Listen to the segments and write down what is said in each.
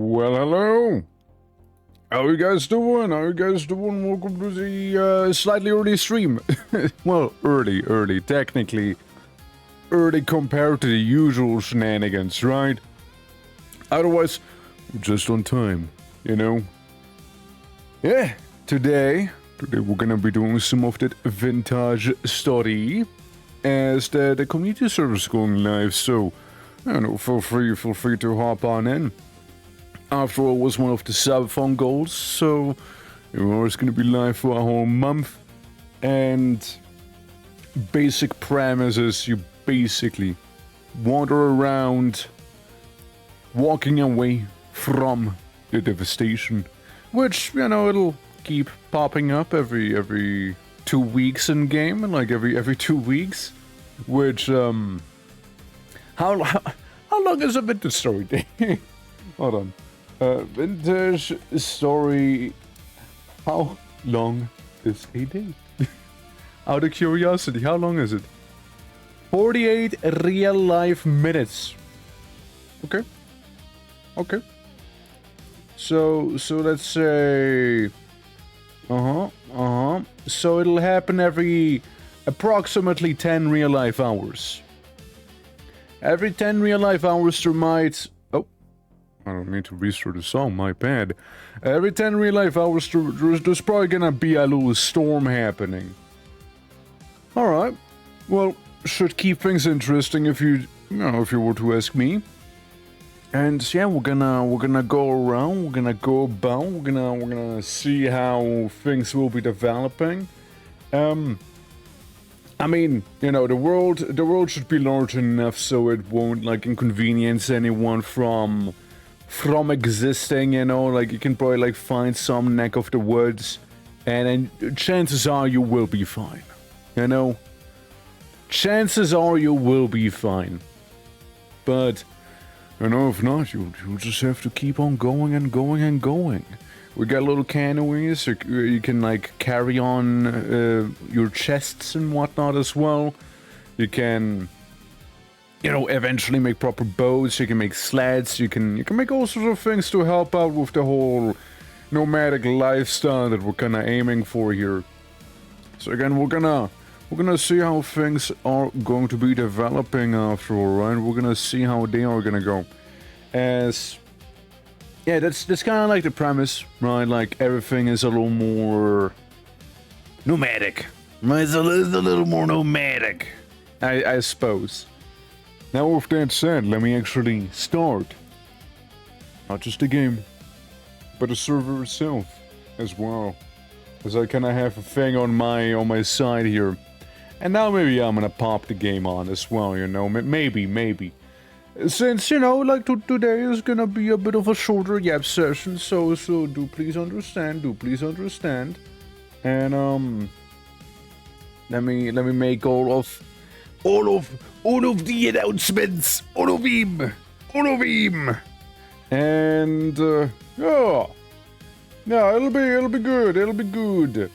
Well, hello. How you guys doing? Welcome to the slightly early stream. Well, early, technically. Early compared to the usual shenanigans, right? Otherwise, just on time, you know? Yeah, today we're gonna be doing some of that vintage story as the community service is going live, so, you know, feel free to hop on in. After all, it was one of the sub-phone goals, so it's going to be live for a whole month. And basic premise is you basically wander around, walking away from the devastation, which, it'll keep popping up every 2 weeks in game, like every 2 weeks. Which, how long is a vintage story day? Hold on. Vintage story. How long is a day? Out of curiosity, how long is it? 48 real life minutes. Okay. So let's say. So it'll happen every approximately 10 real life hours. Every 10 real life hours there might. I don't need to restart the song, my bad. Every 10 real life hours, there's probably gonna be a little storm happening. Alright. Well, should keep things interesting if you were to ask me. And yeah, we're gonna go around, we're gonna go about, we're gonna see how things will be developing. I mean, the world should be large enough so it won't inconvenience anyone from existing, like you can probably find some neck of the woods and then chances are you will be fine. Chances are you will be fine. But if not, you'll just have to keep on going and going and going. We got little canoes, so you can carry on your chests and whatnot as well. You can eventually make proper boats, you can make sleds, you can make all sorts of things to help out with the whole nomadic lifestyle that we're kinda aiming for here. So again, we're gonna see how things are going to be developing after all, right? We're gonna see how they are gonna go. That's kinda like the premise, right? Like everything is a little more nomadic. It's a little more nomadic, I suppose. Now with that said, let me actually start. Not just the game, but the server itself as well. As I kinda have a thing on my side here. And now maybe I'm gonna pop the game on as well, maybe. Since, today is gonna be a bit of a shorter YAP session, so do please understand. And let me make all of the announcements. All of them. And yeah, it'll be good.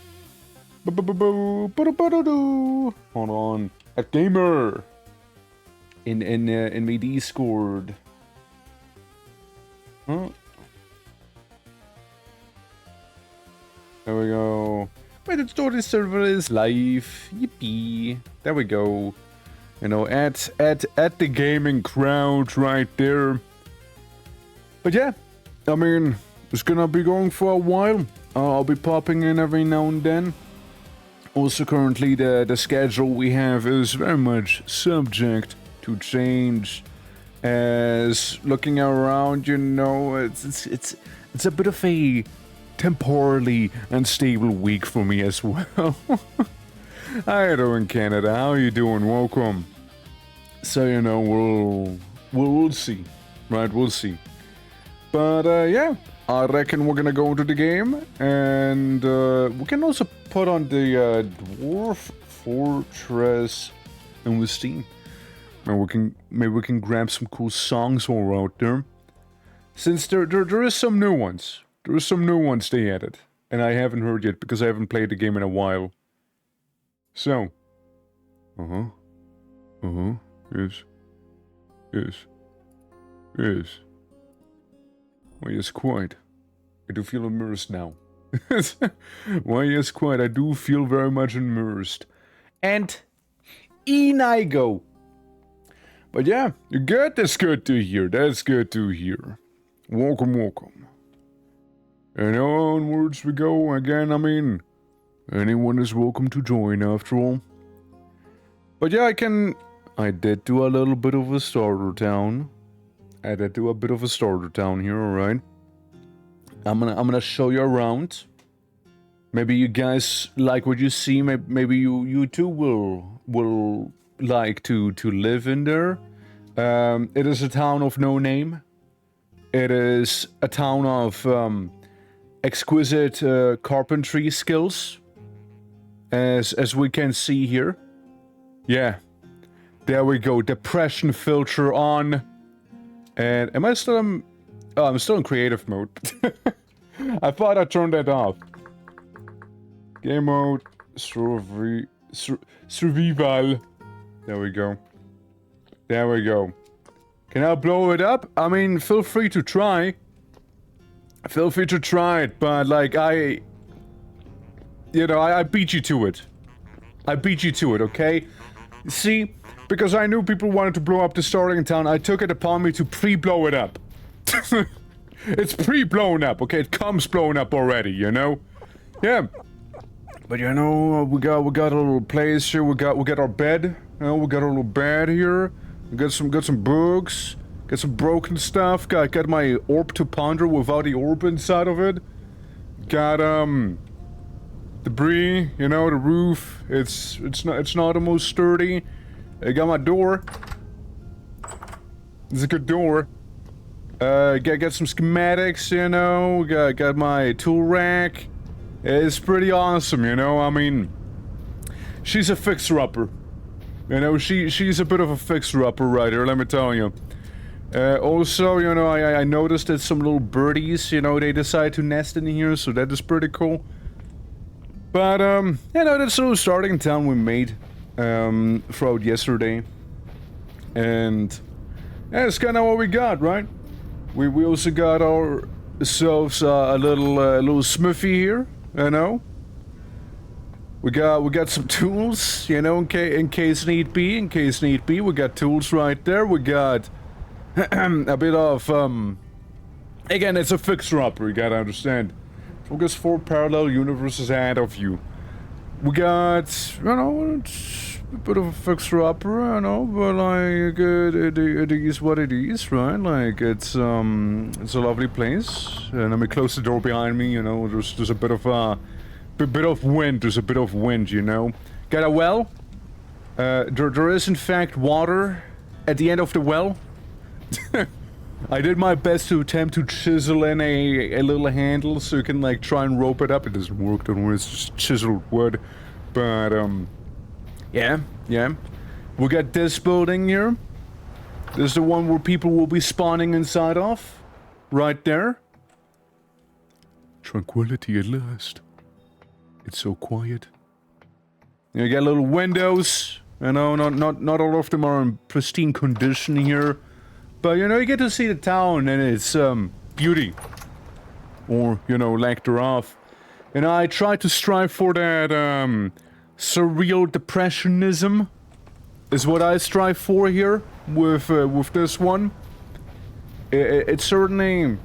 Hold on. At gamer. In my Discord. Huh? There we go. Wait, the story server is live. Yippee. There we go. At the gaming crowd right there. But yeah, I mean, it's gonna be going for a while. I'll be popping in every now and then. Also, currently the schedule we have is very much subject to change. As looking around, it's a bit of a temporally unstable week for me as well. How you doing, Canada? How you doing? Welcome. So we'll see, right? We'll see. But yeah, I reckon we're gonna go into the game, and we can also put on the Dwarf Fortress and with Steam. Maybe we can grab some cool songs while we're out there. Since there is some new ones. There is some new ones they added, and I haven't heard yet because I haven't played the game in a while. So, yes. Why, yes, quite. I do feel immersed now. Why, yes, quite. I do feel very much immersed. And in I go. But yeah, you're good. That's good to hear. That's good to hear. Welcome, welcome. And onwards we go again. I mean, anyone is welcome to join after all. But yeah, I did do a little bit of a starter town. I did do a bit of a starter town here, alright? I'm gonna show you around. Maybe you guys like what you see. Maybe you too will like to live in there. It is a town of no name. It is a town of exquisite carpentry skills, as we can see here. Yeah, there we go. Depression filter on, and am I still in? Oh, I'm still in creative mode. I thought I turned that off. Game mode, survival. There we go. There we go. Can I blow it up? I mean, feel free to try. Feel free to try it, but like I beat you to it. I beat you to it, okay? See, because I knew people wanted to blow up the starting town, I took it upon me to pre-blow it up. It's pre-blown up, okay? It comes blown up already, you know? Yeah. But you know, we got a little place here. We got our bed. You know, we got a little bed here. We got some books. Got some broken stuff. Got my orb to ponder without the orb inside of it. Got debris. You know, the roof. It's not the most sturdy. I got my door. It's a good door. Got some schematics. You know, got my tool rack. It's pretty awesome, you know. I mean, she's a fixer-upper. You know, she's a bit of a fixer-upper right here, let me tell you. Also, you know, I noticed that some little birdies, you know, they decide to nest in here, so that is pretty cool. But, you know, that's a little starting town we made, throughout yesterday. And, yeah, it's kind of what we got, right? We also got ourselves a little smithy here. You know, we got some tools, you know, in case need be. We got tools right there. We got a bit of again, it's a fixer-upper. You gotta understand. Focus 4 parallel universes ahead of you. We got, you know, it's a bit of a fixer-upper, you know, but like it is what it is, right? Like it's a lovely place, and let me close the door behind me. You know, there's a bit of wind. There's a bit of wind, you know. Got a well. There is in fact water at the end of the well. I did my best to attempt to chisel in a little handle so you can like try and rope it up. It doesn't work, don't worry, it's just chiseled wood. But yeah. We got this building here. This is the one where people will be spawning inside of. Right there. Tranquility at last. It's so quiet. You got little windows. You know, not all of them are in pristine condition here. But, you know, you get to see the town and its beauty. Or, you know, lack thereof. And I try to strive for that surreal depressionism. Is what I strive for here with this one. It's certainly, you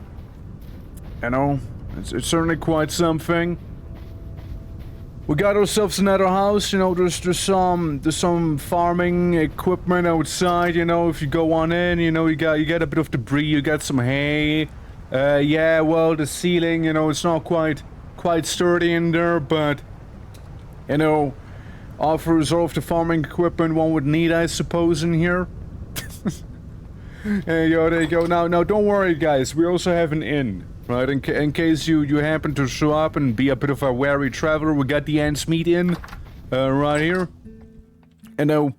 know, it's certainly quite something. We got ourselves another house, you know, there's some farming equipment outside, you know, if you go on in, you know, you get a bit of debris, you got some hay. Yeah, well, the ceiling, you know, it's not quite sturdy in there, but, you know, offers all of the farming equipment one would need, I suppose, in here. There you go. Now, don't worry, guys, we also have an inn. Right, in case you happen to show up and be a bit of a wary traveler, we got the Ants Meat Inn right here. And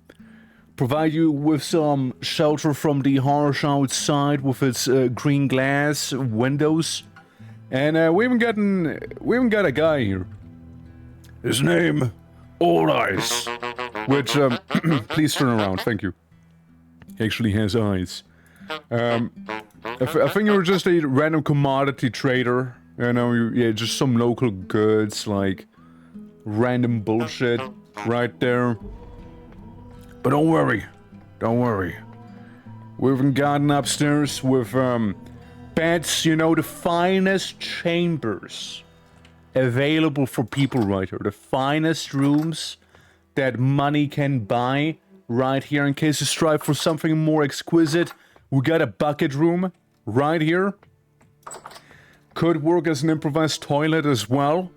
provide you with some shelter from the harsh outside with its green glass windows. And we even got a guy here. His name, Old Ice. Which, please turn around, thank you. He actually has eyes. I think you're just a random commodity trader. You know, yeah, just some local goods, like random bullshit right there. But don't worry. Don't worry. We've been gotten upstairs with, beds, you know, the finest chambers available for people right here. The finest rooms that money can buy right here. In case you strive for something more exquisite, we got a bucket room right here. Could work as an improvised toilet as well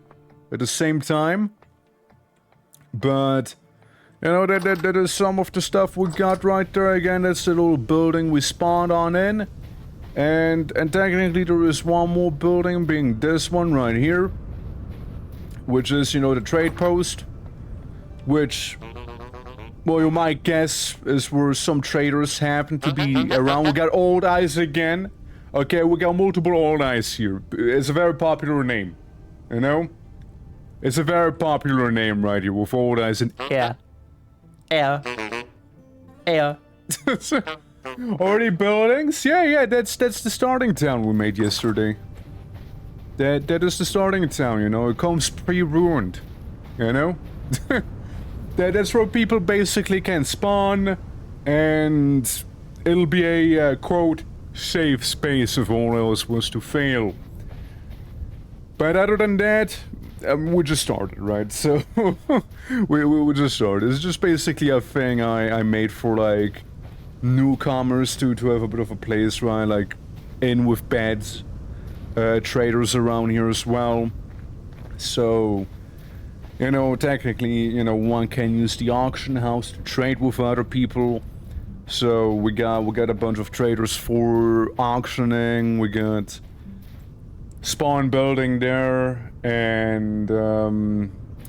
at the same time. But, you know, that is some of the stuff we got right there. Again, that's the little building we spawned on in. And technically there is one more building, being this one right here. Which is, you know, the trade post. Which, well, you might guess is where some traders happen to be around. We got Old Eyes again. Okay, we got multiple Old Eyes here. It's a very popular name. You know? It's a very popular name right here with Old Eyes and air. Already buildings? Yeah, that's the starting town we made yesterday. That is the starting town, you know, it comes pre-ruined. You know? That's where people basically can spawn, and it'll be a, quote, safe space if all else was to fail. But other than that, we just started, right? So, we just started. It's just basically a thing I made for, like, newcomers to have a bit of a place, right? Like, in with beds, traders around here as well. So, you know, technically, you know, one can use the auction house to trade with other people. So we got a bunch of traders for auctioning. We got spawn building there, and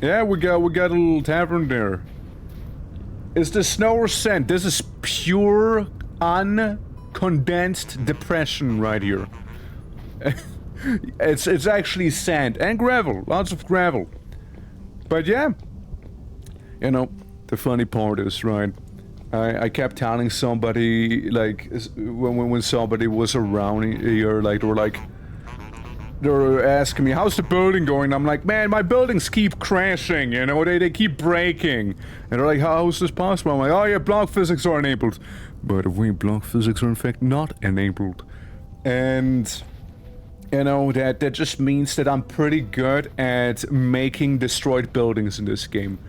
yeah, we got a little tavern there. Is this snow or sand? This is pure uncondensed depression right here. It's actually sand and gravel, lots of gravel. But yeah, you know, the funny part is, right, I kept telling somebody, like, when somebody was around here, like, they were asking me, how's the building going? I'm like, man, my buildings keep crashing, you know, they keep breaking. And they're like, how's this possible? I'm like, oh yeah, block physics are enabled. By the way, block physics are in fact not enabled. And, you know, that just means that I'm pretty good at making destroyed buildings in this game.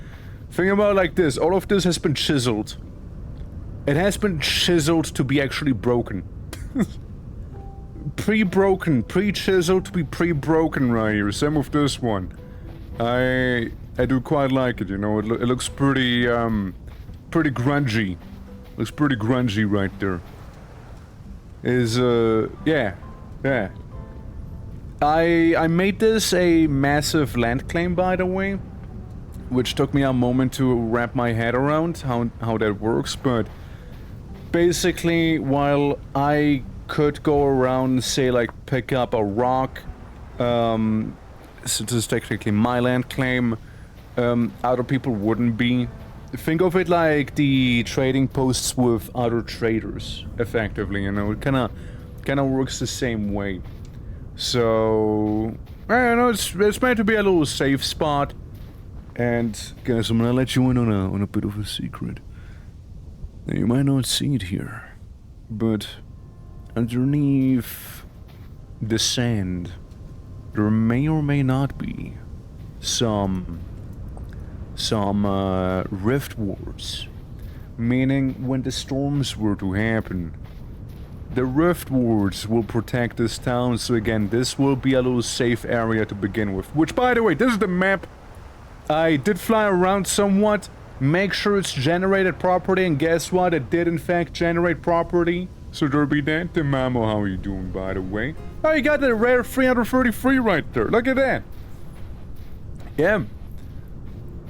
Think about it like this, all of this has been chiseled. It has been chiseled to be actually broken. Pre-broken, pre-chiseled to be pre-broken right here. Same with this one. I do quite like it, you know, it looks pretty, pretty grungy. Looks pretty grungy right there. Yeah. I made this a massive land claim, by the way, which took me a moment to wrap my head around how that works, but basically, while I could go around and say, like, pick up a rock, so this is technically my land claim, other people wouldn't be. Think of it like the trading posts with other traders, effectively, you know, it kinda works the same way. So, I don't know, it's meant to be a little safe spot. And guys, I'm gonna let you in on a bit of a secret. Now, you might not see it here, but underneath the sand, there may or may not be some rift wards. Meaning, when the storms were to happen, the rift wards will protect this town. So again, this will be a little safe area to begin with. Which, by the way, this is the map. I did fly around somewhat, make sure it's generated properly, and guess what? It did in fact generate property. So there be that. The Mamo, how are you doing, by the way? Oh, you got the rare 333 right there. Look at that. Yeah.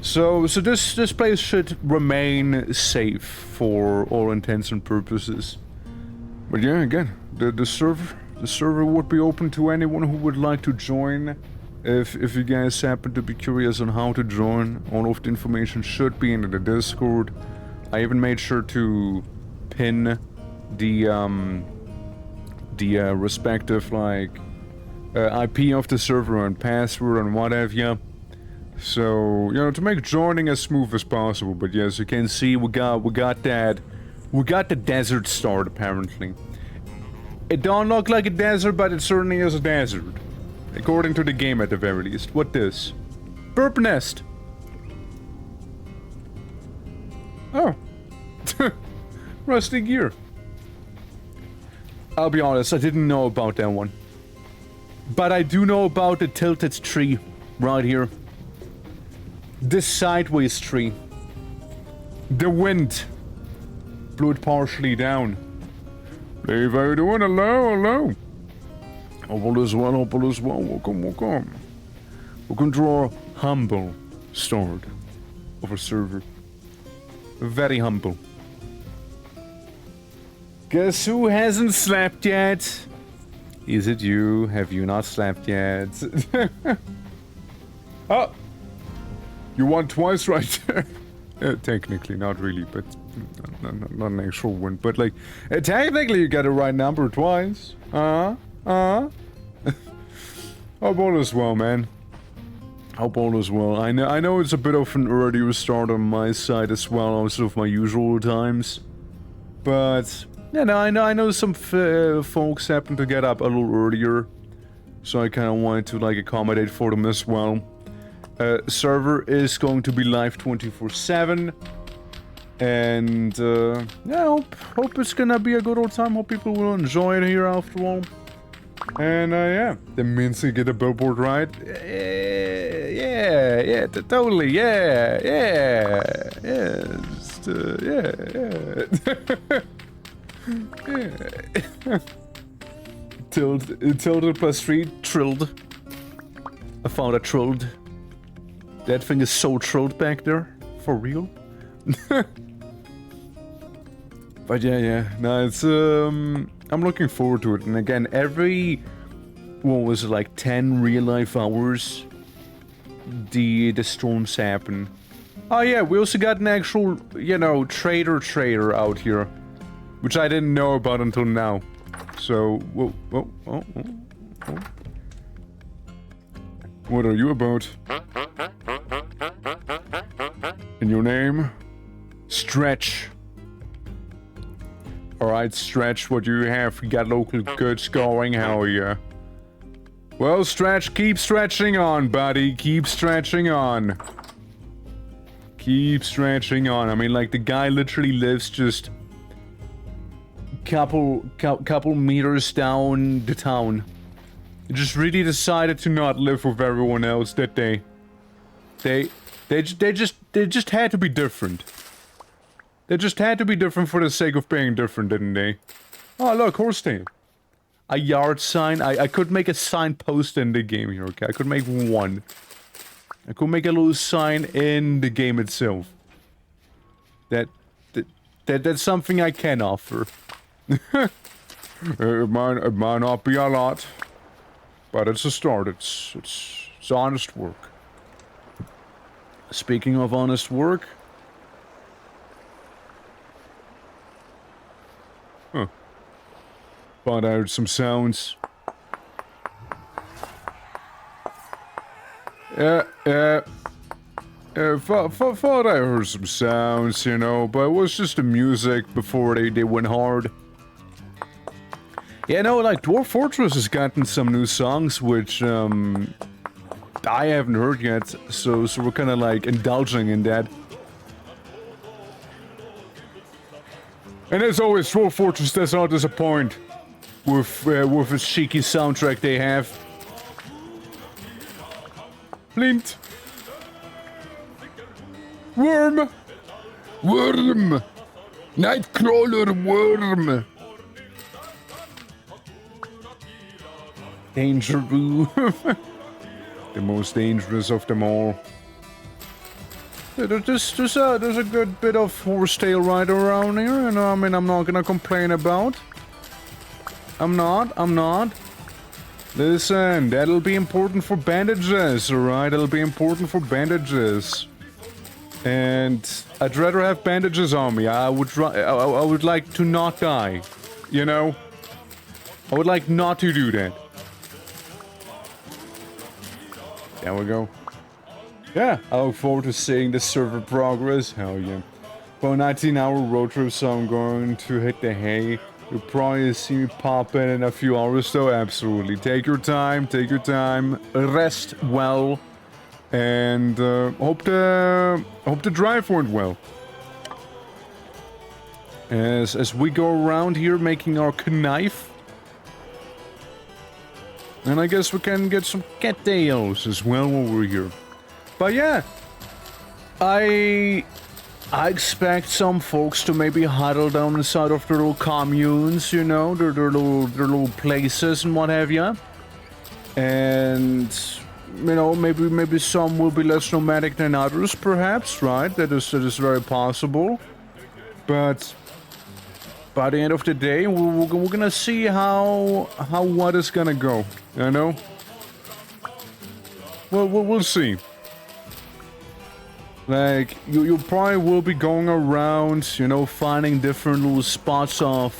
So this place should remain safe for all intents and purposes. But yeah, again, the server would be open to anyone who would like to join. If you guys happen to be curious on how to join, all of the information should be in the Discord. I even made sure to pin the the respective like IP of the server and password and what have you. So, you know, to make joining as smooth as possible. But yes, you can see we got the desert start apparently. It don't look like a desert, but it certainly is a desert. According to the game at the very least. What this? Burp nest. Oh. Rusty gear. I'll be honest, I didn't know about that one. But I do know about the tilted tree right here. This sideways tree. The wind blew it partially down. Dave, how you doing? Hello, hello. All is well, all is well. Welcome, welcome. Welcome to our humble start of a server. Very humble. Guess who hasn't slept yet? Is it you? Have you not slept yet? Oh! You won twice right there. Technically, not really, but not an actual win. But like, technically you got the right number twice. Hope all is well, man. Hope all is well. I know it's a bit of an earlier start on my side as well, also of my usual times. But yeah, no, I know some folks happen to get up a little earlier, so I kind of wanted to like accommodate for them as well. Server is going to be live 24/7, and yeah, hope it's gonna be a good old time. Hope people will enjoy it here after all. And yeah, the means to get a billboard right. Yeah, totally, yeah. Just, yeah. Yeah. Tilted plus 3, trilled. I found a trilled. That thing is so trilled back there. For real. But yeah. No, it's I'm looking forward to it. And again, every what was it, like 10 real life hours the storms happen. Oh yeah, we also got an actual, you know, trader out here, which I didn't know about until now. So, whoa. What are you about? And your name? Stretch. Alright, Stretch, what do you have? You got local goods going, how are you? Well, Stretch, keep stretching on, buddy. Keep stretching on. Keep stretching on. I mean, like, the guy literally lives just couple meters down the town. He just really decided to not live with everyone else, did they? They just had to be different. They just had to be different for the sake of being different, didn't they? Oh, look, Horsetail. A yard sign. I could make a signpost in the game here, okay? I could make one. I could make a little sign in the game itself. That's something I can offer. It might not be a lot, but it's a start. It's honest work. Speaking of honest work. Huh. Found out some sounds. Yeah. Thought I heard some sounds, you know, but it was just the music before they went hard. Yeah, no, like, Dwarf Fortress has gotten some new songs, which, I haven't heard yet, so we're kind of, like, indulging in that. And as always, Dwarf Fortress does not disappoint with its cheeky soundtrack they have. Flint. Worm. Nightcrawler worm. Dangeroo. The most dangerous of them all. There's a good bit of horsetail right around here, and I mean, I'm not gonna complain about. I'm not. Listen, that'll be important for bandages, alright? It'll be important for bandages. And I'd rather have bandages on me. I would like to not die, you know? I would like not to do that. There we go. Yeah, I look forward to seeing the server progress. Hell yeah. For a 19-hour road trip, so I'm going to hit the hay. You'll probably see me pop in a few hours, though. Absolutely. Take your time, rest well, and hope the drive went well. As we go around here making our knife. And I guess we can get some cattails as well while we're here. But yeah, I expect some folks to maybe huddle down inside of their little communes, you know, their little places and what have you. And, you know, maybe some will be less nomadic than others, perhaps, right? That is very possible. But by the end of the day, we're gonna see how what is gonna go, you know? Well, we'll see. Like, you probably will be going around, you know, finding different little spots of,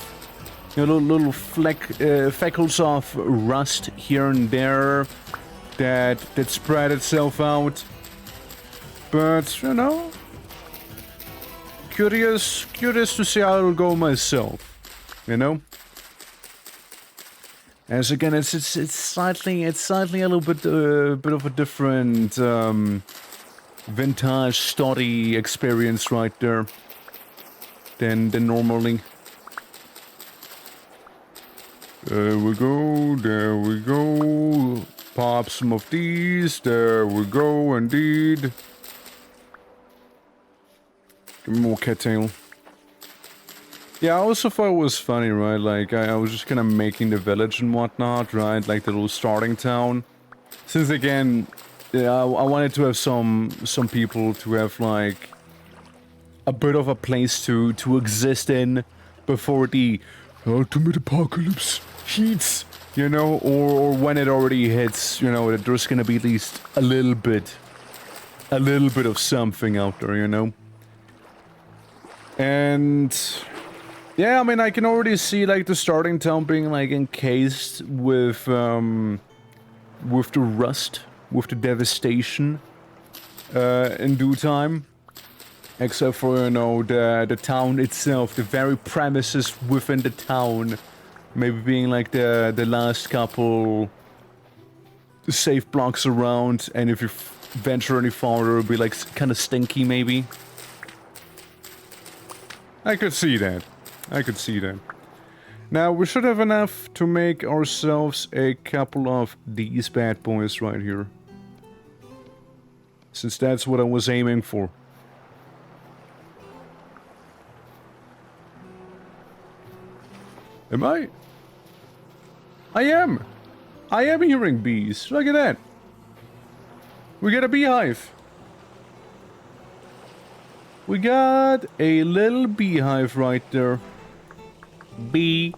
you know, little freckles of rust here and there that spread itself out. But, you know, curious to see how it'll go myself, you know? As again, it's slightly a little bit of a different vintage study experience right there than normally. There we go. Pop some of these. There we go, indeed. Give me more cattail. Yeah, I also thought it was funny, right? Like, I was just kind of making the village and whatnot, right? Like the little starting town. Since again, yeah, I wanted to have some people to have like a bit of a place to exist in before the ultimate apocalypse hits, you know, or when it already hits, you know, that there's gonna be at least a little bit of something out there, you know. And yeah, I mean, I can already see like the starting town being like encased with the rust, with the devastation, in due time. Except for, you know, the town itself, the very premises within the town, maybe being like the last couple safe blocks around, and if you venture any farther, it'll be like kind of stinky, maybe. I could see that. Now, we should have enough to make ourselves a couple of these bad boys right here. Since that's what I was aiming for. Am I? I am hearing bees. Look at that. We got a beehive. We got a little beehive right there. Bee.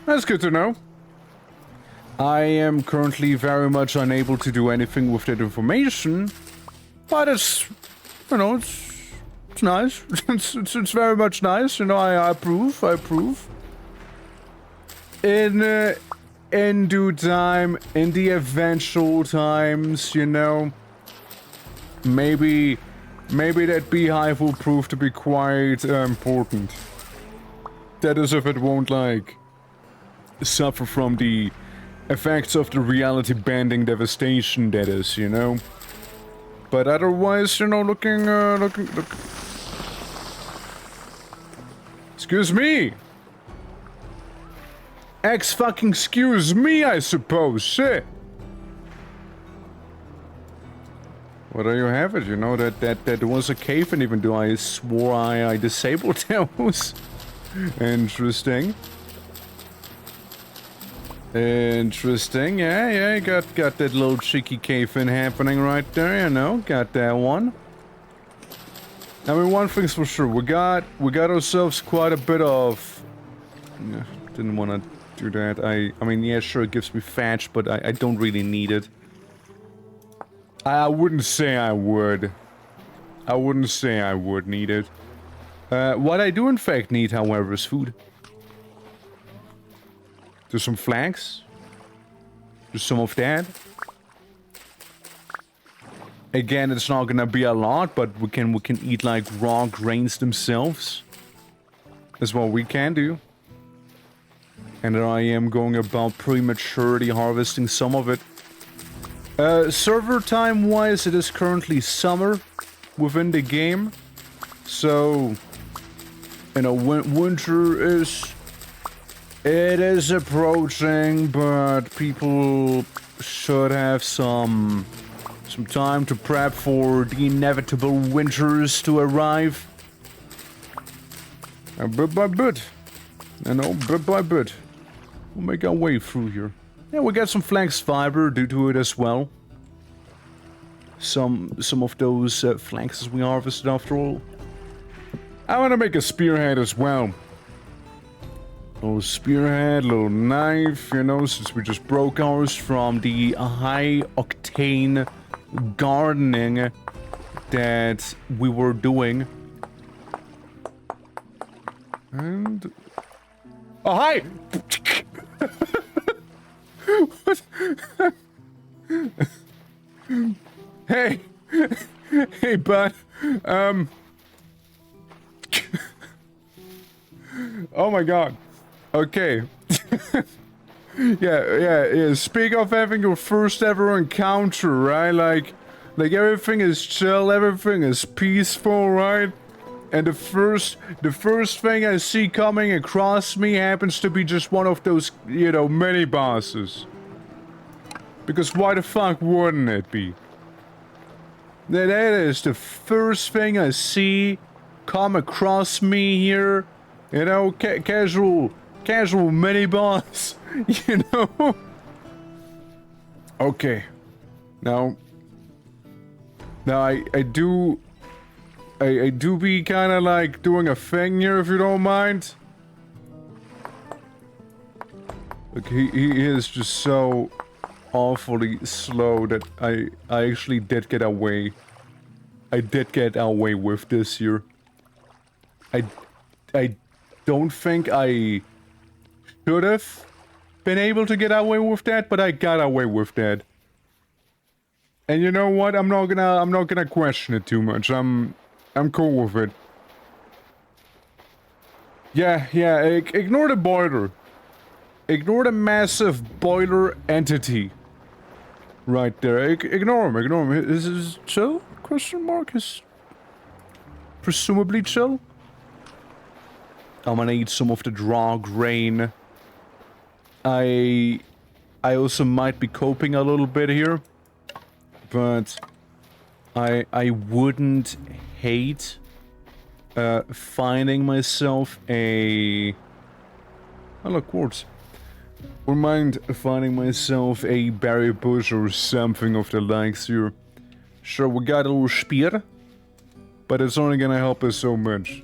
That's good to know. I am currently very much unable to do anything with that information, but it's, you know, it's nice. it's very much nice. You know, I approve. In due time, in the eventual times, you know, maybe that beehive will prove to be quite important. That is, if it won't like suffer from the effects of the reality bending devastation. That is, you know. But otherwise, you know, looking. Excuse me. Excuse me, I suppose. Shit. Well, there you have it. You know that was a cave, and even though I swore I disabled those. Interesting. Yeah, got that little cheeky cave-in happening right there, you know, got that one. I mean, one thing's for sure, we got ourselves quite a bit of... Didn't want to do that. I mean, yeah, sure, it gives me fetch, but I don't really need it. I wouldn't say I would. I wouldn't say I would need it. What I do in fact need, however, is food. to some flax. Just some of that. Again, it's not gonna be a lot, but we can eat like raw grains themselves. That's what we can do. And I am going about prematurely harvesting some of it. Server time wise, it is currently summer within the game. So, you know, winter is... It is approaching, but people should have some time to prep for the inevitable winters to arrive. And bit by bit, you know, bit by bit, we'll make our way through here. Yeah, we got some flax fiber due to it as well. Some of those flaxes we harvested after all. I want to make a spearhead as well. Little spearhead, little knife, you know, since we just broke ours from the high-octane gardening that we were doing. And... Oh, hi! What? Hey! Hey, bud. Oh my god. Okay. Yeah. Speak of having your first ever encounter, right? Like everything is chill, everything is peaceful, right? And the first thing I see coming across me happens to be just one of those, you know, mini bosses. Because why the fuck wouldn't it be? That is the first thing I see come across me here. You know, casual mini boss, you know? Okay. Now I do be kind of like doing a thing here, if you don't mind. Look, he is just so awfully slow that I actually did get away. I did get away with this here. I don't think I should have been able to get away with that, but I got away with that. And you know what? I'm not gonna question it too much. I'm cool with it. Yeah, ignore the boiler. Ignore the massive boiler entity. Right there. Ignore him. Is chill? Question mark? Is presumably chill? I'm gonna eat some of the raw grain. I also might be coping a little bit here. But I wouldn't hate finding myself a... Oh look, quartz. Wouldn't mind finding myself a berry bush or something of the likes here. Sure, we got a little spear, but it's only gonna help us so much.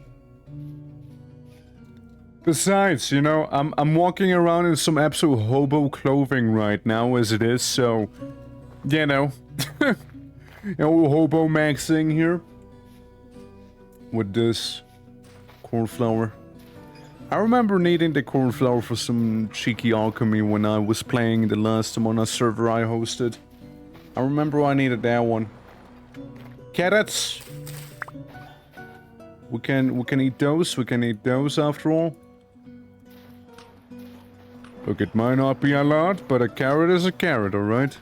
Besides, you know, I'm walking around in some absolute hobo clothing right now as it is, so... You know. You know, hobo maxing here. With this cornflower. I remember needing the cornflower for some cheeky alchemy when I was playing the last time on a server I hosted. I remember I needed that one. Carrots! We can eat those, after all. Look, it might not be a lot, but a carrot is a carrot, alright?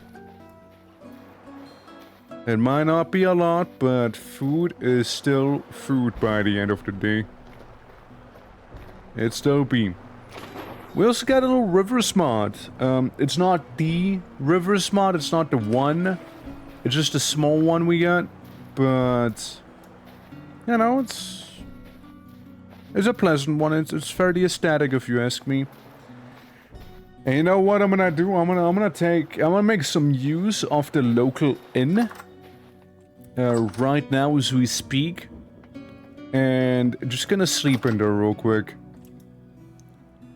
It might not be a lot, but food is still food by the end of the day. It's still bean. We also got a little Rivers mod. It's not the Rivers mod, it's not the one. It's just a small one we got. But... You know, it's a pleasant one. It's fairly aesthetic if you ask me. And you know what I'm gonna do? I'm gonna make some use of the local inn. Right now as we speak. And just gonna sleep in there real quick.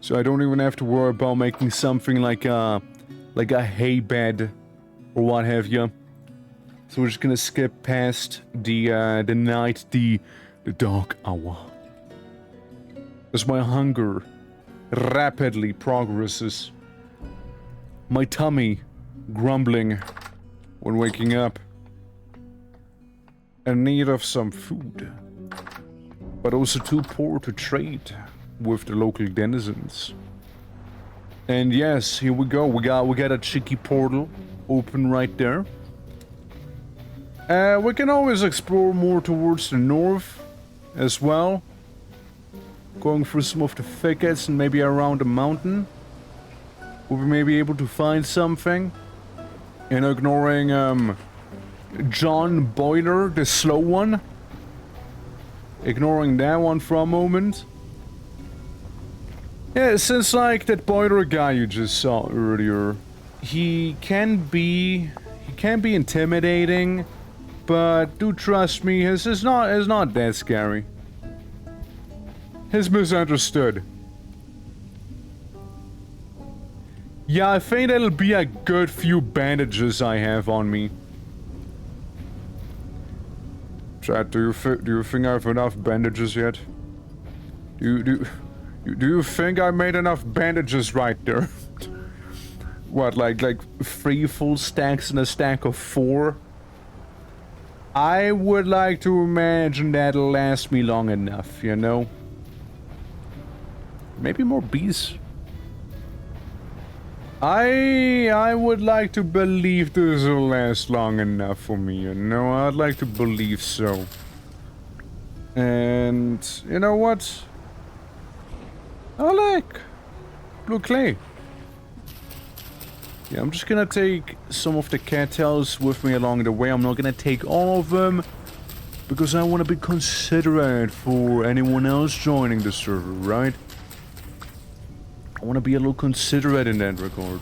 So I don't even have to worry about making something like a hay bed or what have you. So we're just gonna skip past the night, the dark hour. As my hunger rapidly progresses. My tummy grumbling when waking up. In need of some food. But also too poor to trade with the local denizens. And yes, here we go. We got a cheeky portal open right there. We can always explore more towards the north as well. Going through some of the thickets and maybe around the mountain. We'll be maybe able to find something. And ignoring John Boiler, the slow one. Ignoring that one for a moment. Yeah, since like that Boiler guy you just saw earlier, he can be intimidating, but do trust me, his is not that scary. He's misunderstood. Yeah, I think that'll be a good few bandages I have on me. Chat, do you think I have enough bandages yet? Do you think I made enough bandages right there? What, like 3 full stacks and a stack of 4? I would like to imagine that'll last me long enough, you know? Maybe more bees. I would like to believe this will last long enough for me, you know? I'd like to believe so. And you know what? I like blue clay. Yeah, I'm just gonna take some of the cattails with me along the way. I'm not gonna take all of them because I want to be considerate for anyone else joining the server, right? I want to be a little considerate in that regard.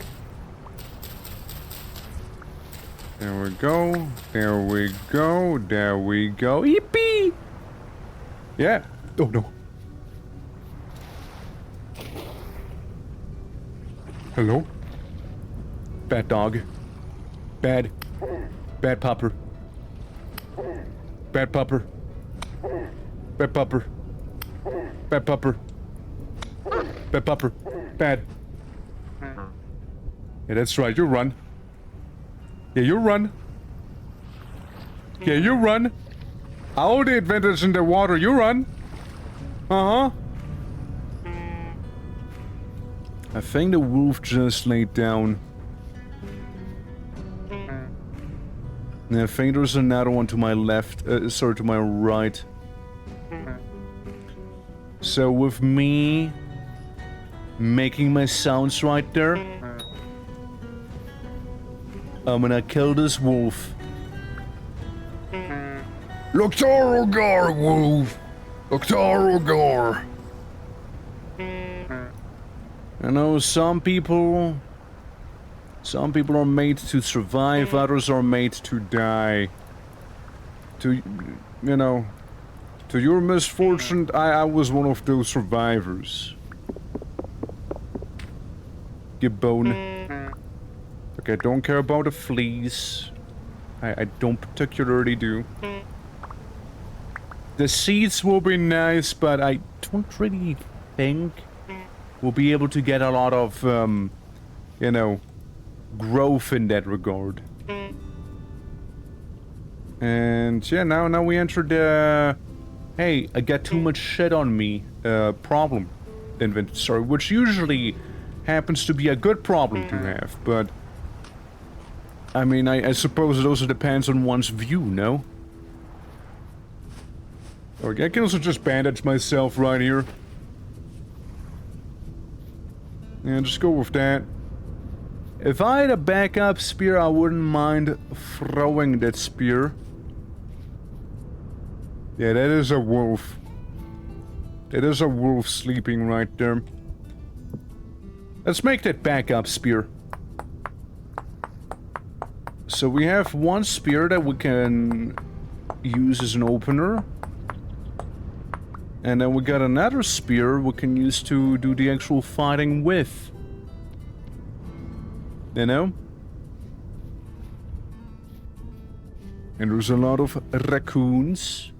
There we go. There we go. There we go. Yippee! Yeah. Oh no. Hello? Bad dog. Bad. Bad pupper. Bad pupper. Bad pupper. Bad pupper. Bad pupper. Bad. Yeah, that's right. You run. Yeah, you run. Yeah, you run. I hold the advantage in the water. You run. Uh-huh. I think the wolf just laid down. And I think there's another one to my left. Sorry, to my right. So with me making my sounds right there, I'm gonna kill this wolf. Loktarogar, wolf! Loktarogar! I know some people are made to survive, others are made to die. To, you know, to your misfortune, I was one of those survivors. Gibbone. Okay, I don't care about the fleas. I don't particularly do. The seeds will be nice, but I don't really think we'll be able to get a lot of, you know, growth in that regard. And yeah, now we entered the, hey, I got too much shit on me, problem inventory, which usually happens to be a good problem to have, but I mean, I suppose it also depends on one's view, no? Okay, I can also just bandage myself right here. Yeah, just go with that. If I had a backup spear, I wouldn't mind throwing that spear. Yeah, that is a wolf. That is a wolf sleeping right there. Let's make that backup spear. So we have one spear that we can use as an opener. And then we got another spear we can use to do the actual fighting with. You know? And there's a lot of raccoons.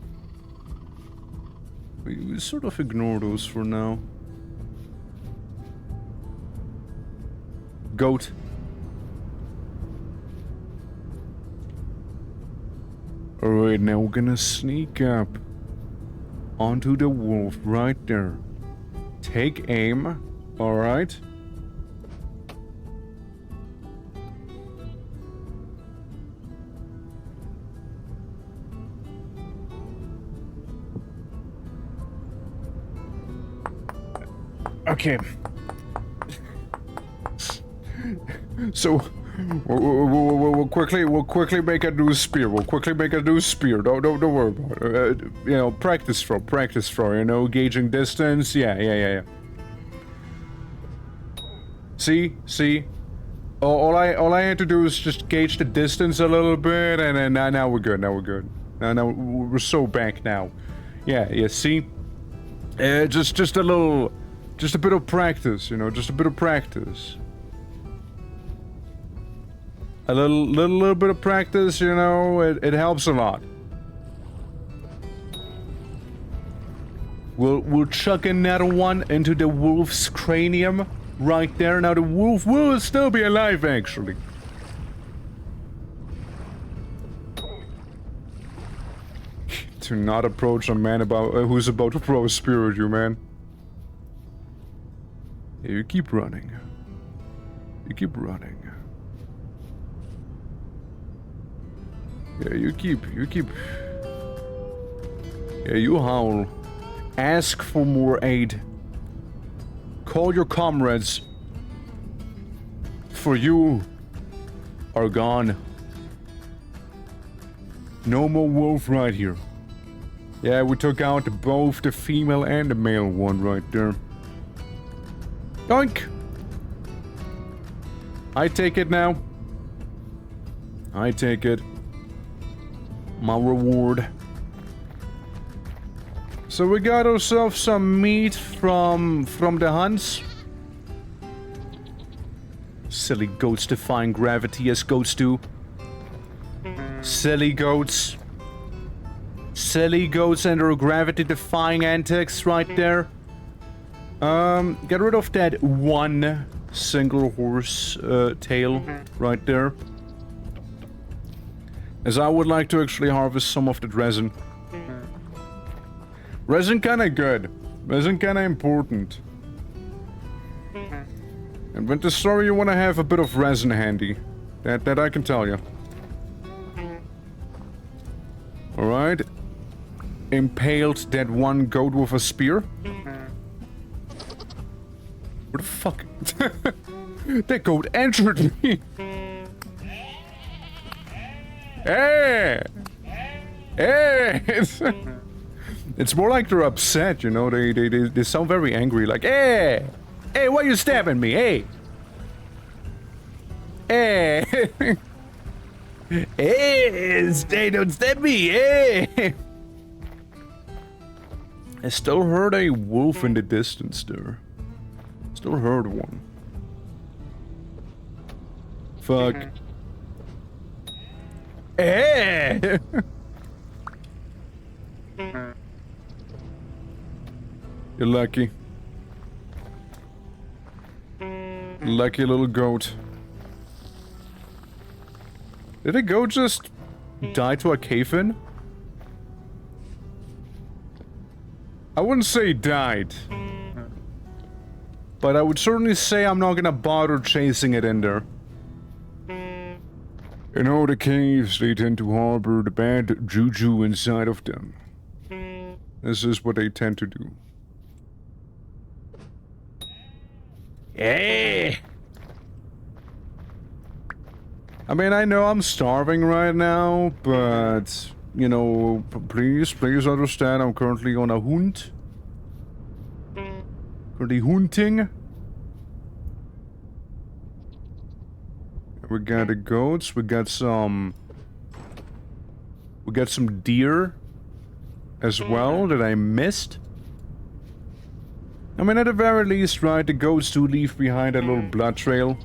We sort of ignore those for now. goat. Alright, now we're gonna sneak up onto the wolf right there. Take aim, alright? Okay. So we'll quickly make a new spear. We'll quickly make a new spear. Don't worry about it. You know, practice throw. You know, gauging distance. Yeah. See. All I had to do is just gauge the distance a little bit, and then now we're good. Now we're so back now. Yeah. See, just a little, just a bit of practice. You know, just a bit of practice. A little bit of practice, you know, it helps a lot. We'll chuck another one into the wolf's cranium right there. Now the wolf will still be alive, actually. Do not approach a man who's about to throw a spear at you, man. Yeah, you keep running. You keep running. Yeah, you keep. Yeah, you howl. Ask for more aid. Call your comrades. For you are gone. No more wolf right here. Yeah, we took out both the female and the male one right there. Doink! I take it now. I take it. My reward. So we got ourselves some meat from the hunts. Silly goats defying gravity as goats do. Silly goats. Silly goats and their gravity defying antics right there. Get rid of that one single horse tail right there. As I would like to actually harvest some of the resin. Resin kinda good. Resin kinda important. And with the story you wanna have a bit of resin handy. That I can tell you. Alright. Impaled that one goat with a spear. Where the fuck? That goat entered me! Hey! It's more like they're upset, you know. They sound very angry, like, hey! Hey, why you stabbing me? Hey! Hey! Hey, don't stab me! Hey! I still heard a wolf in the distance there. Still heard one. Fuck. Hey! You're lucky. Lucky little goat. Did a goat just die to a cave-in? I wouldn't say he died. But I would certainly say I'm not gonna bother chasing it in there. You know, the caves, they tend to harbor the bad juju inside of them. This is what they tend to do. Hey! I mean, I know I'm starving right now, but, you know, please understand I'm currently on a hunt. Currently hunting. We got the goats, we got some deer as well that I missed. I mean, at the very least, right, the goats do leave behind a little blood trail.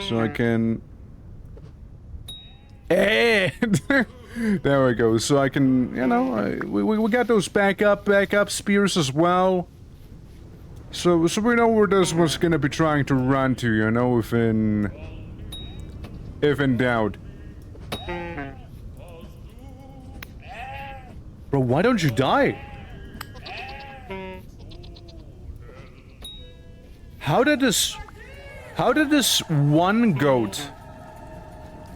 So I can... Hey! There we go, so I can, you know, we got those backup spears as well. So we know where this one's gonna be trying to run to, you know, if in doubt. Bro, why don't you die? How did this one goat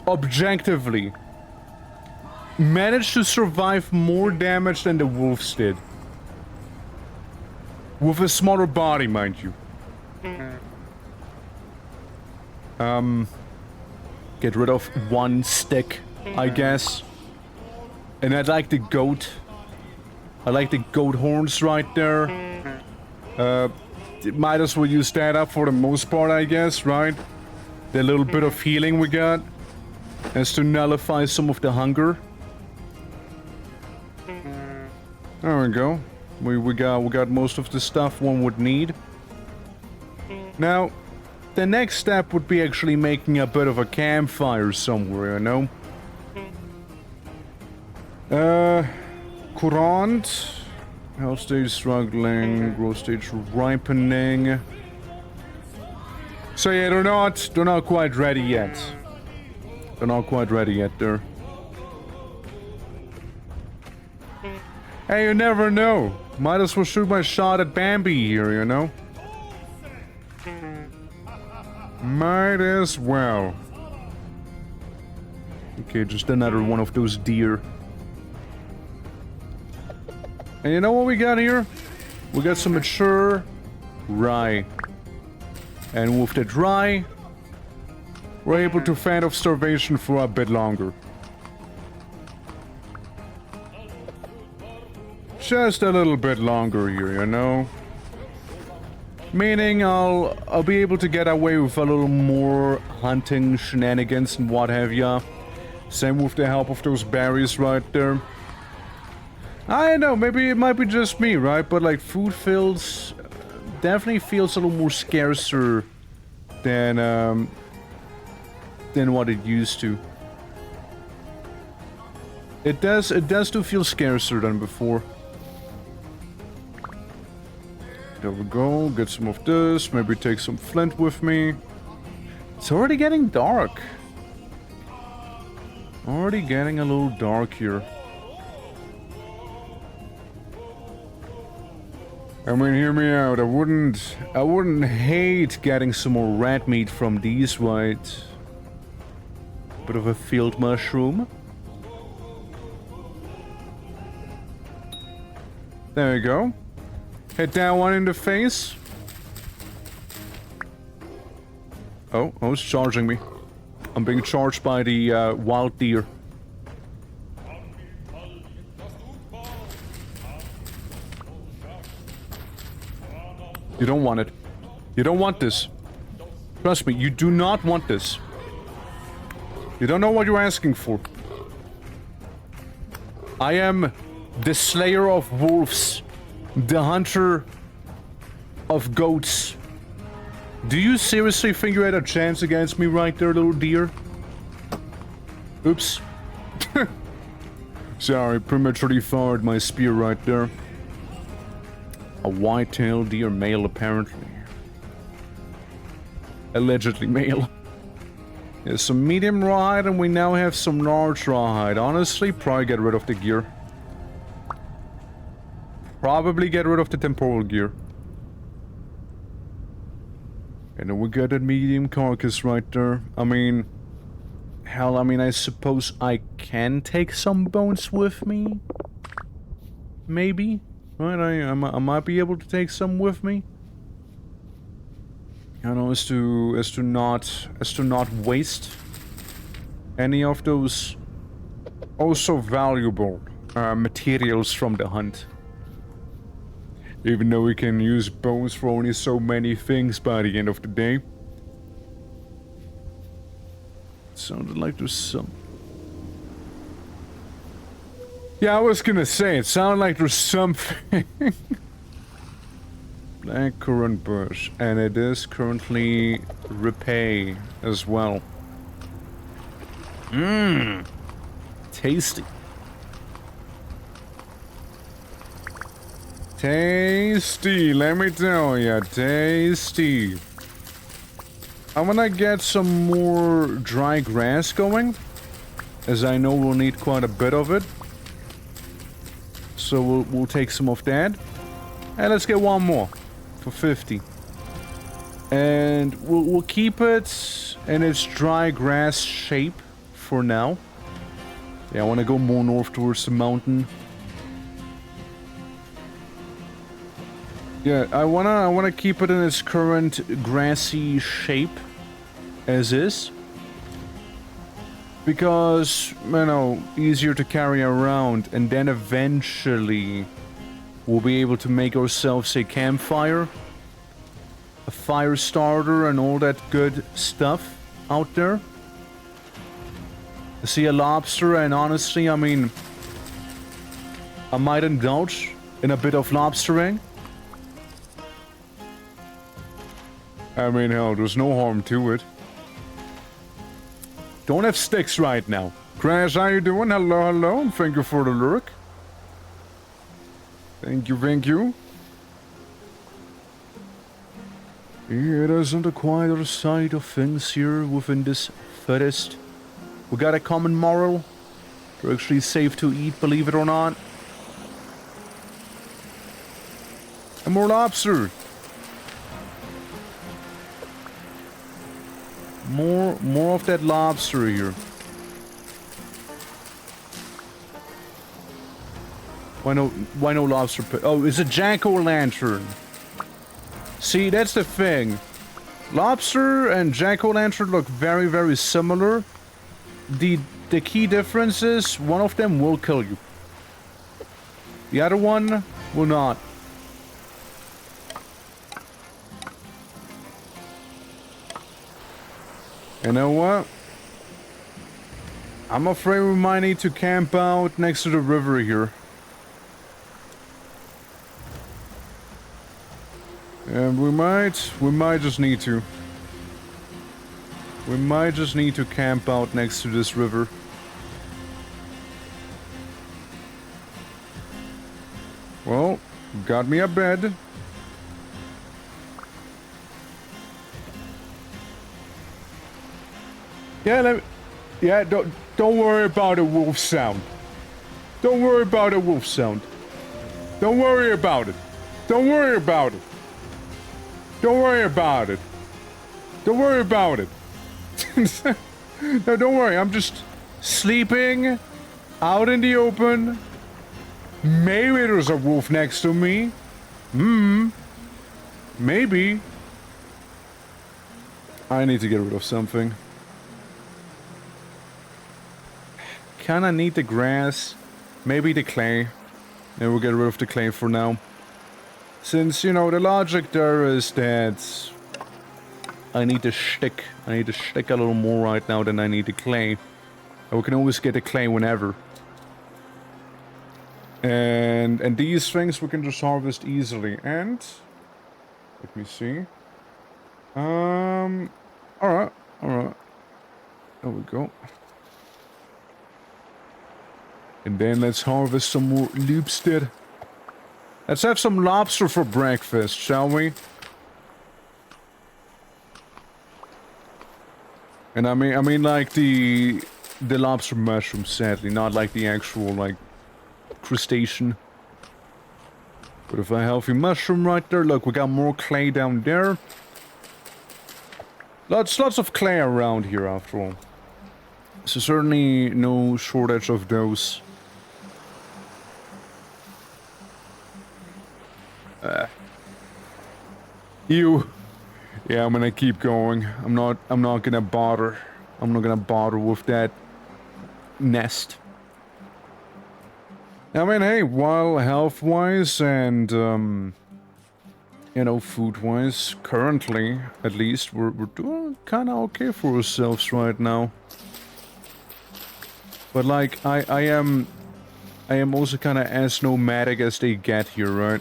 objectively manage to survive more damage than the wolves did? With a smaller body, mind you. Get rid of one stick, I guess. And I like the goat. I like the goat horns right there. Might as well use that up for the most part, I guess, right? The little bit of healing we got. As to nullify some of the hunger. There we go. We got most of the stuff one would need. Now, the next step would be actually making a bit of a campfire somewhere, you know? Courant. Health stage struggling, growth stage ripening. So yeah, they're not quite ready yet. They're not quite ready yet, there. Hey, you never know. Might as well shoot my shot at Bambi here, you know? Might as well. Okay, just another one of those deer. And you know what we got here? We got some mature rye. And with that rye, we're able to fend off starvation for a bit longer. Just a little bit longer here, you know? Meaning I'll be able to get away with a little more hunting shenanigans and what have ya. Same with the help of those berries right there. I don't know, maybe it might be just me, right? But like food definitely feels a little more scarcer than what it used to. It does do feel scarcer than before. There we go, get some of this, maybe take some flint with me. It's already getting dark. Already getting a little dark here. I mean, hear me out, I wouldn't hate getting some more rat meat from these, right? Bit of a field mushroom. There you go. Hit that one in the face. Oh, it's charging me. I'm being charged by the wild deer. You don't want it. You don't want this. Trust me, you do not want this. You don't know what you're asking for. I am the slayer of wolves. The hunter of goats. Do you seriously think you had a chance against me right there, little deer? Oops. Sorry, prematurely fired my spear right there. A white-tailed deer male, apparently. Allegedly male. There's some medium rawhide, and we now have some large rawhide. Honestly, probably get rid of the gear. Probably get rid of the temporal gear. And then we got that medium carcass right there. I mean... Hell, I mean, I suppose I can take some bones with me? Maybe? Right, I might be able to take some with me. You know, as to not waste any of those also valuable materials from the hunt. Even though we can use bones for only so many things by the end of the day. Sounded like there's some... Yeah, I was gonna say, it sounded like there's something. Blackcurrant bush, and it is currently repay as well. Mmm, tasty. Tasty, let me tell ya, tasty. I'm gonna get some more dry grass going, as I know we'll need quite a bit of it. So we'll take some of that. And let's get one more for 50. And we'll keep it in its dry grass shape for now. Yeah, I want to go more north towards the mountain. Yeah, I wanna keep it in its current grassy shape as is. Because, you know, easier to carry around, and then eventually we'll be able to make ourselves a campfire, a fire starter, and all that good stuff out there. I see a lobster, and honestly, I mean, I might indulge in a bit of lobstering. I mean, hell, there's no harm to it. Don't have sticks right now. Crash, how you doing? Hello, hello. Thank you for the lurk. Thank you, thank you. It isn't a quieter side of things here within this forest. We got a common moral. They're actually safe to eat, believe it or not. And more lobster. More of that lobster here. Why no lobster? Oh, it's a jack-o'-lantern. See, that's the thing. Lobster and jack-o'-lantern look very, very similar. The key difference is one of them will kill you. The other one will not. You know what? I'm afraid we might need to camp out next to the river here. And we might just need to. We might just need to camp out next to this river. Well, got me a bed. Yeah, don't worry about a wolf sound. Don't worry about a wolf sound. Don't worry about it. Don't worry about it. Don't worry about it. Don't worry about it. No, don't worry. I'm just sleeping out in the open. Maybe there's a wolf next to me. Maybe. I need to get rid of something. Kinda need the grass. Maybe the clay. And we'll get rid of the clay for now. Since, you know, the logic there is that I need the stick. I need the stick a little more right now than I need the clay. And we can always get the clay whenever. And these things we can just harvest easily. And let me see. Alright. There we go. And then let's harvest some more lobster. Let's have some lobster for breakfast, shall we? And I mean like the lobster mushroom, sadly, not like the actual like crustacean. But if a healthy mushroom right there, look, we got more clay down there. Lots of clay around here after all. So certainly no shortage of those. Yeah, I'm gonna keep going. I'm not gonna bother. I'm not gonna bother with that nest. I mean, hey, while health-wise and, you know, food-wise, currently, at least, we're doing kinda okay for ourselves right now. But, like, I am also kinda as nomadic as they get here, right?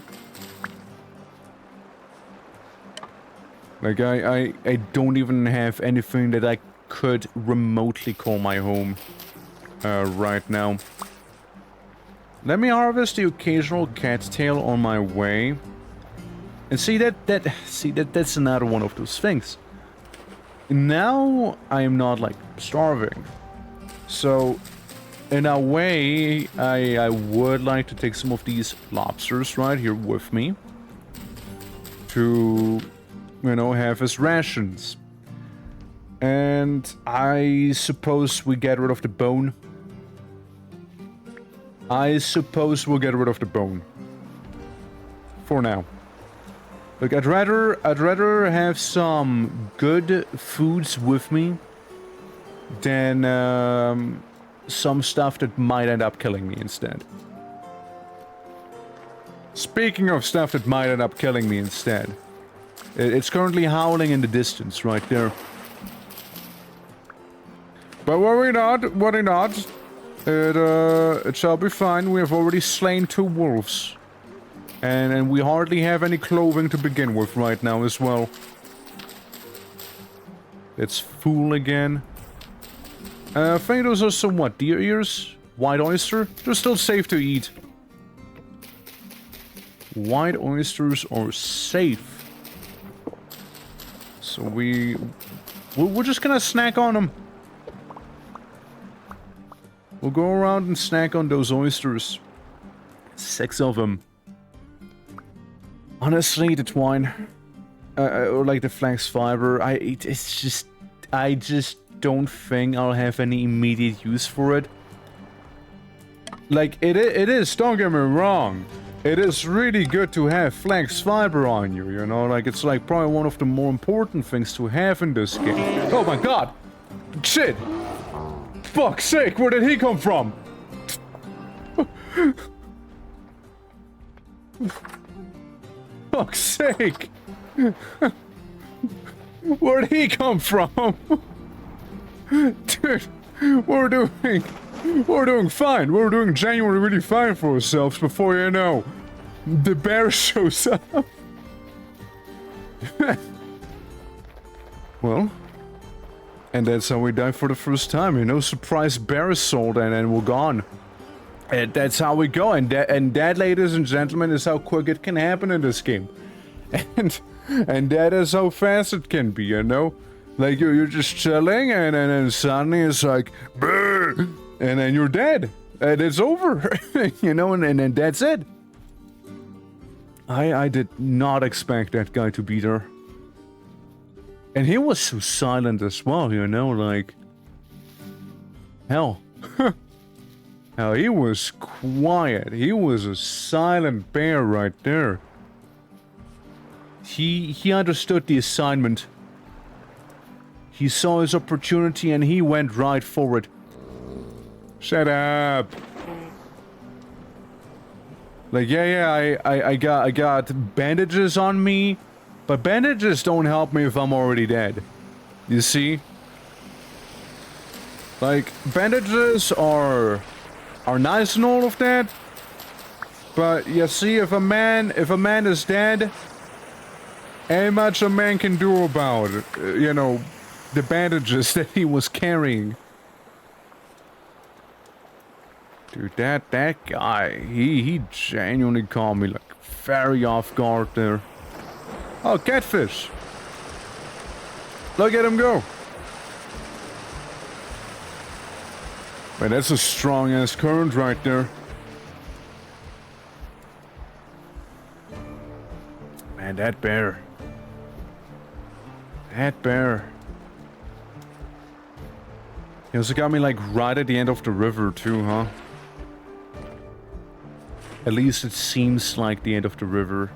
Like, I don't even have anything that I could remotely call my home, right now. Let me harvest the occasional cat's tail on my way. And see that's another one of those things. Now I am not like starving. So in a way I would like to take some of these lobsters right here with me to, you know, have as rations. And I suppose we get rid of the bone. I suppose we'll get rid of the bone. For now. Look, I'd rather have some good foods with me than some stuff that might end up killing me instead. Speaking of stuff that might end up killing me instead, it's currently howling in the distance right there. But worry not, it shall be fine. We have already slain 2 wolves. And we hardly have any clothing to begin with right now as well. It's full again. I think those are some, what, deer ears? White oyster? They're still safe to eat. White oysters are safe. So we're just gonna snack on them. We'll go around and snack on those oysters. 6 of them. Honestly, the twine, or like the flax fiber, I just don't think I'll have any immediate use for it. Like, it is, don't get me wrong. It is really good to have flax fiber on you, you know? Like, it's like probably one of the more important things to have in this game. Oh my god! Shit! Fuck's sake, where did he come from? Fuck's sake! Where'd he come from? Dude, we're doing fine. We're doing genuinely really fine for ourselves before you know, the bear shows up. Well, and that's how we die for the first time, you know, surprise bear assault and we're gone. And that's how we go, and that, ladies and gentlemen, is how quick it can happen in this game. And that is how fast it can be, you know? Like, you're just chilling, and then suddenly it's like, brr, and then you're dead. And it's over, you know, and that's it. I did not expect that guy to be there. And he was so silent as well, you know, like... Hell. Hell, he was quiet. He was a silent bear right there. He understood the assignment. He saw his opportunity and he went right for it. Shut up. Like, yeah, I got bandages on me, but bandages don't help me if I'm already dead. You see? Like, bandages are nice and all of that, but you see, if a man is dead, ain't much a man can do about it, you know, the bandages that he was carrying. Dude, that guy, he genuinely caught me, like, very off guard there. Oh, catfish! Look at him go! Man, that's a strong-ass current right there. Man, that bear. That bear. He also got me, like, right at the end of the river, too, huh? At least it seems like the end of the river.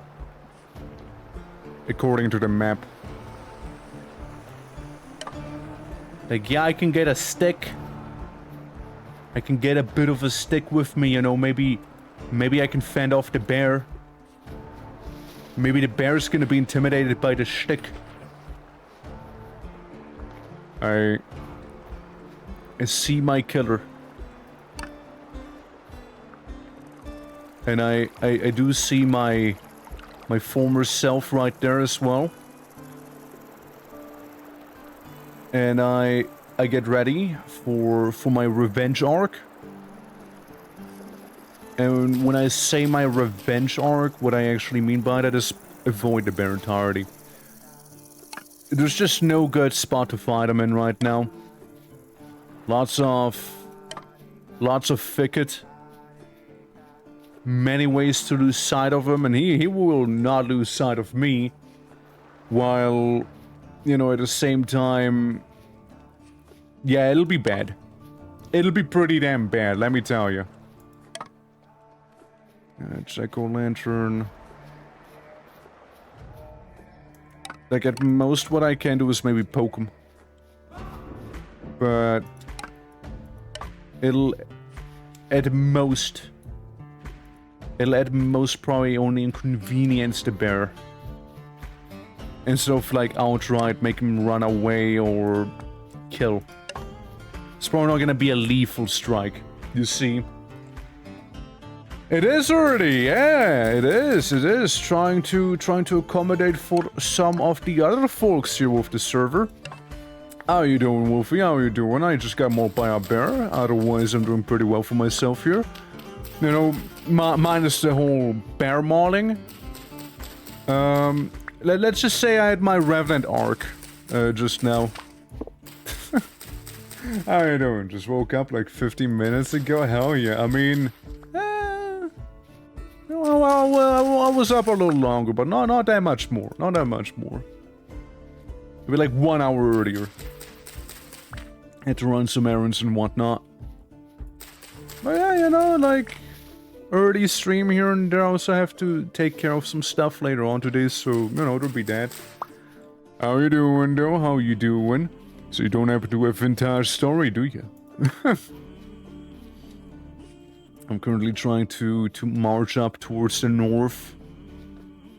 According to the map. Like, yeah, I can get a stick. I can get a bit of a stick with me, you know, maybe I can fend off the bear. Maybe the bear's gonna be intimidated by the stick. I see my killer. And I do see my former self right there as well. And I get ready for my revenge arc. And when I say my revenge arc, what I actually mean by that is avoid the bear entirely. There's just no good spot to fight him in right now. Lots of thicket. Many ways to lose sight of him, and he will not lose sight of me. While, you know, at the same time... Yeah, it'll be bad. It'll be pretty damn bad, let me tell you. Jack-o'-lantern. Like, at most what I can do is maybe poke him. But... It'll at most probably only inconvenience the bear. Instead of like outright make him run away or kill. It's probably not gonna be a lethal strike, you see. It is early, yeah, it is. Trying to accommodate for some of the other folks here with the server. How you doing, Wolfie? How you doing? I just got mauled by a bear. Otherwise, I'm doing pretty well for myself here. You know, minus the whole bear mauling. Let's just say I had my Revenant arc just now. How you doing? Just woke up like 15 minutes ago? Hell yeah. I mean... I was up a little longer, but not that much more. Not that much more. Maybe like 1 hour earlier. Had to run some errands and whatnot. But yeah, you know, like... early stream here and there. I also have to take care of some stuff later on today, so, you know, it'll be that. How you doing, though? How you doing? So you don't have to do a vintage story, do you? I'm currently trying to march up towards the north.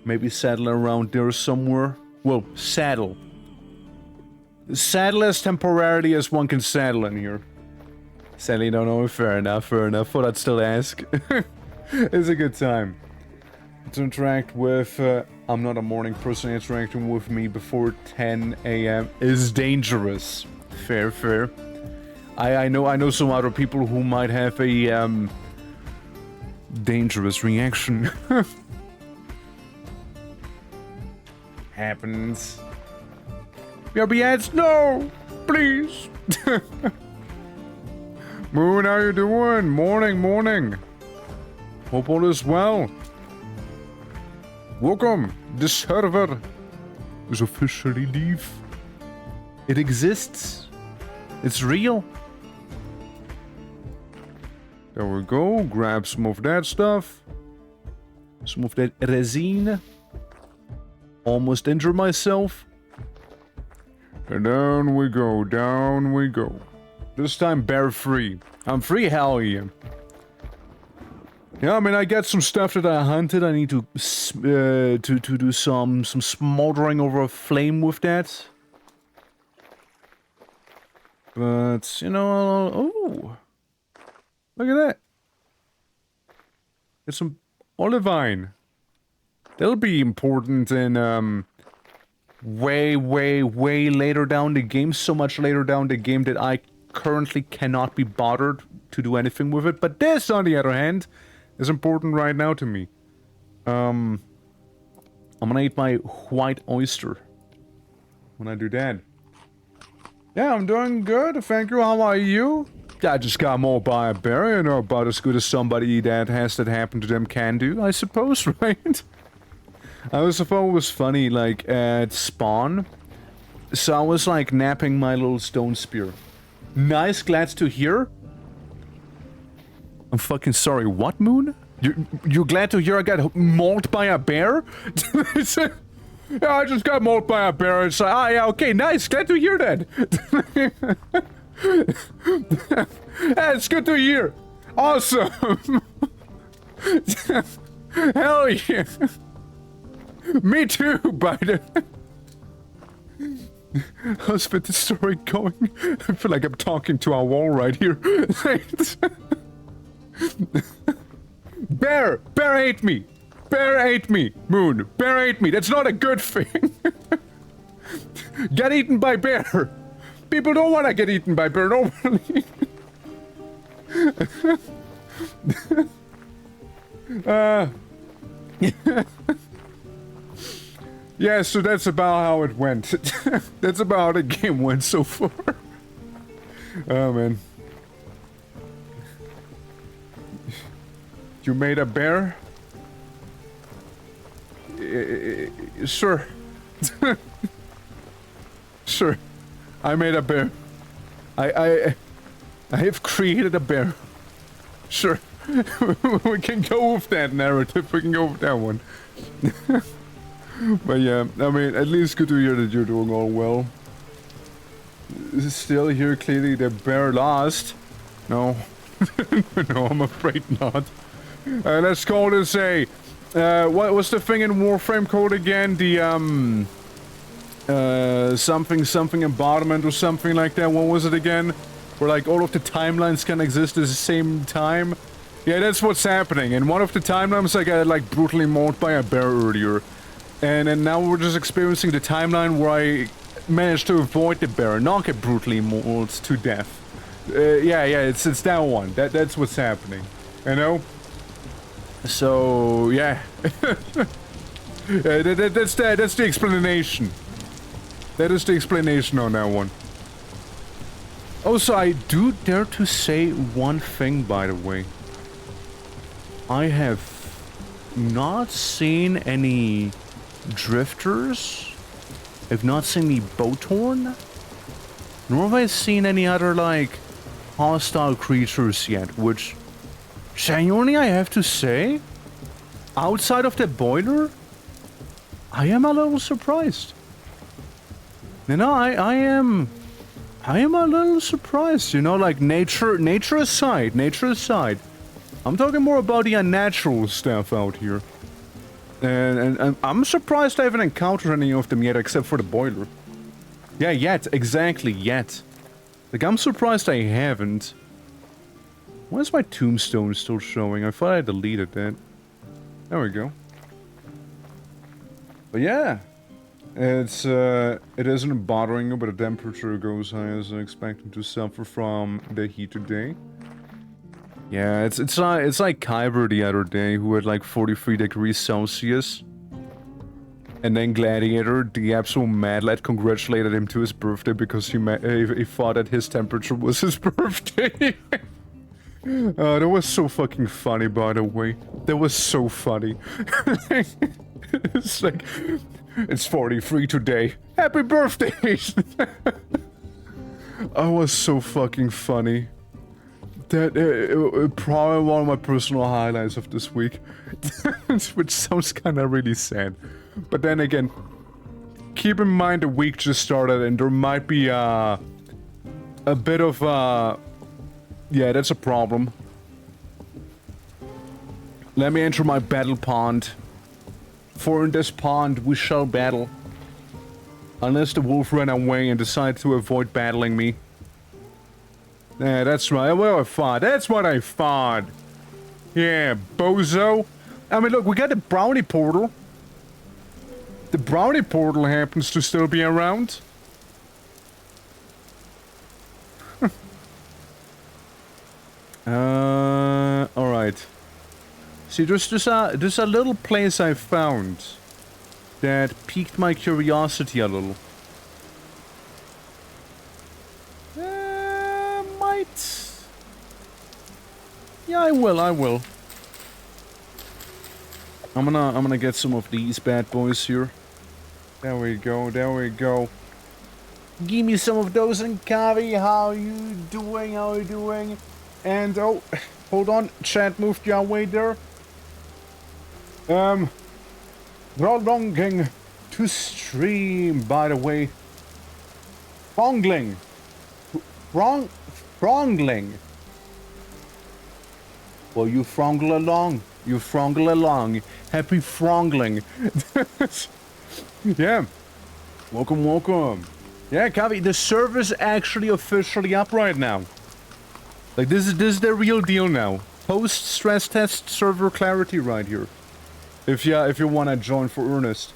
Maybe settle around there somewhere. Well, saddle. Saddle as temporarily as one can saddle in here. Sadly, don't know. Fair enough, fair enough. Thought I'd still ask. It's a good time. To interact with... I'm not a morning person. Interacting with me before 10 a.m. is dangerous. Fair, fair. I know some other people who might have a, dangerous reaction. Happens. BRB ads? No! Please! Moon, how you doing? Morning, morning. Hope all is well. Welcome. The server is officially live. It exists. It's real. There we go. Grab some of that stuff. Some of that resin. Almost injure myself. And down we go. Down we go. This time bear free. I'm free, hell yeah. Yeah, I mean, I got some stuff that I hunted. I need to do some smoldering over a flame with that. But, you know, oh. Look at that. Get some olivine. That'll be important in, way later down the game. So much later down the game that I currently cannot be bothered to do anything with it. But this, on the other hand, is important right now to me. I'm gonna eat my white oyster when I do that. Yeah, I'm doing good, thank you. How are you? I just got mauled by a bear, you know, about as good as somebody that has that happen to them can do, I suppose, right? I also thought it was funny, like, at spawn. So I was, like, napping my little stone spear. Nice, glad to hear. I'm fucking sorry, what, Moon? You're glad to hear I got mauled by a bear? Yeah, I just got mauled by a bear. It's like, ah, yeah, okay, nice, glad to hear that. Yeah, it's good to hear. Awesome. Hell yeah. Me too, Biden. How's the story going? I feel like I'm talking to a wall right here. Bear! Bear ate me! Bear ate me! Moon! Bear ate me! That's not a good thing! Get eaten by bear! People don't want to get eaten by bear normally. Yeah, so that's about how it went. That's about how the game went so far. Oh, man. You made a bear? Sure. Sure. I made a bear. I have created a bear. Sure. We can go with that narrative. We can go with that one. But yeah, I mean, at least good to hear that you're doing all well. Still here, clearly the bear lost. No. No, I'm afraid not. Let's call this a... what was the thing in Warframe called again? The, something embodiment or something like that. What was it again? Where, like, all of the timelines can exist at the same time. Yeah, that's what's happening. In one of the timelines, I got, like, brutally mauled by a bear earlier. And now we're just experiencing the timeline where I managed to avoid the bear, not get brutally mauled to death. Yeah, it's that one. That's what's happening. You know? So, yeah. That's the explanation. That is the explanation on that one. Also, I do dare to say one thing, by the way. I have not seen any drifters. I've not seen any boathorn. Nor have I seen any other, like, hostile creatures yet, which... genuinely, I have to say, outside of the boiler, I am a little surprised. You know, I am a little surprised, you know, like nature aside. I'm talking more about the unnatural stuff out here. And I'm surprised I haven't encountered any of them yet, except for the boiler. Yeah, yet. Exactly, yet. Like, I'm surprised I haven't. Why is my tombstone still showing? I thought I deleted that. There we go. But yeah. It isn't bothering you, but the temperature goes high as I'm expecting to suffer from the heat today. Yeah, it's like Kyber the other day, who had like 43 degrees Celsius. And then Gladiator, the absolute mad lad, congratulated him to his birthday because he thought that his temperature was his birthday. That was so fucking funny, by the way. That was so funny. It's like, it's 43 today. Happy birthday! That was so fucking funny. That probably one of my personal highlights of this week. Which sounds kind of really sad. But then again, keep in mind the week just started and there might be a bit of yeah, that's a problem. Let me enter my battle pond. For in this pond we shall battle. Unless the wolf ran away and decided to avoid battling me. Yeah, that's right. What I thought. That's what I thought. Yeah, bozo. I mean, look, we got the brownie portal. The brownie portal happens to still be around. Alright. See, there's a little place I found that piqued my curiosity a little. Might... yeah, I will. I'm gonna get some of these bad boys here. There we go. Give me some of those, and Kavi, how you doing? And, oh, hold on, chat moved your way there. Prolonging to stream, by the way. Frongling. Frongling. Well, you frongle along. Happy frongling. Yeah. Welcome. Yeah, Kavi, the server's actually officially up right now. Like, this is the real deal now. Post stress test server clarity right here. If you wanna join for earnest.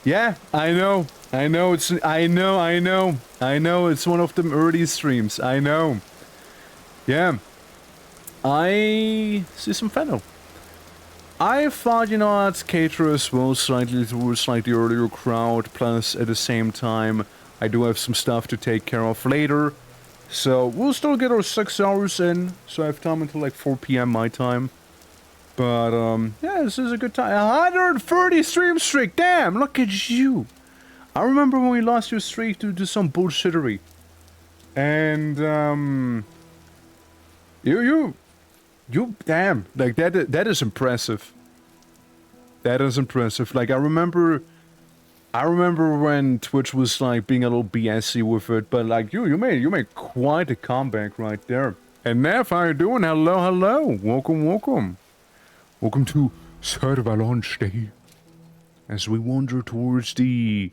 Yeah, I know. I know it's one of them early streams. I know. Yeah. I see some fennel. I thought, you know, I'd cater as well slightly towards like the earlier crowd, plus at the same time, I do have some stuff to take care of later. So we'll still get our 6 hours in, so I have time until like 4 p.m. my time. But, yeah, this is a good time. 130 stream streak, damn, look at you. I remember when we lost your streak due to some bullshittery. And, you, damn, like, that is impressive. That is impressive. Like, I remember when Twitch was, like, being a little BSy with it, but, like, you made quite a comeback right there. And Neff, how you doing? Hello, hello. Welcome, welcome. Welcome to Survival Launch Day. As we wander towards the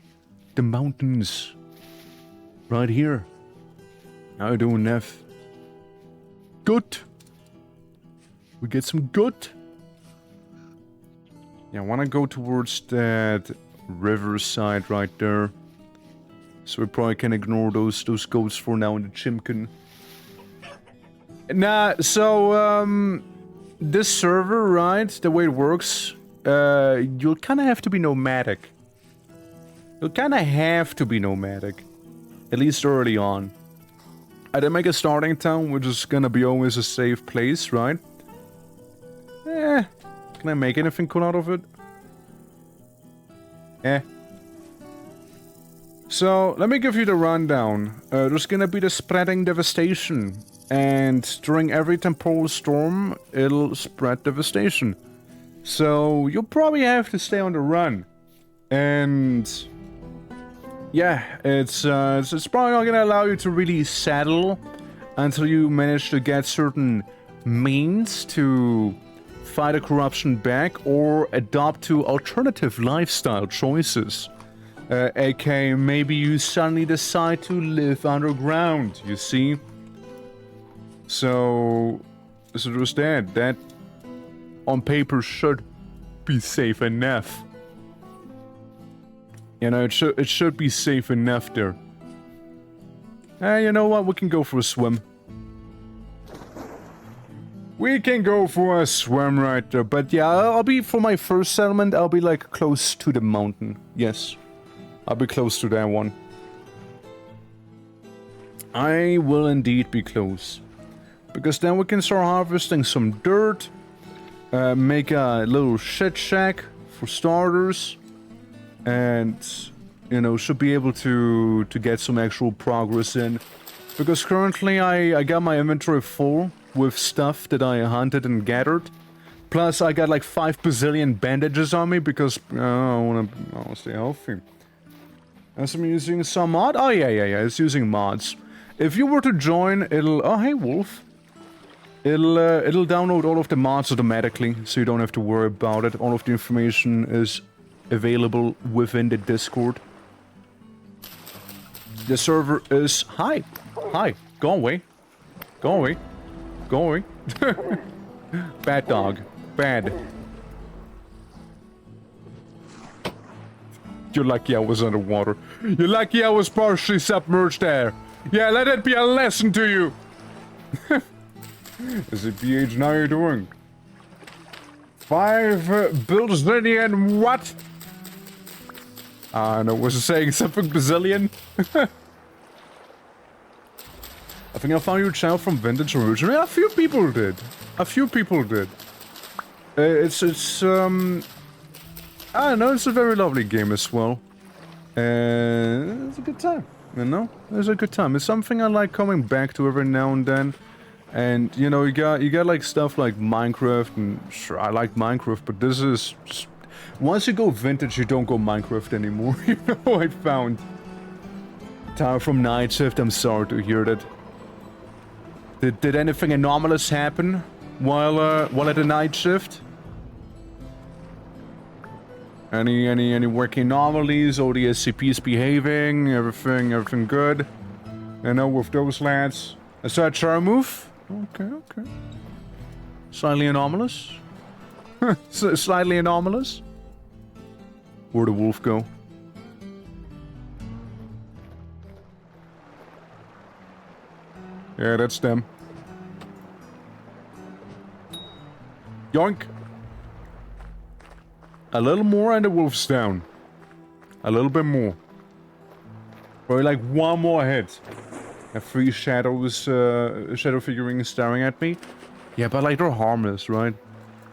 mountains. Right here. How you doing, Neff? Good. We get some good. Yeah, I want to go towards that riverside right there. So we probably can ignore those goats for now in the Chimkin. Nah, so, this server, right, the way it works, you'll kind of have to be nomadic. You'll kind of have to be nomadic. At least early on. I did make a starting town, which is gonna be always a safe place, right? Can I make anything cool out of it? So, let me give you the rundown. There's gonna be the spreading devastation. And during every temporal storm, it'll spread devastation. So, you'll probably have to stay on the run. And yeah, it's probably not gonna allow you to really settle until you manage to get certain means to fight a corruption back or adopt to alternative lifestyle choices. aka maybe you suddenly decide to live underground, you see? So there's that. That on paper should be safe enough. You know, it should be safe enough there. You know what? We can go for a swim. We can go for a swim right there. But yeah, I'll be, for my first settlement, I'll be like close to the mountain. Yes. I'll be close to that one. I will indeed be close. Because then we can start harvesting some dirt. Make a little shit shack for starters. And, you know, should be able to get some actual progress in. Because currently I got my inventory full with stuff that I hunted and gathered. Plus I got like 5 bazillion bandages on me because I wanna stay healthy. As I'm using some mod? Oh yeah, it's using mods. If you were to join, it'll... Oh, hey, Wolf. It'll download all of the mods automatically, so you don't have to worry about it. All of the information is available within the Discord. The server is... Hi! Go away. Go away. Go away. Bad dog. Bad. You're lucky I was underwater. You're lucky I was partially submerged there. Yeah, let it be a lesson to you. Is it BH now you're doing? 5 Bazillion what? No, was it saying something Brazilian? I think I found your channel from Vintage originally. A few people did. I don't know, it's a very lovely game as well. It's a good time, you know? It's a good time. It's something I like coming back to every now and then. And, you know, you got like stuff like Minecraft, and sure, I like Minecraft, but this is... Just, once you go vintage, you don't go Minecraft anymore, you know, I found. Tower from Night Shift, I'm sorry to hear that. Did anything anomalous happen while at the night shift? Any working anomalies? All the SCPs behaving? Everything good? You know, with those lads. Is that a charm move? Okay. Slightly anomalous? Slightly anomalous? Where'd the wolf go? Yeah, that's them. Yoink! A little more and the wolf's down. A little bit more. Probably like one more hit. And 3 shadows, shadow figurines staring at me. Yeah, but like they're harmless, right?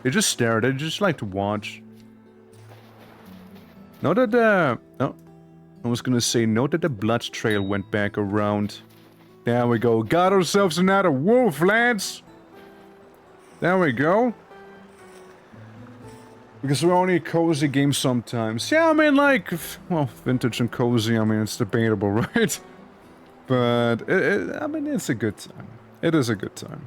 They just stare, they just like to watch. Note that oh, I was gonna say, note that the blood trail went back around. There we go. Got ourselves another wolf, Lance! There we go. Because we're only a cozy game sometimes. Yeah, I mean, like, well, vintage and cozy, I mean, it's debatable, right? But, I mean, it's a good time. It is a good time.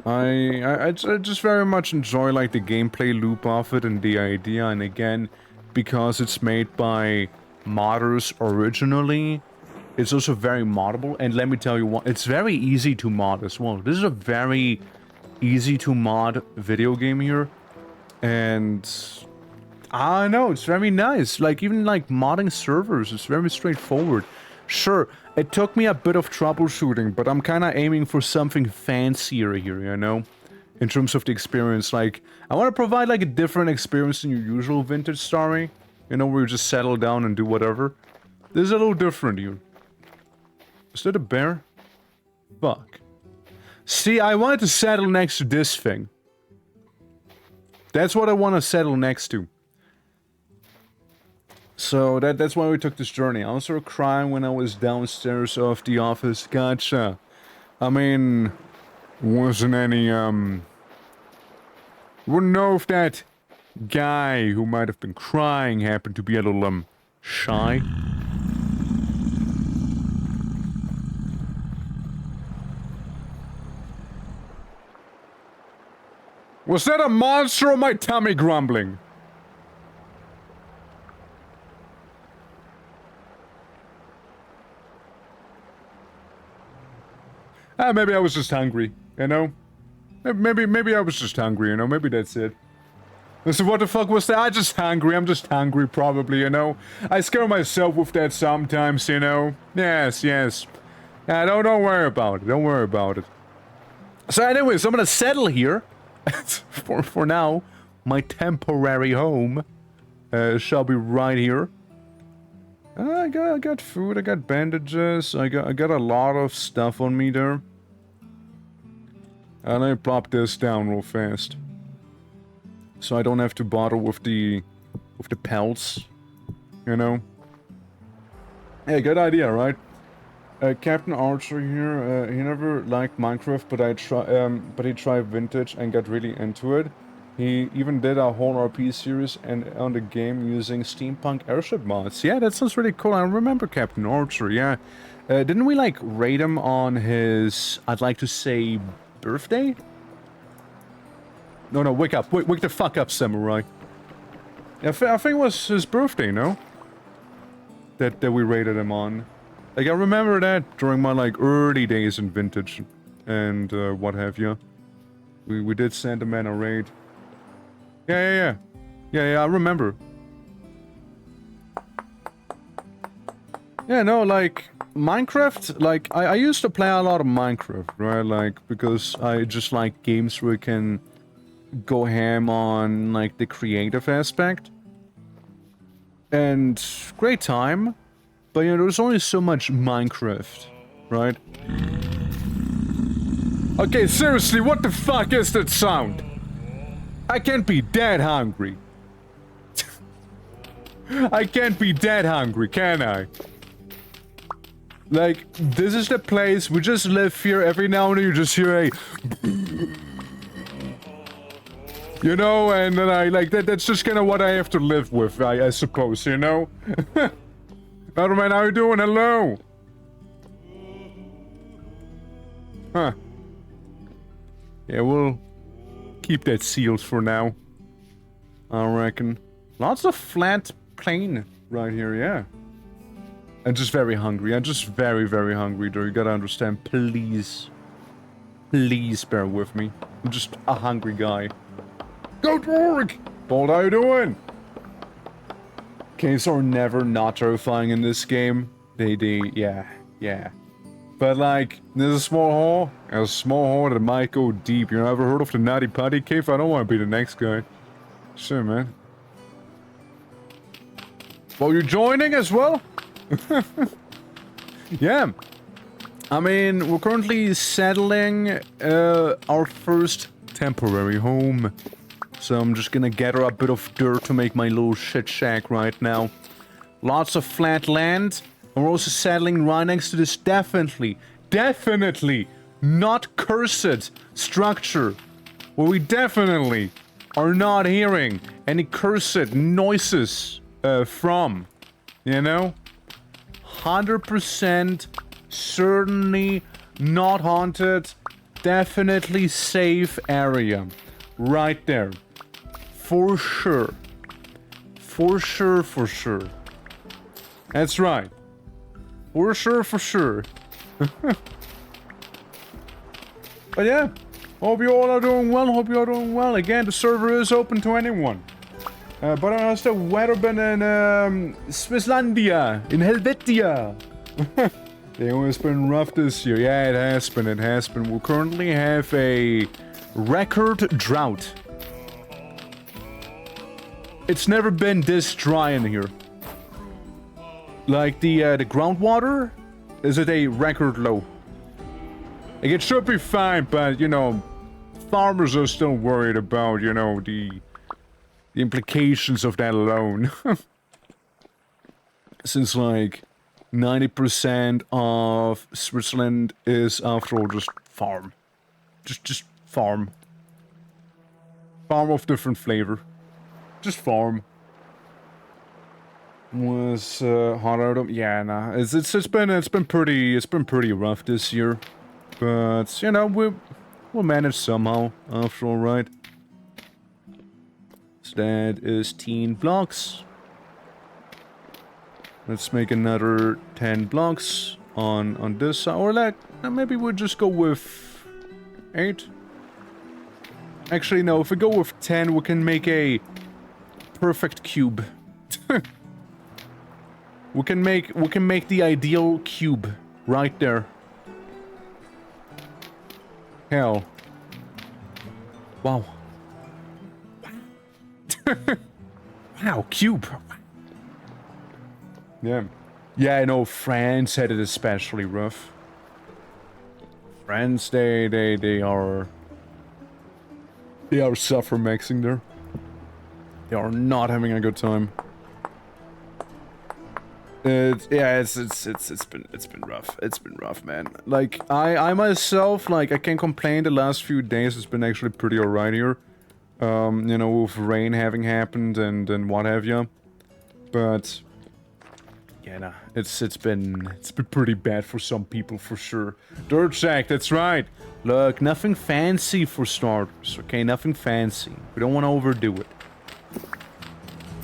I just very much enjoy, like, the gameplay loop of it and the idea, and again, because it's made by modders originally, it's also very moddable, and let me tell you what, it's very easy to mod as well. This is a very easy to mod video game here, and I don't know, it's very nice. Like, even like modding servers is very straightforward. Sure, it took me a bit of troubleshooting, but I'm kind of aiming for something fancier here, you know, in terms of the experience. Like, I want to provide like a different experience than your usual vintage story, you know, where you just settle down and do whatever. This is a little different here. Is that a bear? Fuck. See, I wanted to settle next to this thing. That's what I want to settle next to. So that's why we took this journey. I was sort of crying when I was downstairs of the office. Gotcha. I mean, wasn't any, wouldn't know if that guy who might have been crying happened to be a little, shy. Was that a monster or my tummy grumbling? Maybe I was just hungry, you know? Maybe I was just hungry, you know? Maybe that's it. So what the fuck was that? I'm just hungry, probably, you know? I scare myself with that sometimes, you know? Yes. Yeah, don't worry about it, So anyways, I'm gonna settle here. for now, my temporary home shall be right here. I got food, I got bandages, I got a lot of stuff on me there. And let me plop this down real fast. So I don't have to bother with the pelts, you know? Hey, good idea, right? Captain Archer here, he never liked Minecraft, but he tried Vintage and got really into it. He even did a whole RP series and on the game using steampunk airship mods. Yeah, that sounds really cool. I remember Captain Archer, yeah. Didn't we, like, raid him on his, I'd like to say, birthday? No, wake up. Wake the fuck up, Samurai. Yeah, I think it was his birthday, no? That we raided him on. Like, I remember that during my, like, early days in Vintage and what have you. We did send him in a raid. Yeah, I remember. Yeah, no, like, Minecraft, like, I used to play a lot of Minecraft, right? Like, because I just like games where you can go ham on, like, the creative aspect. And great time. But, you know, there's only so much Minecraft, right? Okay, seriously, what the fuck is that sound? I can't be that hungry. I can't be that hungry, can I? Like, this is the place, we just live here, every now and then you just hear a... You know, and then I, like, that's just kind of what I have to live with, I suppose, you know? Other man, how you doing? Hello! Huh. Yeah, we'll keep that sealed for now. I reckon. Lots of flat plain right here, yeah. I'm just very hungry. I'm just very, very hungry, though. You gotta understand, please. Please bear with me. I'm just a hungry guy. Go Rorik! Bold, how you doing? Caves are never not terrifying in this game. Yeah. But like, there's a small hole that might go deep. You ever heard of the Nutty Putty Cave? I don't want to be the next guy. So, man. Well, you're joining as well? Yeah. I mean, we're currently settling our first temporary home. So I'm just gonna gather a bit of dirt to make my little shit shack right now. Lots of flat land. And we're also settling right next to this definitely not cursed structure. Where we definitely are not hearing any cursed noises from. You know? 100% certainly not haunted. Definitely safe area. Right there. For sure. For sure, for sure. That's right. For sure, for sure. But yeah. Hope you all are doing well. Hope you are doing well. Again, the server is open to anyone. But how's the weather been in Swisslandia? In Helvetia? It's been rough this year. Yeah, it has been. It has been. We currently have a record drought. It's never been this dry in here. Like the groundwater is at a record low. Like it should be fine, but you know, farmers are still worried about, you know, the implications of that alone. Since like 90% of Switzerland is after all just farm. Just farm. Farm of different flavor. Just farm. Was hot out. Yeah, nah. It's been pretty rough this year. But you know, we'll manage somehow after all, right? So that is 10 blocks. Let's make another 10 blocks on this side. Or like maybe we'll just go with 8. Actually no, if we go with 10 we can make a perfect cube. we can make the ideal cube right there. Hell. Wow. Wow, cube. Yeah. Yeah, I know France had it especially rough. France, they are suffer maxing there. They are not having a good time. It's been rough. It's been rough, man. Like I myself, like I can't complain. The last few days it's been actually pretty alright here. You know, with rain having happened and what have you. But yeah, nah, it's been pretty bad for some people for sure. Dirt shack, that's right. Look, nothing fancy for starters. Okay, nothing fancy. We don't want to overdo it.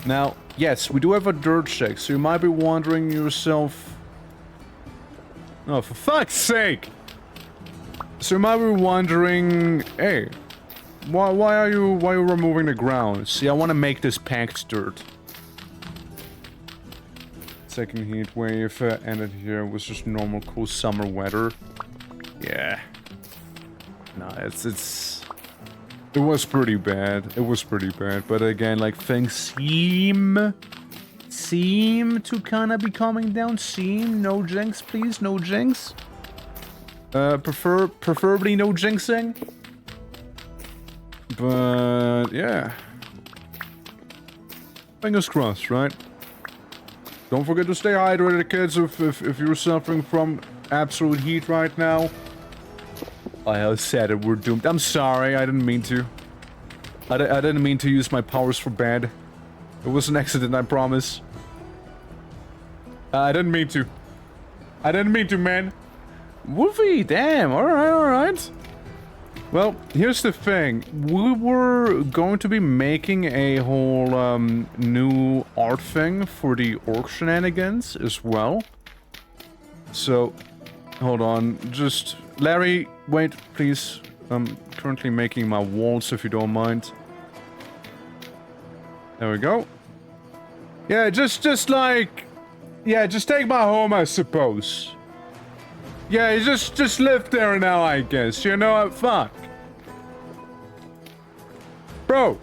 Now, yes, we do have a dirt shack, so you might be wondering yourself... Oh, for fuck's sake! So you might be wondering, hey, why are you removing the ground? See, I want to make this packed dirt. Second heat wave ended here. It was just normal cool summer weather. Yeah. No, it was pretty bad. It was pretty bad. But again, like things seem to kind of be coming down. No jinx, please. No jinx. Preferably no jinxing. But yeah. Fingers crossed, right? Don't forget to stay hydrated, kids, if you're suffering from absolute heat right now. I said it, we're doomed. I'm sorry, I didn't mean to. I didn't mean to use my powers for bad. It was an accident, I promise. I didn't mean to. I didn't mean to, man. Woofy, damn, alright. Well, here's the thing. We were going to be making a whole new art thing for the orc shenanigans as well. So, hold on, just... Larry, wait, please. I'm currently making my walls, if you don't mind. There we go. Yeah, just like... Yeah, just take my home, I suppose. Yeah, you just live there now, I guess. You know what? Fuck. Bro.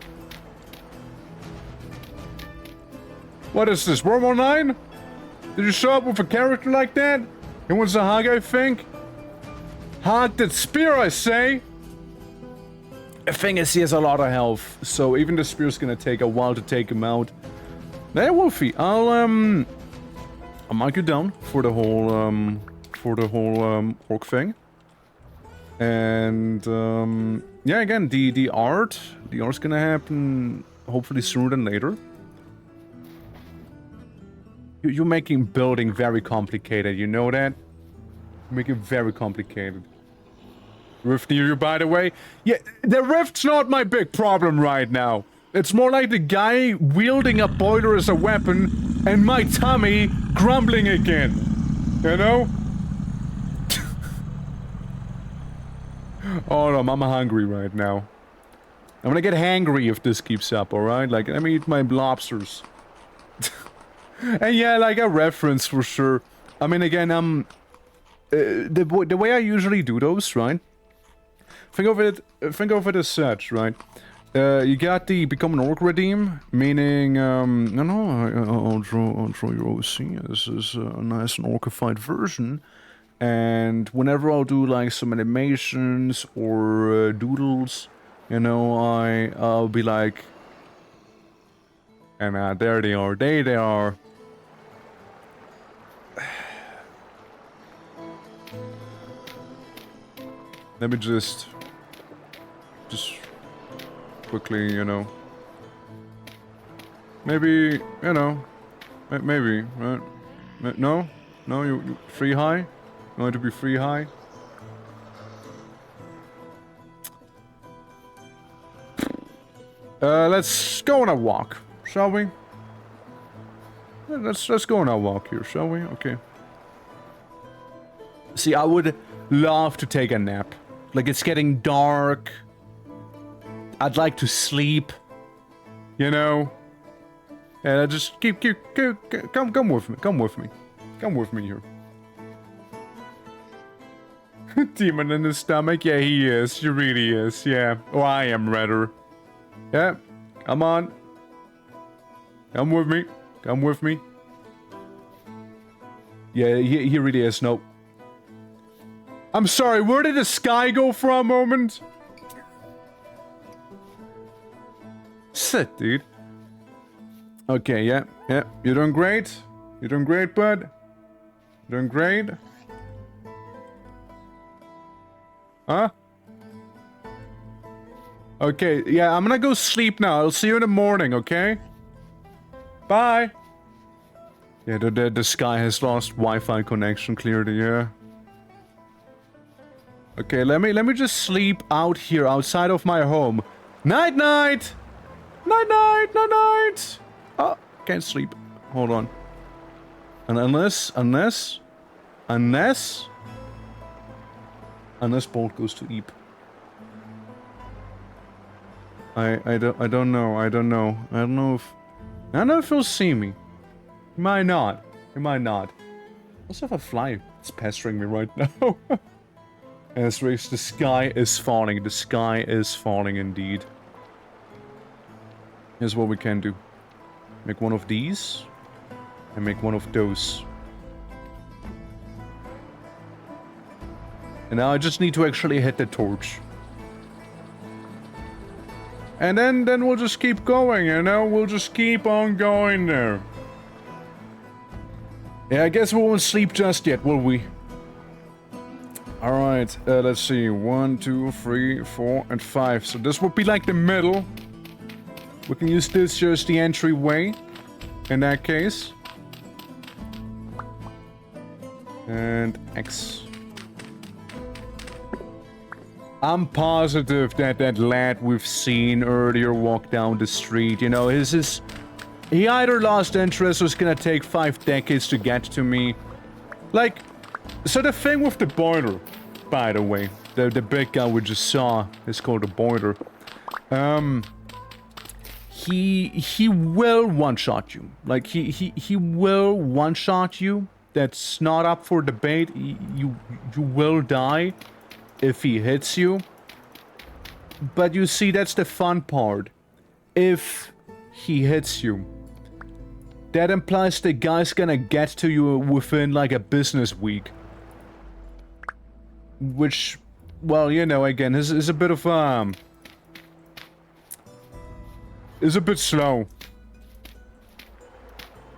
What is this, World War 9? Did you show up with a character like that? He wants a hug, I think? Hug that spear, I say! The thing is, he has a lot of health, so even the spear's gonna take a while to take him out. There, Wolfie, I'll mark you down for the whole, orc thing. And, yeah, again, the art's gonna happen hopefully sooner than later. You're making building very complicated, you know that? You make it very complicated. Rift near you, by the way? Yeah, the rift's not my big problem right now. It's more like the guy wielding a boiler as a weapon and my tummy grumbling again. You know? Oh no, I'm hungry right now. I'm gonna get hangry if this keeps up, alright? Like, let me eat my lobsters. And yeah, like a reference for sure. I mean, again, the way I usually do those, right? Think of it as such, right? You got the become an orc redeem, meaning, I'll draw your OC. This is a nice and orcified version. And whenever I'll do like some animations or doodles, you know, I'll be like, and there they are, they are. Let me just quickly, you know, maybe, you know, maybe, right? No, you free high? You want to be free high? Let's go on a walk, shall we? Let's go on a walk here, shall we? Okay. See, I would love to take a nap. Like, it's getting dark. I'd like to sleep. You know? And just come with me. Come with me. Come with me here. Demon in the stomach? Yeah, he is. He really is. Yeah. Oh, I am rather. Yeah. Come on. Come with me. Come with me. Yeah, he really is. Nope. I'm sorry, where did the sky go for a moment? Sit, dude. Okay, yeah. You're doing great. You're doing great, bud. You're doing great. Huh? Okay, yeah, I'm gonna go sleep now. I'll see you in the morning, okay? Bye. Yeah, the sky has lost Wi-Fi connection clearly, yeah. Okay, let me just sleep out here outside of my home. Night night! Night night, night night! Oh, can't sleep. Hold on. And unless Bolt goes to Eep. I don't know if he'll see me. He might not. Also, if a fly is pestering me right now. As race, the sky is falling. The sky is falling indeed. Here's what we can do. Make one of these. And make one of those. And now I just need to actually hit the torch. And then we'll just keep going, you know? We'll just keep on going there. Yeah, I guess we won't sleep just yet, will we? Alright, let's see. 1, 2, 3, 4, and 5. So this would be like the middle. We can use this just the entryway. In that case. And X. I'm positive that that lad we've seen earlier walk down the street, you know, he either lost interest or it's gonna take 5 decades to get to me. Like, so the thing with the boiler, by the way, the big guy we just saw is called a boiler. He will one-shot you. Like, he will one-shot you. That's not up for debate. You will die if he hits you. But you see, that's the fun part. If he hits you. that implies the guy's gonna get to you within like a business week. Which, well, you know, again, is a bit of, is a bit slow.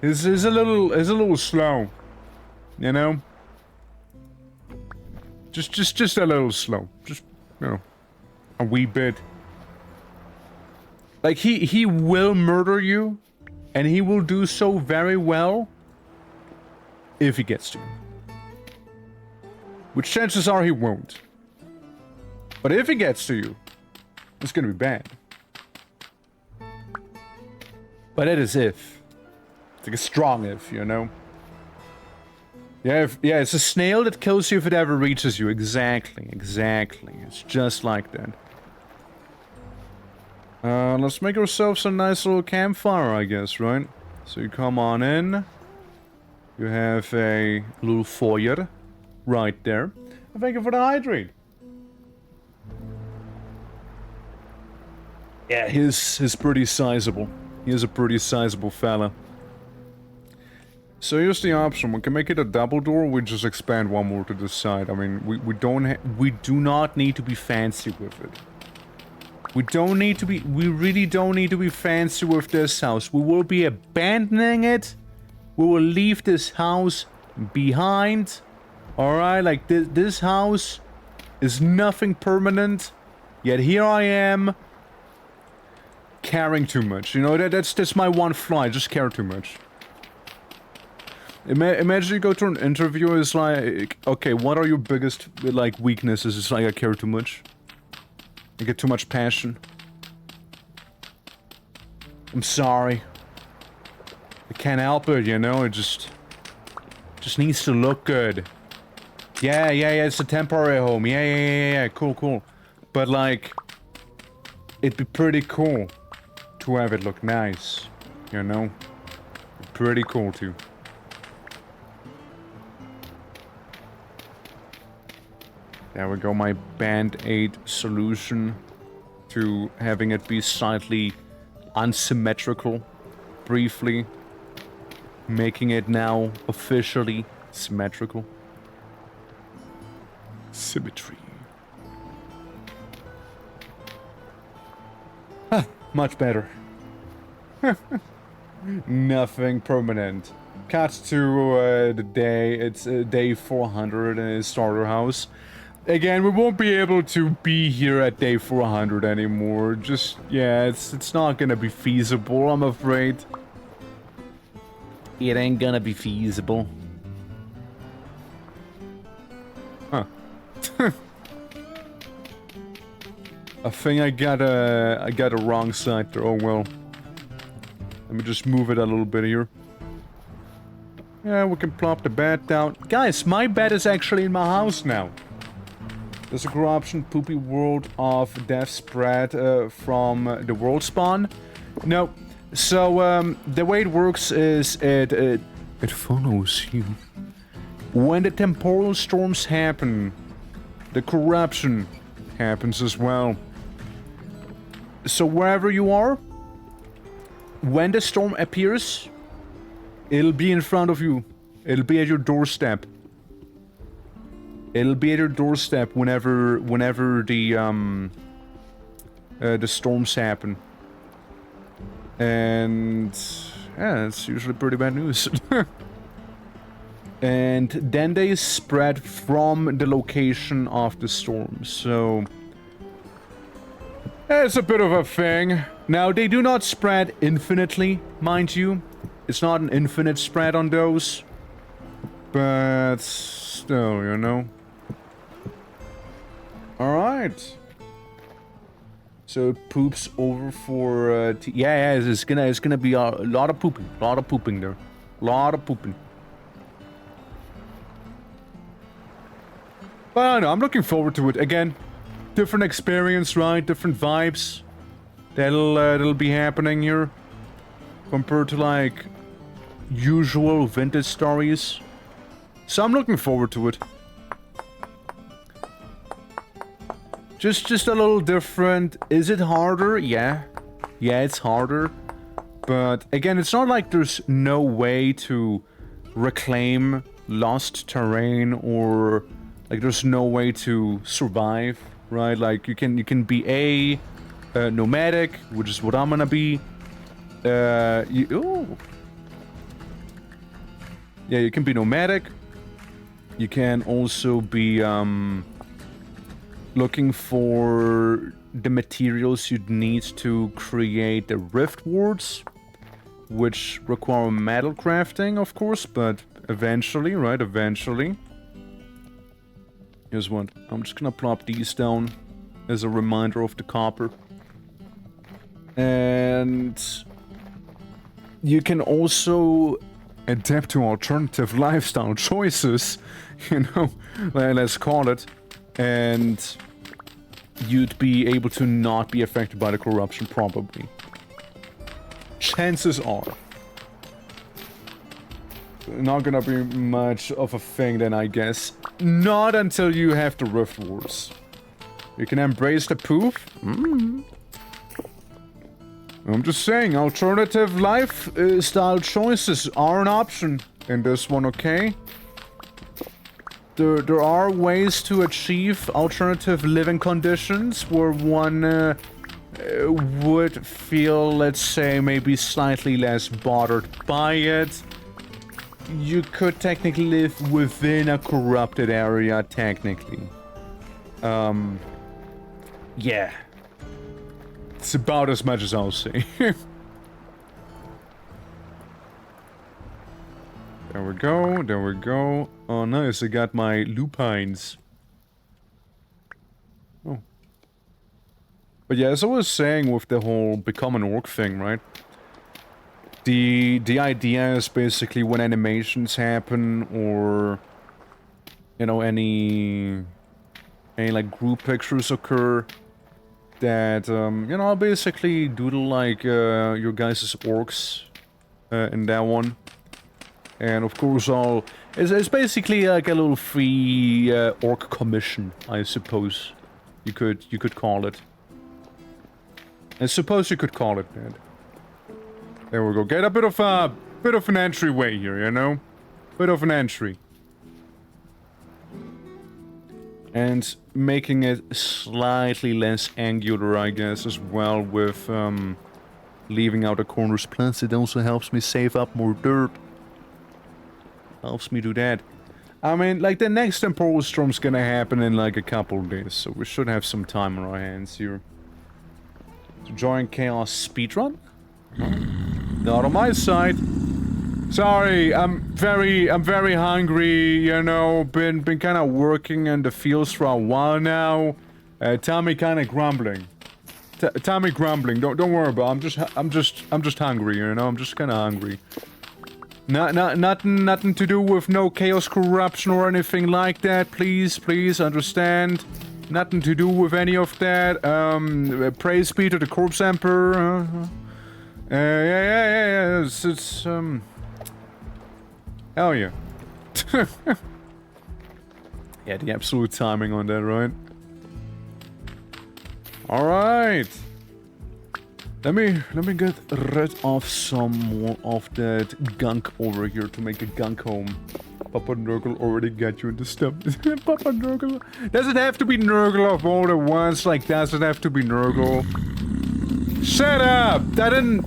Is a little slow. You know? Just a little slow. Just, you know, a wee bit. Like, he will murder you, and he will do so very well if he gets to you. Which chances are he won't. But if he gets to you, it's gonna be bad. But it is if. It's like a strong if, you know? Yeah, yeah, it's a snail that kills you if it ever reaches you. Exactly, exactly. It's just like that. Let's make ourselves a nice little campfire, I guess, right? So you come on in. You have a little foyer right there. And thank you for the hydrate. Yeah, he's pretty sizable. He is a pretty sizable fella. So here's the option. We can make it a double door. We just expand one more to the side. I mean, we do not need to be fancy with it. We really don't need to be fancy with this house. We will be abandoning it. We will leave this house behind. Alright, like this house is nothing permanent. Yet here I am caring too much. You know, that's my one flaw. I just care too much. Imagine you go to an interview, it's like, okay, what are your biggest, like, weaknesses? It's like, I care too much. I get too much passion. I'm sorry. I can't help it, you know, it just needs to look good. Yeah, it's a temporary home. Yeah, cool. But, like, it'd be pretty cool to have it look nice, you know? Pretty cool, too. There we go, my Band-Aid solution to having it be slightly unsymmetrical, briefly, making it now officially symmetrical. Symmetry. Much better. Nothing permanent. Cut to the day, it's day 400 in his starter house. Again, we won't be able to be here at day 400 anymore. Just, yeah, it's not gonna be feasible, I'm afraid. It ain't gonna be feasible. Huh. I think I got a wrong side there. Oh well. Let me just move it a little bit here. Yeah, we can plop the bed down. Guys, my bed is actually in my house now. There's a corruption poopy world of death spread from the world spawn. No. So, the way it works is it follows you. When the temporal storms happen, the corruption happens as well. So wherever you are, when the storm appears, it'll be in front of you. It'll be at your doorstep. It'll be at your doorstep whenever the storms happen. And yeah, it's usually pretty bad news. And then they spread from the location of the storm, so it's a bit of a thing. Now, they do not spread infinitely, mind you. It's not an infinite spread on those. But still, you know. Alright. So it poops over for yeah, it's gonna be a lot of pooping. A lot of pooping there. A lot of pooping. But I don't know, I'm looking forward to it. Again, different experience, right? Different vibes. That'll be happening here. Compared to, like, usual vintage stories. So I'm looking forward to it. Just a little different. Is it harder? Yeah. Yeah, it's harder. But again, it's not like there's no way to reclaim lost terrain, or like there's no way to survive, right? Like you can be nomadic, which is what I'm gonna be. Yeah, you can be nomadic. You can also be looking for the materials you'd need to create the rift wards, which require metal crafting, of course, but eventually, right? Eventually. Here's what. I'm just gonna plop these down as a reminder of the copper. And you can also adapt to alternative lifestyle choices, you know, let's call it, and you'd be able to not be affected by the corruption, probably. Chances are. Not gonna be much of a thing then, I guess. Not until you have the Rift Wars. You can embrace the poof. I'm just saying, alternative lifestyle choices are an option in this one, okay? There are ways to achieve alternative living conditions where one would feel, let's say, maybe slightly less bothered by it. You could technically live within a corrupted area, technically. Yeah. It's about as much as I'll say. There we go, there we go. Oh, nice, I got my lupines. Oh. But yeah, as I was saying with the whole become an orc thing, right? The idea is basically when animations happen, or you know, any like group pictures occur, that you know, I'll basically doodle like your guys' orcs in that one. And of course it's basically like a little free orc commission, I suppose you could call it. I suppose you could call it that. There we go. Get a bit of an entryway here, you know? Bit of an entry. And making it slightly less angular, I guess, as well, with leaving out the corners. Plus, it also helps me save up more dirt. Helps me do that. I mean, like, the next temporal storm's gonna happen in like a couple of days, so we should have some time on our hands here. To join Chaos speedrun? Not on my side. Sorry, I'm very hungry, you know, been kind of working in the fields for a while now. Tommy kind of grumbling. Tommy grumbling. Don't worry about it. I'm just hungry, you know. I'm just kind of hungry. Nothing to do with no chaos corruption or anything like that. Please understand. Nothing to do with any of that. Praise be to the Corpse Emperor. Yeah. It's hell yeah. Yeah, the absolute timing on that, right? Alright. Let me get rid of some more of that gunk over here to make a gunk home. Papa Nurgle already got you in the stump. Papa Nurgle. Does it have to be Nurgle of all at once? Like, does it have to be Nurgle? Shut up! That didn't...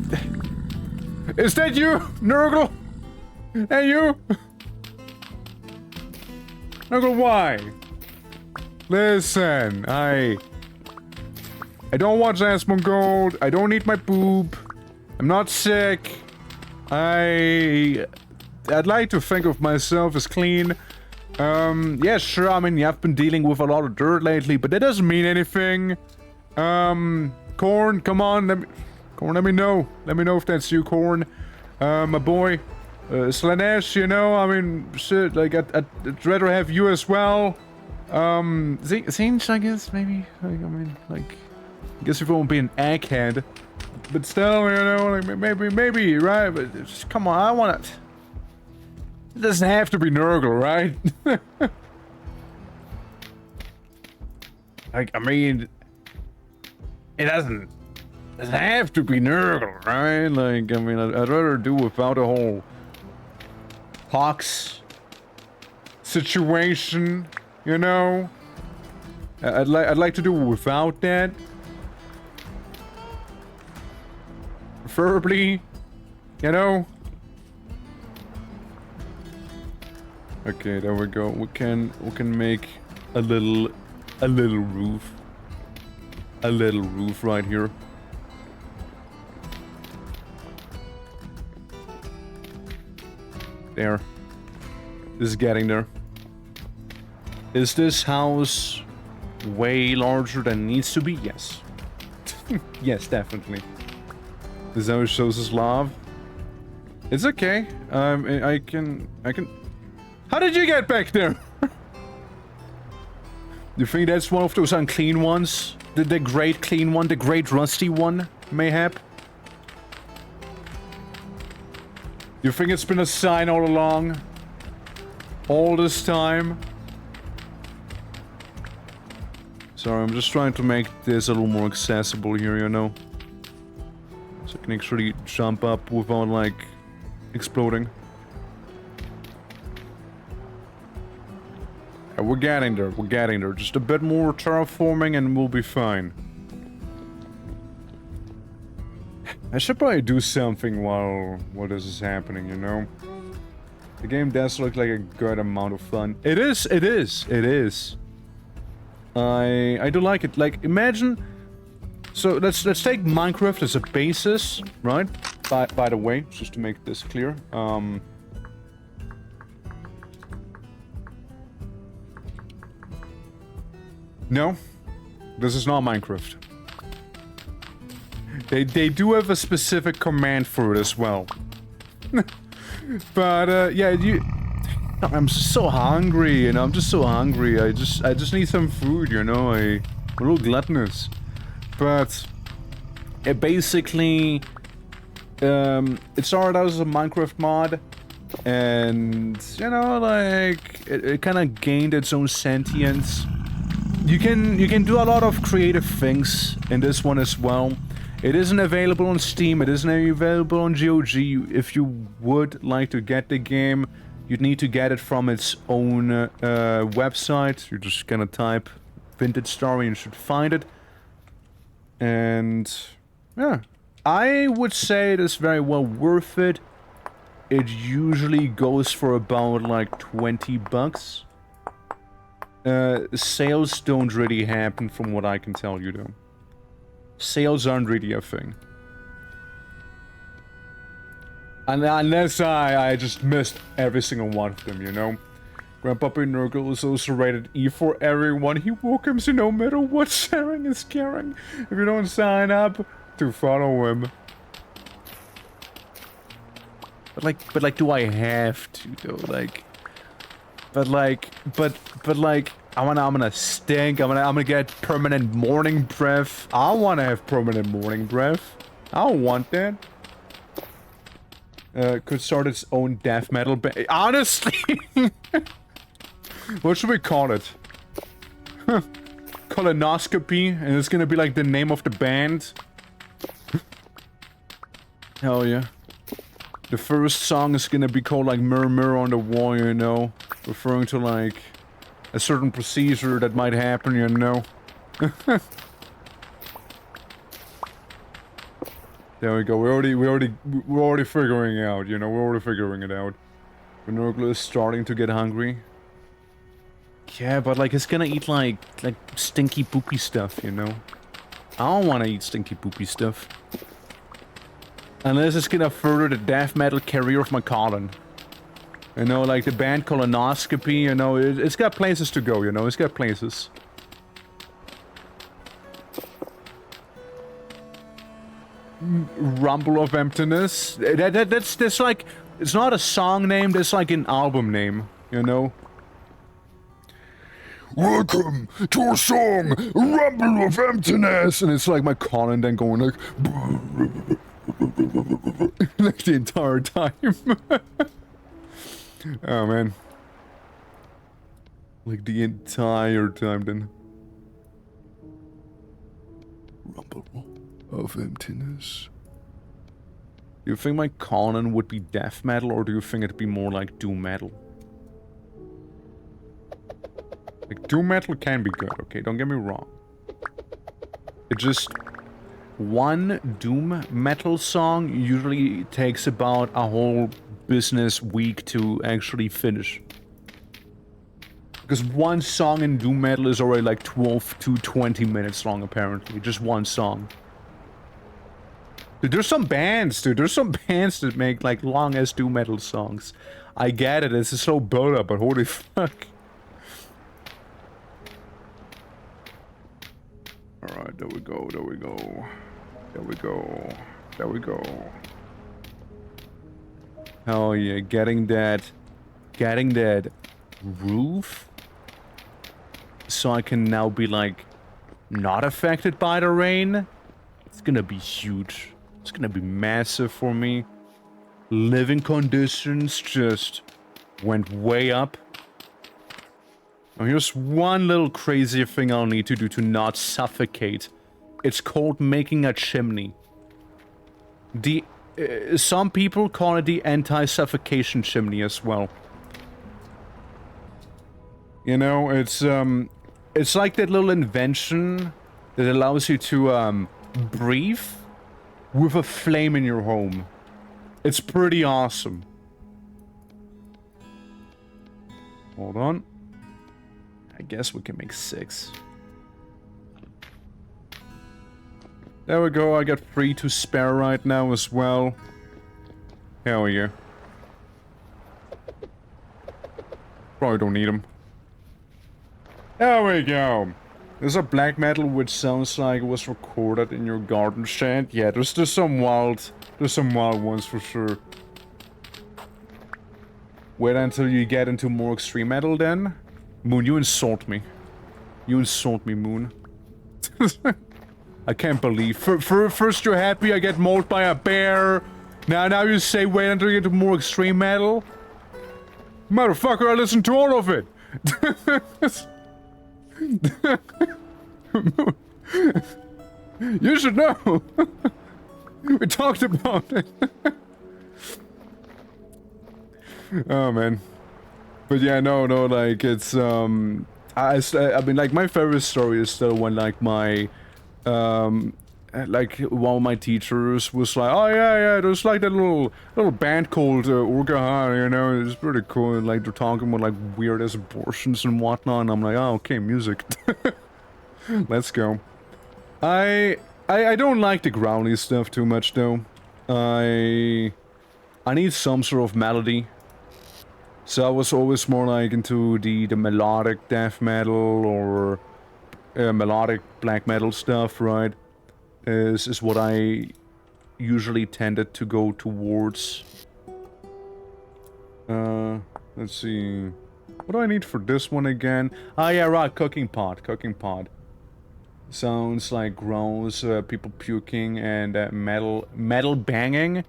Is that you, Nurgle? Hey, you? Nurgle, why? Listen, I don't watch Asmongold. I don't eat my poop. I'm not sick. I'd like to think of myself as clean. Yeah, sure, I mean, I've been dealing with a lot of dirt lately, but that doesn't mean anything. Corn, come on, Corn, let me know. Let me know if that's you, Corn. My boy. Slanesh, you know, I mean, shit, like, I'd rather have you as well. Zinch, I guess, maybe? Like, I mean, like, I guess if it won't be an egghead. But still, you know, like, maybe, right? But just, come on, I want it. It doesn't have to be Nurgle, right? Like, I mean, it doesn't It have to be Nurgle, right? Like, I mean, I'd rather do without a whole Pox situation, you know? I'd like to do without that. Preferably, you know? Okay, there we go. We can make a little roof. A little roof right here. There. This is getting there. Is this house way larger than it needs to be? Yes. Yes, definitely. This house shows us love. It's okay. I can... How did you get back there? You think that's one of those unclean ones? The great clean one? The great rusty one? Mayhap? You think it's been a sign all along? All this time? Sorry, I'm just trying to make this a little more accessible here, you know? So I can actually jump up without, like, exploding. And we're getting there, we're getting there. Just a bit more terraforming and we'll be fine. I should probably do something while this is happening, you know? The game does look like a good amount of fun. It is. I do like it. Like, imagine... So, let's take Minecraft as a basis, right? By the way, just to make this clear. No, this is not Minecraft. They do have a specific command for it as well. But yeah, I'm just so hungry, you know. I'm just so hungry. I just need some food, you know. I'm a little gluttonous. But it basically it started out as a Minecraft mod, and you know, like it kind of gained its own sentience. You can do a lot of creative things in this one as well. It isn't available on Steam, it isn't available on GOG. If you would like to get the game, you'd need to get it from its own website. You're just gonna type Vintage Story and you should find it. And yeah, I would say it is very well worth it. It usually goes for about like 20 bucks. Sales don't really happen from what I can tell you though. Sales aren't really a thing. And unless I just missed every single one of them, you know? Grandpappy Nurgle is also rated E for everyone. He welcomes you no matter what. Sharing is caring. If you don't sign up to follow him. But like, do I have to though? Like, but like, I'm gonna stink. I'm gonna get permanent morning breath. I wanna have permanent morning breath. I don't want that. Could start its own death metal band. Honestly, what should we call it? Colonoscopy, and it's gonna be like the name of the band. Hell yeah. The first song is gonna be called like Mirror Mirror on the Wall, you know, referring to like a certain procedure that might happen, you know. There we go. We're already figuring out, you know. We're already figuring it out. Nurgle is starting to get hungry. Yeah, but like it's gonna eat like stinky poopy stuff, you know. I don't want to eat stinky poopy stuff. Unless it's gonna further the death metal career of my Colin. You know, like the band Colonoscopy, you know, it's got places to go, you know, it's got places. Rumble of Emptiness. That's like, it's not a song name, that's like an album name, you know. Welcome to our song, Rumble of Emptiness! And it's like my Colin then going like... like the entire time. Oh man. Like the entire time then. Rumble. of emptiness. Do you think my canon would be death metal, or do you think it'd be more like doom metal? Like, doom metal can be good, okay? Don't get me wrong. It just... One doom metal song usually takes about a whole business week to actually finish. Because one song in doom metal is already like 12 to 20 minutes long, apparently. Just one song. Dude, there's some bands, dude. There's some bands that make like long-ass doom metal songs. I get it, it's a slow build-up, but holy fuck. Alright, there we go, there we go. There we go. There we go. Hell yeah, getting that roof. So I can now be like, not affected by the rain. It's gonna be huge. It's gonna be massive for me. Living conditions just went way up. Now here's one little crazy thing I'll need to do to not suffocate. It's called making a chimney. Some people call it the anti-suffocation chimney as well. You know, it's like that little invention that allows you to breathe with a flame in your home. It's pretty awesome. Hold on. I guess we can make 6. There we go, I got 3 to spare right now as well. Hell yeah. Probably don't need them. There we go. There's a black metal which sounds like it was recorded in your garden shed. Yeah, there's some wild ones for sure. Wait until you get into more extreme metal then. Moon, you insult me. You insult me, Moon. I can't believe. First you're happy I get mauled by a bear. Now you say wait until you get to more extreme metal. Motherfucker, I listened to all of it. You should know. We talked about it. Oh man. But yeah, no, like it's I mean, like my favorite story is still when like my like one of my teachers was like, oh yeah, there's like that little band called Urgahan, you know, it's pretty cool. And, like they're talking about like weird ass abortions and whatnot, and I'm like, oh okay, music. Let's go. I don't like the growly stuff too much though. I need some sort of melody. So I was always more like into the melodic death metal or melodic black metal stuff, right? Is what I usually tended to go towards. Let's see. What do I need for this one again? Ah, yeah, right, cooking pot. Sounds like groans, people puking, and metal banging.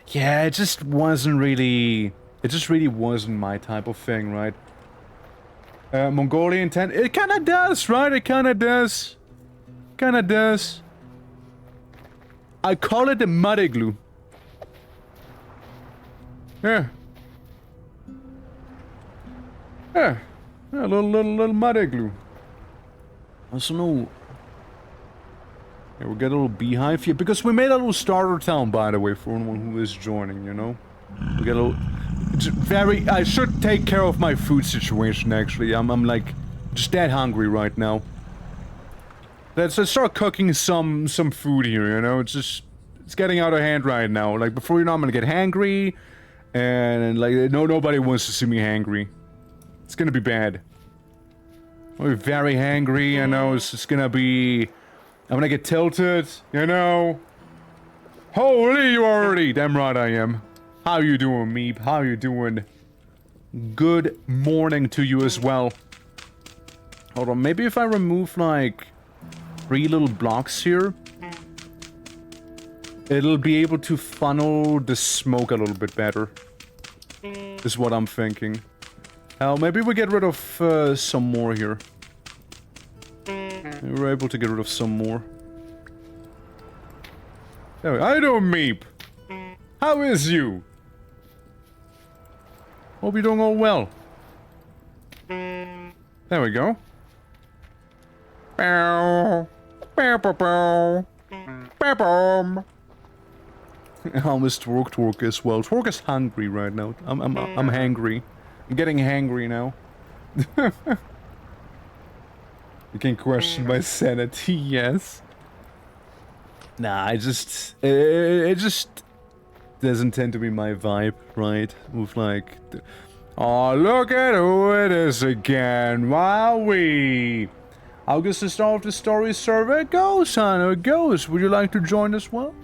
Yeah, it just wasn't really... It just really wasn't my type of thing, right? Mongolian tent. It kinda does, right? It kinda does. Kinda does. I call it a mud igloo. Yeah. Yeah. Yeah, a little mud igloo. Also no... Yeah, we got a little beehive here, because we made a little starter town, by the way, for anyone who is joining, you know? We got a little... It's very... I should take care of my food situation, actually. I'm like, just that hungry right now. Let's start cooking some food here, you know? It's just... It's getting out of hand right now. Like, before you know, I'm gonna get hangry. And, like, nobody wants to see me hangry. It's gonna be bad. I'll be very hangry, you know? It's just gonna be... I'm gonna get tilted, you know? Holy, you already! Damn right I am. How you doing, Meep? How you doing? Good morning to you as well. Hold on, maybe if I remove, like, 3 little blocks here, it'll be able to funnel the smoke a little bit better. Is what I'm thinking. Maybe we get rid of some more here. We were able to get rid of some more. Oh, I know, Meep. How is you? Hope you're doing all well. There we go. Bow. Bow, bow, bow. Bow, bow. I'll miss Twerk as well. Twerk is hungry right now. I'm hangry. I'm getting hangry now. You can question my sanity, yes. Nah, it just doesn't tend to be my vibe, right? With like, oh, look at who it is again. Wowee. How does the start of the story server? It goes, son, it goes. Would you like to join as well?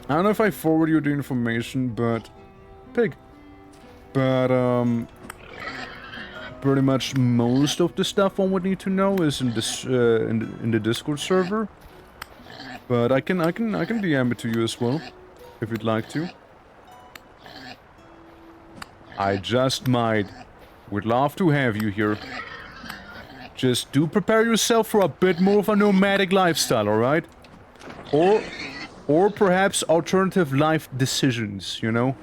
I don't know if I forward you the information, but pig. But pretty much most of the stuff one would need to know is in this in the Discord server. But I can DM it to you as well, if you'd like to. I just might. Would love to have you here. Just do prepare yourself for a bit more of a nomadic lifestyle, alright? Or perhaps alternative life decisions, you know?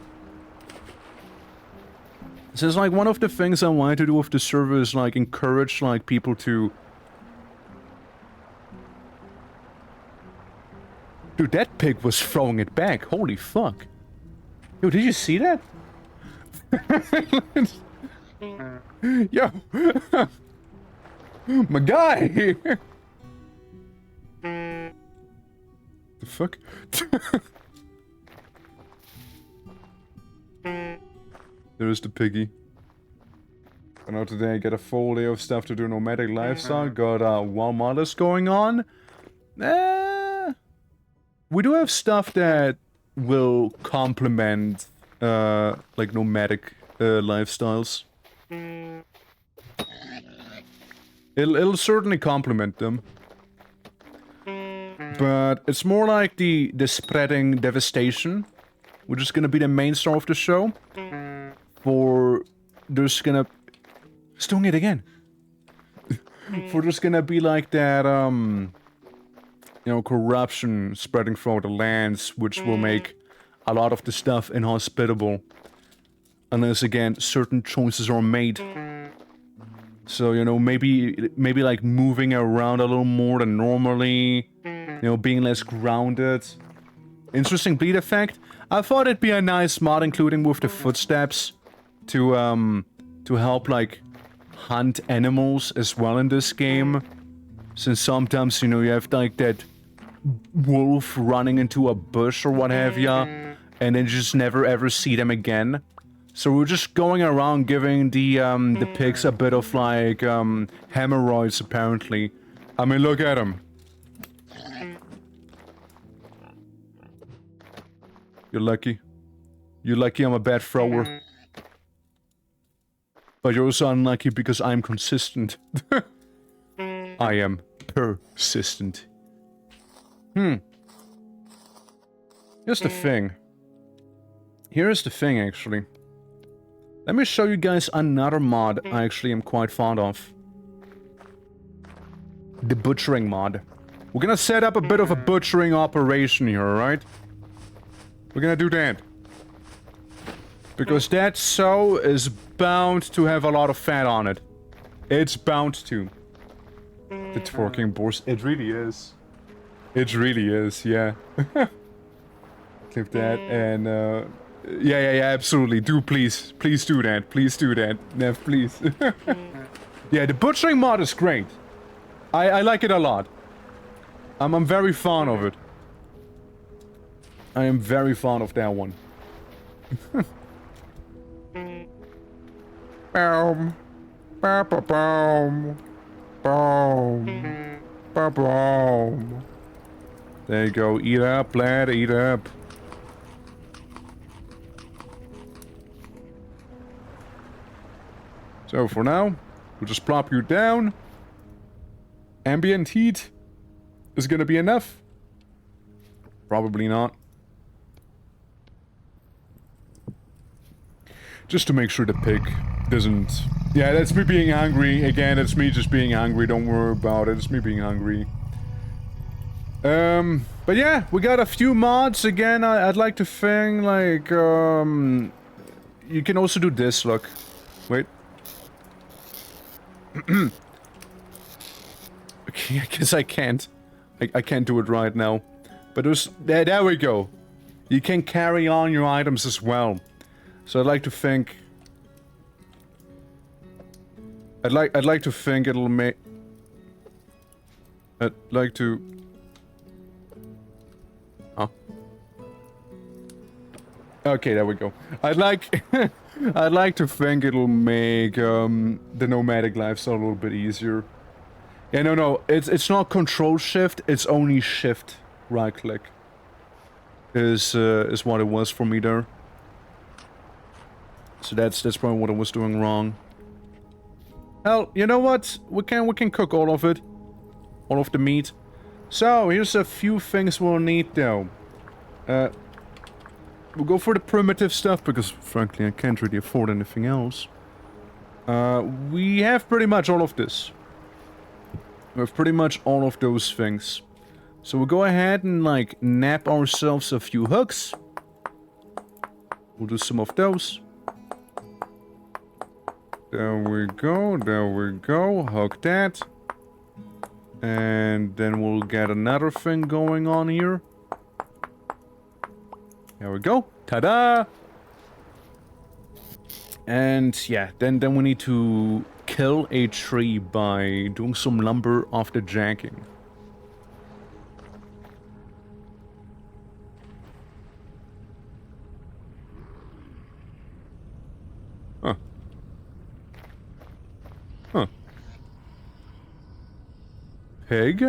So it's like one of the things I wanted to do with the server is like encourage like people to... Dude, that pig was throwing it back. Holy fuck. Yo, did you see that? Yo. My guy. The fuck? There's the piggy. I know today I get a full day of stuff to do nomadic lifestyle. Got wild models going on. We do have stuff that will complement like nomadic lifestyles. It'll certainly complement them. But it's more like the spreading devastation, which is gonna be the main star of the show. For there's gonna... It's doing it again. For there's gonna be like that, you know, corruption spreading throughout the lands, which will make a lot of the stuff inhospitable. Unless, again, certain choices are made. So, you know, maybe like moving around a little more than normally. You know, being less grounded. Interesting bleed effect. I thought it'd be a nice mod, including with the footsteps. To help, like, hunt animals as well in this game. Since sometimes, you know, you have, like, that wolf running into a bush or what have ya. And then you just never ever see them again. So we're just going around giving the pigs a bit of, like, hemorrhoids, apparently. I mean, look at them. You're lucky. You're lucky I'm a bad thrower. But you're also unlucky because I'm consistent. I am persistent. Here's the thing. Here's the thing, actually. Let me show you guys another mod I actually am quite fond of. The butchering mod. We're gonna set up a bit of a butchering operation here, alright? We're gonna do that. Because that sow is bound to have a lot of fat on it. It's bound to. The twerking boars. It really is. It really is, yeah. Clip that and yeah, absolutely. Do please do that. Please do that. Nev, please. Yeah, the butchering mod is great. I like it a lot. I'm very fond of it. I am very fond of that one. Boom. Boom. Boom. Boom. There you go. Eat up, lad. Eat up. So for now, we'll just plop you down. Ambient heat is gonna be enough. Probably not. Just to make sure the pig doesn't... Yeah, that's me being hungry. Again, it's me just being hungry. Don't worry about it. It's me being hungry. But yeah, we got a few mods. Again, I'd like to think, like, you can also do this, look. Wait. Okay, I guess I can't. I can't do it right now. But there's... There we go. You can carry on your items as well. So I'd like to think... I'd like to think it'll make... I'd like to... Huh? Okay, there we go. I'd like... I'd like to think it'll make the nomadic lifestyle a little bit easier. Yeah, no, it's not Control Shift, it's only Shift right click. Is what it was for me there. So that's probably what I was doing wrong. Hell, you know what? We can cook all of it. All of the meat. So, here's a few things we'll need though. We'll go for the primitive stuff because frankly I can't really afford anything else. We have pretty much all of this. We have pretty much all of those things. So we'll go ahead and like nab ourselves a few hooks. We'll do some of those. There we go, hook that. And then we'll get another thing going on here. There we go, ta-da! And yeah, then we need to kill a tree by doing some lumber after jacking. Huh. Huh. Pig?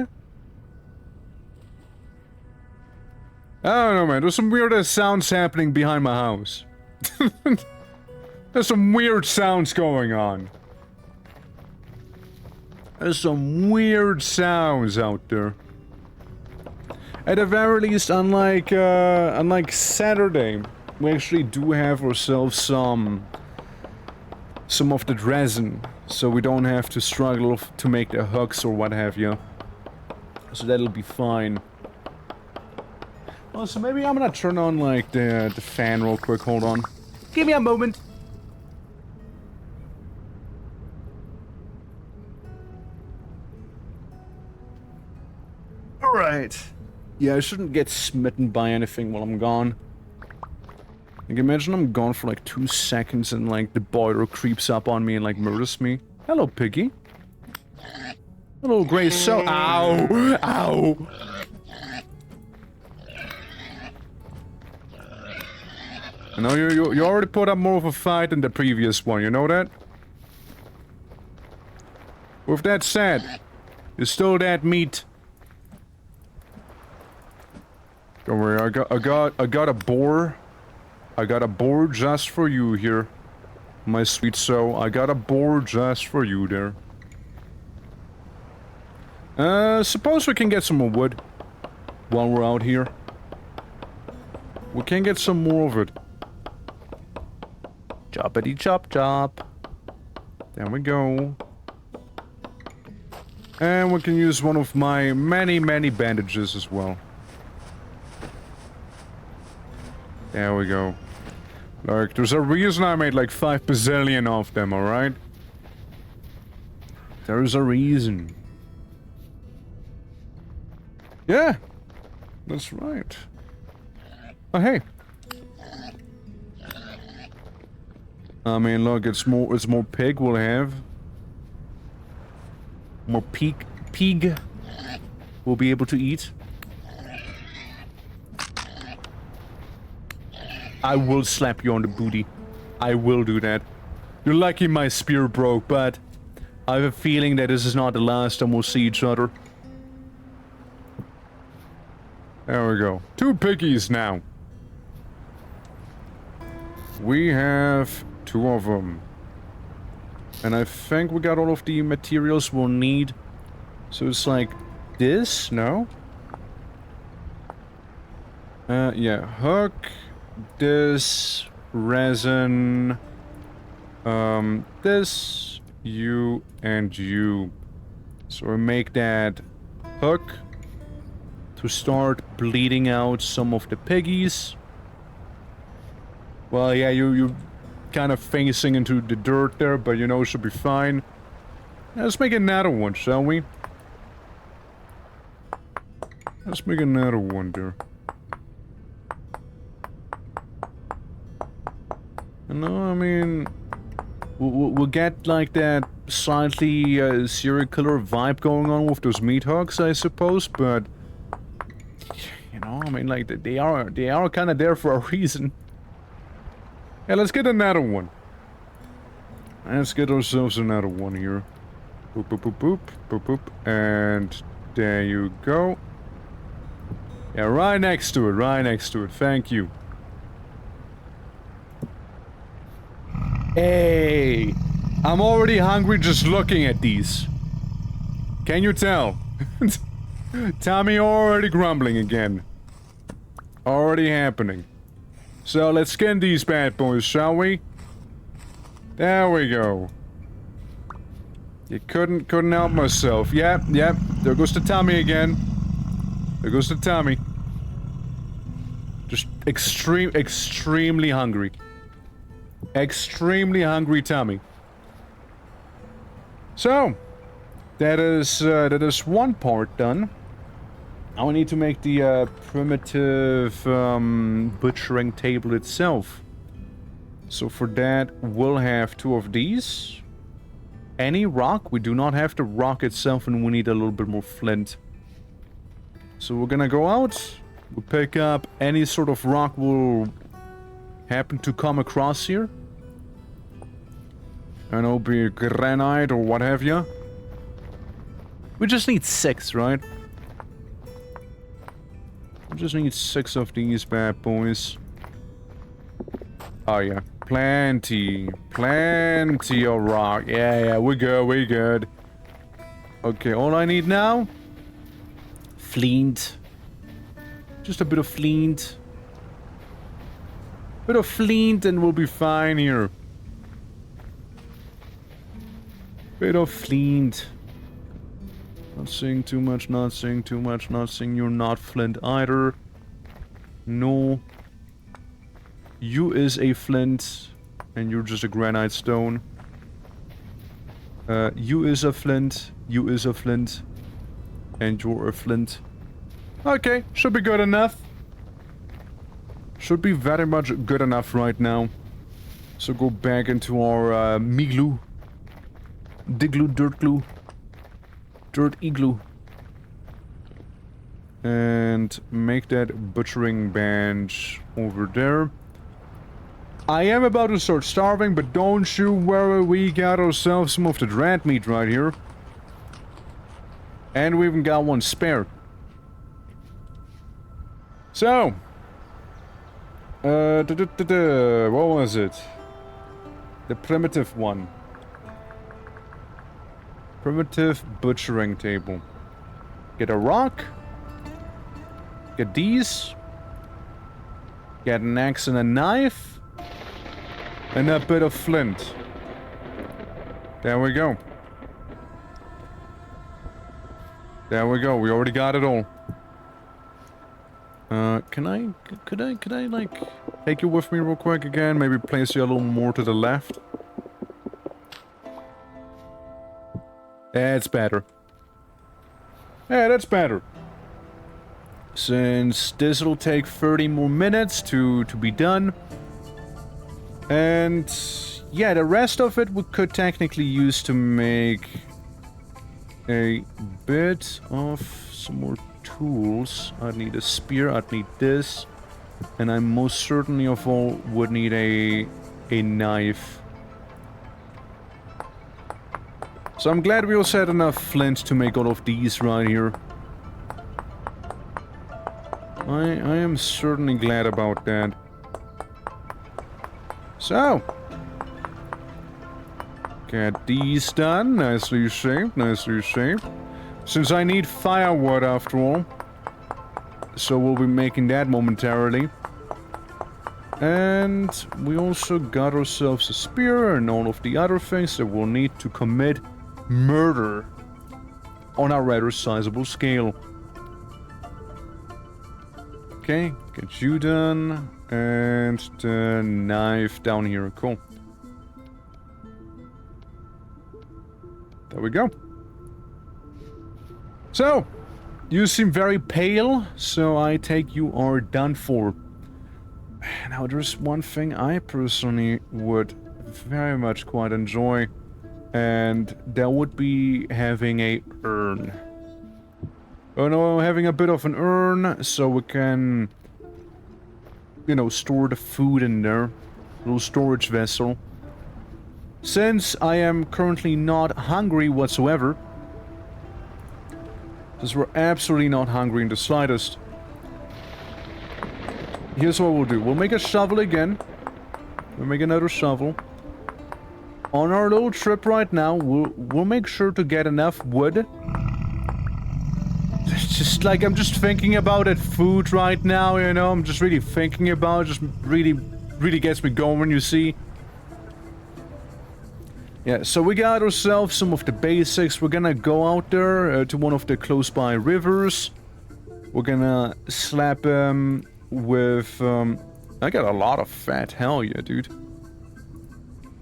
I don't know, man. There's some weird sounds happening behind my house. There's some weird sounds going on. There's some weird sounds out there. At the very least, unlike Saturday, we actually do have ourselves some of the resin, so we don't have to struggle to make the hooks or what have you. So that'll be fine. Well, so maybe I'm gonna turn on like the fan real quick. Hold on. Give me a moment. Alright. Yeah, I shouldn't get smitten by anything while I'm gone. Like, imagine I'm gone for like 2 seconds and like the boiler creeps up on me and like murders me. Hello, piggy. Hello, Grey So. Ow! Ow! You know, you already put up more of a fight than the previous one, you know that? With that said, you stole that meat. Don't worry, I got a boar. I got a boar just for you here, my sweet soul. I got a boar just for you there. Suppose we can get some more wood while we're out here. We can get some more of it. Choppity chop chop. There we go. And we can use one of my many bandages as well. There we go. Like, there's a reason I made like 5 bazillion of them, alright? There's a reason. Yeah, that's right. Oh, hey. I mean, look, it's more pig we'll have. More pig we'll be able to eat. I will slap you on the booty. I will do that. You're lucky my spear broke, but I have a feeling that this is not the last time we'll see each other. There we go. 2 piggies now. We have 2 of them. And I think we got all of the materials we'll need. So it's like this, no? Yeah, hook, this, resin, this, you, and you. So we make that hook to to start bleeding out some of the piggies. Well, yeah, you kind of facing into the dirt there, but you know, should be fine. Let's make another one, shall we? Let's make another one there. No, I mean, we'll get like that slightly serial killer vibe going on with those meat hogs, I suppose. But you know, I mean, like they are kind of there for a reason. Yeah, let's get another one. Let's get ourselves another one here. Boop boop boop boop boop boop, and there you go. Yeah, right next to it, right next to it. Thank you. Hey, I'm already hungry just looking at these. Can you tell? Tommy already grumbling again. Already happening. So let's skin these bad boys, shall we? There we go. You couldn't help myself. Yep. There goes the Tommy again. There goes the Tommy. Just extremely hungry. Extremely hungry Tommy. So, that is one part done. Now we need to make the primitive butchering table itself. So for that, we'll have 2 of these. Any rock. We do not have the rock itself, and we need a little bit more flint. So we're gonna go out. We'll pick up any sort of rock we'll happen to come across here. I know, be granite or what have you. We just need 6, right? We just need 6 of these bad boys. Oh yeah, plenty of rock. Yeah, we're good. Okay, all I need now, flint. Just a bit of flint. Bit of flint and we'll be fine here. Bit of flint. Not saying too much, not saying too much, not saying you're not flint either. No. You is a flint, and you're just a granite stone. You is a flint, you is a flint, and you're a flint. Okay, should be good enough. Should be very much good enough right now. So go back into our me glue. Dig glue, dirt glue. Dirt igloo. And make that butchering bench over there. I am about to start starving, but don't you worry, we got ourselves some of the rat meat right here. And we even got one spare. So. What was it? The primitive one. Primitive butchering table. Get a rock. Get these. Get an axe and a knife. And a bit of flint. There we go. There we go. We already got it all. Could I like take you with me real quick again? Maybe place you a little more to the left. That's better. Yeah, that's better. Since this will take 30 more minutes to be done. And yeah, the rest of it we could technically use to make a bit of some more tools. I'd need a spear, I'd need this. And I most certainly of all would need a knife. So I'm glad we also had enough flint to make all of these right here. I am certainly glad about that. So. Get these done. Nicely shaped, nicely shaped. Since I need firewood after all. So we'll be making that momentarily. And we also got ourselves a spear and all of the other things that we'll need to commit murder on a rather sizable scale. Okay, get you done. And the knife down here. Cool. There we go. So, you seem very pale, so I take you are done for. Now, there's one thing I personally would very much quite enjoy, and that would be having a urn. Oh no, having a bit of an urn, so we can, you know, store the food in there. Little storage vessel. Since I am currently not hungry whatsoever, because we're absolutely not hungry in the slightest, here's what we'll do. We'll make a shovel again. We'll make another shovel. On our little trip right now, we'll make sure to get enough wood. It's just like, I'm just thinking about that food right now, you know? I'm just really thinking about it. Just really gets me going, you see? Yeah, so we got ourselves some of the basics. We're gonna go out there to one of the close by rivers. We're gonna slap them with I got a lot of fat, hell yeah, dude.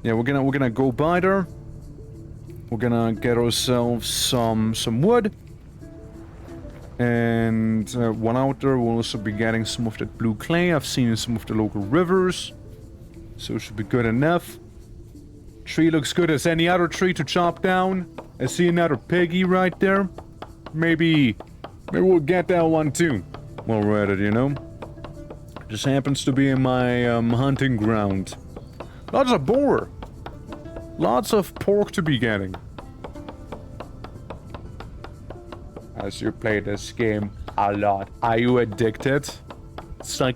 Yeah, we're gonna go by there. We're gonna get ourselves some wood. And one out there, we'll also be getting some of that blue clay I've seen in some of the local rivers. So it should be good enough. Tree looks good as any other tree to chop down. I see another piggy right there. Maybe we'll get that one too. While we're at it, you know. Just happens to be in my hunting ground. Lots of boar. Lots of pork to be getting. As you play this game a lot, are you addicted? It's like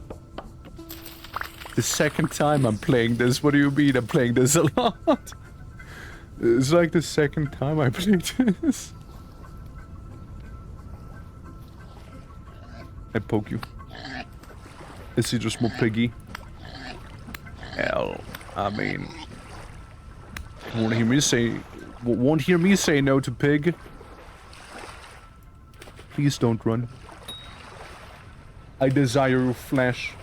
the second time I'm playing this. What do you mean I'm playing this a lot? It's like the second time I played this. I poke you. Is he just more piggy? Hell, I mean, won't hear me say no to pig. Please don't run. I desire your flesh.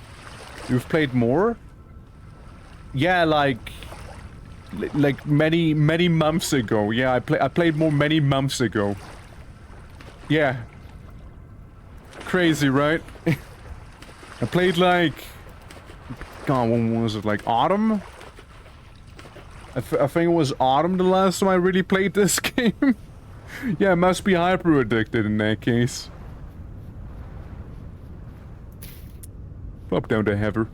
You've played more? Yeah, like many months ago. Yeah, I played more many months ago. Yeah. Crazy, right? I played like, God, when was it? Like autumn? I think it was autumn the last time I really played this game. Yeah, I must be hyper addicted in that case. Up down to Heather.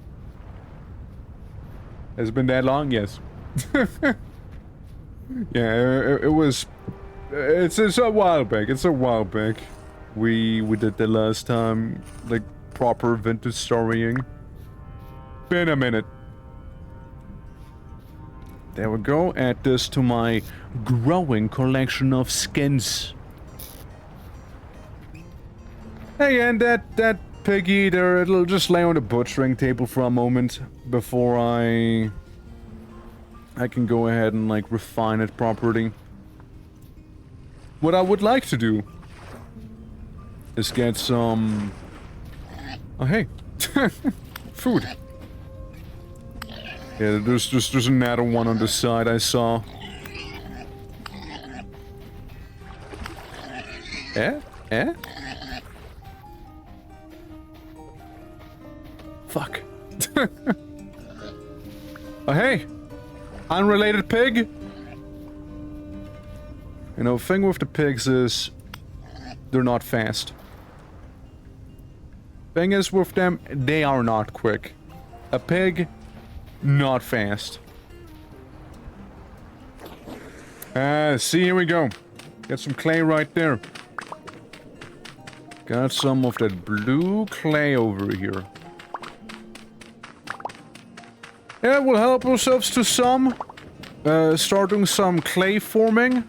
Has it been that long? Yes. Yeah, it was. It's a while back. It's a while back. We did the last time, like proper vintage storying. Been a minute. There we go. Add this to my growing collection of skins. Hey, and that piggy there, it'll just lay on the butchering table for a moment before I can go ahead and like refine it properly. What I would like to do is get some... Oh, hey. Food. Yeah, there's another one on the side I saw. Eh? Fuck. Oh, hey. Unrelated pig. You know, the thing with the pigs is they're not fast. Thing is with them, they are not quick. A pig, not fast. See, here we go. Got some clay right there. Got some of that blue clay over here. Yeah, we'll help ourselves to some. Start doing some clay forming.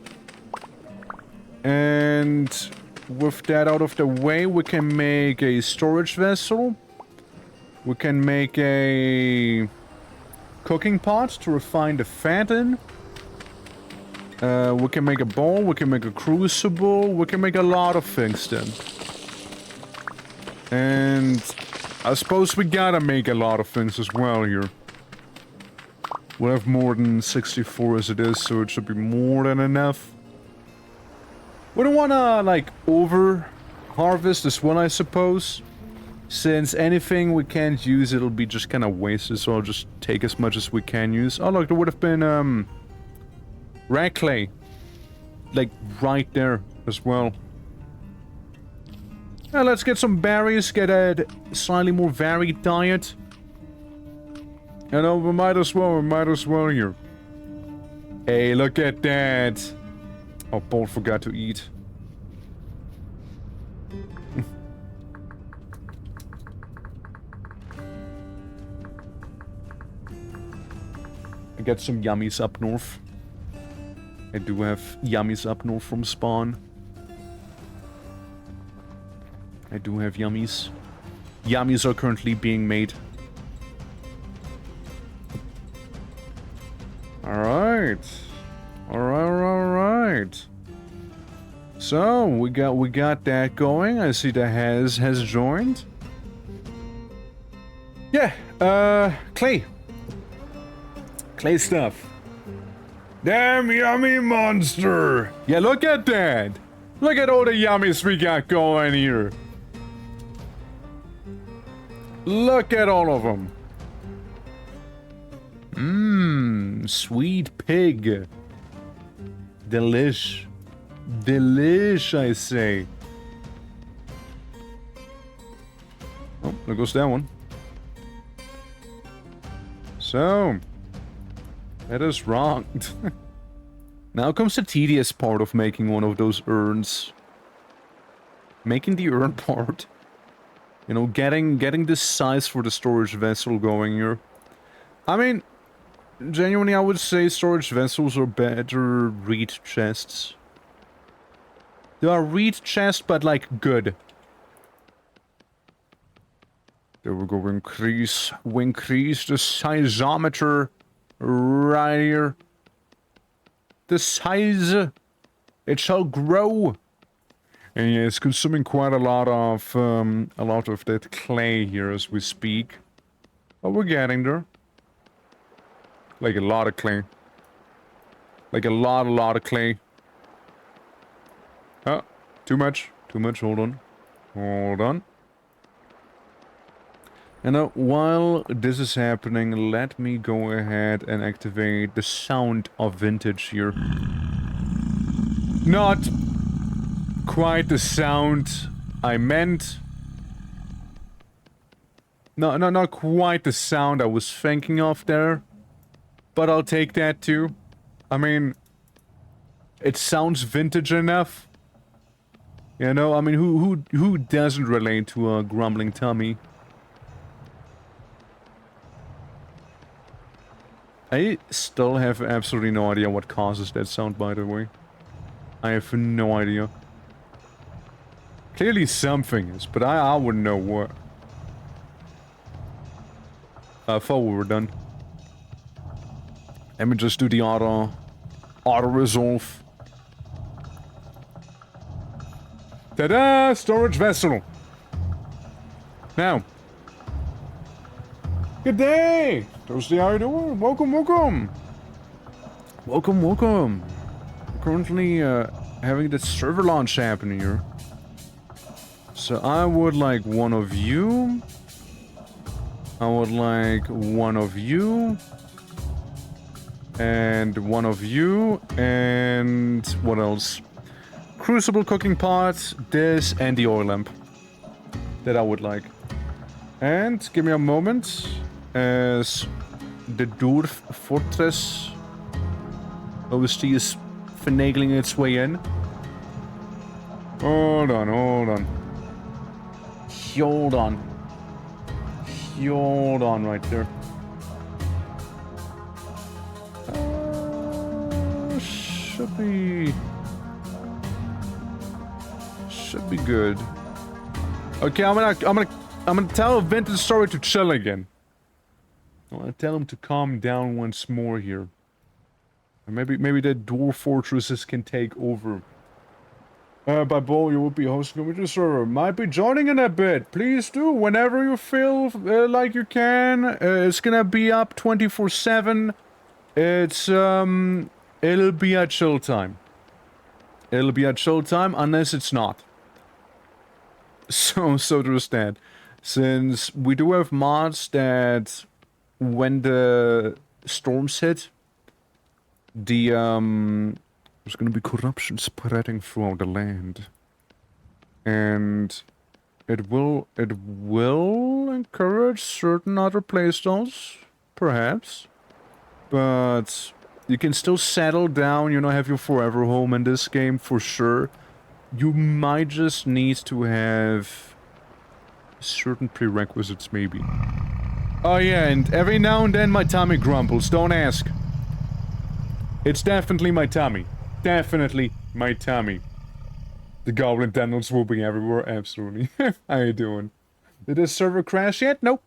And with that out of the way, we can make a storage vessel. We can make a cooking pot to refine the fat in. We can make a bowl, we can make a crucible, we can make a lot of things then. And I suppose we gotta make a lot of things as well here. We'll have more than 64 as it is, so it should be more than enough. We don't wanna, like, over-harvest this one, I suppose. Since anything we can't use, it'll be just kind of wasted, so I'll just take as much as we can use. Oh, look, there would have been, red clay. Like, right there as well. Now, let's get some berries, get a slightly more varied diet. You know, we might as well here. Hey, look at that. Oh, Paul forgot to eat. I got some yummies up north. I do have yummies up north from spawn. I do have yummies. Yummies are currently being made. Alright. Alright. So, we got that going. I see the has joined. Yeah, clay. Clay stuff. Damn yummy monster! Yeah, look at that! Look at all the yummies we got going here. Look at all of them. Mmm, sweet pig. Delish. Delish, I say. Oh, there goes that one. So, that is wrong. Now comes the tedious part of making one of those urns. Making the urn part. You know, getting the size for the storage vessel going here. I mean, genuinely, I would say storage vessels are better reed chests. They are reed chests, but like good. There we go. We increase the sizeometer right here. The size, it shall grow. And yeah, it's consuming quite a lot of that clay here as we speak. But we're getting there. Like a lot of clay. Like a lot of clay. Oh, too much. Too much, hold on. Hold on. And now, while this is happening, let me go ahead and activate the sound of vintage here. Not quite the sound I meant. No, not quite the sound I was thinking of there. But I'll take that too. I mean, it sounds vintage enough. You know, I mean, who doesn't relate to a grumbling tummy? I still have absolutely no idea what causes that sound, by the way. I have no idea. Clearly something is, but I wouldn't know what. I thought we were done. Let me just do the auto resolve. Ta-da! Storage vessel. Now. Good day! Toasty, how you doing? Welcome. Welcome. Currently, having the server launch happening here. So I would like one of you. I would like one of you. And one of you. And what else? Crucible cooking pot, this, and the oil lamp. That I would like. And give me a moment. As the Dwarf Fortress OST is finagling its way in. Hold on. Hold on right there. Should be good. Okay, I'm gonna tell Vintage Story to chill again. I want to tell him to calm down once more here. Or maybe the dwarf fortresses can take over. By Bo, you will be hosting a community server. Might be joining in a bit. Please do, whenever you feel like you can. It's gonna be up 24/7. It's, it'll be at chill time. It'll be at chill time, unless it's not. So there's that. Since we do have mods that, when the storms hit, there's gonna be corruption spreading throughout the land. And it will encourage certain other playstyles, perhaps. But you can still settle down, you know, have your forever home in this game for sure. You might just need to have certain prerequisites, maybe. Oh yeah, and every now and then my tummy grumbles, don't ask. It's definitely my tummy. Definitely my tummy. The goblin tunnels swooping everywhere, absolutely. How you doing? Did this server crash yet? Nope.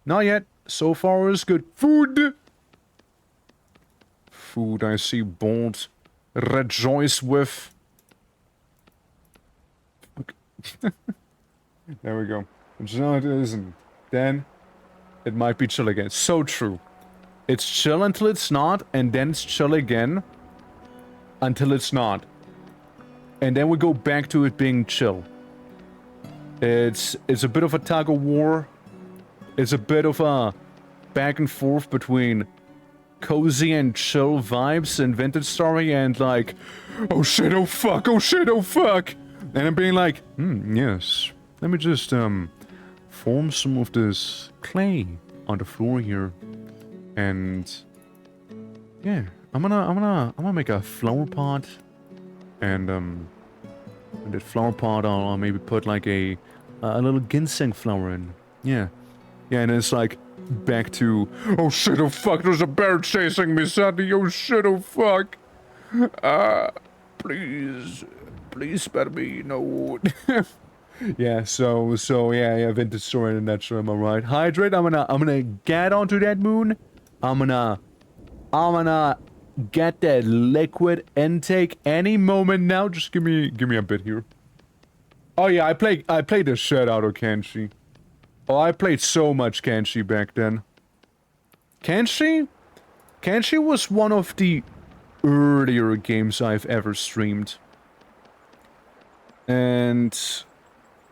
Not yet. So far it's good. Food! Food I see Bolt rejoice with. There we go. No, it isn't. Then it might be chill again. So true. It's chill until it's not, and then it's chill again until it's not. And then we go back to it being chill. It's a bit of a tug of war. It's a bit of a back and forth between cozy and chill vibes in Vintage Story and like, oh shit, oh fuck, oh shit, oh fuck. And I'm being like, yes. Let me just form some of this clay on the floor here. And yeah, I'm gonna make a flower pot. And in that flower pot I'll maybe put like a little ginseng flower in. Yeah. Yeah, and it's like back to, oh shit, oh fuck, there's a bear chasing me, Sandy, oh shit, oh fuck. Please spare me, no. Yeah, so yeah, Vintage Story in a nutshell, am I right? Hydrate, I'm gonna get onto that moon. I'm gonna get that liquid intake any moment now. Just give me a bit here. Oh yeah, I played the shit out of Kenshi. Oh, I played so much Kenshi back then. Kenshi was one of the earlier games I've ever streamed. And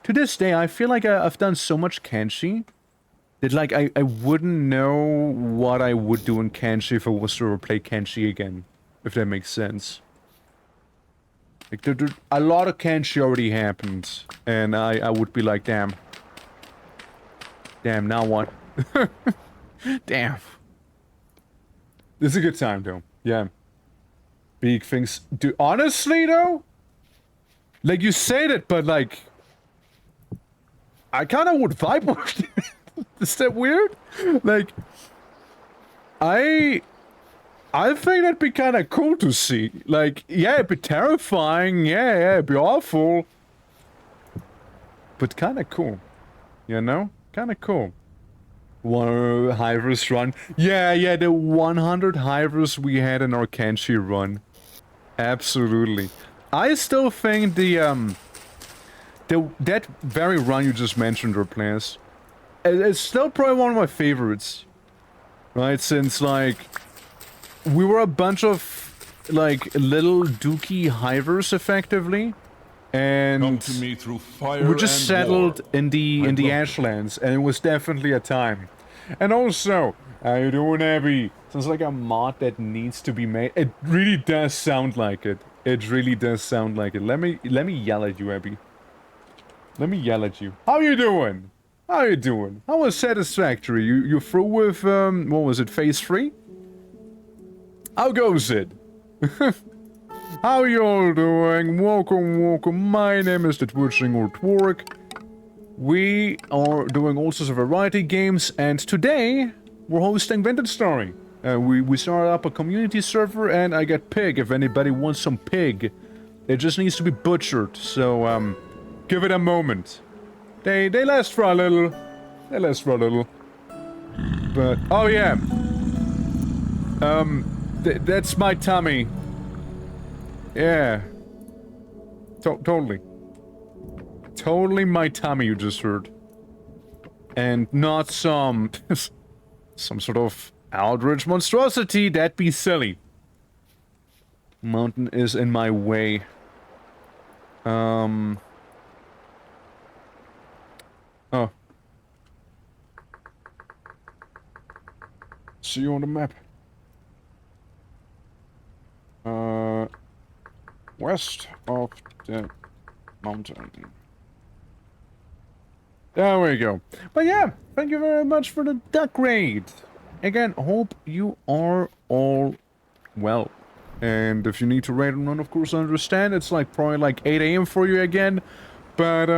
to this day, I feel like I've done so much Kenshi that like I wouldn't know what I would do in Kenshi if I was to ever play Kenshi again, if that makes sense. Like a lot of Kenshi already happened, and I would be like, damn, now what? Damn. This is a good time though. Yeah. Big things. Dude, honestly though, like you say that, but like, I kind of would vibe with it. Is that weird? Like, I think that'd be kind of cool to see. Like, yeah, it'd be terrifying. Yeah, it'd be awful. But kind of cool. You know? Kind of cool. 100 Hivers run. Yeah, the 100 Hivers we had in our Kenshi run. Absolutely. I still think that very run you just mentioned, Replace, it's still probably one of my favorites. Right, since like we were a bunch of like little dookie hivers effectively, and come to me through fire we just settled war. in the Ashlands, and it was definitely a time. And also, how you doing, Abby? Sounds like a mod that needs to be made. It really does sound like it. It really does sound like it. Let me yell at you, Abby. Let me yell at you. How you doing? How you doing? How was Satisfactory? You through with what was it, phase 3? How goes it? How you all doing? Welcome. My name is the Twitching or Twork. We are doing all sorts of variety games, and today we're hosting Vintage Story. We started up a community server, and I got pig if anybody wants some pig. It just needs to be butchered, so give it a moment. They last for a little. But oh yeah. That's my tummy. Yeah. Totally. Totally my tummy you just heard. And not some... some sort of eldritch monstrosity. That'd be silly. Mountain is in my way. Oh. See you on the map. West of the mountain. There we go. But yeah, thank you very much for the duck raid. Again, hope you are all well. And if you need to raid and run, of course, I understand. It's like probably like 8 AM for you again. But,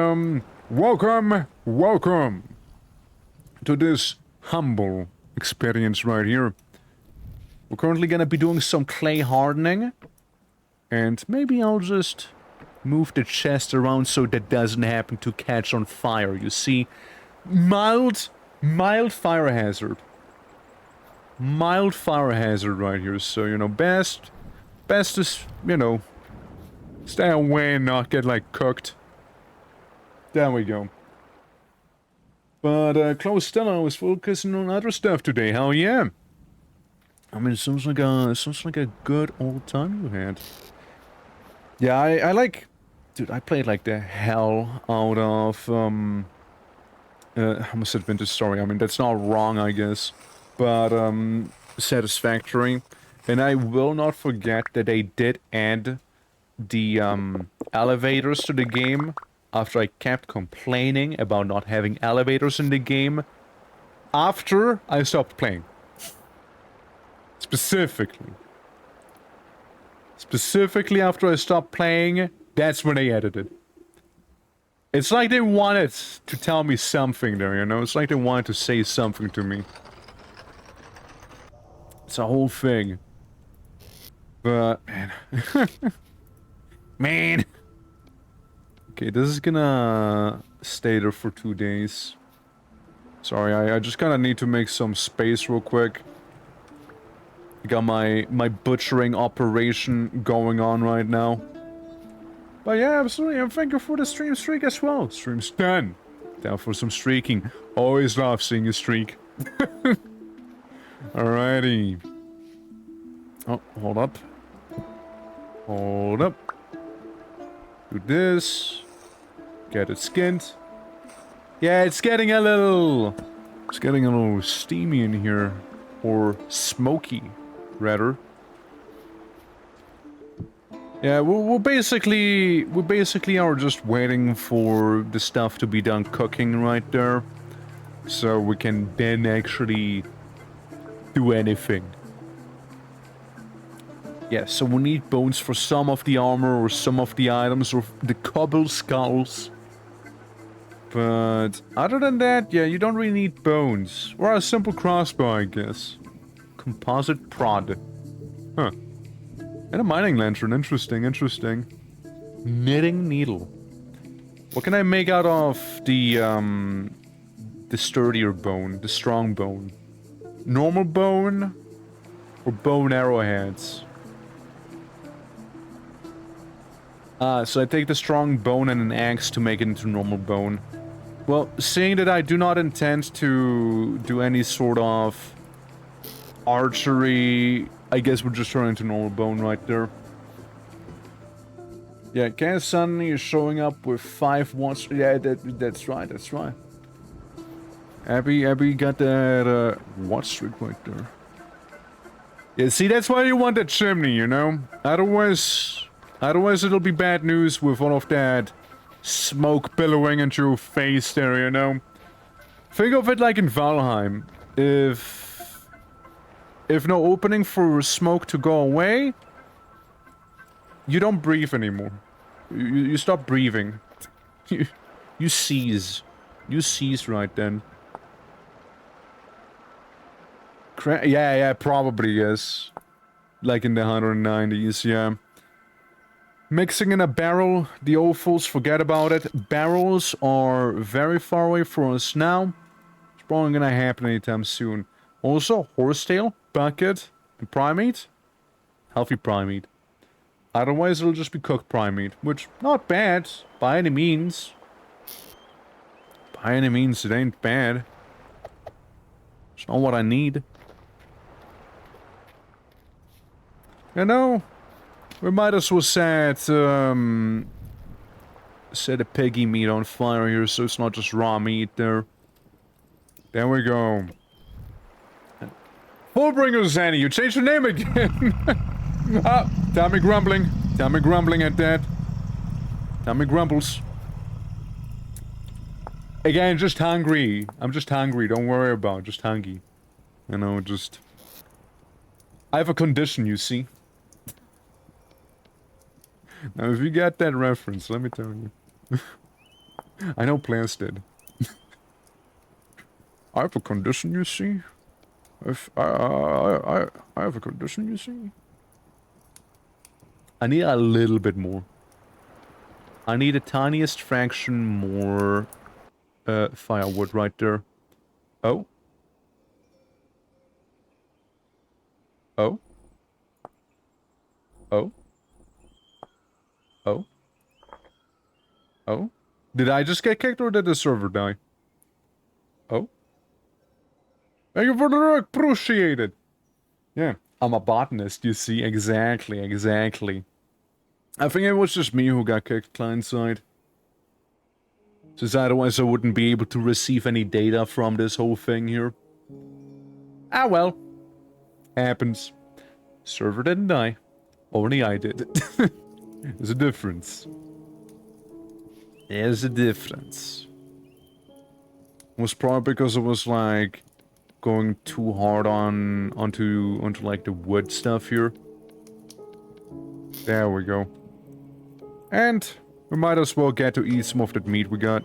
welcome to this humble experience right here. We're currently gonna be doing some clay hardening. And maybe I'll just move the chest around so that doesn't happen to catch on fire. You see, mild fire hazard. Mild fire hazard right here. So, you know, best is, you know, stay away and not get, like, cooked. There we go. But, Close Stella was focusing on other stuff today. Hell yeah. I mean, it sounds like a good old time you had. Yeah, I like... Dude, I played like the hell out of, I almost said Vintage Story. I mean, that's not wrong, I guess. But, Satisfactory. And I will not forget that they did add the, elevators to the game after I kept complaining about not having elevators in the game after I stopped playing. Specifically after I stopped playing, that's when they added it. It's like they wanted to tell me something there, you know? It's like they wanted to say something to me. It's a whole thing. But, man. Man! Okay, this is gonna stay there for 2 days. Sorry, I just kinda need to make some space real quick. I got my butchering operation going on right now. But yeah, absolutely, and thank you for the stream streak as well. Stream's done. Down for some streaking. Always love seeing a streak. Alrighty. Oh, hold up. Hold up. Do this. Get it skinned. Yeah, it's getting a little steamy in here. Or smoky, rather. Yeah, we basically are just waiting for the stuff to be done cooking right there. So we can then actually do anything. Yeah, so we need bones for some of the armor or some of the items or the cobble skulls. But other than that, yeah, you don't really need bones. Or a simple crossbow, I guess. Composite prod. Huh. And a mining lantern. Interesting, interesting. Knitting needle. What can I make out of the sturdier bone, the strong bone? Normal bone? Or bone arrowheads? So I take the strong bone and an axe to make it into normal bone. Well, seeing that I do not intend to do any sort of archery, I guess we're just turning into normal bone right there. Yeah, Cass suddenly is showing up with 5 watts. Yeah, that's right, that's right. Abby got that watch streak right there. Yeah, see, that's why you want that chimney, you know? Otherwise it'll be bad news with all of that smoke billowing into your face there, you know? Think of it like in Valheim. If no opening for smoke to go away, you don't breathe anymore. You stop breathing. You seize. You seize right then. Yeah, probably, yes. Like in the 190s, yeah. Mixing in a barrel, the old fools forget about it. Barrels are very far away from us now. It's probably gonna happen anytime soon. Also, horsetail, bucket, and primate. Healthy primate. Otherwise, it'll just be cooked prime meat, which, not bad, by any means. By any means, it ain't bad. It's not what I need. You know, we might as well set a piggy meat on fire here, so it's not just raw meat there. There we go. Fullbringer Zanny, you changed your name again! Ah, Tommy grumbling. Tommy grumbling at that. Tommy grumbles. Again, just hungry. I'm just hungry, don't worry about it, just hungry. You know, just... I have a condition, you see. Now, if you got that reference, let me tell you. I know Plants did. I have a condition, you see. If I have a condition, you see. I need a little bit more. I need a tiniest fraction more firewood right there. Oh. Oh. Oh. Oh. Oh. Did I just get kicked or did the server die? Oh. Thank you for the work. Appreciate it. Yeah. I'm a botanist, you see. Exactly, exactly. I think it was just me who got kicked client side. Since otherwise I wouldn't be able to receive any data from this whole thing here. Ah well. Happens. Server didn't die. Only I did. There's a difference. There's a difference. It was probably because it was like going too hard onto like the wood stuff here. There we go. And we might as well get to eat some of that meat we got.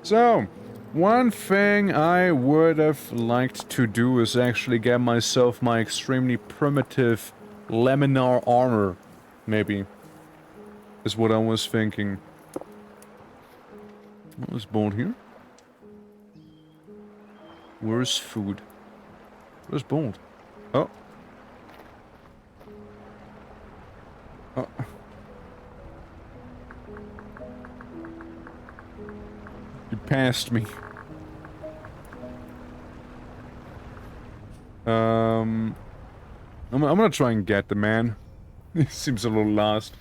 So, one thing I would have liked to do is actually get myself my extremely primitive laminar armor, maybe. Is what I was thinking. What was Bolt here? Where's food? Where's Bolt? Oh. Oh. You passed me. I'm gonna try and get the man. He seems a little lost.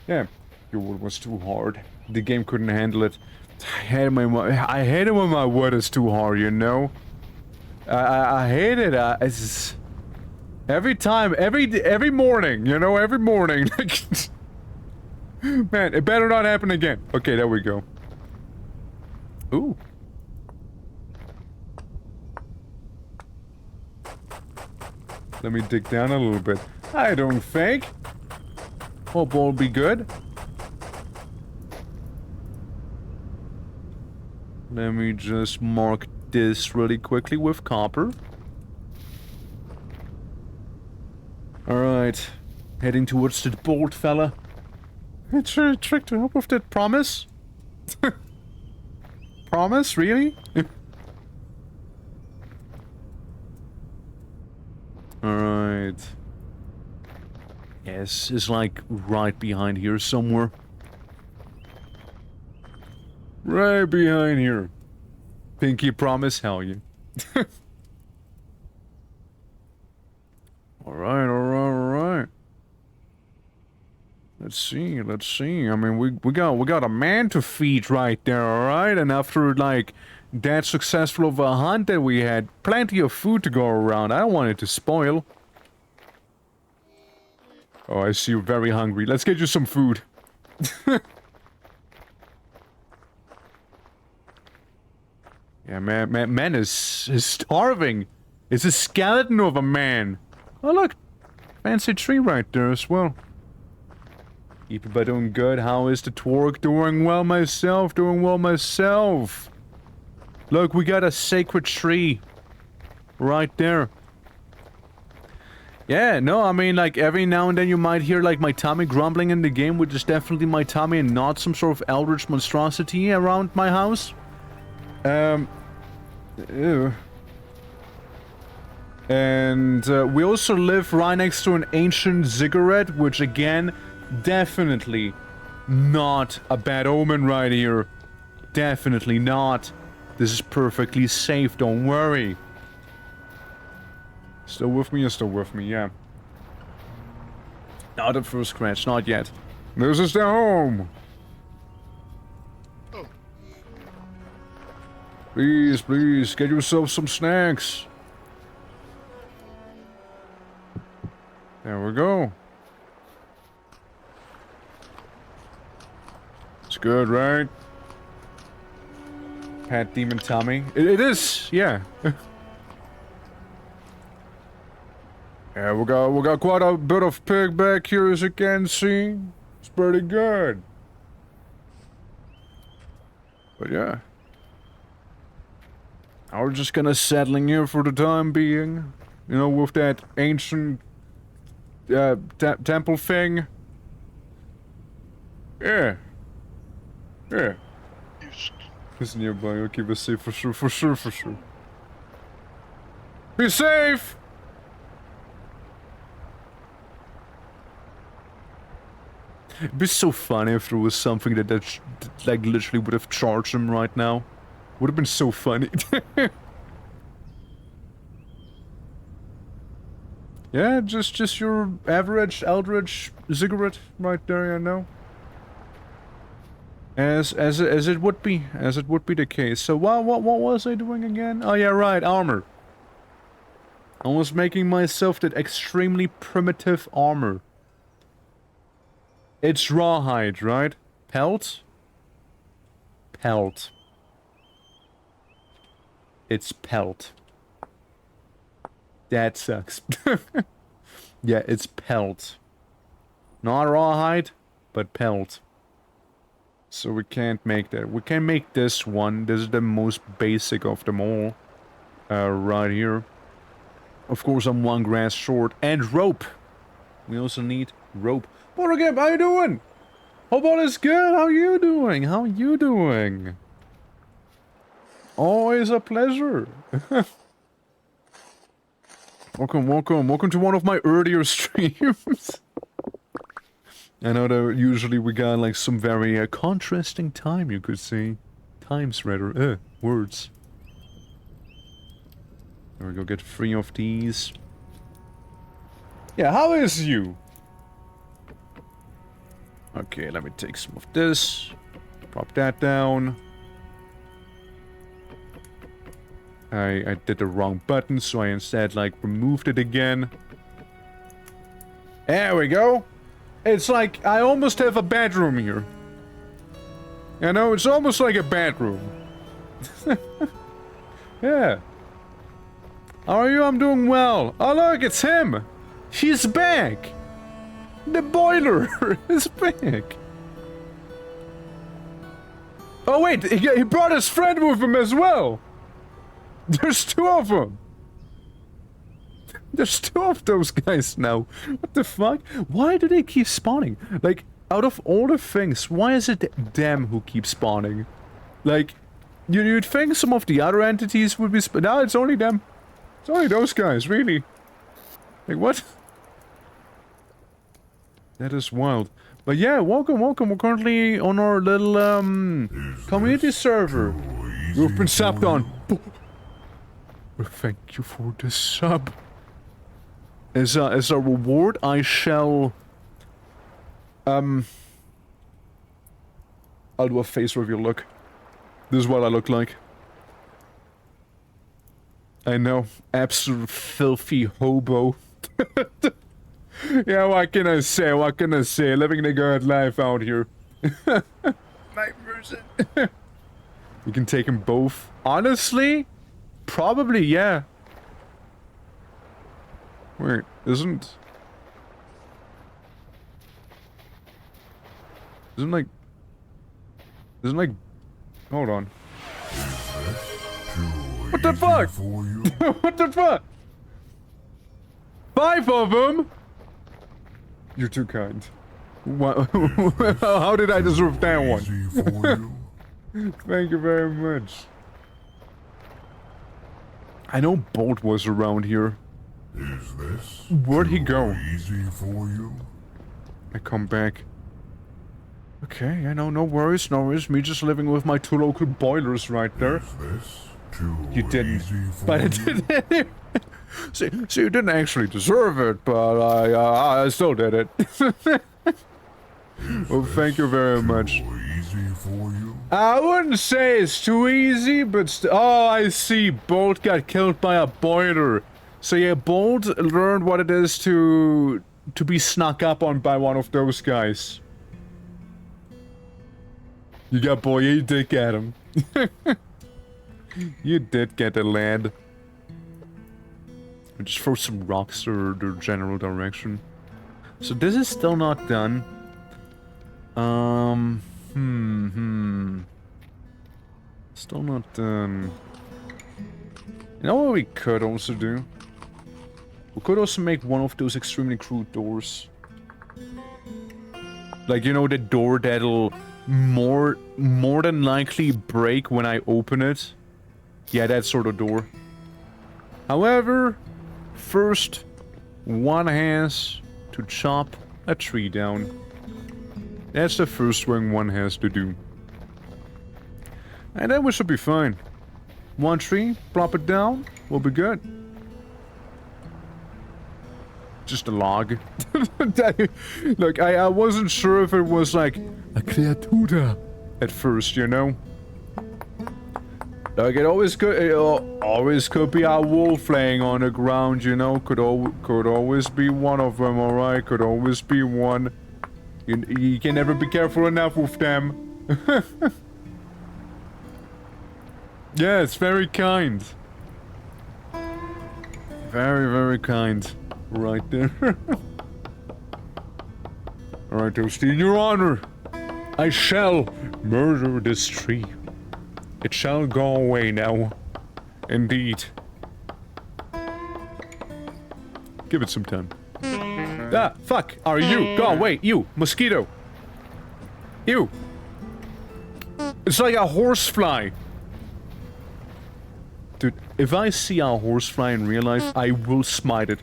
Yeah, your wood was too hard. The game couldn't handle it. I hate it when my wood is too hard, you know? I hate it. It's every time, every morning, you know, every morning. Man, it better not happen again. Okay, there we go. Ooh. Let me dig down a little bit. I don't think. Hope all be good. Let me just mark this really quickly with copper. Alright. Heading towards the bolt fella. It's a trick to help with that promise. Promise? Really? Alright. Yes, it's like right behind here somewhere. Right behind here. Pinky promise, hell yeah. Alright, alright. Let's see. I mean, we got a man to feed right there, alright? And after, like, that successful of a hunt that we had, plenty of food to go around. I don't want it to spoil. Oh, I see you're very hungry. Let's get you some food. Yeah, man is starving. It's a skeleton of a man. Oh, look. Fancy tree right there as well. Keep it by doing good. How is the twerk? Doing well myself. Doing well myself. Look, we got a sacred tree. Right there. Yeah, no, I mean, like, every now and then you might hear, like, my tummy grumbling in the game, which is definitely my tummy and not some sort of eldritch monstrosity around my house. Ew. And we also live right next to an ancient ziggurat, which again, definitely not a bad omen right here. Definitely not. This is perfectly safe, don't worry. Still with me? You're still with me, yeah. Not at first scratch, not yet. This is their home! Oh. Please, please, get yourself some snacks. There we go. It's good, right? Pet Demon Tommy. It is, yeah. Yeah, we got quite a bit of pig back here, as you can see. It's pretty good. But yeah. We're just gonna settling here for the time being. You know, with that ancient temple thing. Yeah. Yeah. It's nearby, I'll keep us safe for sure, for sure, for sure. Be safe! It'd be so funny if there was something that like literally would have charged him right now. Would have been so funny. Yeah, just your average Eldritch ziggurat right there, you know. As it would be the case. So what was I doing again? Oh yeah, right, armor. I was making myself that extremely primitive armor. It's rawhide, right? Pelt? Pelt. It's pelt. That sucks. Yeah, it's pelt. Not rawhide, but pelt. So we can't make that. We can make this one. This is the most basic of them all. Right here. Of course, I'm one grass short. And rope. We also need rope. Borogam, how you doing? Hope all is good. How you doing? How you doing? Always a pleasure. Welcome to one of my earlier streams. I know that usually we got like some very contrasting time, you could say. Times rather, words. There we go, get 3 of these. Yeah, how is you? Okay, let me take some of this. Drop that down. I did the wrong button, so I instead, like, removed it again. There we go. It's like, I almost have a bedroom here. You know, it's almost like a bedroom. Yeah. How are you? I'm doing well. Oh look, it's him. He's back. The boiler is back. Oh wait, he brought his friend with him as well. There's 2 of them. There's 2 of those guys now. What the fuck? Why do they keep spawning? Like, out of all the things, why is it them who keep spawning? Like, you'd think some of the other entities would be no, it's only them. It's only those guys, really. Like, what? That is wild. But yeah, welcome. We're currently on our little, community server. We've been subbed on. Thank you for the sub. As a reward, I shall... I'll do a face reveal look. This is what I look like. I know. Absolute filthy hobo. Yeah, what can I say? What can I say? Living the good life out here. My version. You can take them both. Honestly? Probably, yeah. Wait, isn't like... Hold on. What the fuck? What the fuck? 5 of them? You're too kind. What? How did I deserve that one? Thank you very much. I know Bolt was around here. Is this Where'd he too go? easy for you? I come back. Okay, yeah, no worries, no worries. Me just living with my 2 local boilers right there. Is this too You didn't, easy for but I you? did. See, you didn't actually deserve it, but I still did it. Well, thank you very much. Too easy for you? I wouldn't say it's too easy, but oh, I see. Bolt got killed by a boiler. So yeah, Bolt learned what it is to be snuck up on by one of those guys. You got boy, you did get him. You did get the lad. Just throw some rocks or the general direction. So this is still not done. Still not done. You know what we could also do? We could also make one of those extremely crude doors. Like, you know, the door that'll more than likely break when I open it. Yeah, that sort of door. However, first, one has to chop a tree down. That's the first thing one has to do. And then we should be fine. One tree, plop it down, we'll be good. Just a log. Look, I wasn't sure if it was like a criatura at first, you know? Like, it always could be a wolf laying on the ground, you know? Could always be one of them, alright? Could always be one. You can never be careful enough with them. Yeah, it's very kind. Very, very kind. Right there. Alright, Toasty, in your honor, I shall murder this tree. It shall go away now. Indeed. Give it some time. Ah, fuck, are you? Go away, you, mosquito. You. It's like a horsefly. Dude, if I see a horsefly in real life, I will smite it.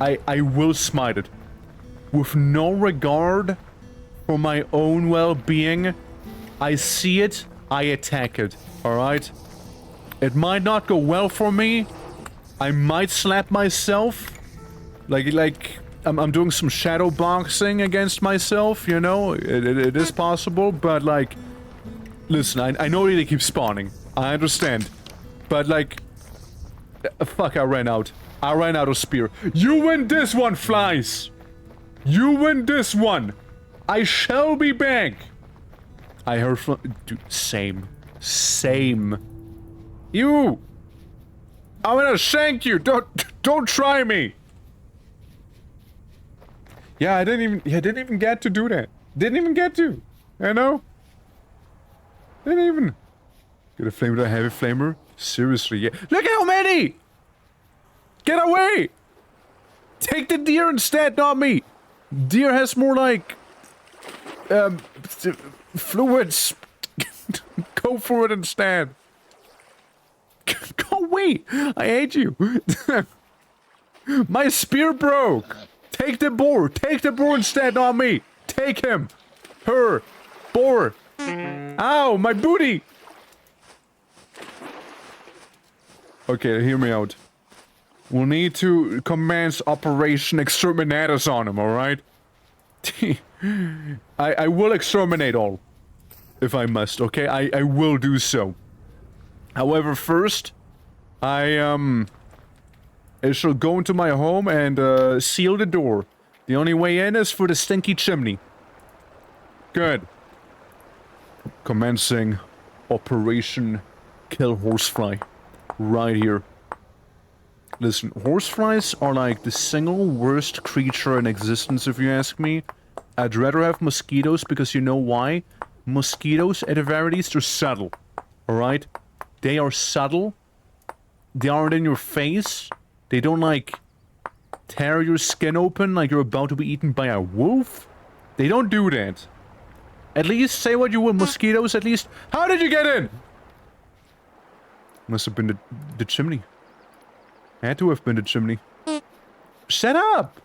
I will smite it. With no regard for my own well-being, I see it, I attack it, alright? It might not go well for me. I might slap myself. Like, I'm doing some shadow boxing against myself, you know? It is possible, but like... Listen, I know they keep spawning. I understand. But like... Fuck, I ran out. I ran out of spear. You win this one, flies! You win this one! I shall be back! I heard from... Dude, same. Same. You! I'm gonna shank you! Don't try me! Yeah, I didn't even get to do that. Didn't even get to. You know? Didn't even... Get a flame with a heavy flamer? Seriously, yeah. Look how many! Get away! Take the deer instead, not me! Deer has more like... fluids. Go for it instead. Go away! I hate you! My spear broke! Take the boar! Take the boar instead, not me! Take him! Her! Boar! Ow! My booty! Okay, hear me out. We'll need to commence Operation Exterminatus on him, alright? I will exterminate all. If I must, okay? I will do so. However, first, I shall go into my home and, seal the door. The only way in is for the stinky chimney. Good. Commencing Operation Kill Horsefly. Right here. Listen, horseflies are like the single worst creature in existence, if you ask me. I'd rather have mosquitoes because you know why? Mosquitoes, at the very least, are subtle. Alright? They are subtle. They aren't in your face. They don't, like, tear your skin open like you're about to be eaten by a wolf. They don't do that. At least, say what you will, mosquitoes, at least... How did you get in? Must have been the chimney. Had to have been the chimney. Shut up!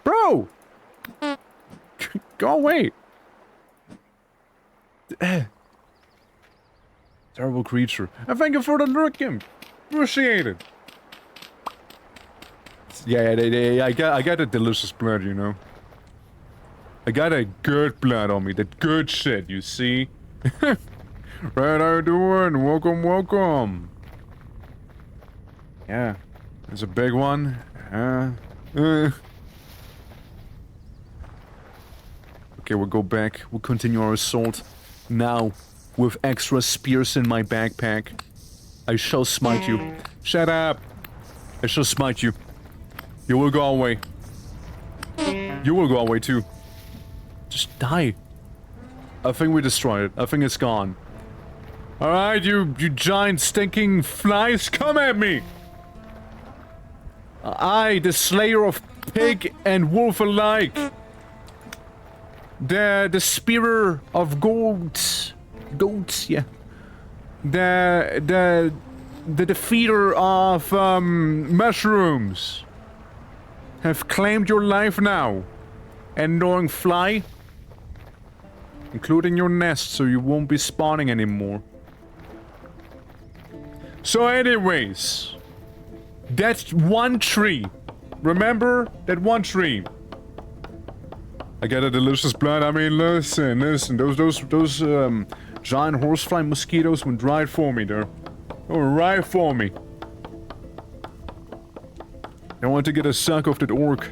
Bro! Go away! Terrible creature. And thank you for the lurk, Imp. Appreciate it. Yeah, I got a delicious blood, you know. I got a good blood on me. That good shit, you see? Right, how you doing? Welcome, welcome. Yeah, there's a big one. Okay, we'll go back. We'll continue our assault. Now, with extra spears in my backpack. I shall smite you. Shut up! I shall smite you. You will go away. You will go away too. Just die. I think we destroyed it. I think it's gone. Alright, you giant stinking flies, come at me! I, the slayer of pig and wolf alike. The spearer of goats. Goats, yeah. The defeater of mushrooms have claimed your life now. And knowing fly, including your nest, so you won't be spawning anymore. So anyways, that's one tree. Remember that one tree. I got a delicious blood. I mean, listen, those giant horsefly mosquitoes went right for me there. They were right for me. I want to get a suck of that orc.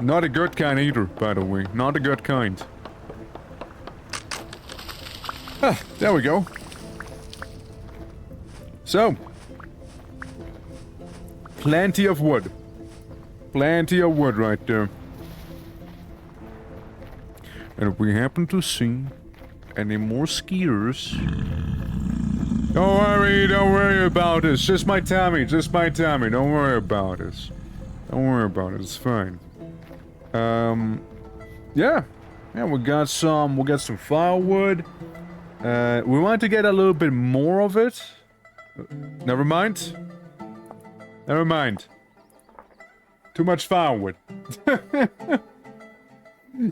Not a good kind either, by the way. Not a good kind. Ah, there we go. So. Plenty of wood. Plenty of wood right there. And if we happen to see any more skiers... Don't worry about it. It's just my tummy, Don't worry about it. Don't worry about it, it's fine. Yeah, we got some firewood. We want to get a little bit more of it. Never mind. Too much firewood.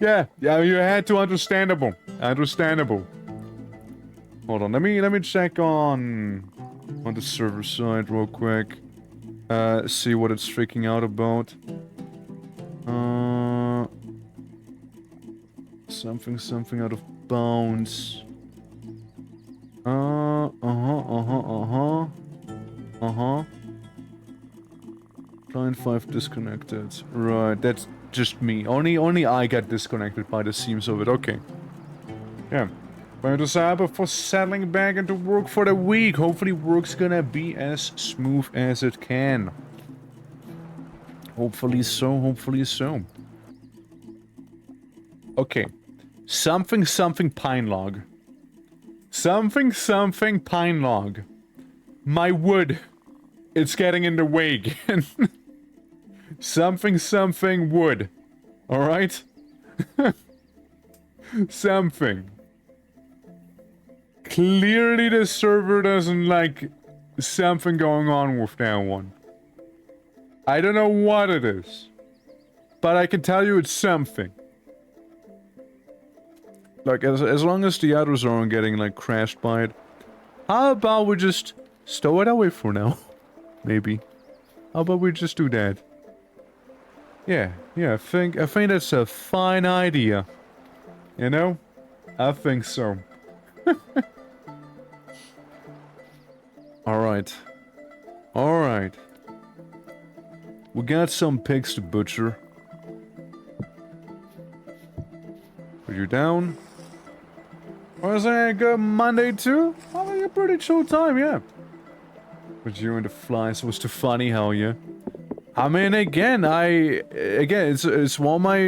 yeah, you had to understandable. Hold on, let me check on the server side real quick. See what it's freaking out about. Something out of bounds. Client 5 disconnected. Right, that's just me. Only I got disconnected by the seams of it. Okay. Yeah. Going to Cyber for settling back into work for the week. Hopefully work's gonna be as smooth as it can. Hopefully so. Okay. Something pine log. Something pine log. My wood. It's getting in the way again. something wood. Alright? Something. Clearly the server doesn't like something going on with that one. I don't know what it is. But I can tell you it's something. Like, as long as the others aren't getting, like, crashed by it. How about we just stow it away for now? Maybe. How about we just do that? Yeah, I think that's a fine idea. You know? I think so. Alright. We got some pigs to butcher. Put you down. Was it a good Monday too? I think a pretty chill time, yeah. But you and the flies was too funny, how yeah. I mean, again, it's one of my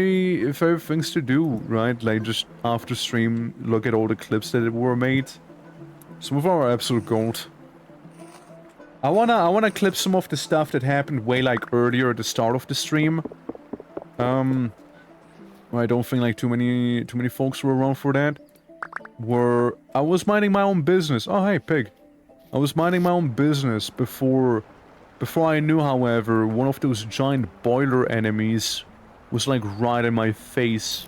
favorite things to do, right? Like, just after stream, look at all the clips that were made. Some of our absolute gold. I wanna clip some of the stuff that happened way, like, earlier at the start of the stream. I don't think, like, too many folks were around for that. Where I was minding my own business. Oh, hey, pig. I was minding my own business before I knew, however, one of those giant boiler enemies was like right in my face.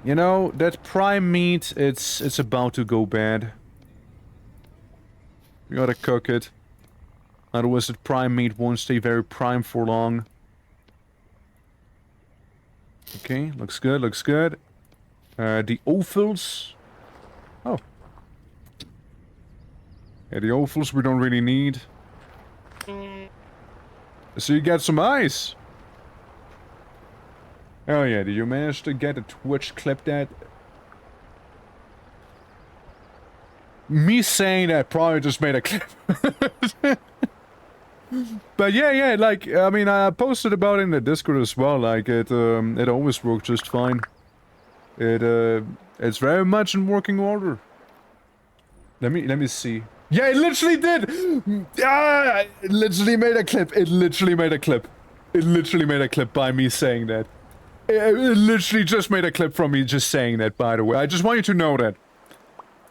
You know, that prime meat, it's about to go bad. We gotta cook it. Otherwise that prime meat won't stay very prime for long. Okay, looks good, looks good. The offals. Oh. Yeah, the offals we don't really need. So you got some ice. Oh yeah, did you manage to get a Twitch clip that? Me saying that probably just made a clip. But yeah, like, I mean, I posted about it in the Discord as well, like, it always worked just fine. It's very much in working order. Let me see. Yeah, it literally did! Ah, it literally made a clip. It literally made a clip. It literally made a clip by me saying that. It literally just made a clip from me just saying that, by the way. I just want you to know that.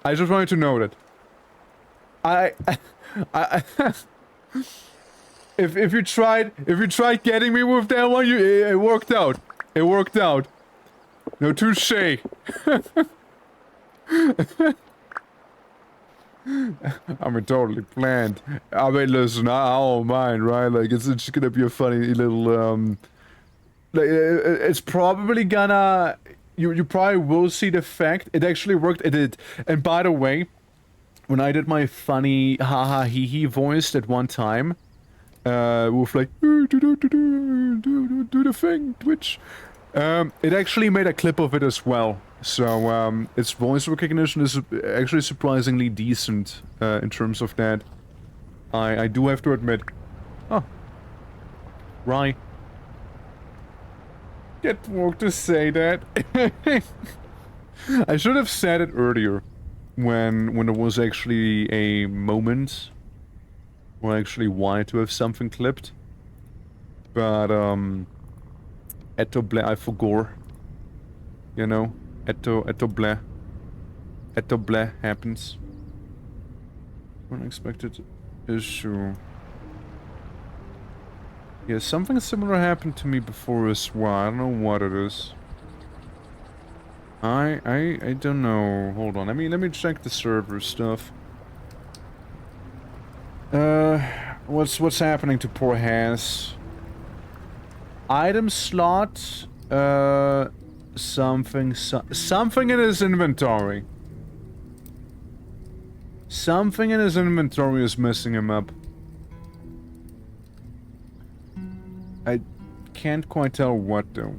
I just want you to know that. If you tried getting me with that one, it worked out. It worked out. No, touche. I mean, totally planned. I mean, listen, I don't mind, right? Like, it's just gonna be a funny little, like, it's probably gonna... You probably will see the effect. It actually worked. It did. And by the way, when I did my funny haha hee hee voice at one time, with like, do the thing, Twitch. It actually made a clip of it as well. So, its voice recognition is actually surprisingly decent, in terms of that. I do have to admit. Oh. Right. Get work to say that. I should have said it earlier. When there was actually a moment where I actually wanted to have something clipped. But, Eto I forgot. You know? Eto happens. Unexpected issue. Yeah, something similar happened to me before as well. I don't know what it is. I don't know. Hold on. Let me check the server stuff. What's happening to poor Has? Item slot. Something in his inventory. Something in his inventory is messing him up. I can't quite tell what though.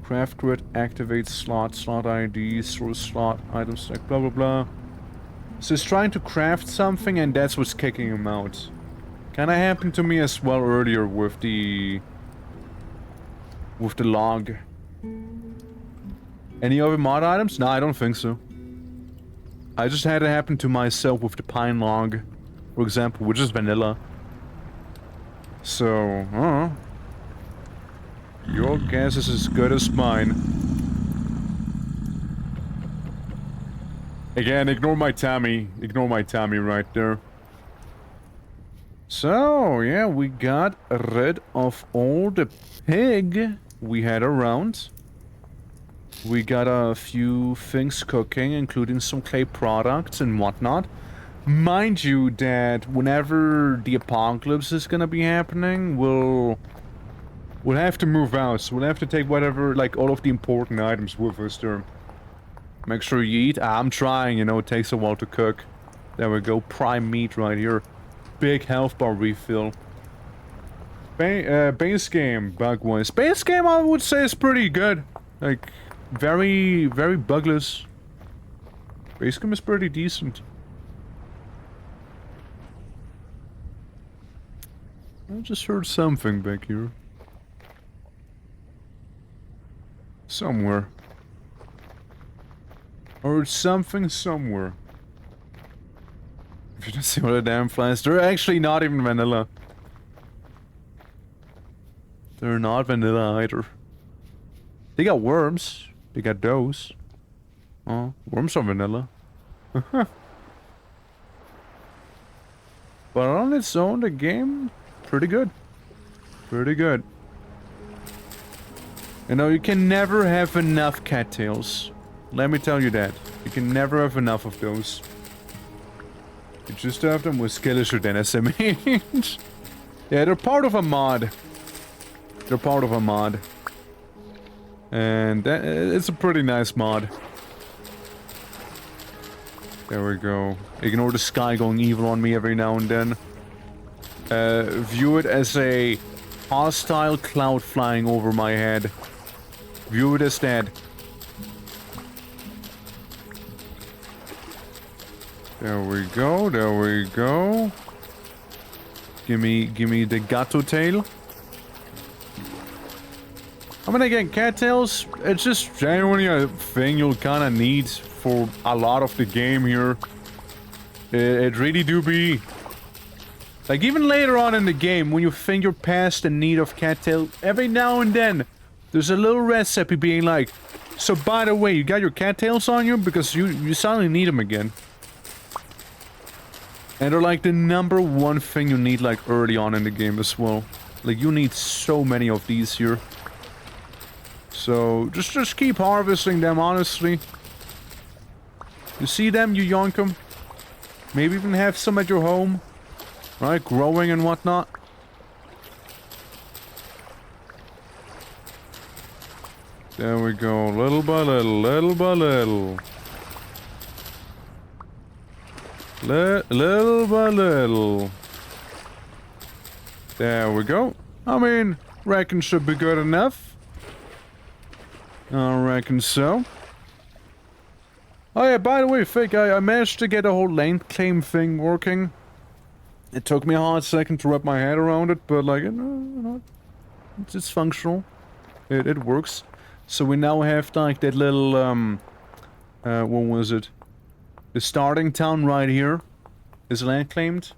Craft grid, activate slot ID, source slot, item select, blah blah blah. So he's trying to craft something and that's what's kicking him out. Kinda happened to me as well earlier with the log. Any other mod items? No, I don't think so. I just had it happen to myself with the pine log, for example, which is vanilla. So, your guess is as good as mine. Again, ignore my Tommy. Ignore my Tommy right there. So, yeah, we got rid of all the pig we had around. We got a few things cooking, including some clay products and whatnot. Mind you that whenever the apocalypse is gonna be happening, we'll have to move out, so we'll have to take whatever, like, all of the important items with us there. Make sure you eat. I'm trying, you know, it takes a while to cook. There we go, prime meat right here. Big health bar refill. Base game, bug-wise. Base game, I would say, is pretty good. Like, very, very bugless. Base game is pretty decent. I just heard something back here. Somewhere. I heard something somewhere. If you don't see what the damn flies, they're actually not even vanilla. They're not vanilla either. They got worms. They got those. Oh, worms are vanilla. But on its own, the game, pretty good. Pretty good. You know, you can never have enough cattails. Let me tell you that. You can never have enough of those. You just have them with Skillisher than SMH. Yeah, they're part of a mod. They're part of a mod. And it's a pretty nice mod. There we go. Ignore the sky going evil on me every now and then. View it as a hostile cloud flying over my head. View it as that. There we go, there we go. Gimme the gato tail. I mean, again, cattails, it's just genuinely a thing you'll kind of need for a lot of the game here. It really do be. Like, even later on in the game, when you think you're past the need of cattail, every now and then, there's a little recipe being like, so by the way, you got your cattails on you? Because you suddenly need them again. And they're like the #1 thing you need like early on in the game as well. Like, you need so many of these here. So, just keep harvesting them, honestly. You see them, you yonk them. Maybe even have some at your home. Right, growing and whatnot. There we go, little by little, little by little. Little by little. There we go. I mean, reckon should be good enough. I reckon so. Oh yeah, by the way, Fake, I managed to get a whole land claim thing working. It took me a hard second to wrap my head around it, but like, it's functional. It works. So we now have like that little, what was it? The starting town right here is land claimed.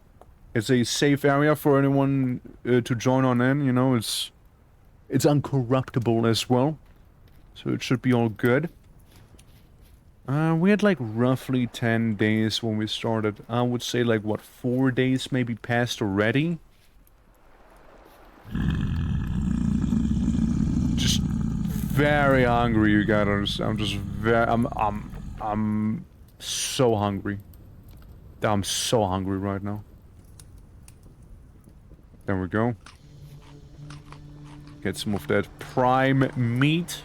It's a safe area for anyone to join on in, you know, it's uncorruptible as well. So it should be all good. We had like roughly 10 days when we started. I would say like, what, 4 days maybe passed already? Just very hungry, you guys. I'm just very, I'm so hungry. I'm so hungry right now. There we go. Get some of that prime meat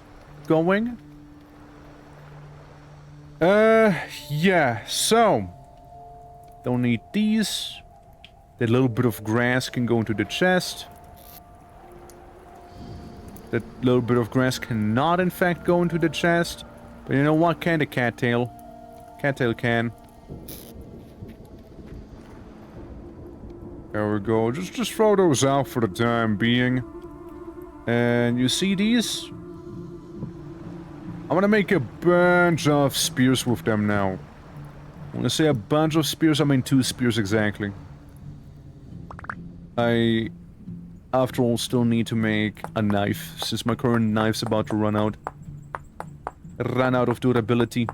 going. Yeah, so don't need these. That little bit of grass can go into the chest. That little bit of grass cannot in fact go into the chest. But you know what? Can the cattail? Cattail can. There we go. Just throw those out for the time being. And you see these? I'm gonna make a bunch of spears with them now. When I say a bunch of spears, I mean 2 spears exactly. I, after all, still need to make a knife, since my current knife's about to run out. Run out of durability.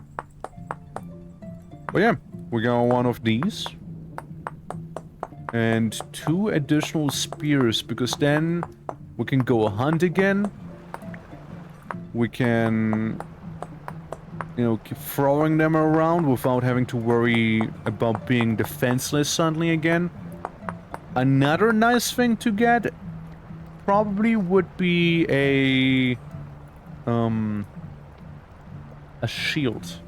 But yeah, we got one of these. And 2 additional spears, because then we can go hunt again. We can, you know, keep throwing them around without having to worry about being defenseless suddenly again. Another nice thing to get probably would be a shield.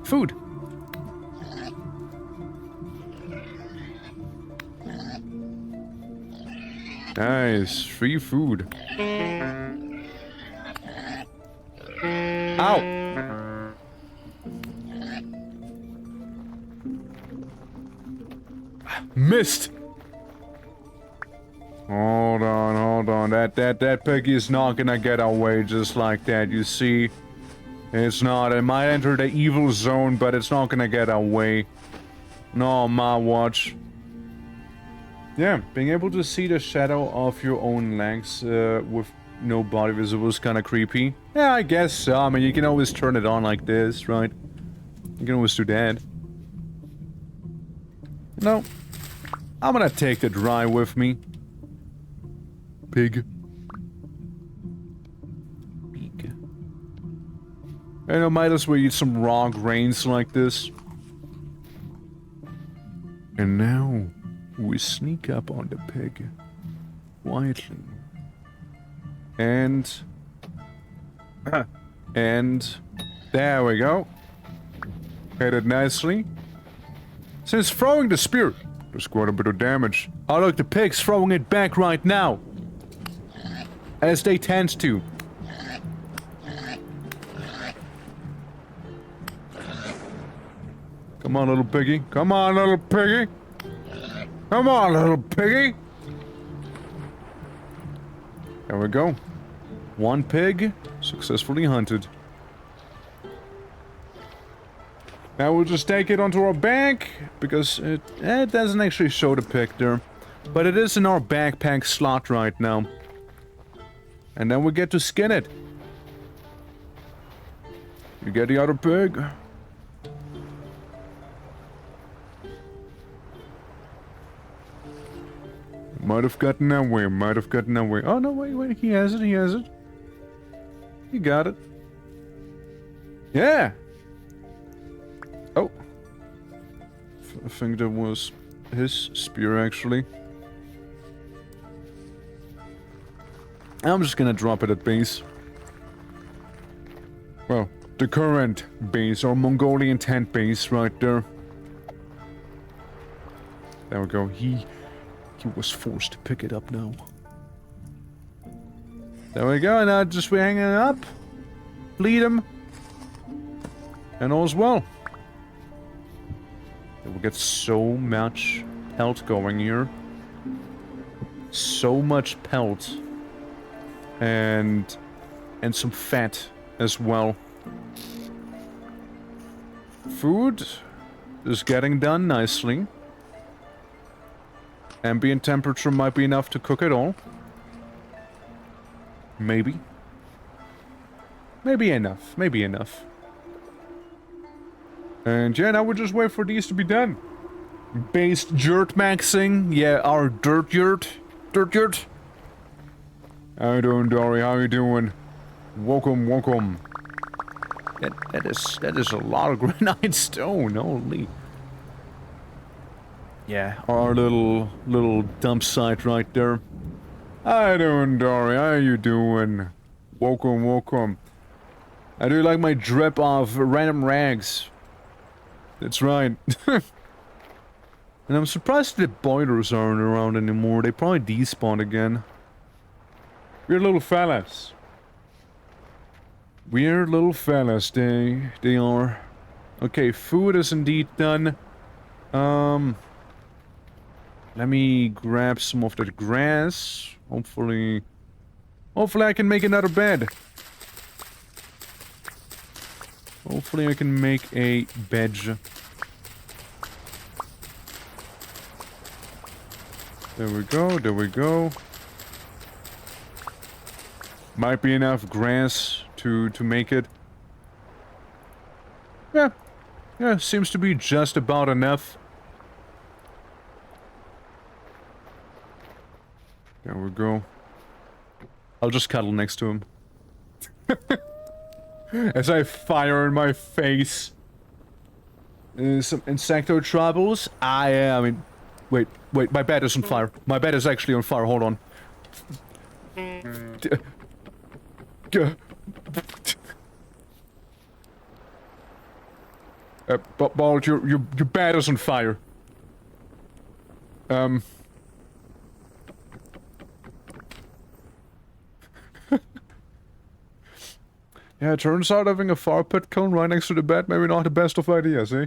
Food. Nice, free food. Ow! Missed! Hold on. That piggy is not gonna get away just like that, you see? It's not. It might enter the evil zone, but it's not gonna get away. Not on my watch. Yeah, being able to see the shadow of your own legs with Nobody visible is kind of creepy. Yeah, I guess so. I mean, you can always turn it on like this, right? You can always do that. No. I'm gonna take the dry with me. Pig. Pig. And I might as well eat some raw grains like this. And now, we sneak up on the pig. Quietly. And there we go. Hit it nicely. Since throwing the spear does quite a bit of damage. Oh look, the pig's throwing it back right now. As they tend to. Come on, little piggy. Come on, little piggy. Come on, little piggy. There we go. One pig successfully hunted. Now we'll just take it onto our bag, because it doesn't actually show the pig there. But it is in our backpack slot right now. And then we get to skin it. You get the other pig. Might have gotten that way, might have gotten that way. Oh no, wait, he has it, he has it. He got it. Yeah! Oh. I think that was his spear, actually. I'm just gonna drop it at base. Well, the current base, or Mongolian tent base, right there. There we go. He was forced to pick it up now. There we go, now just we're hanging it up. Bleed him. And all's well. We'll get so much pelt going here. So much pelt. And some fat as well. Food is getting done nicely. Ambient temperature might be enough to cook it all. Maybe. Maybe enough. Maybe enough. And yeah, now we just wait for these to be done. Based dirt maxing. Yeah, our dirt yurt. Dirt yurt. How you doing, Dory? How you doing? Welcome, welcome. That is a lot of granite stone. Holy. Yeah, our little dump site right there. How you doing, Dory? How you doing? Welcome, welcome. I do like my drip of random rags. That's right. And I'm surprised the boilers aren't around anymore. They probably despawned again. Weird little fellas. Weird little fellas, they are. Okay, food is indeed done. Let me grab some of that grass. Hopefully I can make another bed. Hopefully I can make a bed. There we go, there we go. Might be enough grass to make it. Yeah, seems to be just about enough. There we go. I'll just cuddle next to him. As I fire in my face. Some insecto troubles. I mean... Wait, my bed is on fire. My bed is actually on fire, hold on. Bald, your bed is on fire. Yeah, it turns out having a fire pit kiln right next to the bed maybe not the best of ideas, eh?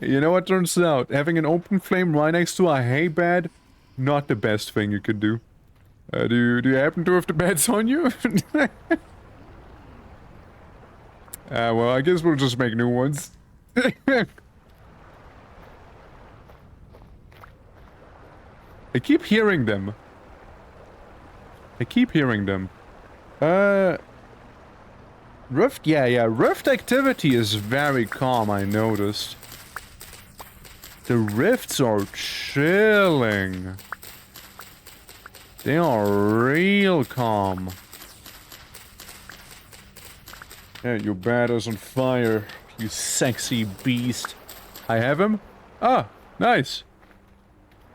You know what turns out? Having an open flame right next to a hay bed, not the best thing you could do. Do you happen to have the beds on you? Well, I guess we'll just make new ones. I keep hearing them. I keep hearing them. Rift, yeah. Rift activity is very calm, I noticed. The rifts are chilling. They are real calm. Yeah, your bat is on fire, you sexy beast. I have him? Ah, nice.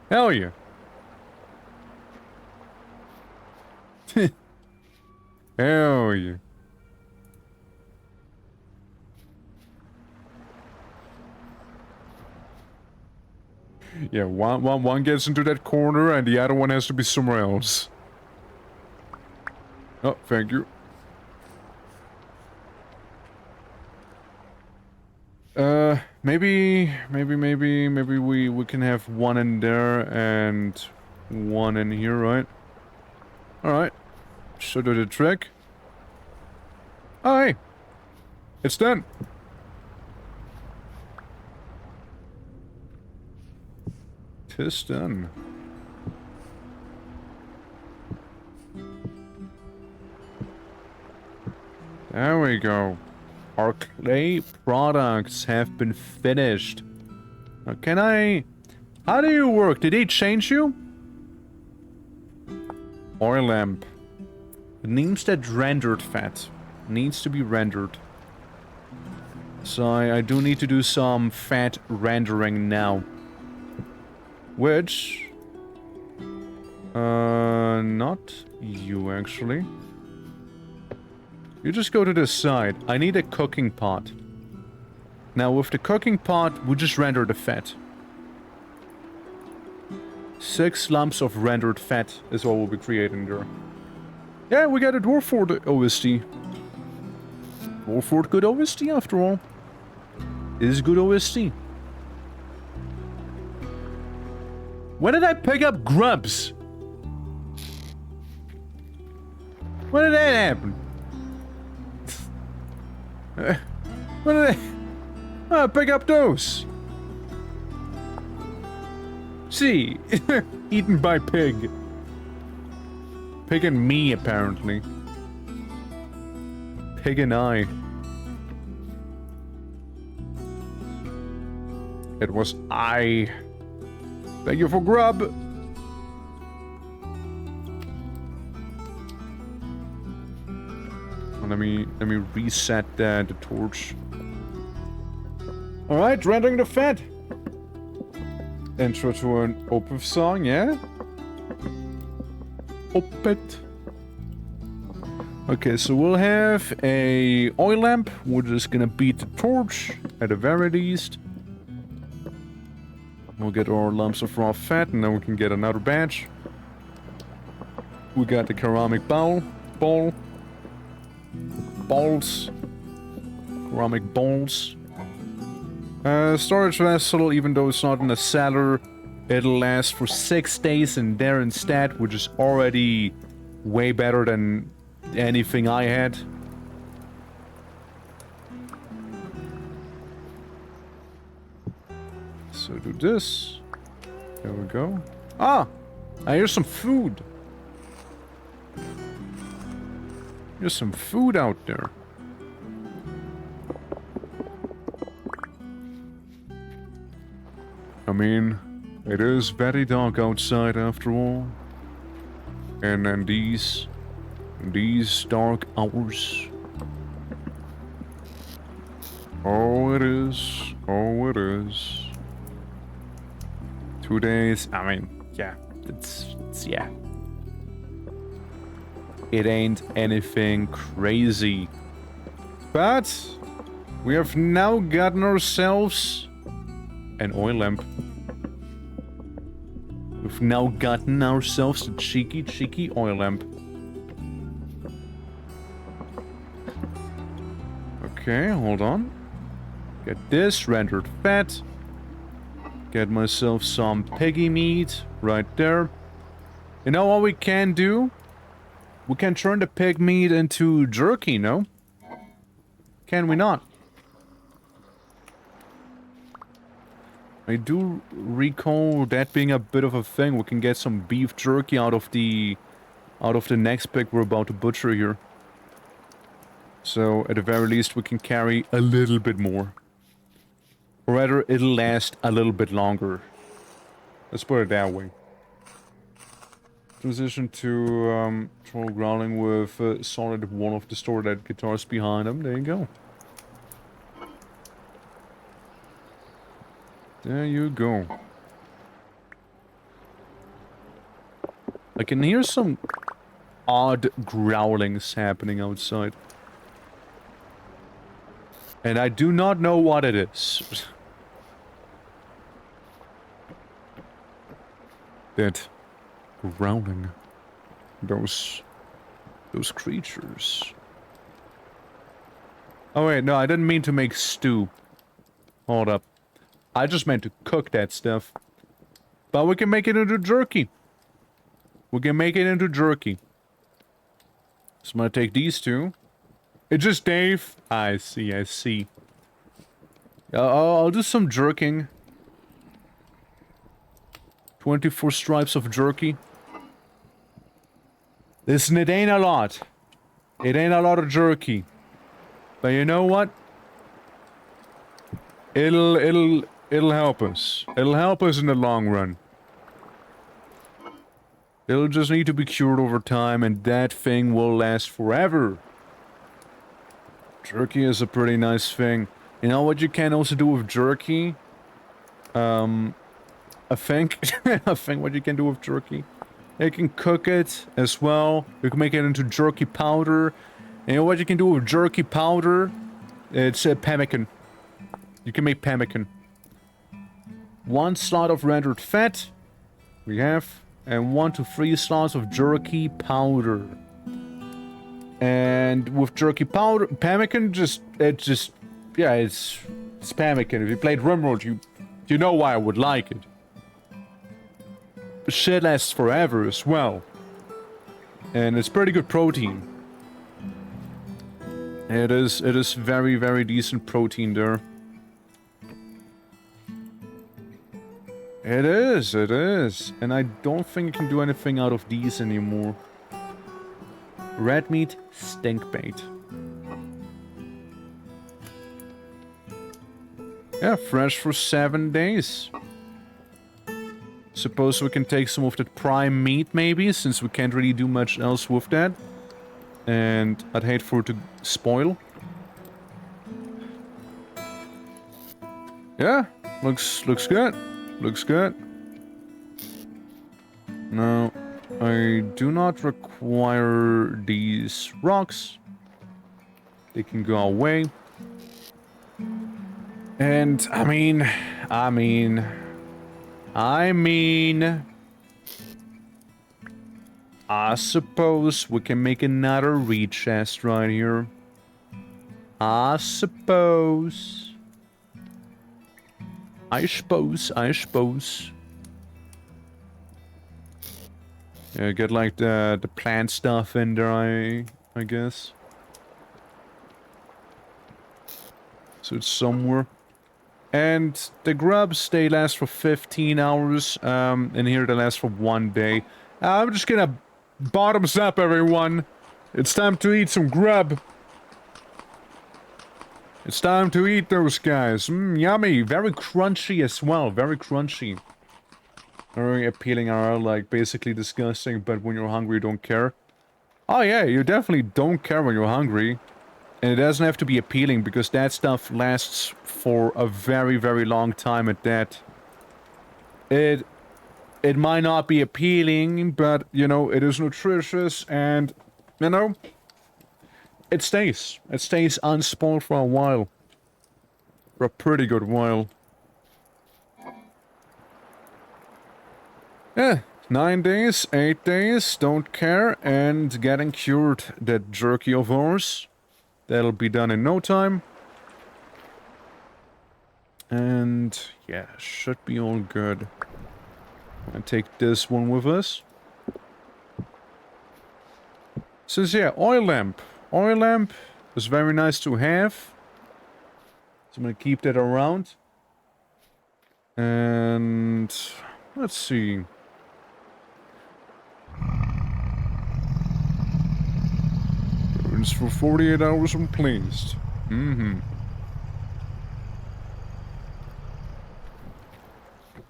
Hell yeah. Hell yeah. Yeah, one gets into that corner and the other one has to be somewhere else. Oh, thank you. Maybe we can have one in there and one in here, right? Alright. Should do the trick. Oh, hey. It's done. Tis done. There we go. Our clay products have been finished. Now, can I... How do you work? Did they change you? Oil lamp. It needs that rendered fat. Needs to be rendered. So I do need to do some fat rendering now. Which... not you, actually. You just go to this side. I need a cooking pot. Now, with the cooking pot, we just render the fat. 6 lumps of rendered fat is what we'll be creating there. Yeah, we got a Dwarford OST. Dwarford good OST, after all. Is good OST. When did I pick up grubs? When did that happen? When did I pick up those? See, eaten by pig. Pig and me, apparently. Pig and I. It was I. Thank you for grub. Let me reset the torch. All right, rendering the fat. Intro to an Opeth song, yeah? Opeth. Okay, so we'll have a oil lamp. We're just gonna beat the torch at the very least. We'll get our lumps of raw fat, and then we can get another batch. We got the ceramic balls. Ceramic balls. Storage vessel, even though it's not in a cellar, it'll last for 6 days in there instead, which is already way better than anything I had. So do this. There we go. Ah! I hear some food. There's some food out there. I mean, it is very dark outside after all. And then these dark hours. Oh, it is. Oh, it is. 2 days. I mean, yeah. It's yeah. It ain't anything crazy. But we have now gotten ourselves an oil lamp. We've now gotten ourselves a cheeky oil lamp. Okay, hold on. Get this rendered fat. Get myself some piggy meat right there. You know what we can do? We can turn the pig meat into jerky, no? Can we not? I do recall that being a bit of a thing. We can get some beef jerky out of the next pig we're about to butcher here. So at the very least we can carry a little bit more. Or rather, it'll last a little bit longer. Let's put it that way. Transition to Troll Growling with solid one of the stored guitars behind him. There you go. There you go. I can hear some odd growlings happening outside. And I do not know what it is. That growling. Those creatures. Oh wait, no, I didn't mean to make stew. Hold up. I just meant to cook that stuff. But we can make it into jerky. We can make it into jerky. So I'm gonna take these two. It's just Dave. I see, I see. I'll do some jerking. 24 stripes of jerky. Listen, it ain't a lot. It ain't a lot of jerky. But you know what? It'll help us. It'll help us in the long run. It'll just need to be cured over time, and that thing will last forever. Jerky is a pretty nice thing. You know what you can also do with jerky? I think what you can do with jerky. You can cook it as well. You can make it into jerky powder. And you know what you can do with jerky powder? It's pemmican. You can make pemmican. 1 slot of rendered fat. We have. And 1 to 3 slots of jerky powder. And with jerky powder, pemmican it's pemmican. If you played Rimworld, you know why I would like it. Shit lasts forever as well. And it's pretty good protein. It is very, very decent protein there. It is. And I don't think you can do anything out of these anymore. Red meat, stink bait. Yeah, fresh for 7 days. Suppose we can take some of that prime meat, maybe, since we can't really do much else with that. And I'd hate for it to spoil. Yeah, looks good. Looks good. No, I do not require these rocks. They can go away. And, I mean... I suppose we can make another reed chest right here. I suppose. I suppose. Yeah, get like the plant stuff in there, I guess. So it's somewhere. And the grubs, they last for 15 hours. And here they last for 1 day. I'm just gonna bottoms up, everyone. It's time to eat some grub. It's time to eat those guys. Yummy. Very crunchy as well. Very crunchy. Very appealing are like basically disgusting, but when you're hungry you don't care. Oh yeah, you definitely don't care when you're hungry. And it doesn't have to be appealing because that stuff lasts for a very, very long time at that. It might not be appealing, but, you know, it is nutritious and, you know, it stays. It stays unspoiled for a while. For a pretty good while. Yeah, 9 days, 8 days, don't care, and getting cured that jerky of ours. That'll be done in no time. And yeah, should be all good. And take this one with us. Says yeah, oil lamp. Oil lamp is very nice to have. So I'm gonna keep that around. And let's see. Burns for 48 hours when placed. Mm-hmm.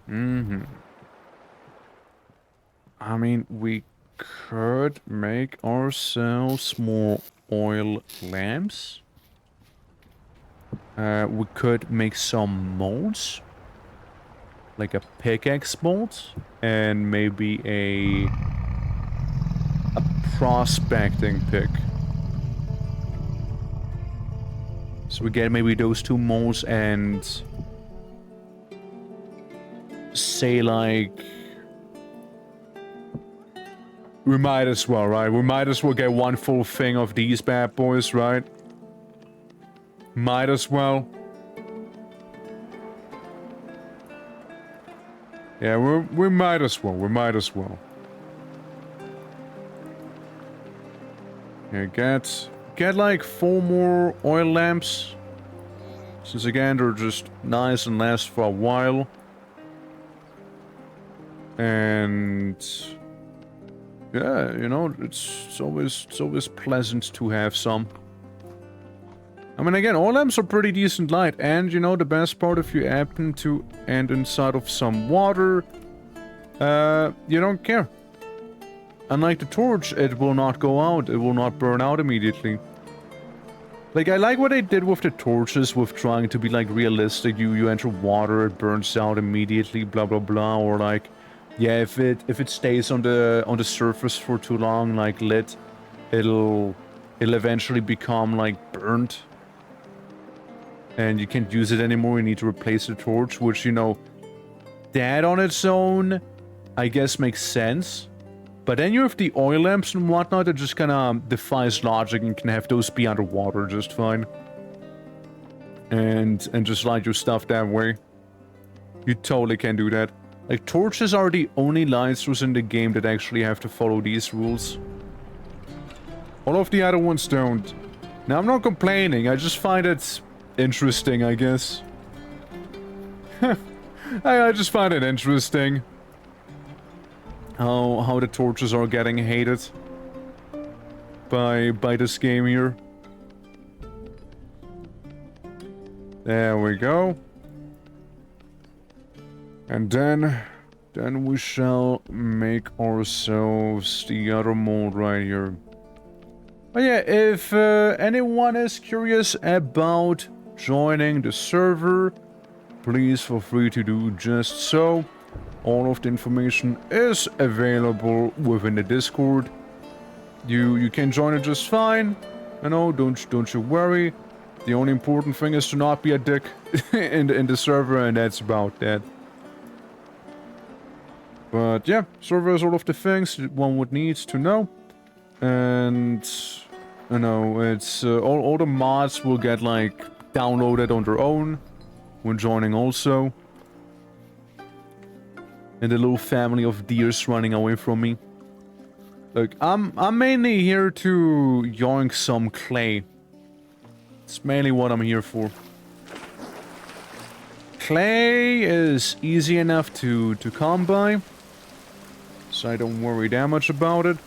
Mm-hmm. I mean, we could make ourselves more oil lamps. We could make some molds. Like a pickaxe mold. And maybe a prospecting pick. So we get maybe those two molds and... say like... we might as well, right? We might as well get one full thing of these bad boys, right? Might as well. Yeah, we might as well. We might as well. Yeah, get like 4 more oil lamps. Since again, they're just nice and last for a while. And yeah, you know, it's always pleasant to have some. I mean, again, oil lamps are pretty decent light, and you know, the best part, if you happen to end inside of some water, you don't care. Unlike the torch, it will not go out, it will not burn out immediately. Like, I like what they did with the torches, with trying to be, like, realistic. You enter water, it burns out immediately, blah blah blah, or like, yeah, if it stays on the surface for too long, like lit, it'll eventually become like burnt. And you can't use it anymore, you need to replace the torch, which, you know, that on its own, I guess makes sense. But then you have the oil lamps and whatnot that just kinda defies logic and can have those be underwater just fine. And just light your stuff that way. You totally can do that. Like, torches are the only light source in the game that actually have to follow these rules. All of the other ones don't. Now, I'm not complaining, I just find it interesting, I guess. I just find it interesting. How the torches are getting hated by this game here. There we go. And then we shall make ourselves the other mold right here. But yeah, if anyone is curious about joining the server, please feel free to do just so. All of the information is available within the Discord. You can join it just fine. You know, don't you worry. The only important thing is to not be a dick in the server, and that's about that. But yeah, server has all of the things that one would need to know. And you know, it's all the mods will get like downloaded on their own when joining also. And the little family of deers running away from me. Look, I'm mainly here to yoink some clay. It's mainly what I'm here for. Clay is easy enough to come by, so I don't worry that much about it.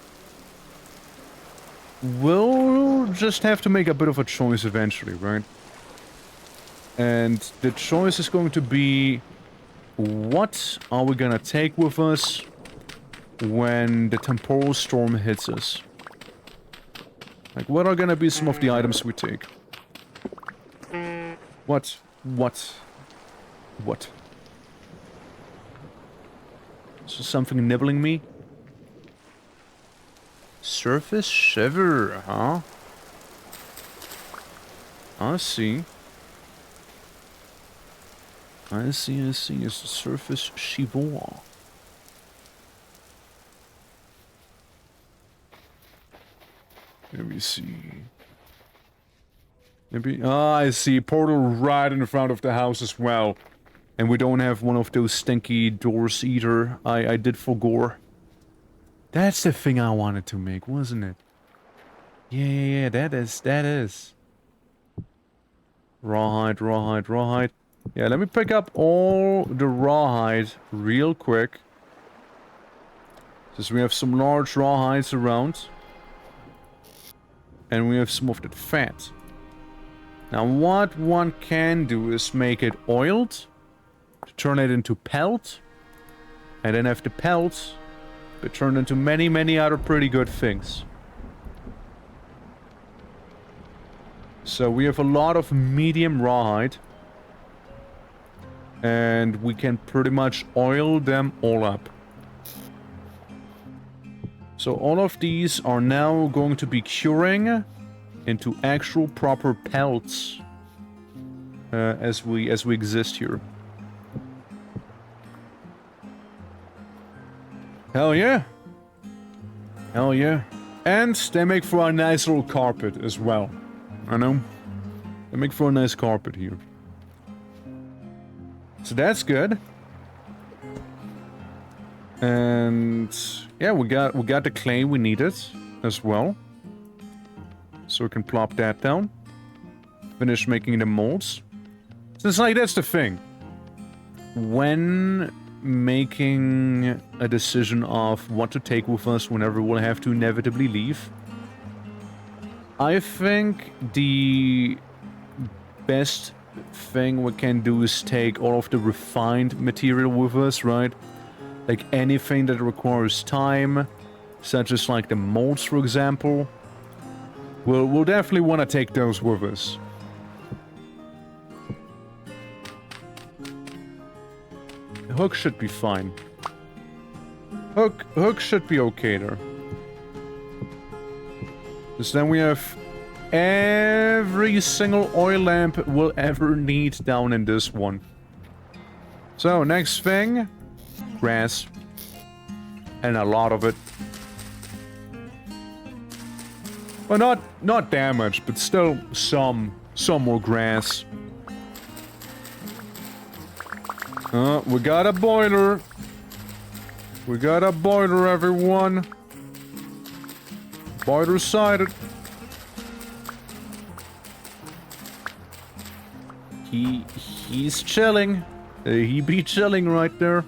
We'll just have to make a bit of a choice eventually, right? And the choice is going to be, what are we gonna take with us when the temporal storm hits us? Like, what are gonna be some of the items we take? What? Is there something nibbling me? Surface shiver, huh? I see. I see. It's the surface shiver. Let me see. Maybe... ah, I see. Portal right in front of the house as well. And we don't have one of those stinky doors either. I did forgore. That's the thing I wanted to make, wasn't it? Yeah, that is. Rawhide. Yeah, let me pick up all the rawhide real quick. Since we have some large rawhides around. And we have some of that fat. Now what one can do is make it oiled. Turn it into pelt. And then have the pelt be turned into many, many other pretty good things. So we have a lot of medium rawhide. And we can pretty much oil them all up. So all of these are now going to be curing into actual proper pelts as we exist here. Hell yeah. Hell yeah. And they make for a nice little carpet as well. I know. They make for a nice carpet here. So that's good. And yeah, we got the clay we needed as well. So we can plop that down. Finish making the molds. So it's like, that's the thing. When making a decision of what to take with us whenever we'll have to inevitably leave, I think the best thing we can do is take all of the refined material with us, right? Like anything that requires time, such as like the molds, for example. We'll definitely want to take those with us. The hook should be fine. Hook should be okay there. Because then we have every single oil lamp we'll ever need down in this one. So, next thing. Grass. And a lot of it. Well, not that much, but still some more grass. We got a boiler. We got a boiler, everyone. Boiler sided. He's chilling. He be chilling right there.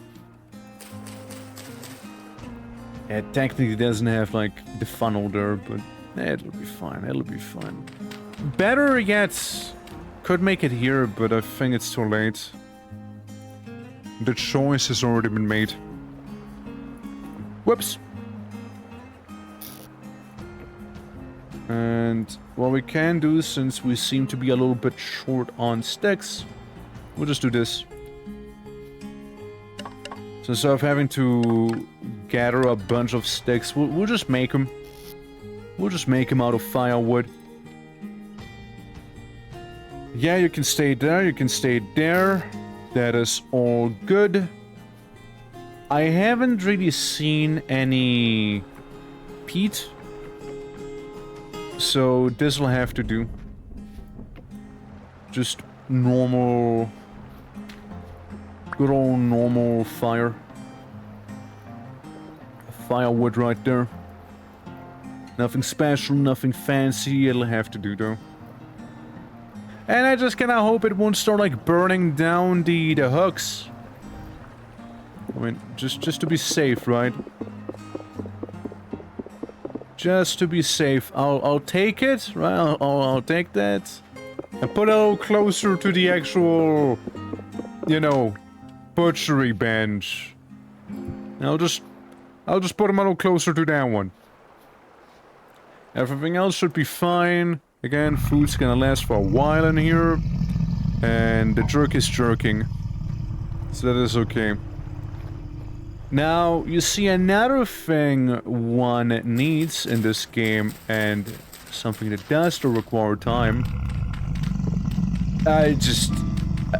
It technically doesn't have like the funnel there, but it'll be fine. It'll be fine. Better yet, could make it here, but I think it's too late. The choice has already been made. Whoops. And what we can do, since we seem to be a little bit short on sticks, we'll just do this. So instead of having to gather a bunch of sticks, we'll just make them. We'll just make them out of firewood. Yeah, you can stay there, you can stay there. That is all good. I haven't really seen any peat. So this will have to do. Just normal... good old normal fire. Firewood right there. Nothing special, nothing fancy. It'll have to do though. And I just kinda hope it won't start like burning down the hooks. I mean, just to be safe, right? Just to be safe. I'll take it, right? I'll take that. And put it a little closer to the actual, you know, butchery bench. I'll just put them a little closer to that one. Everything else should be fine. Again, food's gonna last for a while in here. And the jerk is jerking. So that is okay. Now, you see another thing one needs in this game, and something that does still require time.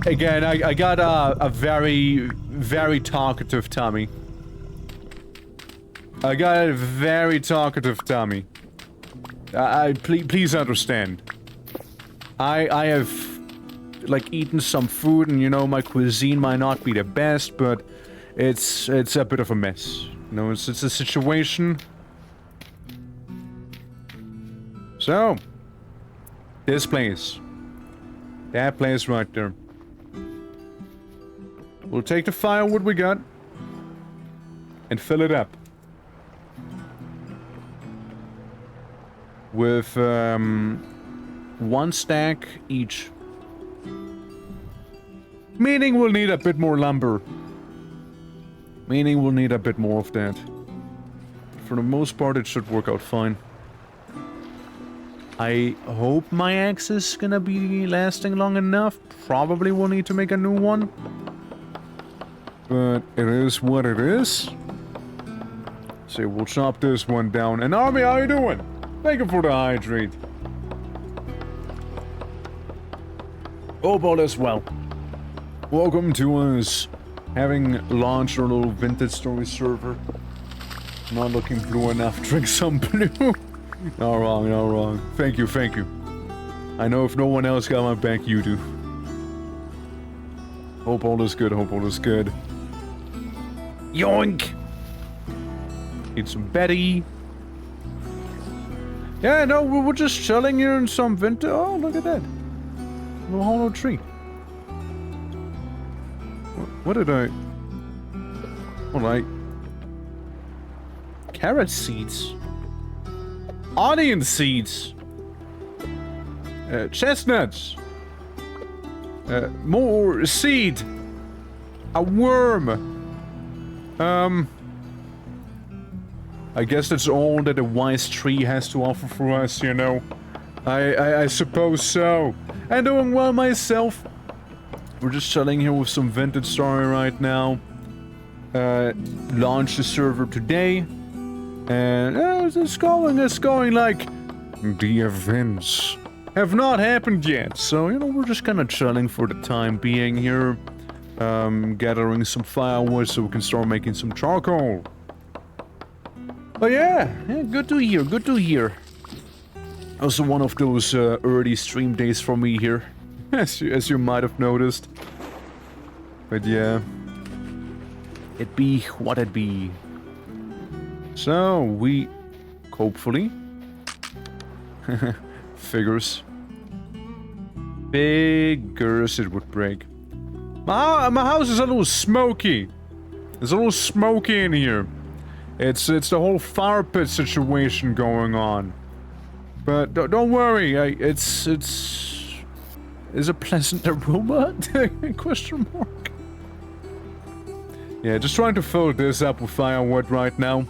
Again, I got a very, very talkative tummy. I got a very talkative tummy. Please understand. I have, like, eaten some food, and you know, my cuisine might not be the best, but it's a bit of a mess. You know, it's a situation. So, this place. That place right there. We'll take the firewood we got and fill it up with 1 stack each. Meaning we'll need a bit more lumber. Meaning we'll need a bit more of that. For the most part, it should work out fine. I hope my axe is gonna be lasting long enough. Probably will need to make a new one. But it is what it is. So we'll chop this one down. And Army, how you doing? Thank you for the hydrate. Hope all is well. Welcome to us having launched our little vintage story server. Not looking blue enough. Drink some blue. Not wrong, not wrong. Thank you, thank you. I know if no one else got my back, you do. Hope all is good, hope all is good. Yoink! Need some Betty. Yeah, no, we were just chilling here in some vintage. Oh, look at that. Little hollow tree. What did I... What carrot seeds. Onion seeds. Chestnuts. More seed. A worm. I guess that's all that a wise tree has to offer for us, you know. I suppose so. And doing well myself. We're just chilling here with some vintage story right now. Launched the server today. And it's going like the events have not happened yet. So, you know, we're just kind of chilling for the time being here. Gathering some firewood so we can start making some charcoal. But yeah, good to hear, good to hear. Also one of those early stream days for me here, as you might have noticed. But yeah, it be what it be. So we, hopefully, figures it would break. My house is a little smoky. There's a little smoky in here. It's the whole fire pit situation going on. But don't worry, it's a pleasant aroma? Question mark. Yeah, just trying to fill this up with firewood right now.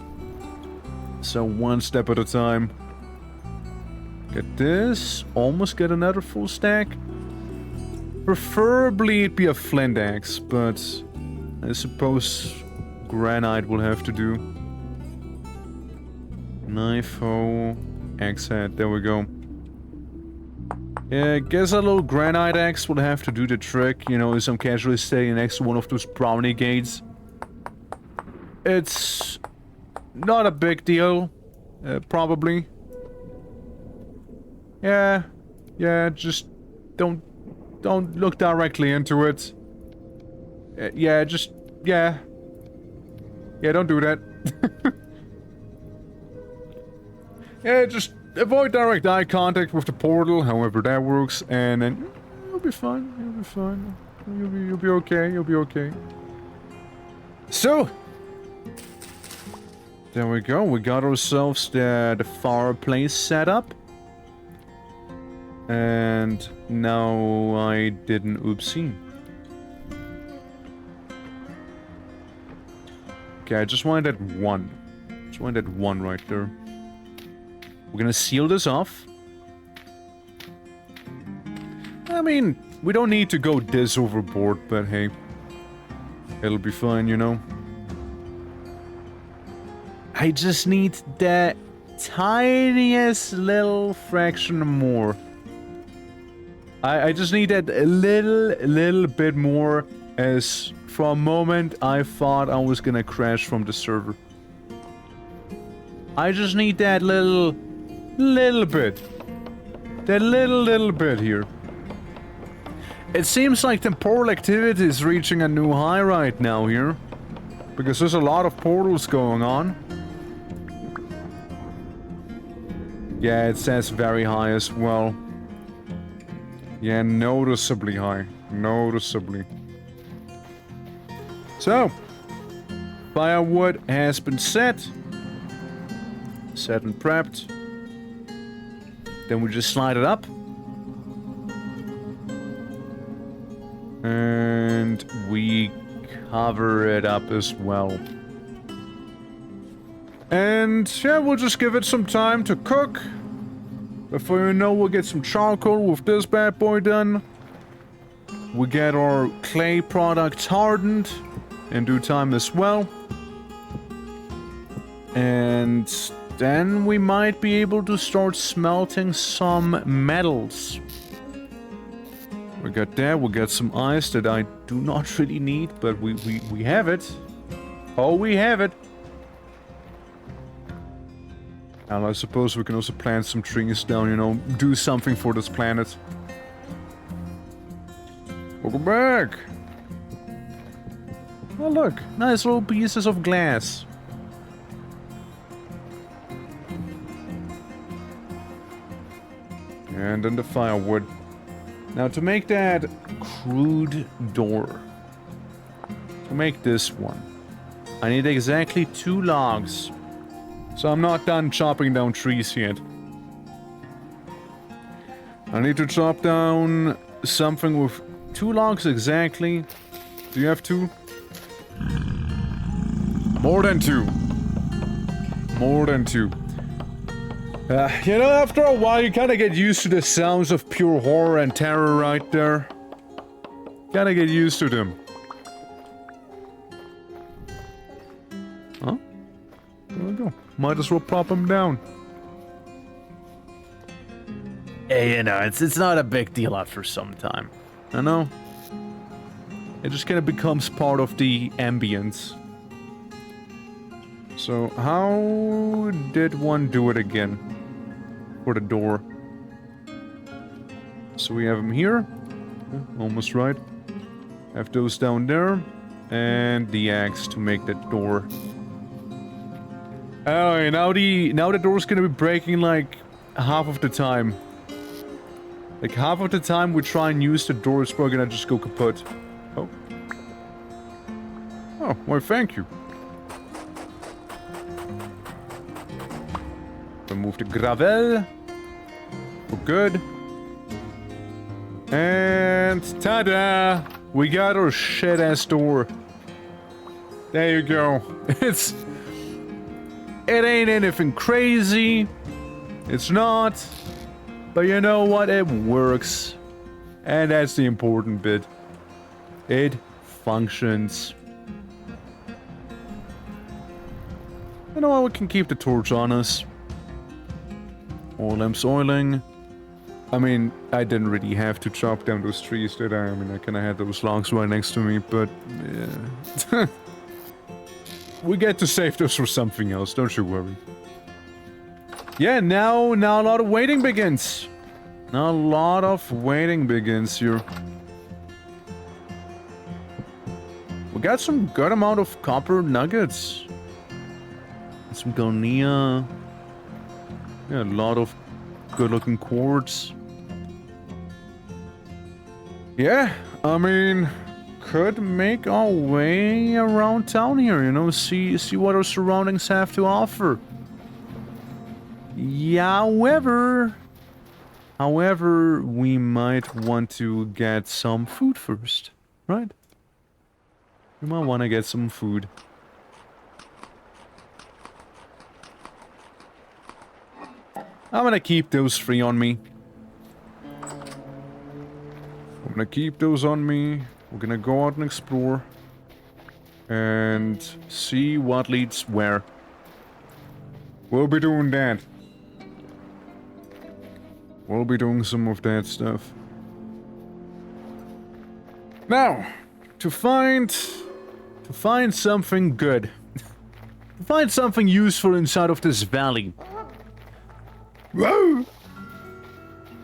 So one step at a time. Get this. Almost get another full stack. Preferably it'd be a flint axe, but I suppose granite will have to do. Knife, hoe, axe head, there we go. Yeah, I guess a little granite axe will have to do the trick, you know, as I'm casually staying next to one of those brownie gates. It's not a big deal, probably. Yeah, just don't look directly into it. Yeah, don't do that. Yeah, just avoid direct eye contact with the portal, however that works, and then you'll be fine, you'll be fine. You'll be okay, you'll be okay. So, there we go, we got ourselves the fireplace set up. And now I did an oopsie. Okay, I just wanted that one. Just wanted that one right there. We're gonna seal this off. I mean, we don't need to go this overboard, but hey. It'll be fine, you know. I just need that tiniest little fraction more. I just need that a little bit more, as for a moment I thought I was gonna crash from the server. I just need that little bit. That little bit here. It seems like temporal activity is reaching a new high right now here. Because there's a lot of portals going on. Yeah, it says very high as well. Yeah, noticeably high. Noticeably. So, firewood has been set. Set and prepped. Then we just slide it up. And we cover it up as well. And yeah, we'll just give it some time to cook. Before you know, we'll get some charcoal with this bad boy done. We get our clay products hardened in due time as well. And then we might be able to start smelting some metals. We got that, we got some ice that I do not really need, but we have it. Oh, we have it. And I suppose we can also plant some trees down, you know, do something for this planet. Welcome back! Oh look, nice little pieces of glass. And then the firewood. Now to make that crude door, to make this one, I need exactly 2 logs. So I'm not done chopping down trees yet. I need to chop down something with 2 logs exactly. Do you have 2? More than 2. More than 2. You know, after a while you kinda get used to the sounds of pure horror and terror right there. Kinda get used to them. Huh? There we go. Might as well pop them down. Hey, you know, it's not a big deal after some time. I know. It just kinda becomes part of the ambience. So, how did one do it again? For the door. So we have them here. Almost right. Have those down there. And the axe to make that door. Oh, now the door's gonna be breaking like half of the time. Like half of the time we try and use the door, it's probably gonna just go kaput. Oh. Oh, well, thank you. Remove the gravel. We're good. And ta-da! We got our shit-ass door. There you go. It ain't anything crazy. It's not. But you know what? It works. And that's the important bit. It functions. You know what? We can keep the torch on us. Oil lamps oiling. I mean, I didn't really have to chop down those trees, did I? I mean, I kinda had those logs right next to me, but... yeah. We get to save those for something else, don't you worry. Yeah, now a lot of waiting begins. Now a lot of waiting begins here. We got some good amount of copper nuggets. Some Garnia. Yeah, a lot of good-looking quartz. Yeah, I mean, could make our way around town here, you know, see what our surroundings have to offer. Yeah, however, we might want to get some food first, right? We might want to get some food. I'm gonna keep those 3 on me. I'm gonna keep those on me. We're gonna go out and explore. And see what leads where. We'll be doing that. We'll be doing some of that stuff. Now, to find something good. To find something useful inside of this valley. Whoa!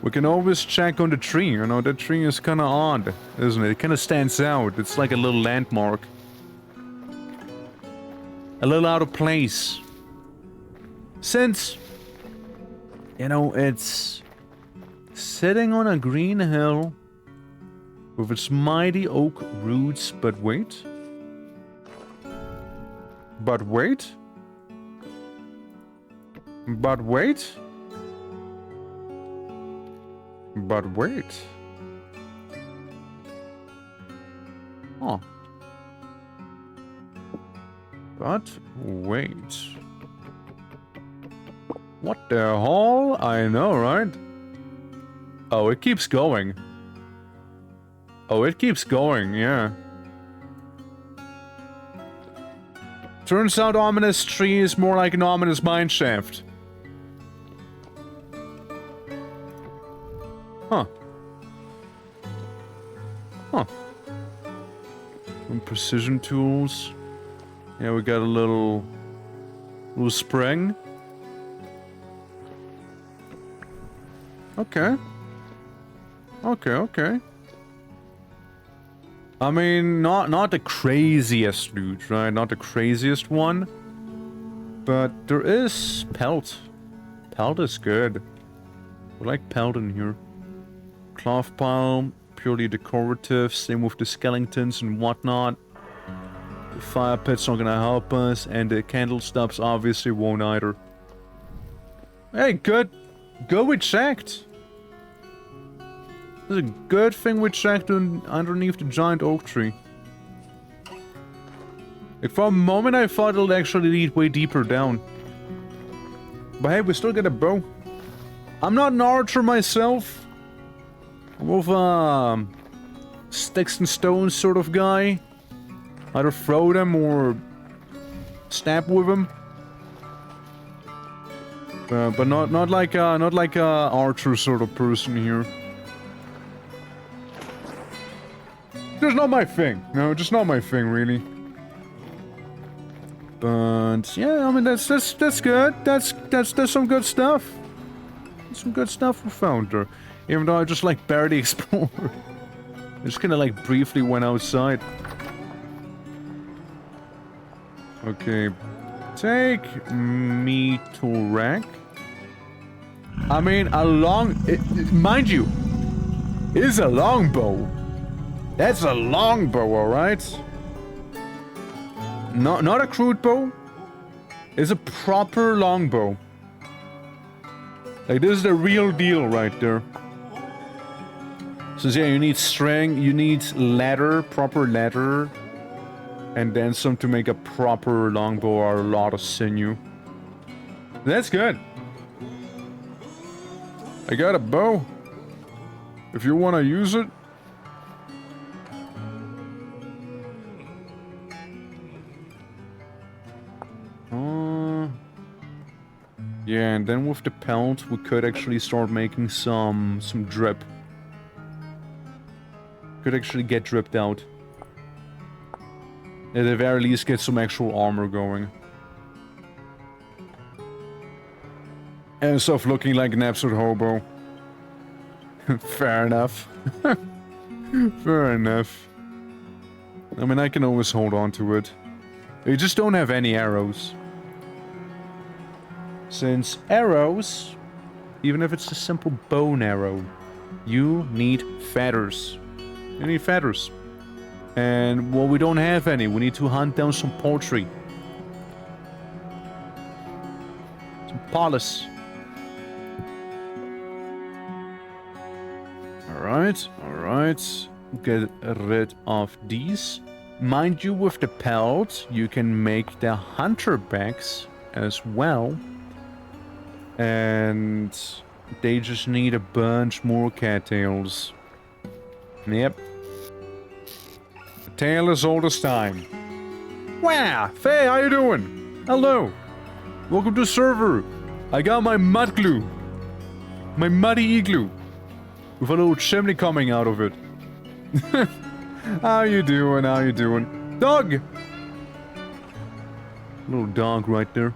We can always check on the tree, you know, that tree is kinda odd, isn't it? It kinda stands out, it's like a little landmark. A little out of place. Since, you know, it's sitting on a green hill with its mighty oak roots, but wait. But wait. But wait. But wait. Huh. But wait. What the hell? I know, right? Oh, it keeps going. Oh, it keeps going, yeah. Turns out ominous tree is more like an ominous mineshaft. Huh. Huh. Some precision tools. Yeah, we got a little spring. Okay. Okay. I mean, not the craziest loot, right? Not the craziest one. But there is pelt. Pelt is good. We like pelt in here. Cloth pile, purely decorative. Same with the skeletons and whatnot. The fire pit's not gonna help us, and the candle stubs obviously won't either. Hey, good. Good we checked. It's a good thing we checked underneath the giant oak tree. Like, for a moment I thought it'll actually lead way deeper down. But hey, we still get a bow. I'm not an archer myself. I'm more of a sticks and stones sort of guy. Either throw them or stab with them. But not like a archer sort of person here. Just not my thing. No, just not my thing, really. But yeah, I mean that's good. That's some good stuff. Some good stuff we found there. Even though I just like barely explored. I just kind of like briefly went outside. Okay, take me to rack. I mean, mind you, it is a longbow. That's a longbow, alright? Not a crude bow. It's a proper longbow. Like, this is the real deal right there. So yeah, you need string, you need leather, proper leather. And then some to make a proper longbow or a lot of sinew. That's good. I got a bow. If you want to use it. Yeah, and then with the pelt, we could actually start making some drip. Could actually get dripped out. At the very least, get some actual armor going. And stuff looking like an absolute hobo. Fair enough. Fair enough. I mean, I can always hold on to it. You just don't have any arrows. Since arrows, even if it's a simple bow and arrow, you need feathers. You need feathers. And, well, we don't have any. We need to hunt down some poultry. Some polis. Alright. Get rid of these. Mind you, with the pelt, you can make the hunter bags as well. And they just need a bunch more cattails. Yep. The tale is old as time. Wow! Faye, how you doing? Hello! Welcome to the server! I got my mud glue. My muddy igloo. With a little chimney coming out of it. How you doing? How you doing? Dog! Little dog right there.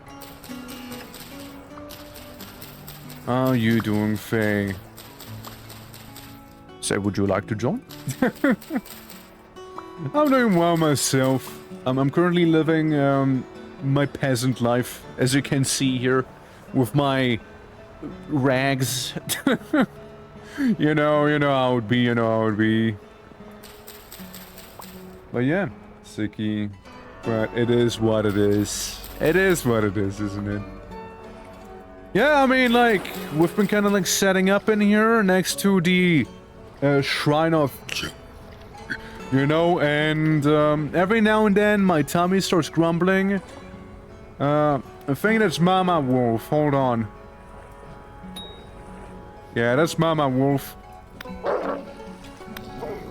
How you doing, Faye? Say, would you like to join? I'm doing well myself. I'm currently living my peasant life, as you can see here, with my rags. you know how it would be, But yeah, Siki, But it is what it is. It is what it is, isn't it? Yeah, I mean, like, we've been kind of like setting up in here next to the Shrine of... You know, and every now and then my tummy starts grumbling. I think that's Mama Wolf. Hold on. Yeah, that's Mama Wolf.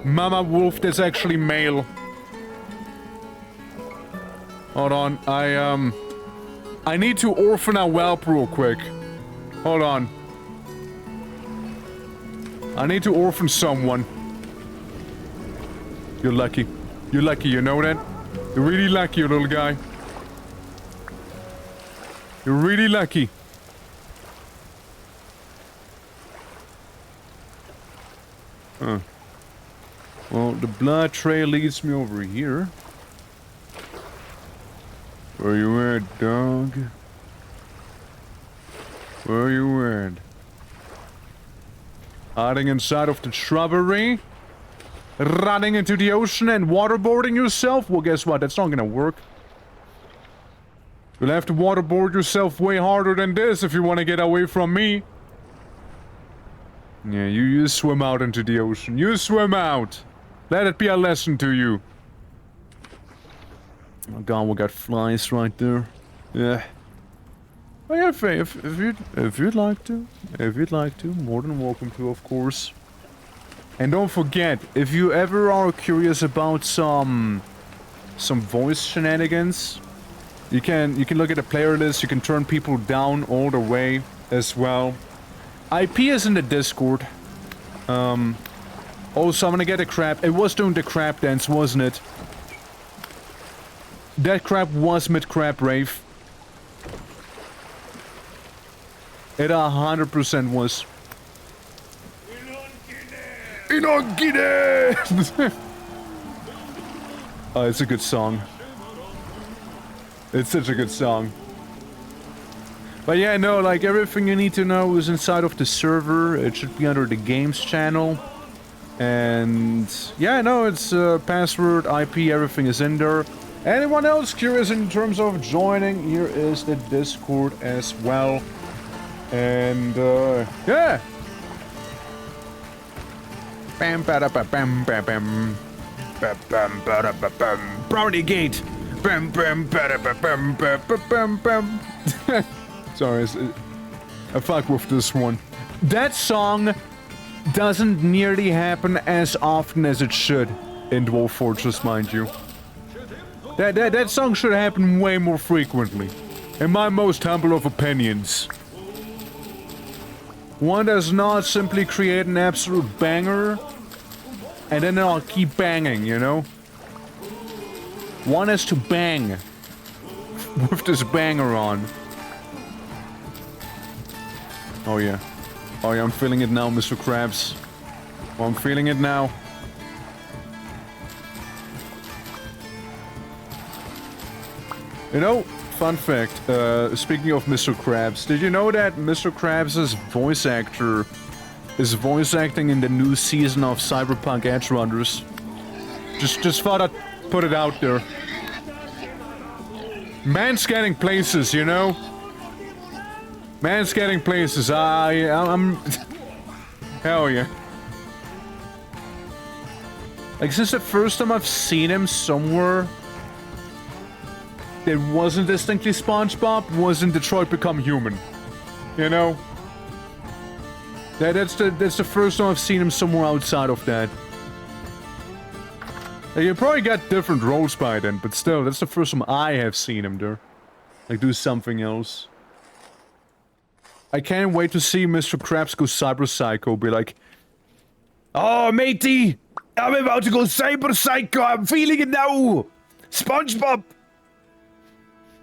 Mama Wolf, that's actually male. Hold on, I need to orphan a whelp real quick. Hold on. I need to orphan someone. You're lucky. You're lucky, you know that? You're really lucky, you little guy. You're really lucky. Huh. Well, the blood trail leads me over here. Where you at, dog? Where you at? Hiding inside of the shrubbery? Running into the ocean and waterboarding yourself? Well, guess what? That's not gonna work. You'll have to waterboard yourself way harder than this if you want to get away from me. Yeah, you swim out into the ocean. You swim out! Let it be a lesson to you. Oh god, we got flies right there. Yeah. Oh yeah, if you'd like to, more than welcome to, of course. And don't forget, if you ever are curious about some voice shenanigans, you can look at the player list. You can turn people down all the way as well. IP is in the Discord. Also, I'm gonna get a crab. It was doing the crab dance, wasn't it? That crab was mid-crab rave. It 100% was. Inogine! Oh, it's a good song. It's such a good song. But yeah, no, like everything you need to know is inside of the server. It should be under the games channel. And yeah, no, it's password, IP, everything is in there. Anyone else curious in terms of joining? Here is the Discord as well. And yeah. Bam bada ba bam bam bam. Bam bam bada ba bam. Brownie Gate. Bam bam bada ba bam bam bam bam. Sorry, I fuck with this one. That song doesn't nearly happen as often as it should in Dwarf Fortress, mind you. That song should happen way more frequently, in my most humble of opinions. One does not simply create an absolute banger, and then I'll keep banging, you know? One has to bang with this banger on. Oh yeah. Oh yeah, I'm feeling it now, Mr. Krabs. Oh, I'm feeling it now. You know, fun fact, speaking of Mr. Krabs, did you know that Mr. Krabs' voice actor is voice acting in the new season of Cyberpunk Edgerunners? Just thought I'd put it out there. Man's getting places, you know? Man's getting places. I'm... Hell yeah. Like, since the first time I've seen him somewhere that wasn't distinctly SpongeBob, was in Detroit Become Human. You know? That's the first time I've seen him somewhere outside of that. Like, you probably got different roles by then, but still, that's the first time I have seen him there. Like, do something else. I can't wait to see Mr. Krabs go Cyber Psycho, be like, "Oh, matey! I'm about to go Cyber Psycho! I'm feeling it now! SpongeBob!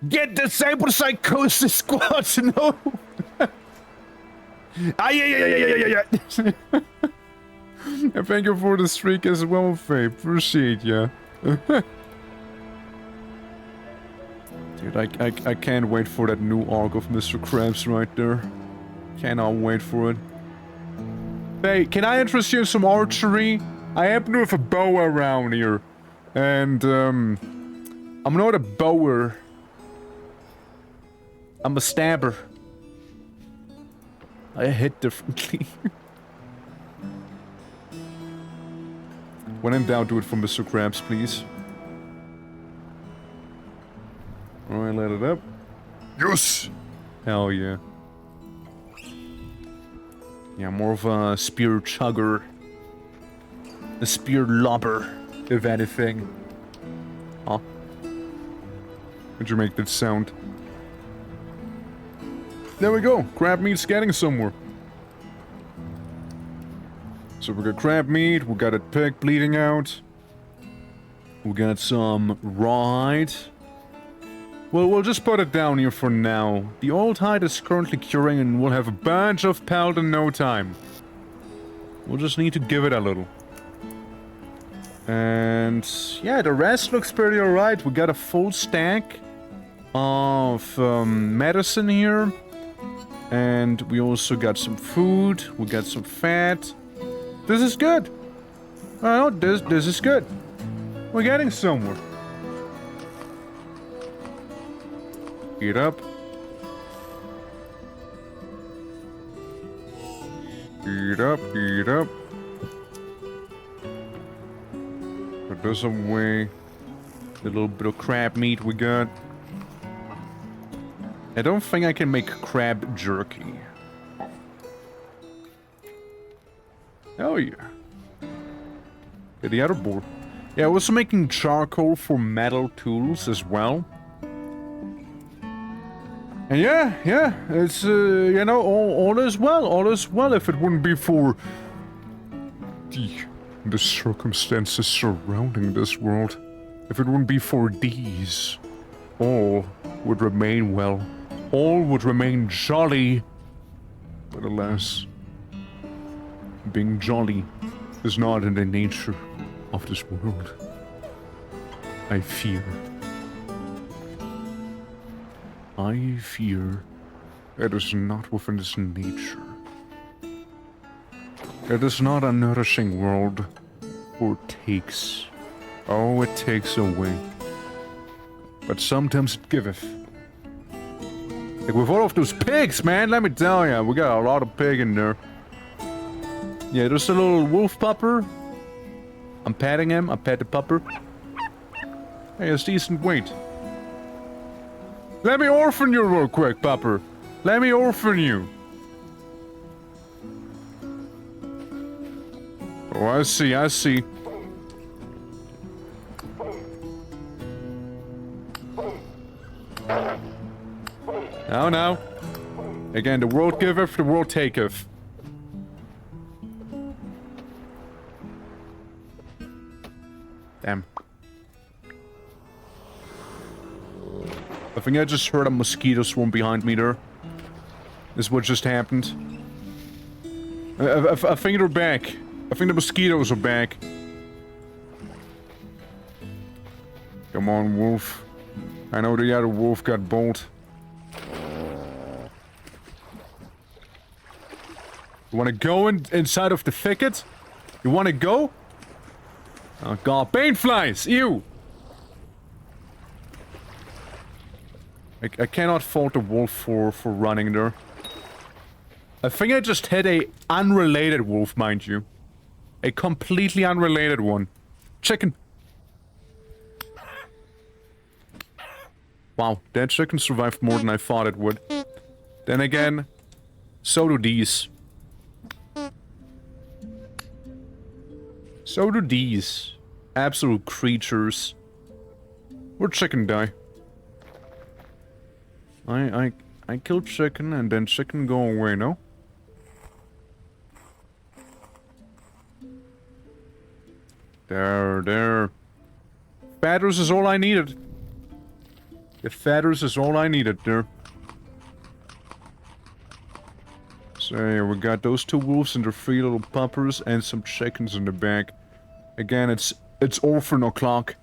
Get the Cyber Psychosis Squad, no!" Yeah. And thank you for the streak as well, Faye. Appreciate ya. Dude, I can't wait for that new arc of Mr. Krabs right there. Cannot wait for it. Hey, can I interest you in some archery? I happen to have a bow around here. And, I'm not a bower. I'm a stabber. I hit differently. When in doubt, do it for Mr. Krabs, please. Alright, let it up. Yes! Hell yeah. Yeah, more of a spear chugger. A spear lobber, if anything. Huh? How'd you make that sound? There we go. Crab meat's getting somewhere. So we got crab meat, we got a pig bleeding out. We got some rawhide. Well, we'll just put it down here for now. The old hide is currently curing and we'll have a bunch of pelt in no time. We'll just need to give it a little. And yeah, the rest looks pretty alright. We got a full stack of medicine here. And we also got some food. We got some fat. This is good. Oh, this is good. We're getting somewhere. Eat up. Eat up, eat up. Put this away. The little bit of crab meat we got. I don't think I can make crab jerky. Oh yeah. Get the other board. Yeah, I was making charcoal for metal tools as well. And yeah, it's, you know, all is well, all is well if it wouldn't be for the circumstances surrounding this world. If it wouldn't be for these, all would remain well. All would remain jolly. But alas, being jolly is not in the nature of this world. I fear. I fear it is not within its nature. It is not a nourishing world, for it takes. Oh, it takes away. But sometimes it giveth. Like with all of those pigs, man, let me tell ya, we got a lot of pig in there. Yeah, there's a little wolf pupper. I'm patting him, I pet the pupper. Hey, it's decent weight. Let me orphan you real quick, pupper. Let me orphan you. Oh, I see, I see. No, no. Again, the world giveth, the world taketh. Damn. I think I just heard a mosquito swarm behind me there. Is what just happened. I think they're back. I think the mosquitoes are back. Come on, wolf. I know the other wolf got bolt. You wanna go inside of the thicket? You wanna go? Oh god, bane flies! Ew! I cannot fault the wolf for running there. I think I just hit a unrelated wolf, mind you. A completely unrelated one. Chicken. Wow, that chicken survived more than I thought it would. Then again, so do these. So do these. Absolute creatures. Where'd chicken die? I killed chicken and then chicken go away, no? There. Feathers is all I needed. The feathers is all I needed there. So yeah, we got those two wolves and their three little puppers and some chickens in the back. Again, it's orphan o'clock.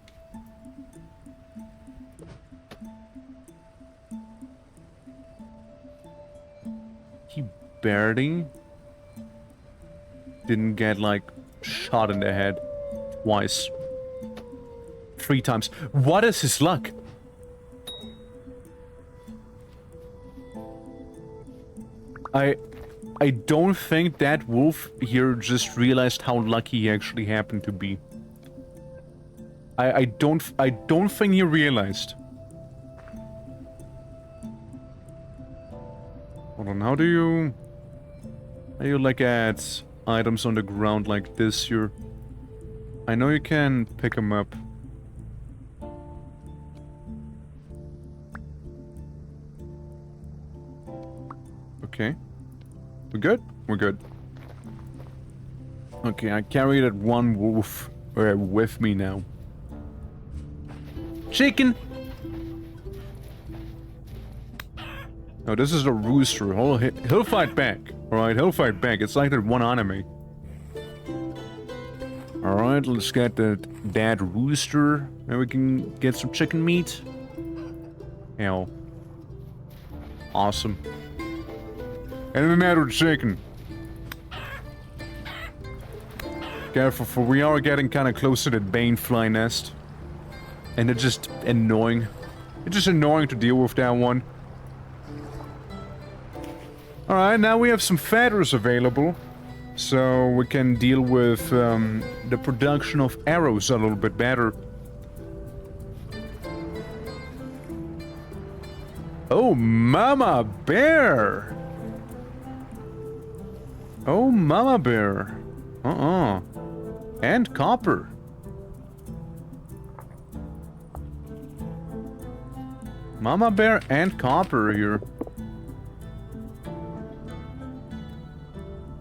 He barely didn't get like shot in the head twice. 3 times. What is his luck? I don't think that wolf here just realized how lucky he actually happened to be. I don't think he realized. Hold on, how do you look at items on the ground like this here? I know you can pick them up. Okay. We're good? We're good. Okay, I carry that one wolf with me now. Chicken! No, this is a rooster. He'll fight back. Alright, he'll fight back. It's like that one anime. Alright, let's get that rooster. And we can get some chicken meat. Hell. Awesome. And another chicken. Careful, for we are getting kind of close to that banefly nest. And it's just annoying. It's just annoying to deal with that one. Alright, now we have some feathers available. So we can deal with the production of arrows a little bit better. Oh, Mama Bear! Oh, Mama Bear. And copper. Mama Bear and copper here.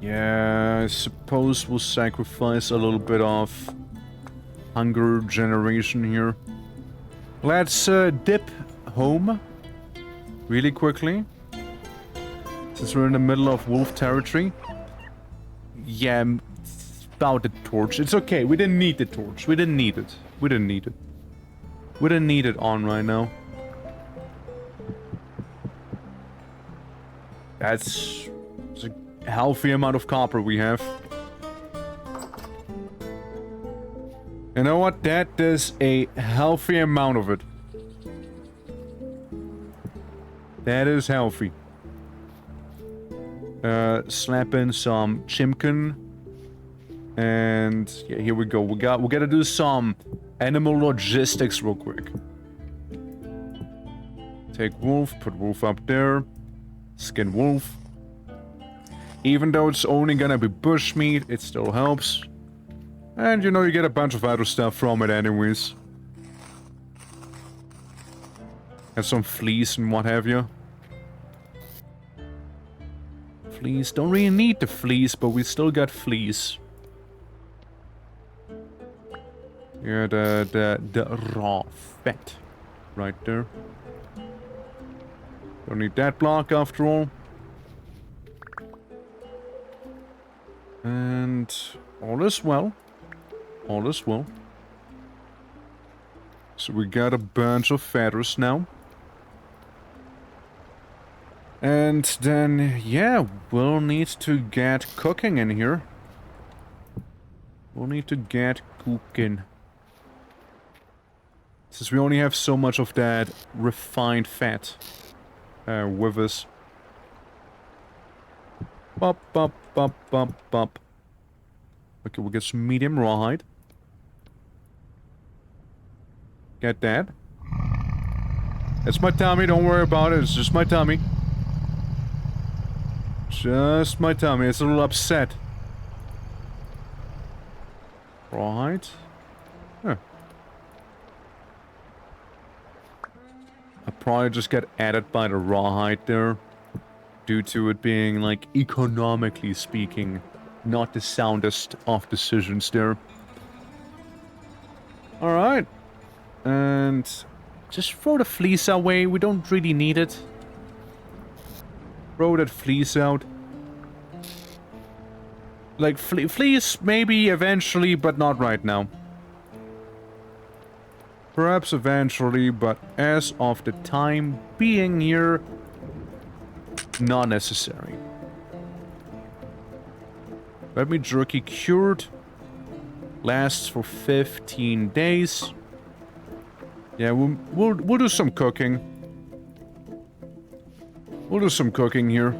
Yeah, I suppose we'll sacrifice a little bit of hunger generation here. Let's dip home really quickly. Since we're in the middle of wolf territory. Yeah, about the torch. It's okay, we didn't need the torch. We didn't need it. We didn't need it. We didn't need it on right now. That's a healthy amount of copper we have. You know what? That is a healthy amount of it. That is healthy. Slap in some chimkin. And yeah, here we go. We gotta do some animal logistics real quick. Take wolf, put wolf up there. Skin wolf. Even though it's only gonna be bushmeat, it still helps. And you know, you get a bunch of other stuff from it anyways. And some fleece and what have you. Fleece. Don't really need the fleece, but we still got fleece. Yeah, the raw fat. Right there. Don't need that block after all. And all is well. All is well. So we got a bunch of feathers now. And then, yeah, we'll need to get cooking in here. We'll need to get cooking. Since we only have so much of that refined fat with us. Bop, bop, bop, bop, bop. Okay, we'll get some medium rawhide. Get that. That's my tummy, don't worry about it, it's just my tummy. Just my tummy, it's a little upset. Rawhide. Huh. I'll probably just get added by the rawhide there. Due to it being, like, economically speaking, not the soundest of decisions there. Alright. And just throw the fleece away, we don't really need it. Throw that fleece out. Like, fleece maybe eventually, but not right now. Perhaps eventually, but as of the time being here, not necessary. Let me jerky cured. Lasts for 15 days. Yeah, we'll do some cooking. We'll do some cooking here.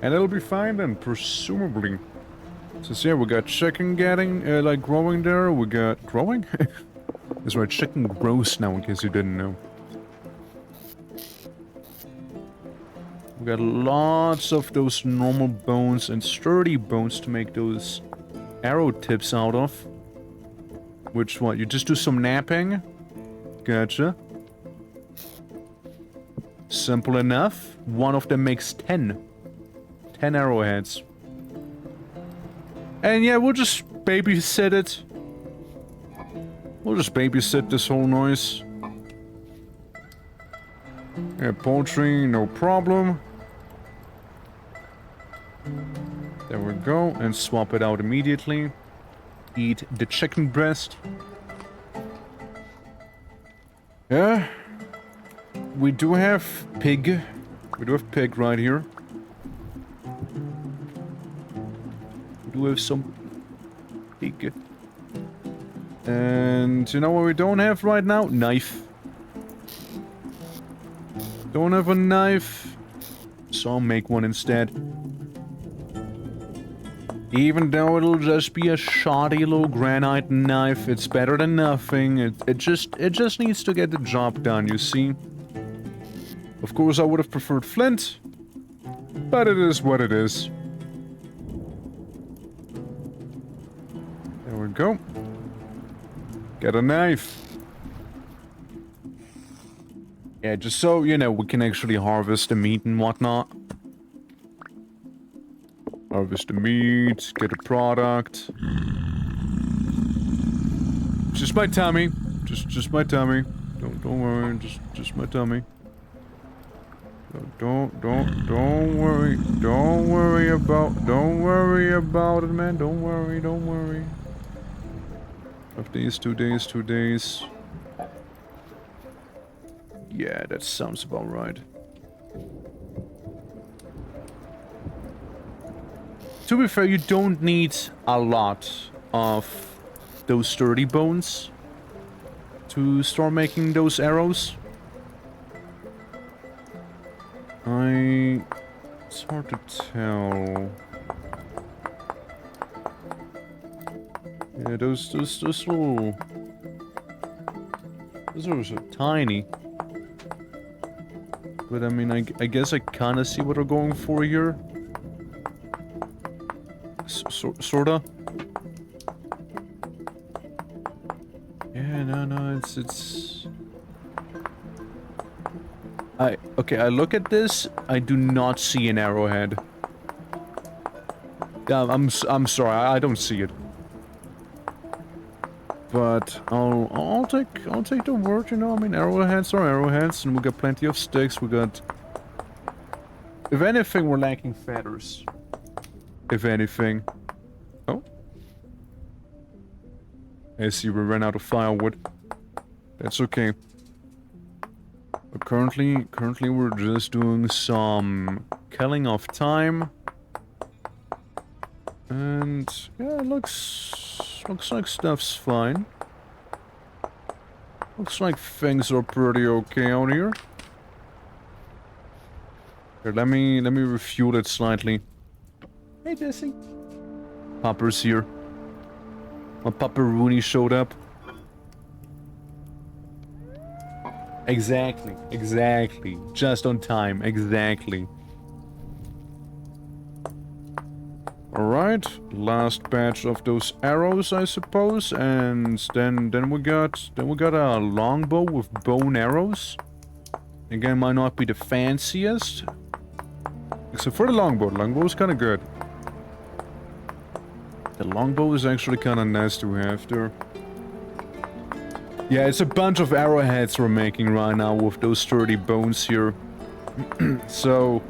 And it'll be fine then, presumably. So yeah, we got chicken getting, like, growing there. We got... Growing? That's right, chicken grows now, in case you didn't know. We got lots of those normal bones and sturdy bones to make those arrow tips out of. Which what? You just do some napping? Gotcha. Simple enough. One of them makes 10. 10 arrowheads. And yeah, we'll just babysit it. We'll just babysit this whole noise. Yeah, poultry, no problem. There we go, and swap it out immediately. Eat the chicken breast. Yeah. We do have pig. We do have pig right here. We do have some pig. And you know what we don't have right now? Knife. Don't have a knife. So I'll make one instead. Even though it'll just be a shoddy little granite knife, it's better than nothing. It just needs to get the job done, you see. Of course, I would have preferred flint, but it is what it is. There we go. Get a knife. Yeah, just so, you know, we can actually harvest the meat and whatnot. Harvest the meat, get a product. Just my tummy. Just my tummy. Don't worry, just my tummy. Don't worry. Don't worry about it, man. Don't worry. Of days, 2 days, 2 days. Yeah, that sounds about right. To be fair, you don't need a lot of those sturdy bones to start making those arrows. It's hard to tell. Yeah, those little... Those are so tiny. But I mean, I guess I kind of see what they're going for here. Sorta. Yeah, no, it's... Okay, I look at this, I do not see an arrowhead. Yeah, I'm sorry, I don't see it. But I'll take the word, you know. I mean, arrowheads are arrowheads, and we got plenty of sticks. We got, if anything, we're lacking feathers. If anything. Oh, I see we ran out of firewood. That's okay. But currently we're just doing some killing of time. And yeah, it looks like stuff's fine. Looks like things are pretty okay out here. Here, let me refuel it slightly. Hey Jesse. Popper's here. My Popper Rooney showed up. Exactly. Just on time, exactly. Alright, last batch of those arrows, I suppose, and then we got a longbow with bone arrows. Again, might not be the fanciest, except for the longbow. The longbow is kind of good. The longbow is actually kind of nice to have there. Yeah, it's a bunch of arrowheads we're making right now with those sturdy bones here. So,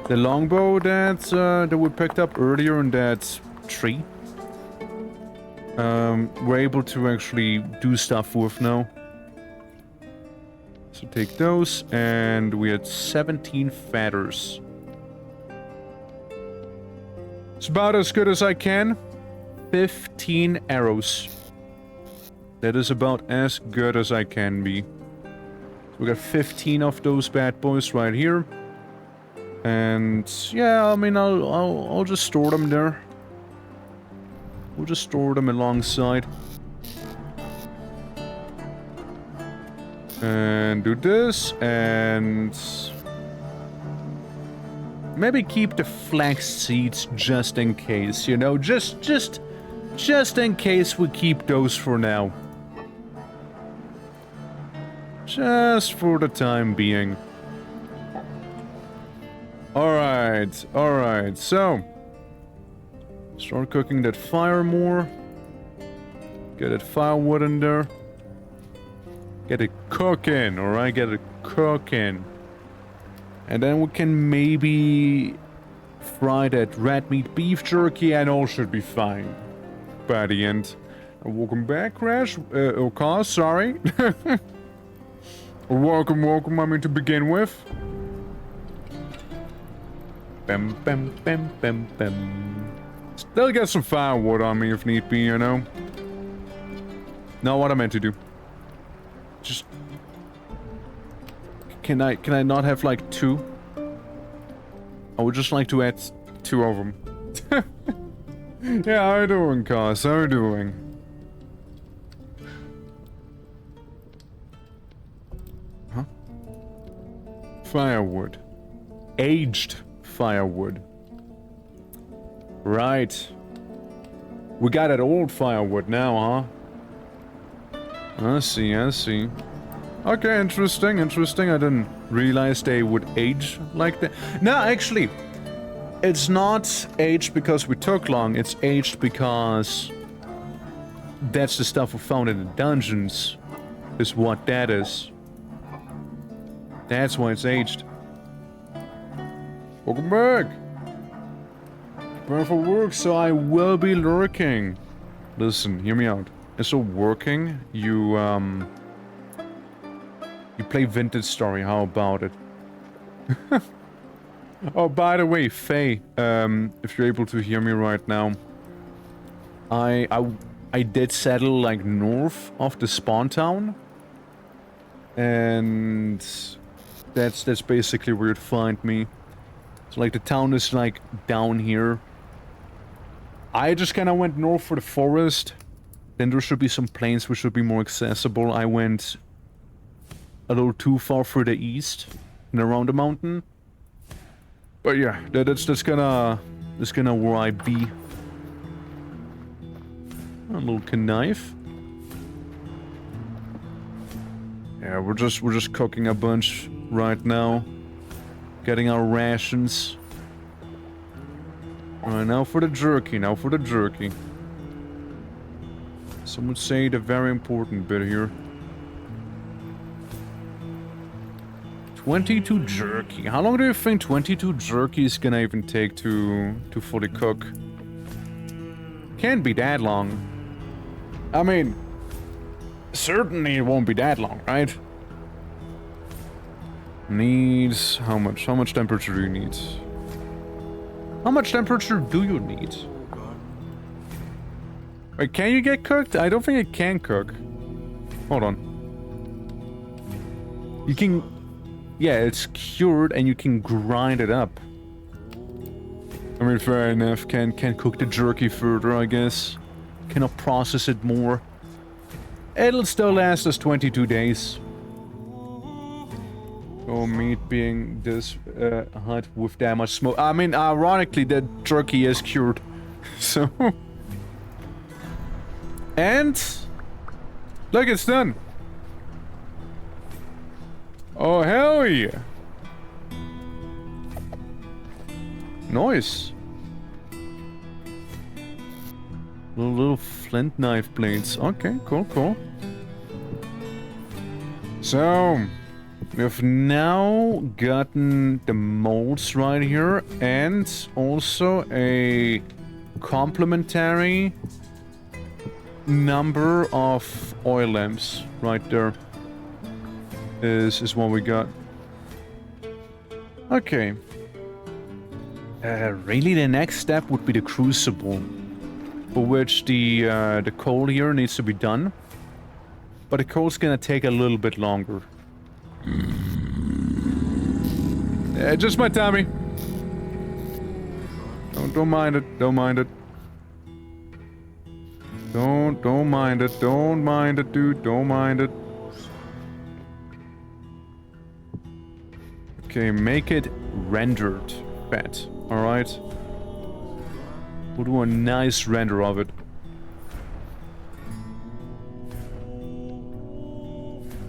the longbow that we picked up earlier in that tree, we're able to actually do stuff with now. So take those, and we had 17 feathers. It's about as good as I can. 15 arrows. That is about as good as I can be. We got 15 of those bad boys right here. And yeah, I mean, I'll just store them there. We'll just store them alongside. And do this, and maybe keep the flax seeds just in case, you know, just in case we keep those for now. Just for the time being. Alright, so start cooking that fire more. Get that firewood in there. Get it cooking, alright? Get it cooking. And then we can maybe fry that red meat beef jerky and all should be fine by the end. Welcome back, Crash. Cause, sorry. welcome, I mean to begin with. Bam, bam, bam, bam, bam. Still get some firewood on me if need be, you know? Not what I meant to do. Just... Can I not have, like, 2? I would just like to add 2 of them. Yeah, how you doing, Cos? How you doing? Huh? Firewood. Aged firewood. Right. We got that old firewood now, huh? I see. Okay, interesting. I didn't realize they would age like that. No, actually, it's not aged because we took long. It's aged because that's the stuff we found in the dungeons. Is what that is. That's why it's aged. Welcome back. Prepare for work, so I will be lurking. Listen, hear me out. Instead of working, you play Vintage Story. How about it? Oh, by the way, Faye, if you're able to hear me right now, I did settle like north of the spawn town, and that's basically where you'd find me. So like the town is like down here. I just kind of went north for the forest. Then there should be some plains which should be more accessible. I went a little too far further east and around the mountain. But yeah, that's gonna where I be. A little knife. Yeah, we're just cooking a bunch right now. Getting our rations. Alright, now for the jerky, Some would say the very important bit here. 22 jerky. How long do you think 22 jerky is gonna even take to fully cook? Can't be that long. I mean, certainly it won't be that long, right? Needs how much? How much temperature do you need? How much temperature do you need? Wait, can you get cooked? I don't think it can cook. Hold on. You can... Yeah, it's cured and you can grind it up. I mean, fair enough. Can cook the jerky further, I guess. Cannot process it more. It'll still last us 22 days. Oh, meat being this hot with that much smoke. I mean, ironically, that jerky is cured. So... And... Look, it's done! Oh, hell yeah! Nice! Little flint knife blades. Okay, cool. So... We've now gotten the molds right here, and also a complementary number of oil lamps right there. Is what we got. Okay. Really the next step would be the crucible, for which the coal here needs to be done. But the code's gonna take a little bit longer. Yeah, just my tummy. Don't mind it. Don't mind it. Don't mind it. Don't mind it, dude. Don't mind it. Okay, make it rendered fat. Alright. We'll do a nice render of it.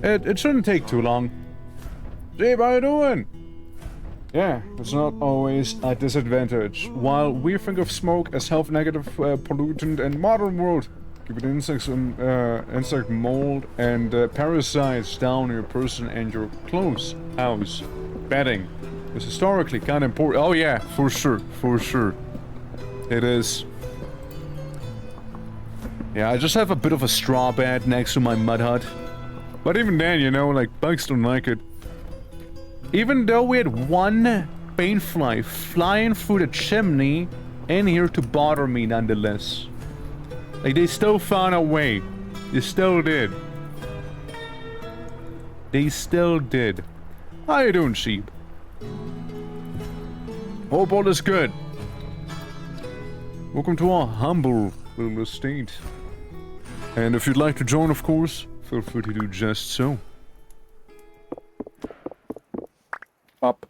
It shouldn't take too long. Jeep, how you doing? Yeah, it's not always a disadvantage. While we think of smoke as health-negative pollutant in modern world, keeping insects, insect mold and parasites down your person and your clothes, house, bedding is historically kind of important. Oh yeah, for sure, for sure. It is. Yeah, I just have a bit of a straw bed next to my mud hut. But even then, you know, like, bugs don't like it. Even though we had one banefly flying through the chimney in here to bother me nonetheless. Like, they still found a way. They still did. They still did. How you doing, sheep? Hope all is good. Welcome to our humble little estate. And if you'd like to join, of course, feel free to do just so. Up.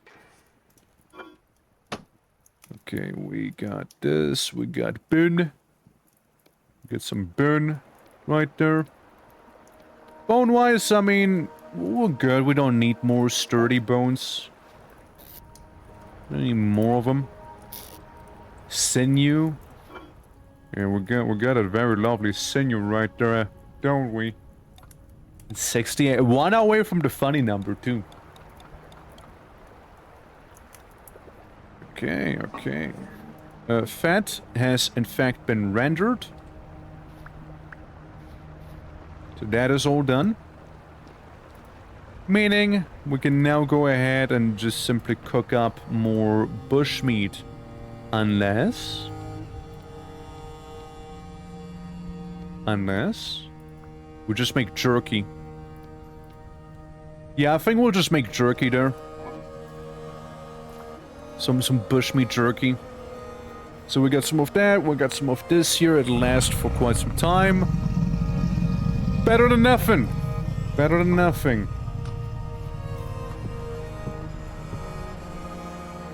Okay, we got this. We got bone. Get some bone right there. Bone-wise, I mean, we're good. We don't need more sturdy bones. We need more of them. Sinew. Yeah, we got a very lovely sinew right there, don't we? 68. 1 away from the funny number, too. Okay, okay. Fat has in fact been rendered. So that is all done. Meaning, we can now go ahead and just simply cook up more bushmeat. Unless... we just make jerky. Yeah, I think we'll just make jerky there. Some bushmeat jerky. So we got some of that, we got some of this here, it'll last for quite some time. Better than nothing. Better than nothing.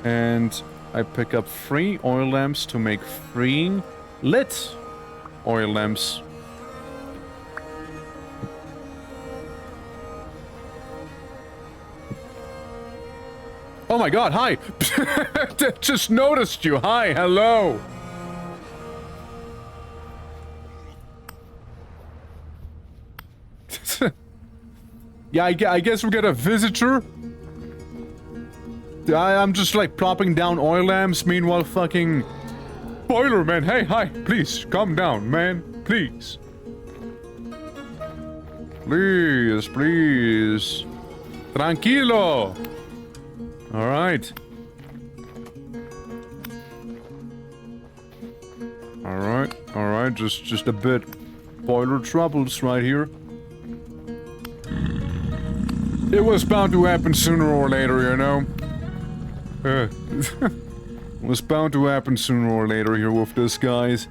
And I pick up 3 oil lamps to make 3 lit oil lamps. Oh my god, hi! Just noticed you, hi, hello! Yeah, I guess we got a visitor. I'm just like plopping down oil lamps, meanwhile fucking... Boiler man, hey, hi, please, calm down, man, please. Please, please. Tranquilo! Alright. Alright, just a bit boiler troubles right here. It was bound to happen sooner or later, you know? It was bound to happen sooner or later here with this, guys.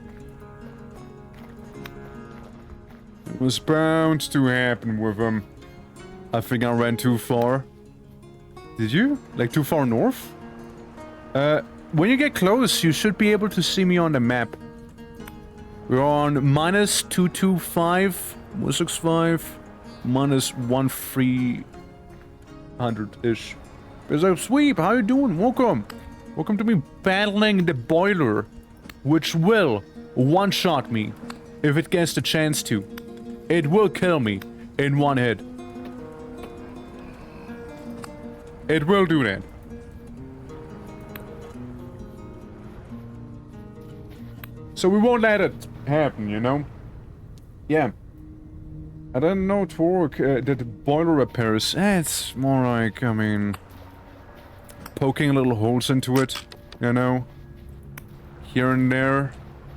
It was bound to happen with him. I think I ran too far. Did you? Like too far north? When you get close, you should be able to see me on the map. We're on -225, 165, -1300-ish. It's like, Sweep, how you doing? Welcome. Welcome to me battling the boiler, which will one-shot me if it gets the chance to. It will kill me in one hit. It will do that. So we won't let it happen, you know? Yeah. I don't know Torque did the boiler repairs. It's more like, I mean... poking little holes into it, you know? Here and there.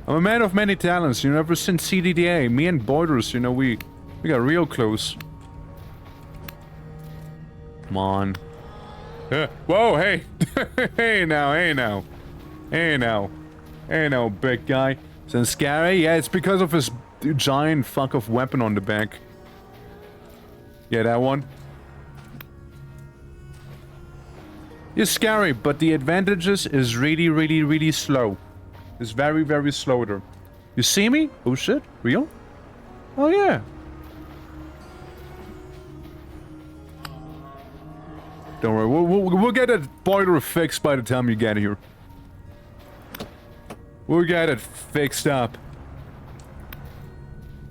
I'm a man of many talents, you know, ever since CDDA, me and Boilers, you know, we We got real close. Come on. Whoa, hey! Hey now, hey now. Hey now. Hey now, big guy. Isn't scary? Yeah, it's because of his giant fuck of weapon on the back. Yeah, that one. It's scary, but the advantages is really slow. It's very slow there. You see me? Oh shit, real? Oh yeah. Don't worry, we'll get that boiler fixed by the time you get here. We'll get it fixed up.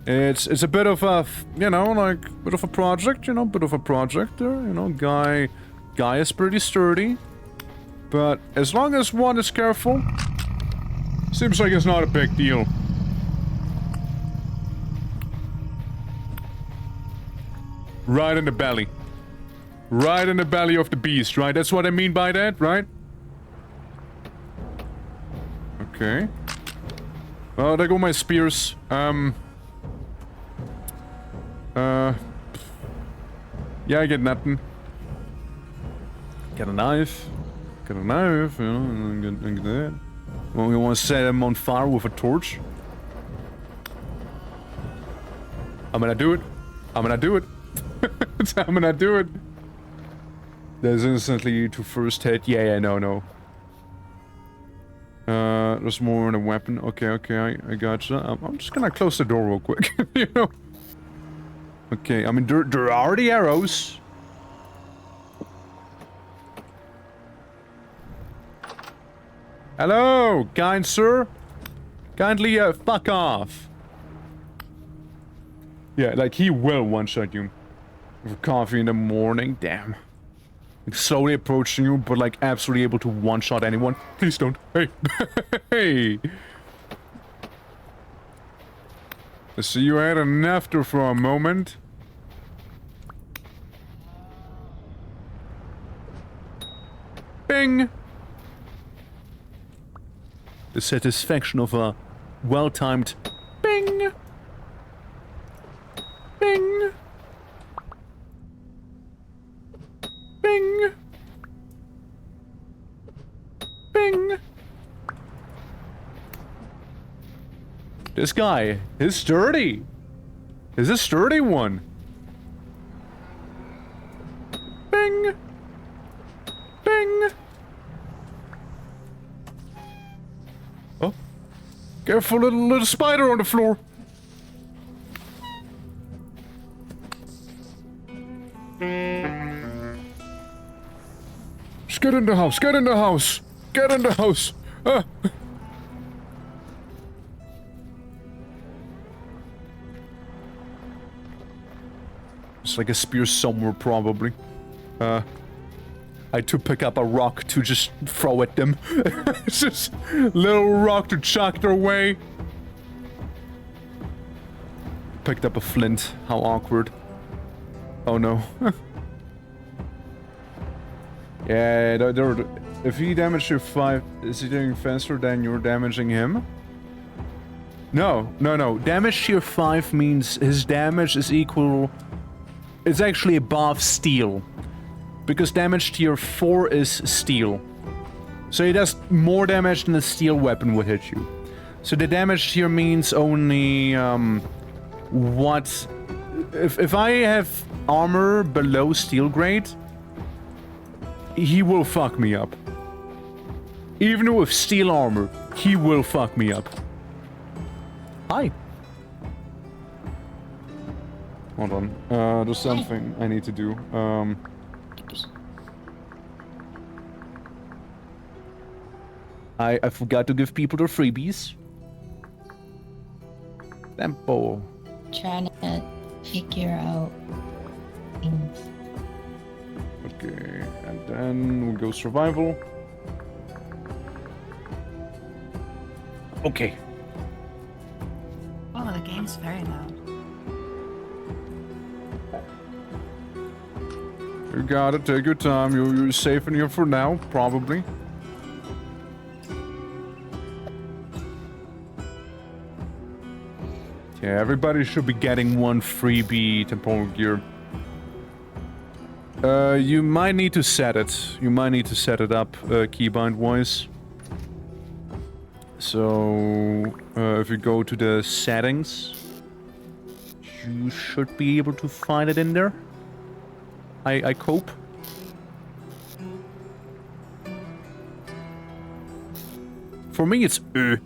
It's a bit of a, you know, like, bit of a project, you know, bit of a project there, you know, guy is pretty sturdy. But as long as one is careful, seems like it's not a big deal. Right in the belly. Right in the belly of the beast, right? That's what I mean by that, right? Okay. Oh, there go my spears. Yeah, I get nothing. Get a knife. Get a knife, you know, and get that. Well, we want to set him on fire with a torch. I'm gonna do it. I'm gonna do it. I'm gonna do it. There's instantly to first hit. Yeah, no. There's more in a weapon. Okay, I gotcha. I'm just gonna close the door real quick, you know? Okay, I mean, there are the arrows. Hello, kind sir. Kindly, fuck off. Yeah, like, he will one-shot you. With coffee in the morning, damn. Like, slowly approaching you, but like, absolutely able to one-shot anyone. Please don't. Hey. Hey. I see you had enough there for a moment. Bing! The satisfaction of a well-timed bing! Bing! Bing! Bing! This guy is sturdy! Is a sturdy one! Bing! Bing! Oh. Careful, little spider on the floor! Just get in the house, get in the house! Get in the house! It's like a spear somewhere, probably. I had to pick up a rock to just throw at them. It's just little rock to chuck their way. Picked up a flint. How awkward. Oh no. Yeah, if he damaged you 5, is he doing faster than you're damaging him? No. Damage tier 5 means his damage is equal... It's actually above steel. Because damage tier 4 is steel. So he does more damage than a steel weapon would hit you. So the damage tier means only, what... If I have armor below steel grade, he will fuck me up. Even with steel armor, he will fuck me up. Hi. Hold on. There's something I need to do. I forgot to give people their freebies. Tempo. Trying to figure out things. Okay, and then we'll go survival. Okay. Oh, the game's very loud. You got it, take your time. You're safe in here for now, probably. Yeah, everybody should be getting one freebie temporal gear. You might need to set it. You might need to set it up keybind-wise. So, if you go to the settings, you should be able to find it in there. I cope. For me, it's boop.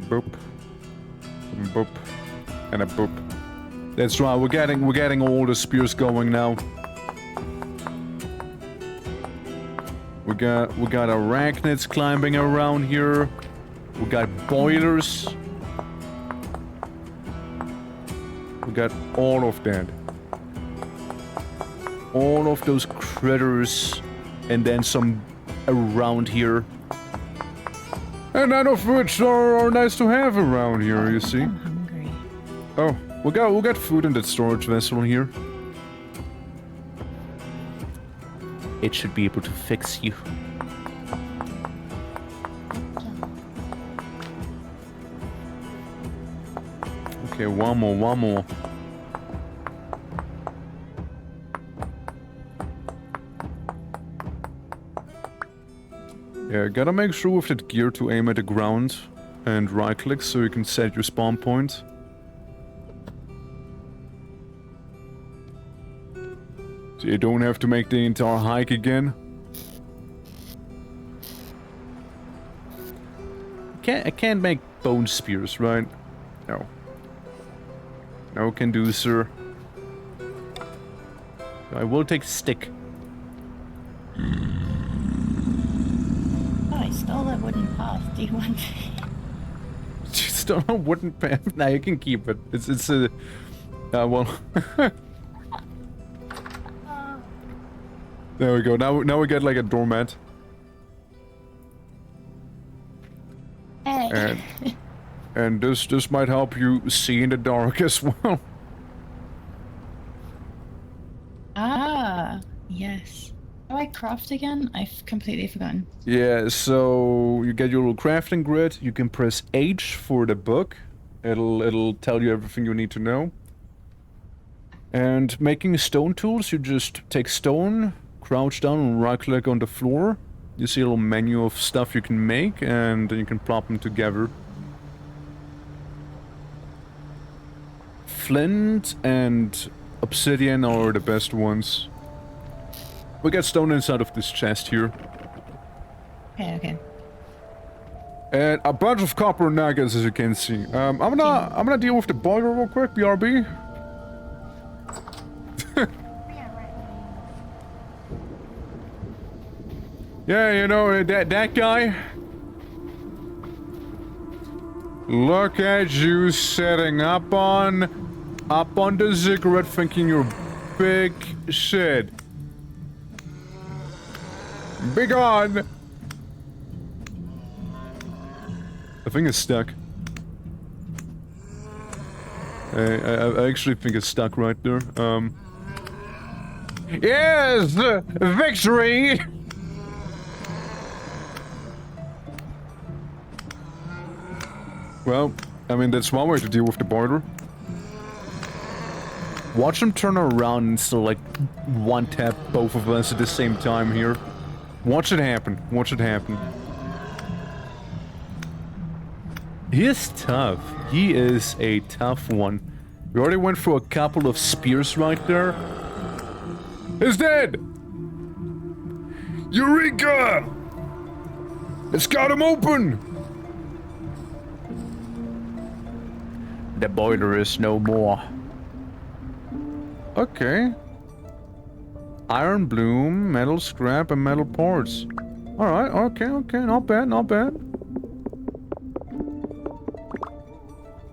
Boop. Boop. And a boop. That's right, we're getting all the spears going now. We got arachnids climbing around here. We got boilers. We got all of that. All of those critters, and then some around here. And none of which are nice to have around here, you see. I'm hungry. Oh, we got food in that storage vessel here. It should be able to fix you. Okay, one more. Yeah, gotta make sure with that gear to aim at the ground and right click so you can set your spawn point. So you don't have to make the entire hike again. I can't make bone spears, right? No. No can do, sir. I will take stick. Oh, I stole that wooden path. Do you want Just don't know wooden path. Nah, you can keep it. It's a... well... There we go. Now we get like a doormat. Hey. And this might help you see in the dark as well. Ah, yes. How do I craft again? I've completely forgotten. Yeah, so you get your little crafting grid. You can press H for the book. It'll tell you everything you need to know. And making stone tools, you just take stone, crouch down and right click on the floor. You see a little menu of stuff you can make, and then you can plop them together. Flint and obsidian are the best ones. We got stone inside of this chest here. Okay. And a bunch of copper nuggets, as you can see. I'm gonna deal with the boiler real quick, BRB. Yeah, you know, that guy. Look at you setting up on the ziggurat thinking you're big shit. Be gone! I think it's stuck. I actually think it's stuck right there. Yes! Victory! Well, I mean, that's one way to deal with the boiler. Watch him turn around and still, like, one-tap both of us at the same time here. Watch it happen. Watch it happen. He is tough. He is a tough one. We already went through a couple of spears right there. He's dead! Eureka! It's got him open! The boiler is no more. Okay. Iron bloom, metal scrap, and metal parts. Alright, okay, not bad, not bad.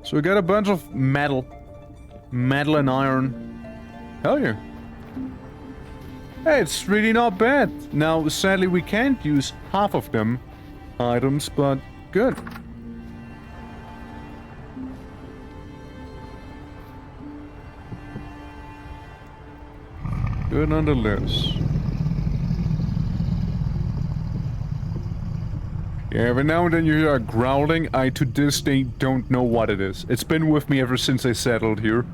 So we got a bunch of metal. Metal and iron. Hell yeah. Hey, it's really not bad. Now, sadly, we can't use half of them items, but good. Good nonetheless. Yeah, every now and then you hear a growling. I to this day don't know what it is. It's been with me ever since I settled here.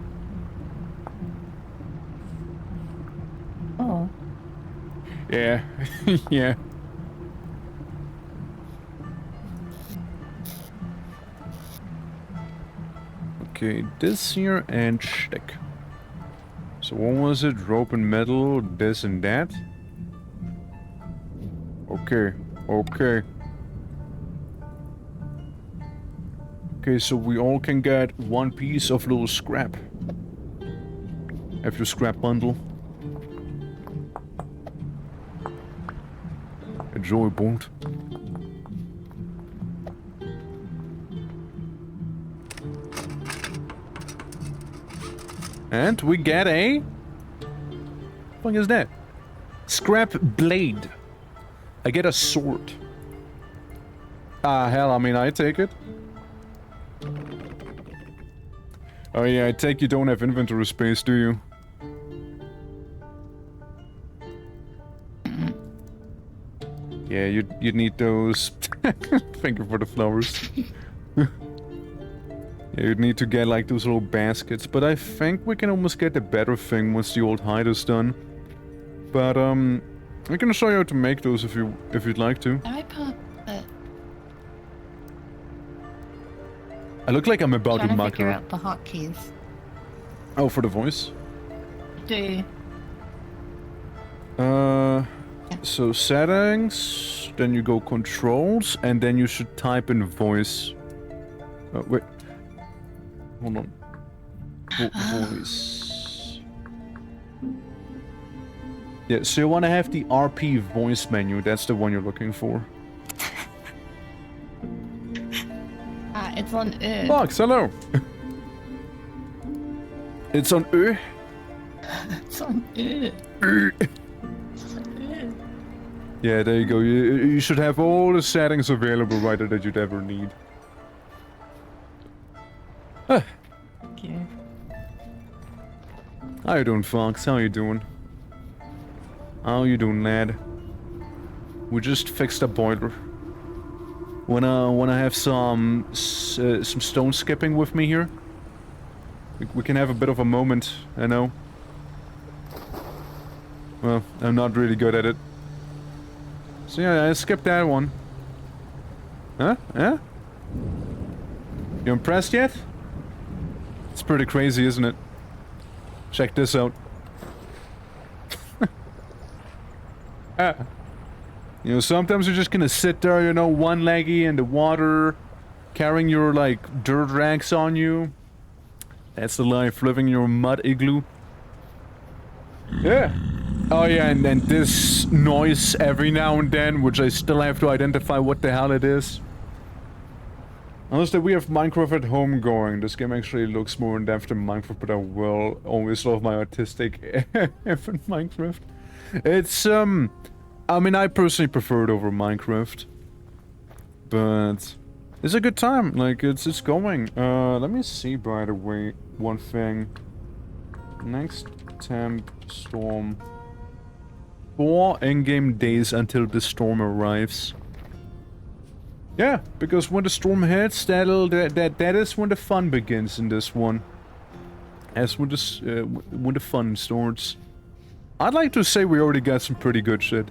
Oh. Yeah, yeah. Okay, this here and stick. So what was it? Rope and metal, this and that? Okay, okay. Okay, so we all can get one piece of little scrap. Have your scrap bundle. Enjoy, Bond. And we get a... What is that? Scrap blade. I get a sword. Hell, I mean, I take it. Oh yeah, I take you don't have inventory space, do you? Yeah, you'd need those. Thank you for the flowers. Yeah, you'd need to get like those little baskets, but I think we can almost get the better thing once the old hide is done. But I can show you how to make those if you'd like to. Am I part that? I look like I'm about to Trying to muck figure her. out the hotkeys. Oh, for the voice? Do So settings, then you go controls, and then you should type in voice. Oh, wait. Hold on. Voice. Yeah, so you want to have the RP voice menu, that's the one you're looking for. it's on Fox, hello! It's on Ö. It's on Yeah, there you go. You should have all the settings available right there that you'd ever need. Okay. How you doing, Fox? How you doing? How you doing, lad? We just fixed a boiler. Wanna have some stone skipping with me here? We can have a bit of a moment, I know. Well, I'm not really good at it. So yeah, I skipped that one. Huh? Huh? You impressed yet? It's pretty crazy, isn't it? Check this out. You know, sometimes you're just gonna sit there, you know, one-leggy in the water, carrying your, like, dirt rags on you. That's the life, living in your mud igloo. Yeah. Oh yeah, and then this noise every now and then, which I still have to identify what the hell it is. Unless that we have Minecraft at home going. This game actually looks more in depth than Minecraft, but I will always love my artistic effort Minecraft. It's, I mean, I personally prefer it over Minecraft. But it's a good time, like, it's going. Let me see, by the way, one thing. Next temp storm. 4 in-game days until the storm arrives. Yeah, because when the storm hits, that is when the fun begins in this one. As when the fun starts. I'd like to say we already got some pretty good shit.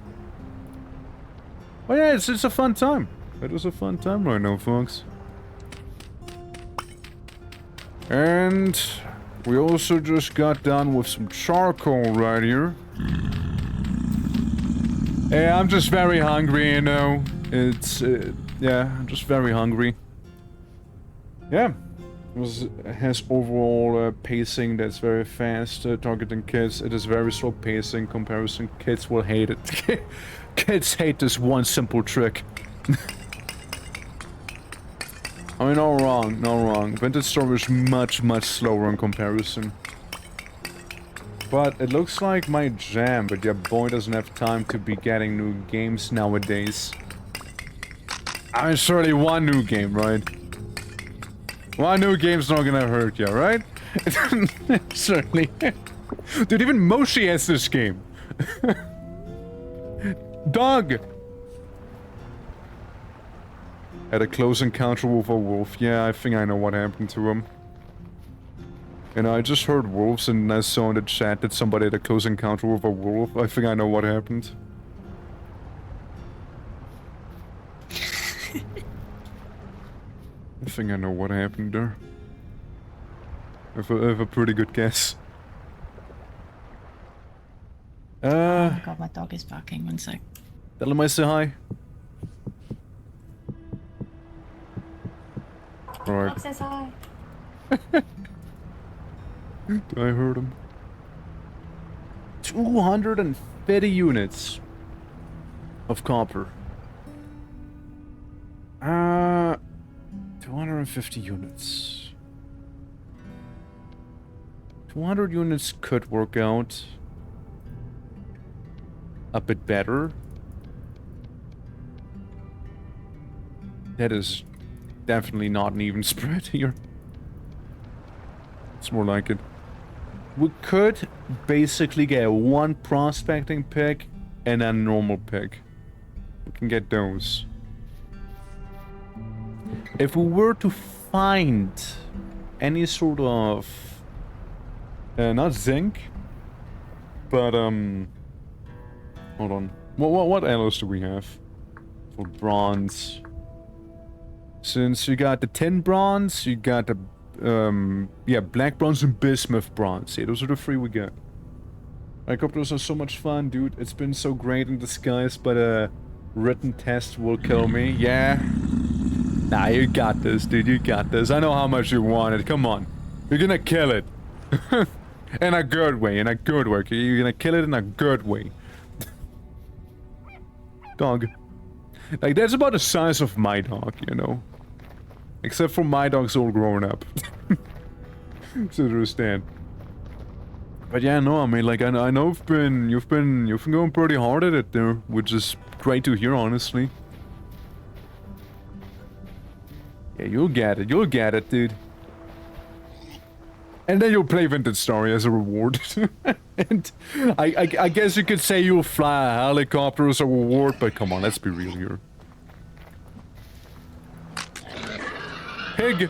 Oh yeah, it's a fun time. It is a fun time right now, folks. And we also just got done with some charcoal right here. Yeah, I'm just very hungry, you know. It's, yeah, I'm just very hungry. Yeah. It has overall pacing that's very fast, targeting kids. It is very slow pacing comparison. Kids will hate it. Kids hate this one simple trick. I mean, no wrong, no wrong. Vintage Storm is much, much slower in comparison. But it looks like my jam, but your boy doesn't have time to be getting new games nowadays. I mean, surely one new game, right? One new game's not gonna hurt you, right? Certainly. Dude, even Moshi has this game. Dog! Had a close encounter with a wolf. Yeah, I think I know what happened to him. And I just heard wolves and I saw in the chat that somebody had a close encounter with a wolf. I think I know what happened. I think I know what happened there. I have a pretty good guess. Oh my god, my dog is barking. 1 sec. Tell him I say hi. Alright. Dog says hi. I heard him. 250 units of copper. 250 units. 200 units could work out a bit better. That is definitely not an even spread here. It's more like it. We could basically get one prospecting pick and a normal pick. We can get those. If we were to find any sort of... not zinc, but hold on. What alloys do we have for bronze? Since you got the tin bronze, you got the yeah, black bronze and bismuth bronze. Yeah, those are the 3 we got. Helicopters are so much fun, dude. It's been so great in disguise, but a written test will kill me. Yeah. Nah, you got this, dude. You got this. I know how much you want it. Come on. You're gonna kill it. In a good way. In a good way. You're gonna kill it in a good way. Dog. Like, that's about the size of my dog, you know? Except for my dog's all grown up. To understand. But yeah, no, I mean, like, I know you've been going pretty hard at it there, which is great to hear, honestly. Yeah, you'll get it, dude. And then you'll play Vintage Story as a reward. And I guess you could say you'll fly a helicopter as a reward, but come on, let's be real here. Pig!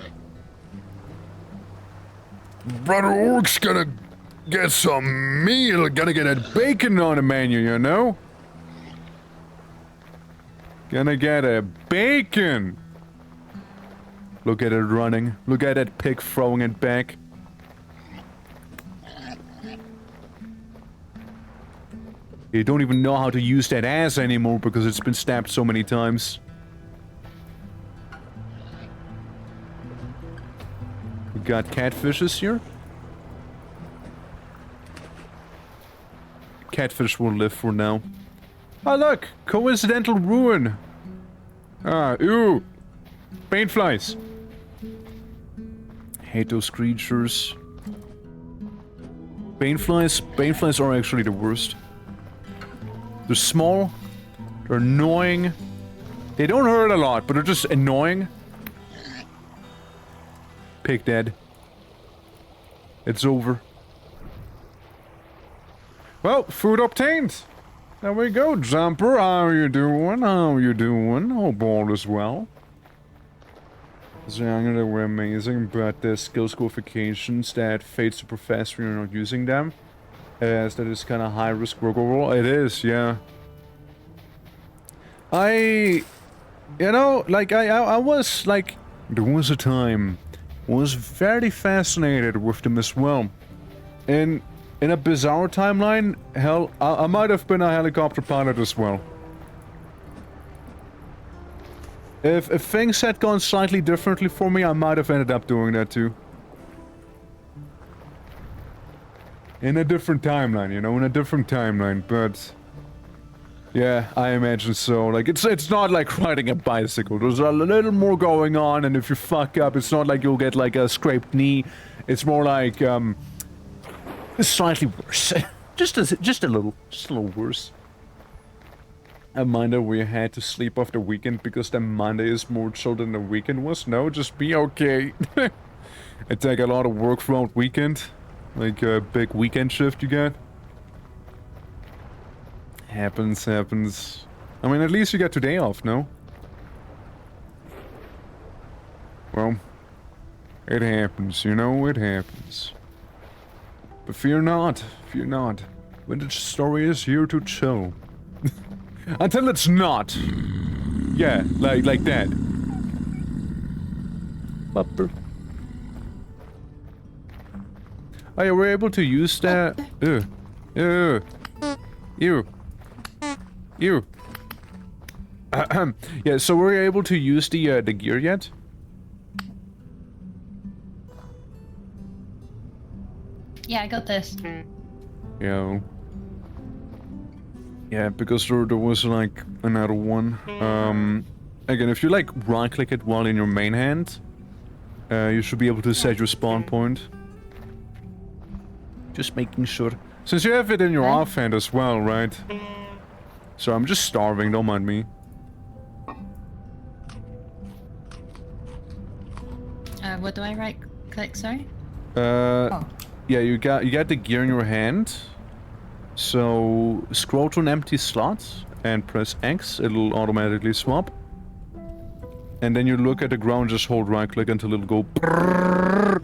Brother Orc's gonna get some meal, Gonna get a bacon on the menu, you know? Gonna get a bacon! Look at it running. Look at that pig throwing it back. You don't even know how to use that ass anymore because it's been stabbed so many times. We got catfishes here. Catfish will live for now. Oh look! Coincidental ruin! Ah, ew! Paint flies! Hate those creatures. Baneflies are actually the worst. They're small, they're annoying. They don't hurt a lot, but they're just annoying. Pig dead. It's over. Well, food obtained. There we go, Jumper. How are you doing? How are you doing? Hope all is well. They were amazing, but the skills qualifications that Fates to Professor, you're not using them. As that is kind of high risk work overall. It is, yeah. You know, like, I was, like, there was a time, was very fascinated with them as well. In a bizarre timeline, hell, I might have been a helicopter pilot as well. If things had gone slightly differently for me, I might have ended up doing that too. In a different timeline, you know, in a different timeline, but... Yeah, I imagine so. Like, it's not like riding a bicycle. There's a little more going on, and if you fuck up, it's not like you'll get, like, a scraped knee. It's more like, slightly worse. just a little worse. A Monday we had to sleep off the weekend because the Monday is more chill than the weekend was. No, just be okay. I take a lot of work throughout weekend. Like a big weekend shift you get. Happens. I mean, at least you get today off, no? Well, it happens, you know, it happens. But fear not, fear not. Vintage Story is here to chill. Until it's not. Yeah, like that. Bupper. Oh yeah, we're able to use that. Ew. Yeah, so we're able to use the gear yet? Yeah, I got this. Yeah. Yeah, because there was like another one. Again, if you like right click it while in your main hand, you should be able to set your spawn point. Just making sure. Since you have it in your offhand as well, right? So I'm just starving, don't mind me. What do I right click, sorry? Yeah, you got the gear in your hand. So scroll to an empty slot and press X, it'll automatically swap. And then you look at the ground, just hold right click until it'll go brrrr.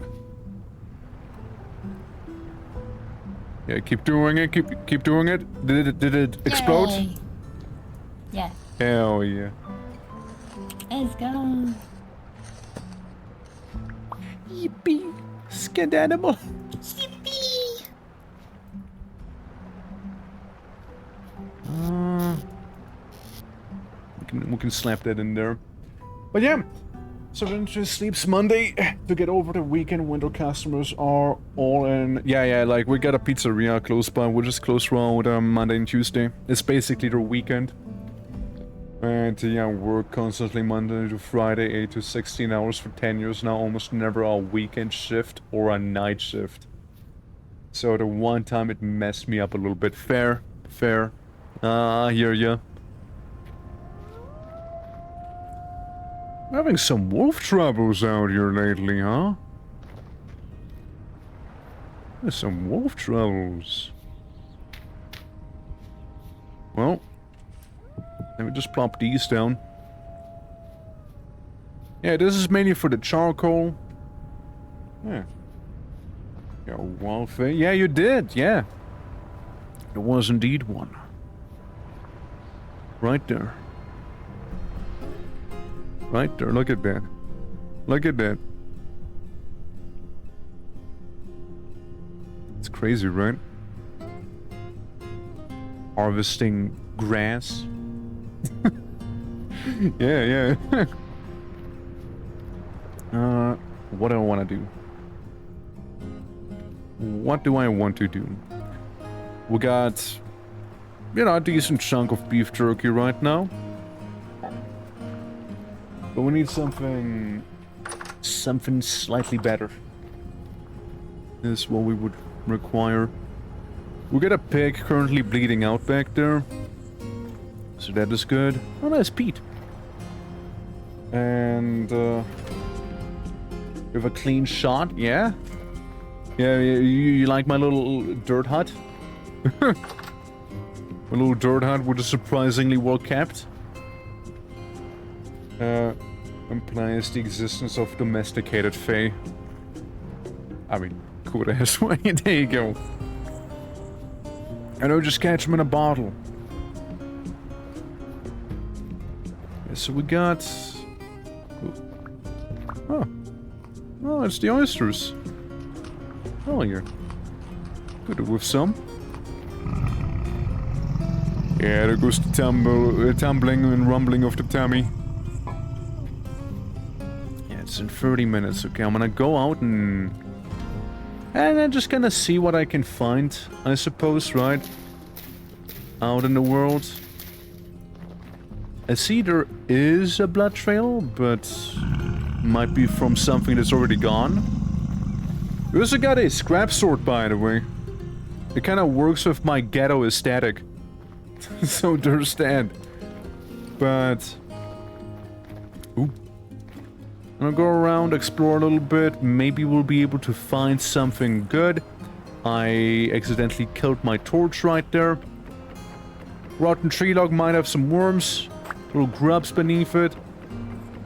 Yeah, keep doing it, keep doing it. Did it explode? Yay. Yeah. Hell yeah. Let's go. Yippee! Skedaddable! Yippee! We can slap that in there. But yeah, so then just sleeps Monday to get over the weekend. Winter customers are all in. Yeah, like we got a pizzeria close by. We're just close around Monday and Tuesday. It's basically their weekend. And yeah, work constantly Monday to Friday, 8 to 16 hours for 10 years now. Almost never a weekend shift or a night shift. So the one time it messed me up a little bit. Fair. I hear ya. Having some wolf troubles out here lately, huh? There's some wolf troubles. Well, let me just plop these down. Yeah, this is mainly for the charcoal. Yeah. Yeah, wolf. Yeah, you did, yeah. There was indeed one. Right there. Right there, look at that. Look at that. It's crazy, right? Harvesting grass. Yeah. What do I want to do? What do I want to do? We got, you know, a decent chunk of beef jerky right now. But we need something slightly better. This is what we would require. We got a pig currently bleeding out back there. So that is good. Oh, nice Pete. And we have a clean shot, yeah? Yeah, you like my little dirt hut? My little dirt hut with a surprisingly well kept. Implies the existence of domesticated fae. I mean, cool ass way. There you go. I know, just catch them in a bottle. Yeah, so we got. Oh, it's the oysters. Oh, yeah. Could do with some. Yeah, there goes the tumbling and rumbling of the tummy. Yeah, it's in 30 minutes. Okay, I'm gonna go out and I'm just gonna see what I can find, I suppose, right? Out in the world. I see there is a blood trail, but might be from something that's already gone. We also got a scrap sword, by the way. It kind of works with my ghetto aesthetic. So there's that. But ooh. I'm gonna go around, explore a little bit. Maybe we'll be able to find something good. I accidentally killed my torch right there. Rotten tree log might have some worms. Little grubs beneath it.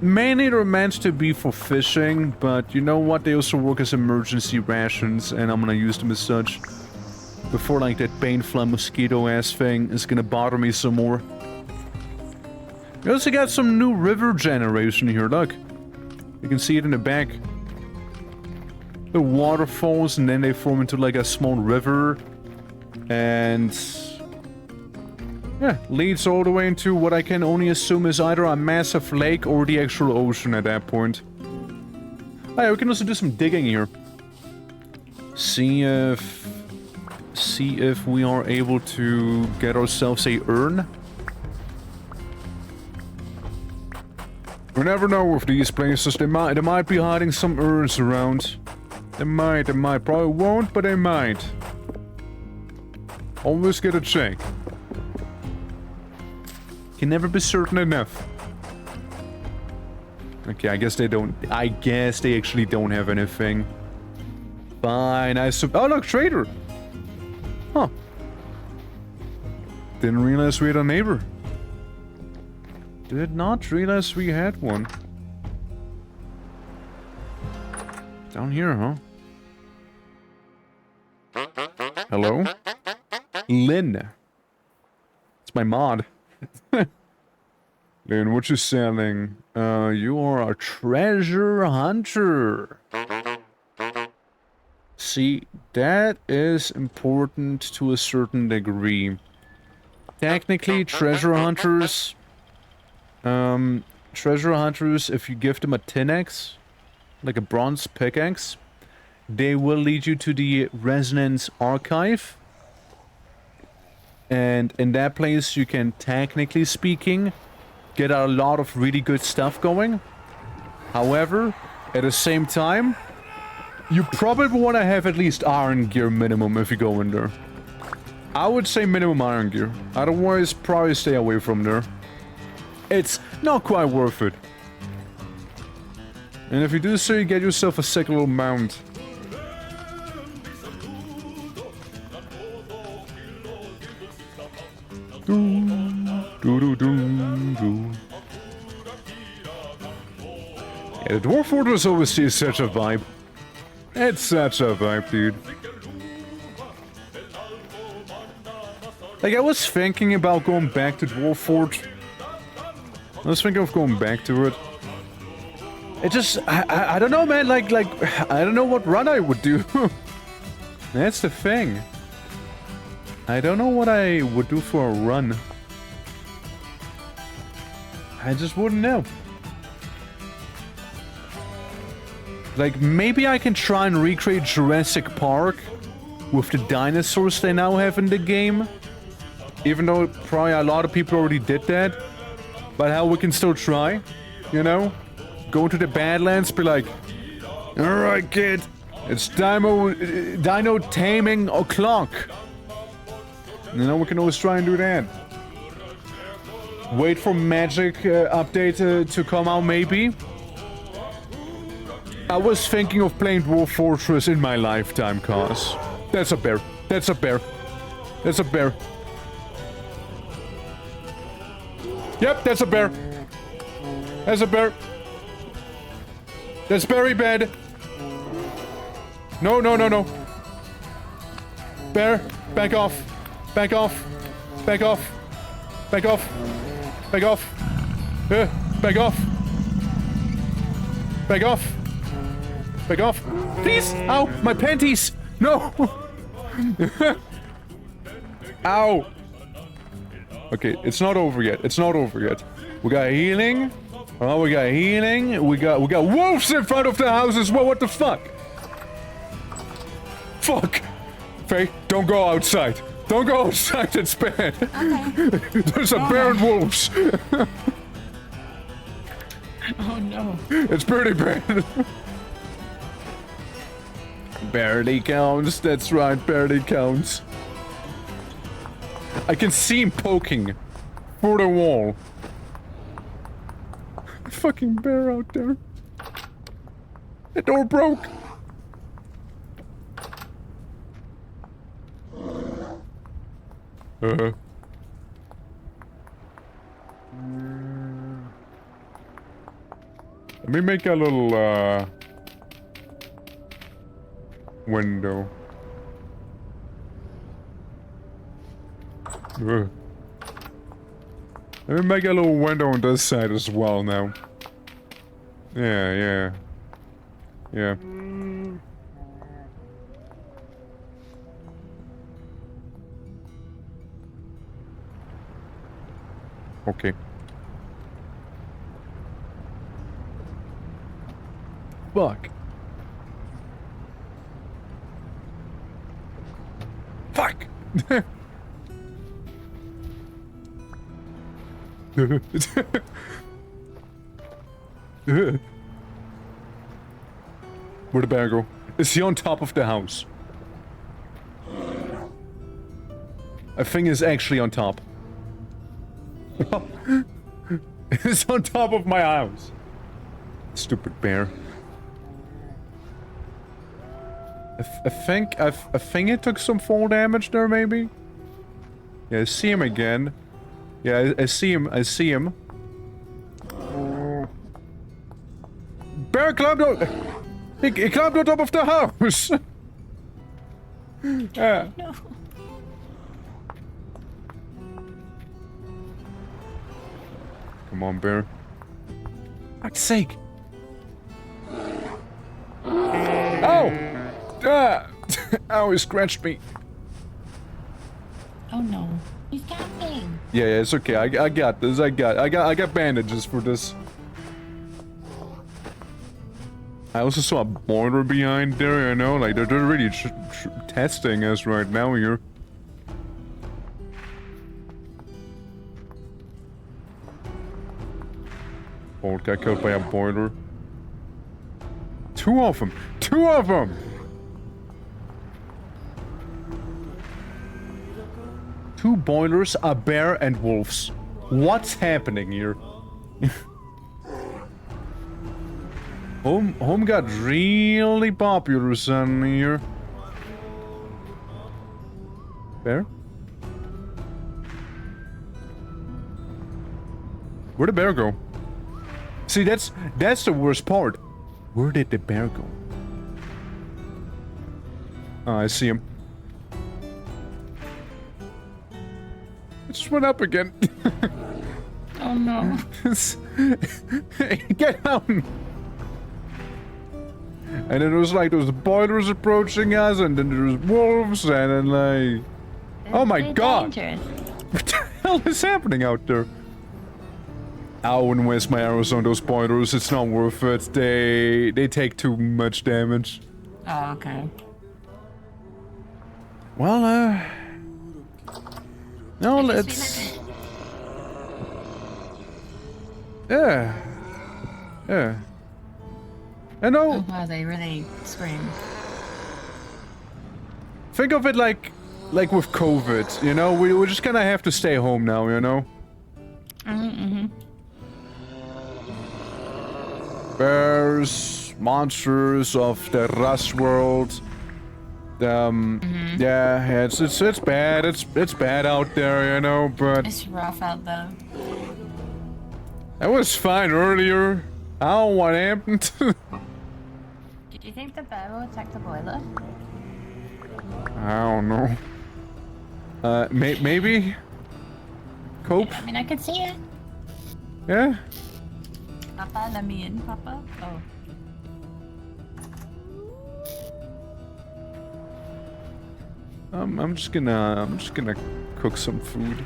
mainly they're meant to be for fishing, but you know what? They also work as emergency rations, and I'm gonna use them as such. Before, like, that painful mosquito-ass thing is gonna bother me some more. We also got some new river generation here, look. You can see it in the back. The waterfalls, and then they form into, like, a small river. And... yeah, leads all the way into what I can only assume is either a massive lake or the actual ocean at that point. Oh yeah, we can also do some digging here. See if we are able to get ourselves a urn. We never know with these places. They might be hiding some urns around. They might. Probably won't, but they might. Always get a check. Can never be certain enough. Okay, I guess they don't... I guess they actually don't have anything. Fine, oh look, trader! Huh. Didn't realize we had a neighbor. Did not realize we had one. Down here, huh? Hello? Lynn. It's my mod. Lynn, what you selling? You are a treasure hunter. See, that is important to a certain degree. Technically, treasure hunters, if you give them a tin axe, like a bronze pickaxe, they will lead you to the Resonance Archive. And in that place, you can, technically speaking, get a lot of really good stuff going. However, at the same time, you probably want to have at least iron gear minimum if you go in there. I would say minimum iron gear. Otherwise, probably stay away from there. It's not quite worth it. And if you do so, you get yourself a sick little mount. Yeah, the Dwarf Fortress always is such a vibe. It's such a vibe, dude. Like, I was thinking about going back to Dwarf Fort. I was thinking of going back to it. It just... I don't know, man. Like, I don't know what run I would do. That's the thing. I don't know what I would do for a run. I just wouldn't know. Like, maybe I can try and recreate Jurassic Park with the dinosaurs they now have in the game. Even though probably a lot of people already did that. But how we can still try, you know? Go to the Badlands, be like, alright kid, it's dino taming o'clock. You know, we can always try and do that. Wait for Magic update to come out, maybe. I was thinking of playing Dwarf Fortress in my lifetime, cause... That's a bear. That's a bear. That's a bear. Yep, that's a bear. That's a bear. That's very bad. No, no, no, no. Bear, back off. Back off. Back off. Back off. Back off. Back off. Back off. Back off. Please! Ow! My panties! No! Ow! Okay, it's not over yet. It's not over yet. We got healing. Oh, we got healing. We got wolves in front of the house as well. What the fuck? Fuck! Faye, don't go outside. Don't go outside. It's bad. Okay. There's a bear and wolves. Oh no. It's pretty bad. Barely counts. That's right. Barely counts. I can see him poking through the wall. Fucking bear out there. The door broke. Let me make a little, window. Ugh. Let me make a little window on this side as well now. Yeah. Okay. Fuck. Fuck! Where'd the bear go? Is he on top of the house? I think he's actually on top. It's on top of my house. Stupid bear. I think it took some fall damage there, maybe. Yeah, I see him again. Yeah, I see him. Bear climbed on. He climbed on top of the house. Yeah. No. Come on, bear. Fuck's sake. Oh! Ow, he scratched me. Oh no. He's camping. Yeah, it's okay. I got this. I got bandages for this. I also saw a boiler behind there, you know, like they're really testing us right now here. Oh, got killed by a boiler. Two of them! Two of them! Two boilers, a bear, and wolves. What's happening here? Home got really popular son here. Bear? Where'd the bear go? See, that's the worst part. Where did the bear go? Oh, I see him. It just went up again. Oh no. Get out! And then it was like those boilers approaching us, and then there was wolves, and then like... Oh my god! Dangerous. What the hell is happening out there? I wouldn't waste my arrows on those boilers, it's not worth it. They take too much damage. Oh, okay. Well, no, let's... Yeah. I know. Oh, wow, they really scream. Think of it like with COVID, you know? We're just gonna have to stay home now, you know? Mm-hmm. Bears, monsters of the Rust world. Yeah, it's bad. It's bad out there, you know, but It's rough out though. that was fine earlier. I don't know what happened. Do you think the bear will attack the boiler? I don't know. Maybe? Cope? I mean, I could see it. Yeah? Papa, let me in, Papa. Oh. I'm just gonna cook some food.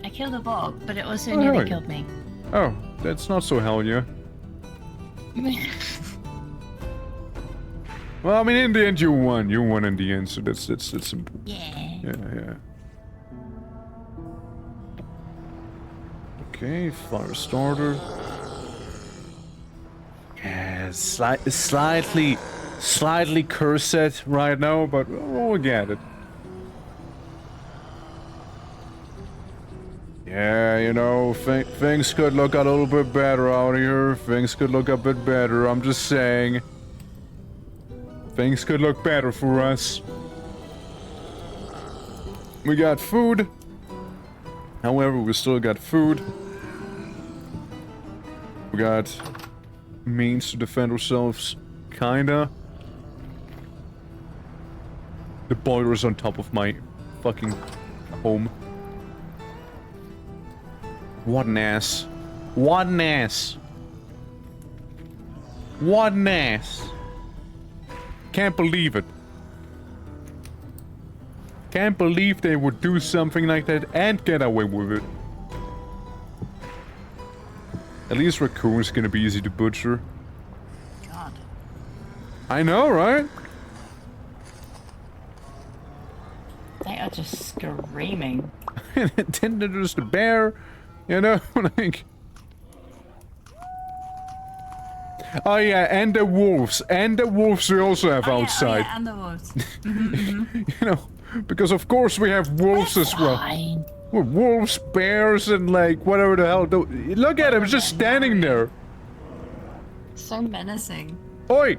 I killed a bog, but it also Oh, nearly really? killed me. Oh, that's not so hell yeah. Well, I mean, in the end, you won. You won in the end, so that's important. Yeah. Yeah. Okay, fire starter. Yeah, slightly cursed right now, but we'll get it. Yeah, you know, things could look a little bit better out here. Things could look a bit better, I'm just saying. Things could look better for us. We got food. However, we still got food. We got means to defend ourselves, kinda. The boiler's on top of my fucking home. What an ass. What an ass. What an ass. Can't believe it. Can't believe they would do something like that and get away with it. At least raccoon's gonna be easy to butcher. God. I know, right? They are just screaming. And then there's the bear, you know, like... Oh yeah, and the wolves. And the wolves we also have outside. Yeah, and the wolves. You know, because of course we have wolves as well. Fine. Well, wolves, bears, and like whatever the hell. Look at him, just standing there. So menacing. Oi!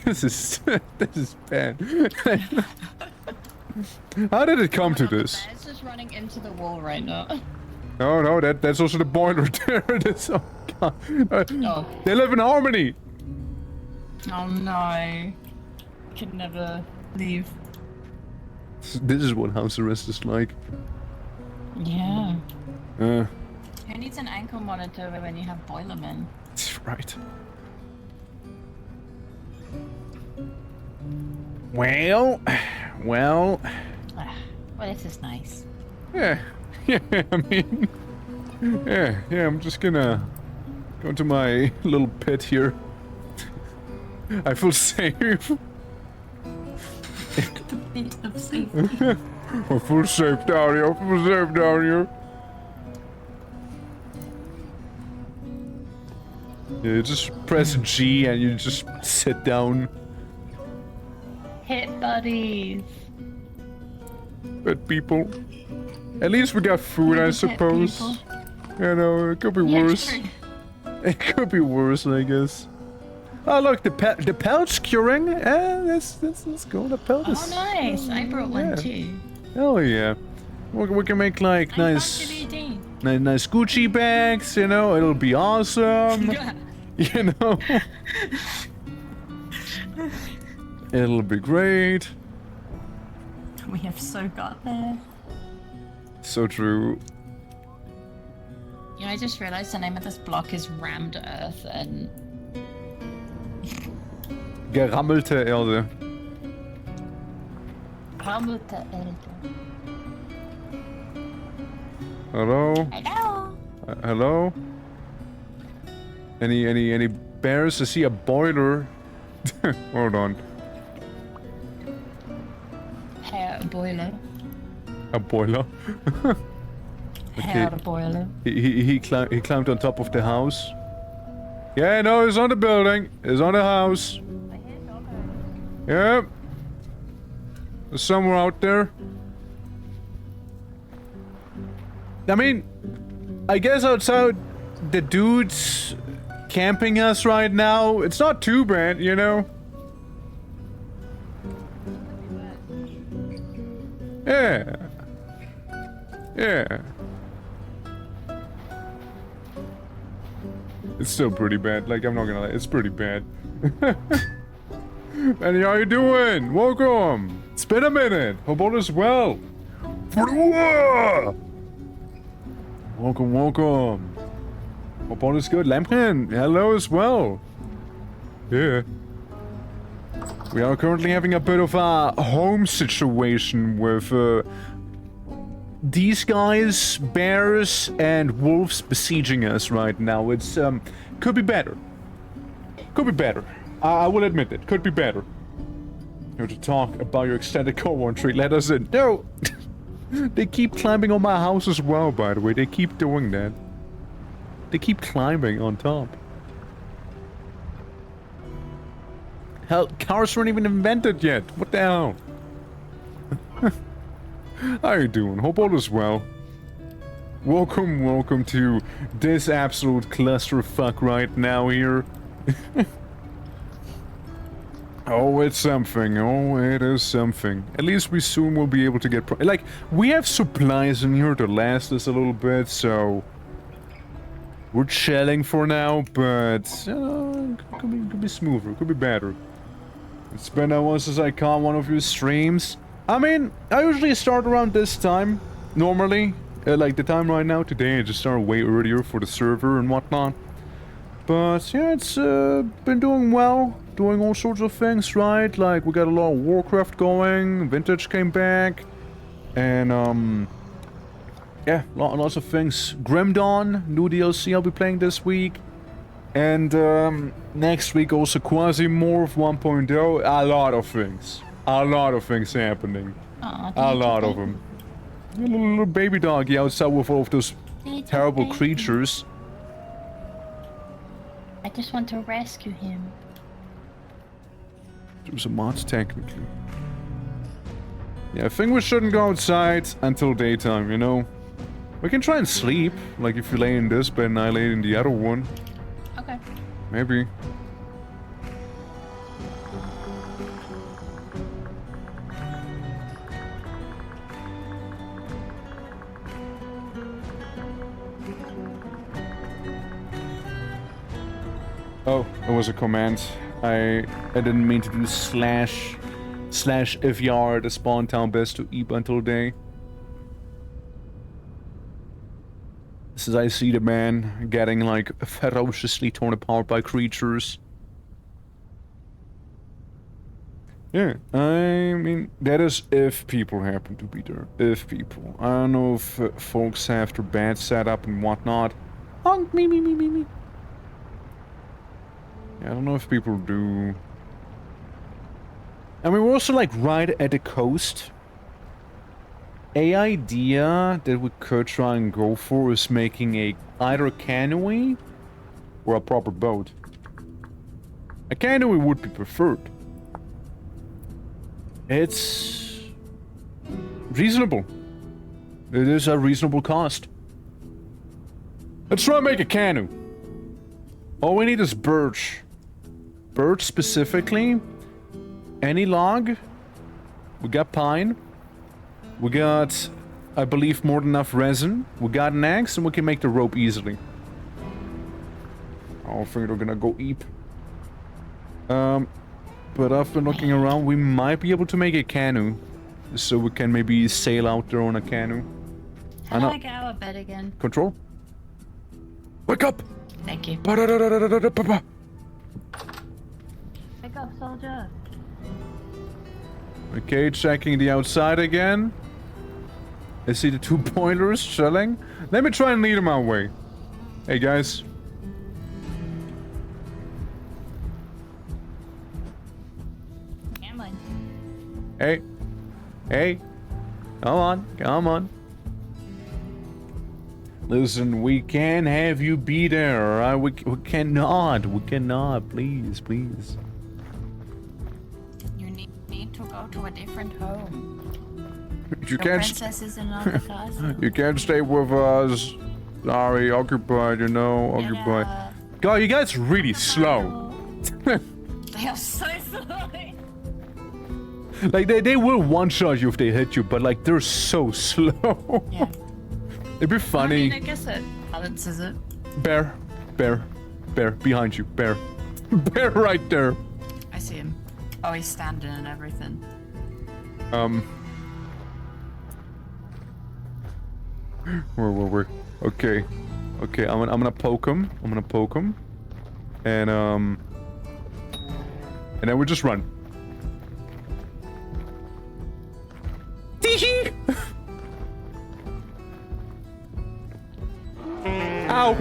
This is bad. How did it come to this? It's just running into the wall right now. No, that's also the boiler there. That's, oh god. Oh. They live in harmony. Oh no. Could never leave. This is what house arrest is like. Yeah. Who Who needs an ankle monitor when you have Boilerman? Right. Well. Well, this is nice. Yeah. Yeah, I mean... Yeah, I'm just gonna go to my little pit here. I feel safe. The bit of safety. I feel safe down here. I feel safe down here. Yeah, you just press G and you just sit down. Hit buddies. Pet people. At least we got food, I Pet suppose. people. You know, it could be Yeah, worse. true. It could be worse, I guess. Oh look, the pelt's curing. Let's go. The pelt Oh, is. nice. I brought one Yeah. too. Oh yeah. We can make like nice Gucci bags. You know, it'll be awesome. You know. It'll be great. We have so got there. So true. You know, I just realized the name of this block is Rammed Earth, and Gerammelte Erde. Rammelte Erde. Hello? Hello. Hello? Any bears? I see a boiler. Hold on. Hair boiler. A boiler? Hair boiler. He climbed on top of the house. Yeah, no, he's on the building. He's on the house. Yep. There's somewhere out there. I mean, I guess outside the dudes camping us right now, it's not too bad, you know? Yeah. Yeah. It's still pretty bad, like, I'm not gonna lie, it's pretty bad. Manny, how you doing? Welcome! It's been a minute! Hope all is well! Welcome, welcome! Hope all is good. Lampkin, hello as well! Yeah. We are currently having a bit of a home situation with, these guys, bears, and wolves besieging us right now. It's, could be better. Could be better. I will admit it. Could be better. Here to talk about your extended co-entry. Let us in. No! They keep climbing on my house as well, by the way. They keep doing that. They keep climbing on top. Hell, cars weren't even invented yet. What the hell? How you doing? Hope all is well. Welcome to this absolute clusterfuck right now here. Oh, it's something. Oh, it is something. At least we soon will be able to get... Like, we have supplies in here to last us a little bit, so... We're chilling for now, but... could be smoother, could be better. It's been a while since I caught one of your streams. I mean, I usually start around this time, normally. Like the time right now. Today I just started way earlier for the server and whatnot. But yeah, it's been doing well. Doing all sorts of things, right? Like, we got a lot of Warcraft going, Vintage came back, and, yeah, lots of things. Grim Dawn, new DLC I'll be playing this week. And, next week also Quasimorph 1.0, a lot of things. A lot of things happening. Aw, A lot of them. Little baby doggy outside with all of those terrible creatures. I just want to rescue him. There's a mod, technically. Yeah, I think we shouldn't go outside until daytime, you know? We can try and sleep, like if you lay in this bed and I lay in the other one. Okay. Maybe. Oh, it was a command. I didn't mean to do slash if you are the spawn town best to eat until day. This is I see the man getting like ferociously torn apart by creatures. Yeah, I mean, that is if people happen to be there. If people. I don't know if folks have their bed set up and whatnot. Oh, me. Yeah, I don't know if people do. I mean, we're also like right at the coast. A idea that we could try and go for is making either a canoe or a proper boat. A canoe would be preferred. It's reasonable. It is a reasonable cost. Let's try and make a canoe. All we need is birch. Birch specifically. Any log. We got pine. We got, I believe, more than enough resin. We got an axe and we can make the rope easily. I don't think we're gonna go eep. But I've been looking around. We might be able to make a canoe. So we can maybe sail out there on a canoe. How do I get out of bed again? Control. Wake up! Thank you. Ba-da-da-da-da-da-da-da-da. Wake up, soldier. Okay, checking the outside again. I see the two pointers chilling. Let me try and lead them our way. Hey, guys. Gambling. Hey. Hey. Come on. Listen, we can't have you be there, alright? We cannot. We cannot. Please. You need to go to a different home. You The can't. princess is in another castle. You can't stay with us. Sorry, occupied, you know, occupied. Yeah. God, you guys are really slow. They are so slow. Like, they will one-shot you if they hit you, but, like, they're so slow. Yeah. It'd be funny. I mean, I guess it balances it. Bear, behind you, bear. Bear right there. I see him. Oh, he's standing and everything. Where? Okay, I'm gonna poke him. And then we just run. Tee-hee! Ow!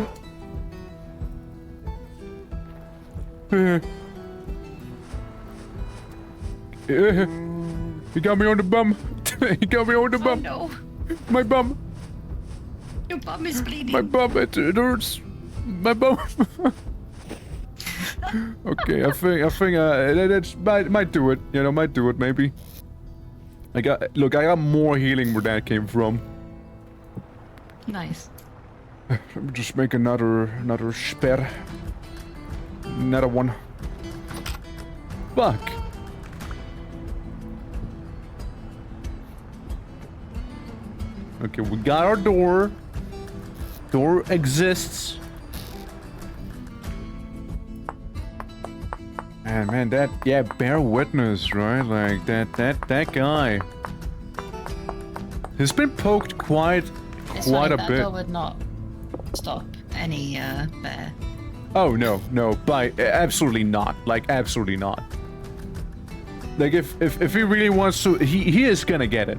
He got me on the bum. He got me on the bum. Oh no! My bum. Your bum is bleeding. My bum. It hurts. My bum. Okay, I think that might do it. You know, might do it maybe. I got more healing where that came from. Nice. Let me just make another spear. Another one. Fuck. Okay, we got our door. Door exists. And man, bear witness, right? Like that guy. He's been poked quite It's a that bit. door would not stop any bear. Oh no, absolutely not. Like absolutely not. Like if he really wants to, he is gonna get it.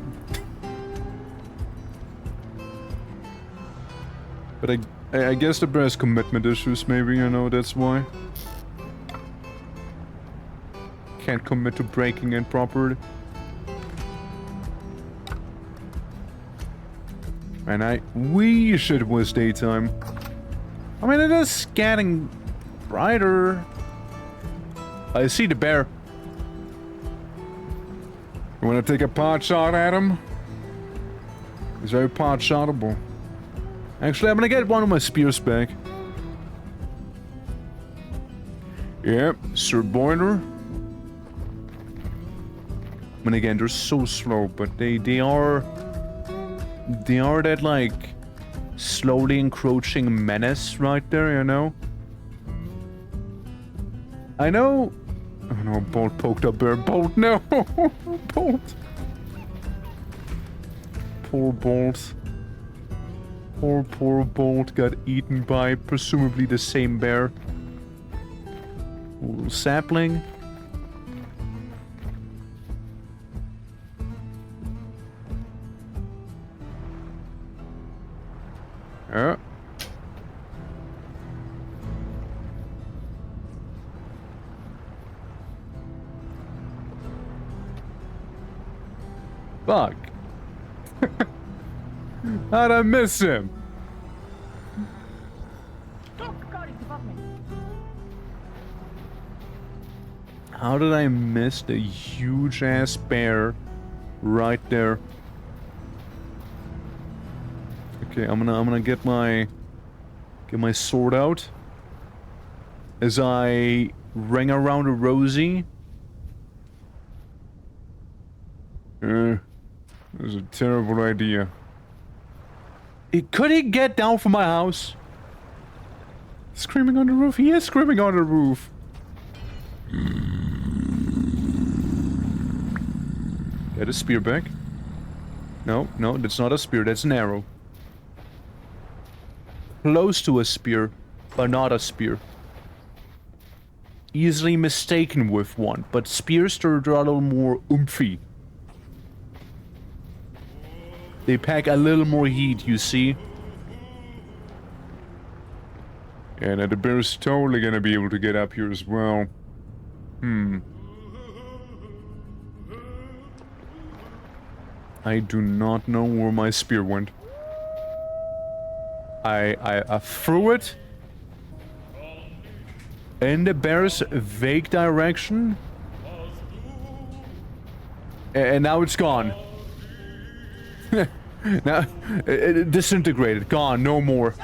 But I guess the bear has commitment issues, maybe, you know, that's why. Can't commit to breaking in properly. And I wish it was daytime. I mean, it is getting brighter. I see the bear. You wanna take a pot shot at him? He's very pot shotable. Actually, I'm gonna get one of my spears back. Yep, Sir Boiler. And again, they're so slow, but they are that, like, slowly encroaching menace right there, you know? I know... Oh no, Bolt poked up bear. Bolt, no! Bolt! Poor Bolt. Poor Bolt got eaten by presumably the same bear. Little sapling. Yeah. Fuck. How'd I miss him? How did I miss the huge ass bear right there? Okay, I'm gonna get my sword out as I ring around a Rosie. That was a terrible idea. Could he get down from my house? Screaming on the roof. He is screaming on the roof. Get a spear back. No, that's not a spear. That's an arrow. Close to a spear, but not a spear. Easily mistaken with one, but spears are a little more oomphy. They pack a little more heat, you see. Yeah, now the bear's totally gonna be able to get up here as well. I do not know where my spear went. I threw it in the bear's vague direction, and now it's gone. Now, it disintegrated. Gone. No more.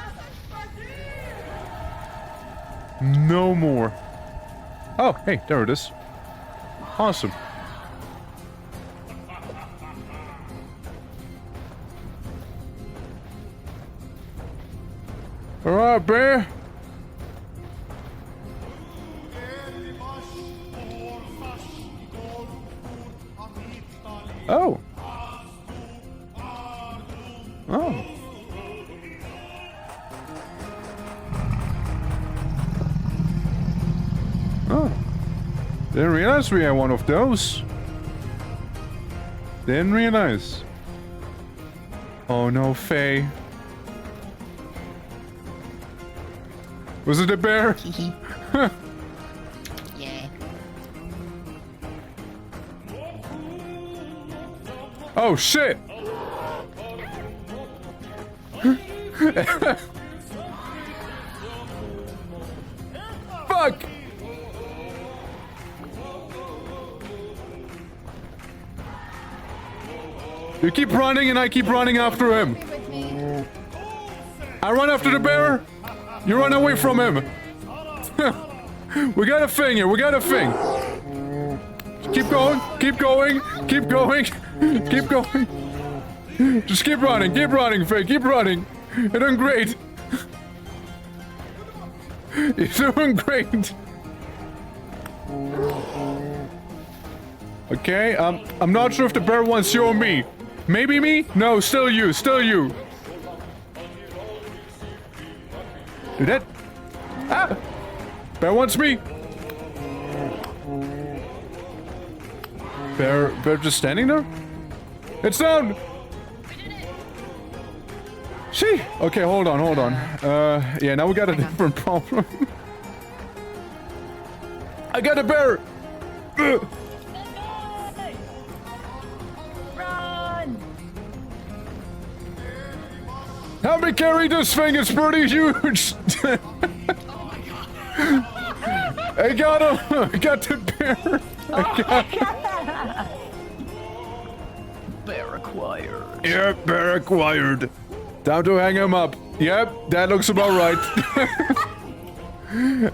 No more. Oh, hey, there it is. Awesome. Alright, bear. Oh. Oh. Oh. Didn't realize we had one of those. Didn't realize. Oh no, Faye. Was it a bear? Yeah. Oh shit! Fuck! You keep running and I keep running after him. I run after the bear. You run away from him. We got a thing here. We got a thing. Keep going. Keep going. Keep going. Keep going. Just keep running, Faye, keep running. You're doing great. You're doing great. Okay, I'm not sure if the bear wants you or me. Maybe me? No, still you, still you. Do that. Ah! Bear wants me. Bear just standing there? It's down! She. Okay, hold on. Yeah, now we got a different problem. I got a bear! Run! Help me carry this thing, it's pretty huge! I got him! I got the bear! Bear acquired. Yep, bear acquired. Time to hang him up. Yep, that looks about right.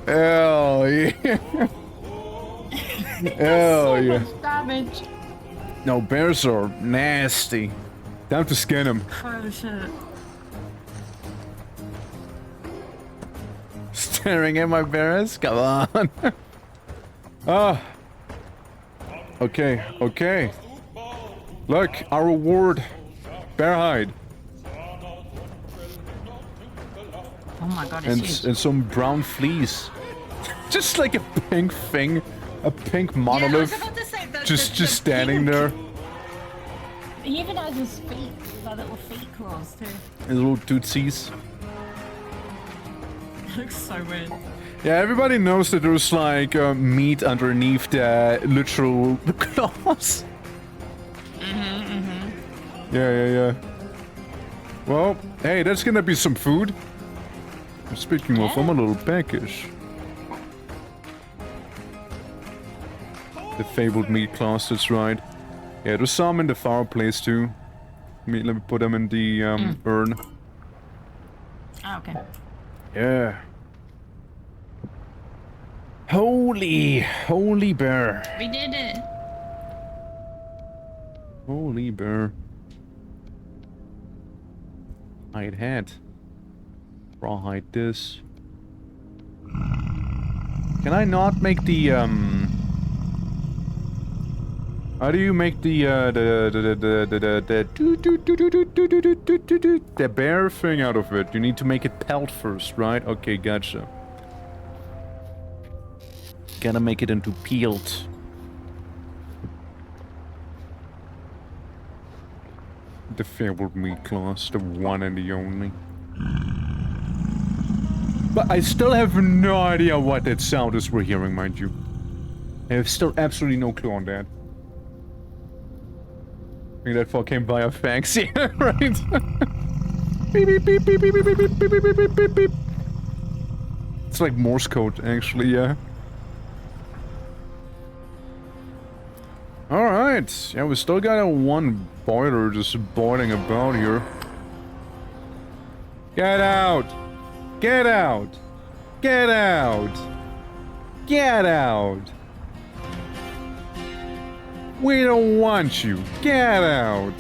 Hell yeah. Hell yeah. Much damage. No, bears are nasty. Time to skin him. Oh shit. Staring at my bears? Come on. Ah. Okay. Look, our reward. Bear hide. Oh my god, it's huge. And some brown fleas. Just like a pink thing. A pink Yeah, I was monolith. about to say that. Just standing there. He even has his feet, the little feet claws too. His little tootsies. Looks so weird. Yeah, everybody knows that there's like meat underneath the literal claws. Yeah. Well, hey, that's gonna be some food. Speaking of, I'm a little peckish. The fabled meat claws, that's right. Yeah, there's some in the fireplace too. Let me put them in the urn. Oh, okay. Yeah. Holy bear. We did it. Holy bear. Hide hat. Rawhide this. Can I not make the how do you make the bear thing out of it? You need to make it pelt first, right? Okay, gotcha. Gotta make it into peeled. The fabled meat claws, the one and the only. But I still have no idea what that sound is we're hearing, mind you. I have still absolutely no clue on that. I think that fall came via fax, yeah, right? Beep, beep, beep, beep, beep, beep, beep, beep, beep, beep, beep, beep. It's like Morse code, actually, yeah. Alright, yeah, we still got a one boiler just boiling about here. Get out! Get out! Get out! Get out! We don't want you! Get out!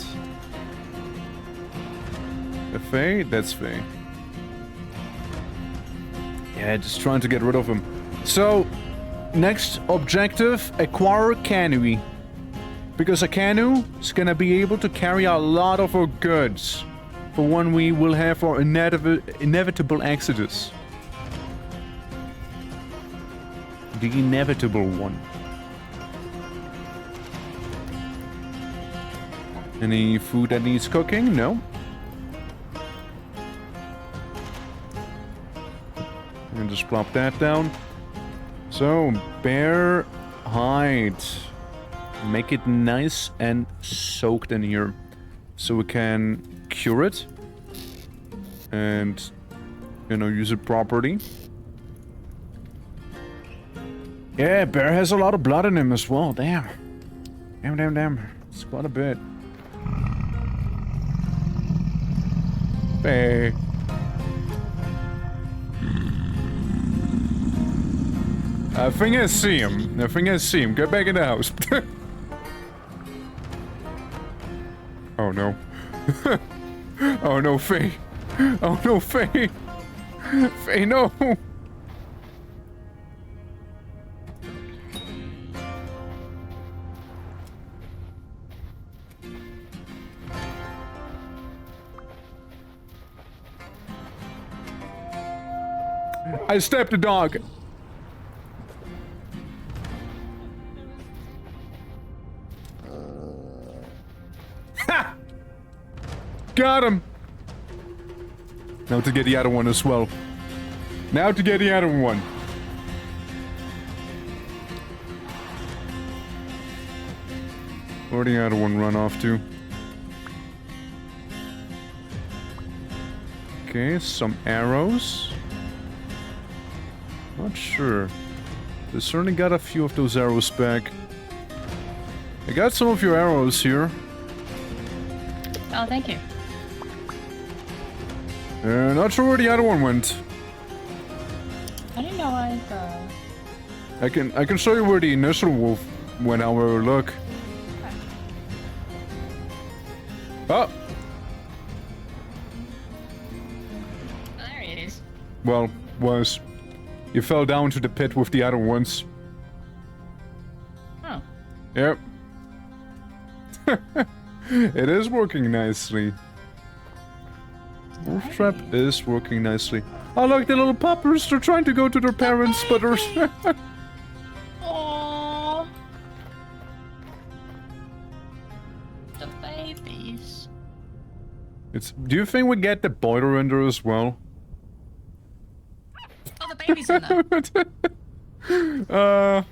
The Faye? That's Faye. Yeah, just trying to get rid of him. So, next objective, acquire canoe. Because a canoe is gonna be able to carry a lot of our goods for when we will have our inevitable exodus. The inevitable one. Any food that needs cooking? No. And just plop that down. So, bear hide. Make it nice and soaked in here. So we can cure it. And, you know, use it properly. Yeah, bear has a lot of blood in him as well. Damn. Damn. It's quite a bit. Hey. I think I see him. Get back in the house. Oh no. Oh no, Faye. Oh no, Faye. Faye, no. I stabbed the dog. Ha! Got him. Now to get the other one as well. Now to get the other one. Where'd the other one run off to? Okay, some arrows. Not sure. They certainly got a few of those arrows back. I got some of your arrows here. Oh, thank you. Not sure where the other one went. I didn't know I can show you where the initial wolf went. However, look. Oh. There it is. Well, was. You fell down to the pit with the other ones. Oh. Yep. It is working nicely. Wolf trap is working nicely. Oh look, the little puppers, they're trying to go to their parents, but they're... Aww. The babies. Do you think we get the boiler in there as well? Oh, the babies in there.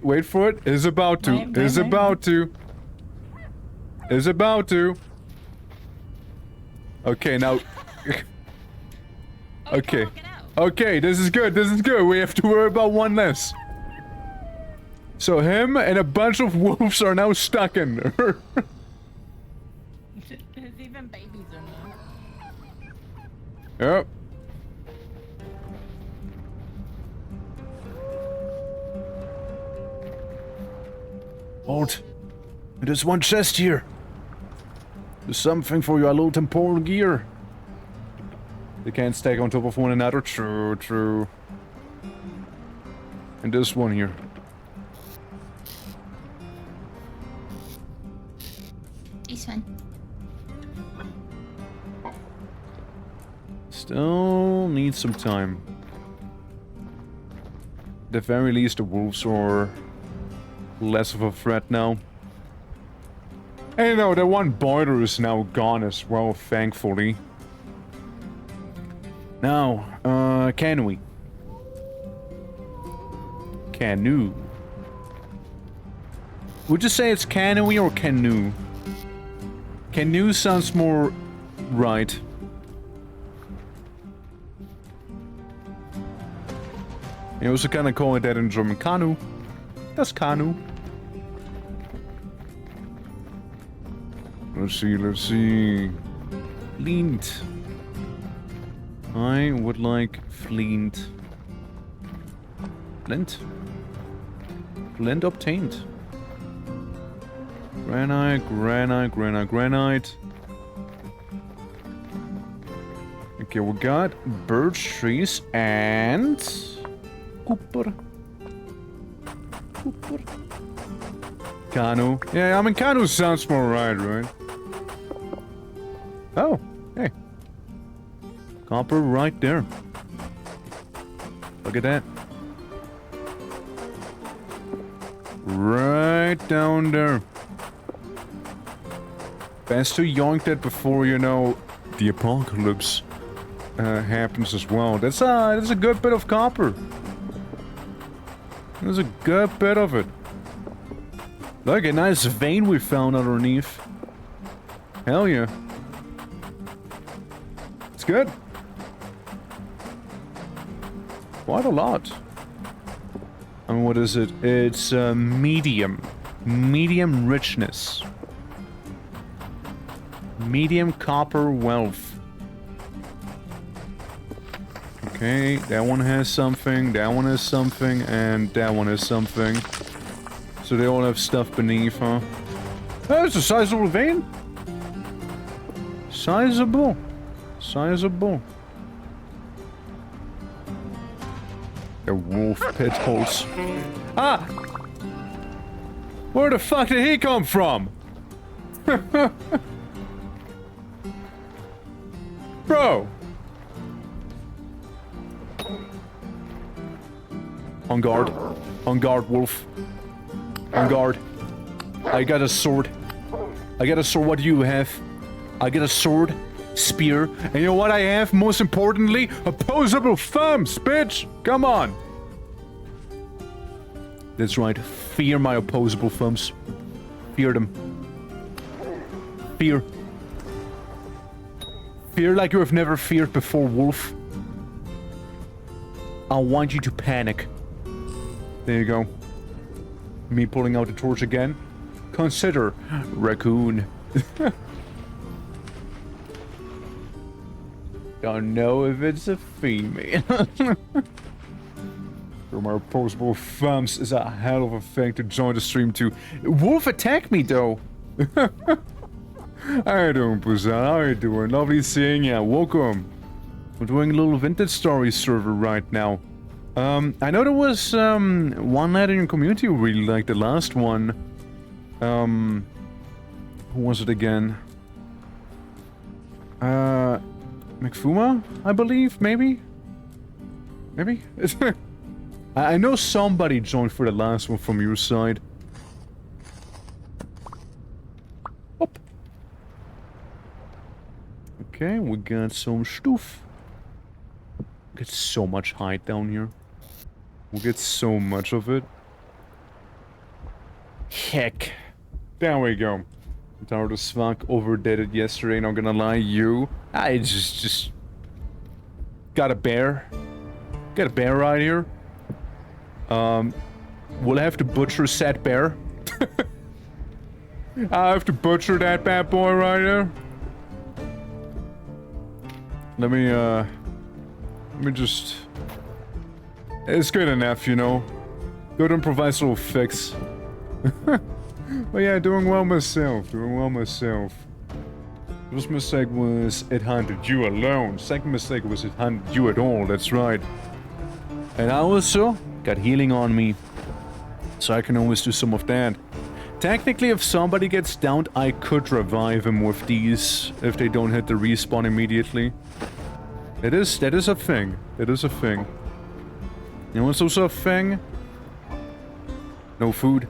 Wait for it. Is about to. Is about to. Is about to. Okay, now... Okay. Okay, this is good, this is good. We have to worry about one less. So him and a bunch of wolves are now stuck in there. There's even babies in there. Yep. Halt. There's one chest here. There's something for your little temporal gear. They can't stack on top of one another. True, true. And this one here. This one. Still need some time. At the very least, the wolves are less of a threat now. And you know, the one boiler is now gone as well, thankfully. Now, can we? Canoe. Would you say it's canoe or canoe? Canoe sounds more right. You also kind of call it that in German. Kanu. That's Kanu. Let's see, let's see. Flint. I would like flint. Flint. Flint obtained. Granite, granite, granite, granite. Okay, we got birch trees and... Cooper. Cooper. Kanu. Yeah, I mean, Kanu sounds more right? Oh, hey. Copper right there. Look at that. Right down there. Best to yoink that before, you know, the apocalypse happens as well. That's a good bit of copper. There's a good bit of it. Look, a nice vein we found underneath. Hell yeah. It's good. Quite a lot. And what is it? It's medium. Medium richness. Medium copper wealth. Okay, that one has something, that one has something, and that one has something. So they all have stuff beneath, huh? That's a sizable vein. Sizable. Sizable. The wolf pit holes. Ah! Where the fuck did he come from? Bro! On guard. On guard, wolf. On guard. I got a sword. I got a sword. What do you have? I got a sword, spear, and you know what I have? Most importantly, opposable thumbs, bitch! Come on! That's right. Fear my opposable thumbs. Fear them. Fear. Fear like you have never feared before, wolf. I want you to panic. There you go. Me pulling out the torch again. Consider raccoon. Don't know if it's a female. My opposable thumbs is a hell of a thing to join the stream to. Wolf attacked me though. How you doing, Busan? How you doing? Lovely seeing ya. Welcome. We're doing a little vintage story server right now. I know there was one lad in your community who really liked the last one. Who was it again? McFuma, I believe, maybe? Maybe? I know somebody joined for the last one from your side. Hop. Okay, we got some stuff. We get so much hide down here. We get so much of it. Heck. There we go. Tower of Svank overdid it yesterday, not gonna lie, you. I just got a bear. Got a bear right here. We'll have to butcher said bear. I have to butcher that bad boy right here. Let me just... It's good enough, you know. Good improvised little fix. But yeah, doing well myself, First mistake was it hunted you alone. Second mistake was it hunted you at all, that's right. And I also got healing on me. So I can always do some of that. Technically, if somebody gets downed, I could revive him with these if they don't hit the respawn immediately. That is a thing. It is a thing. You know what's also a thing? No food.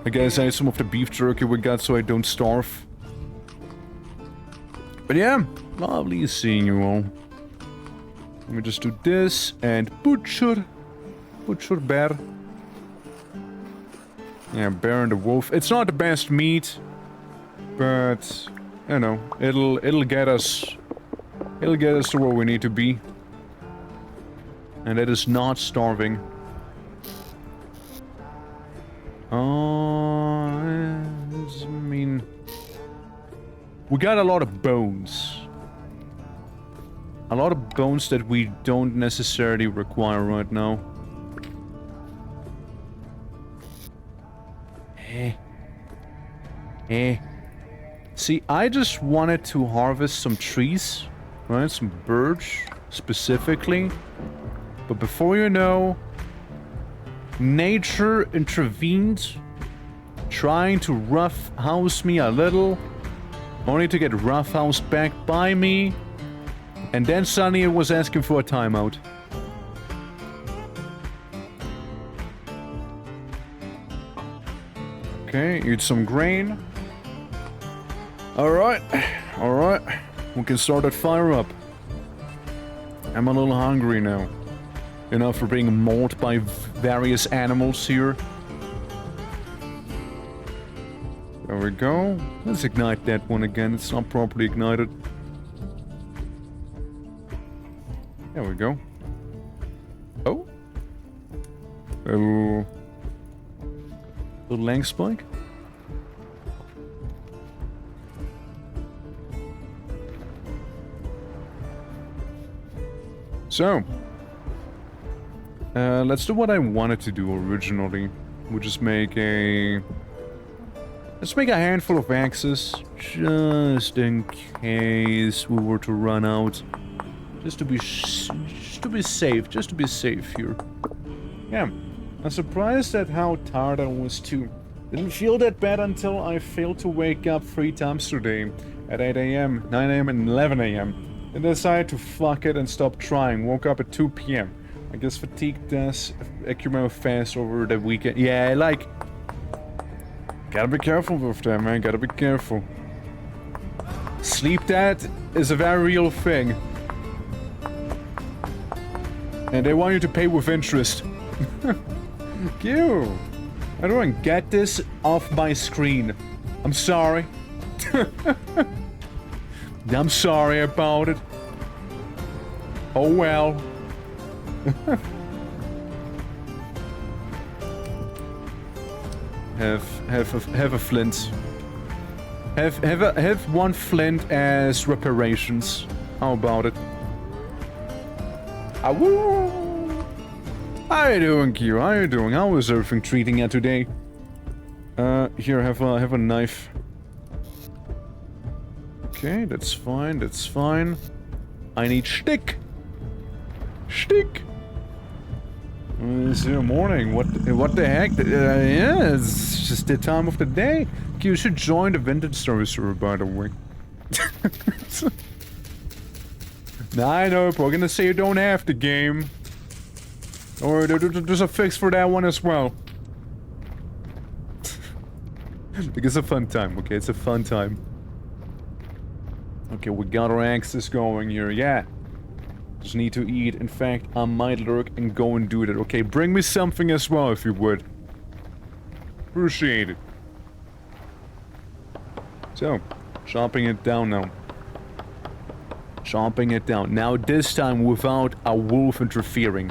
I guess I have some of the beef jerky we got so I don't starve. But yeah, lovely seeing you all. Let me just do this and butcher bear. Yeah, bear and the wolf. It's not the best meat, but you know, it'll get us to where we need to be. And that is not starving. I mean, we got a lot of bones. A lot of bones that we don't necessarily require right now. See, I just wanted to harvest some trees, right? Some birch, specifically. But before you know, nature intervened, trying to roughhouse me a little, only to get roughhoused back by me, and then suddenly it was asking for a timeout. Okay, eat some grain. Alright, we can start that fire up. I'm a little hungry now. You know, for being mauled by various animals here. There we go. Let's ignite that one again. It's not properly ignited. There we go. Oh. Oh. Little lang spike. So. Let's do what I wanted to do originally. We'll just make a Let's make a handful of axes, just in case we were to run out. Just to be safe here. Yeah, I'm surprised at how tired I was too. Didn't feel that bad until I failed to wake up 3 times today. At 8 AM, 9 AM and 11 AM. Then decided to fuck it and stop trying. Woke up at 2 PM. I guess fatigue does accumulate fast over the weekend. Yeah, like... Gotta be careful with that, man. Gotta be careful. Sleep debt is a very real thing. And they want you to pay with interest. You! I don't get this off my screen. I'm sorry. I'm sorry about it. Oh well. Have a flint. Have 1 flint as reparations. How about it? Awoo! How you doing, Q? How you doing? How is everything treating you today? Here, have a knife. Okay, that's fine, that's fine. I need stick! Stick! It's the morning, what the heck? Yeah, it's just the time of the day. You should join the vintage story server, by the way. Nah, I know, we're gonna say you don't have the game. Or there's a fix for that one as well. It's a fun time, okay? It's a fun time. Okay, we got our axes going here, yeah. Just need to eat. In fact, I might lurk and go and do that. Okay, bring me something as well, if you would. Appreciate it. So, chopping it down now. Chopping it down. Now, this time without a wolf interfering.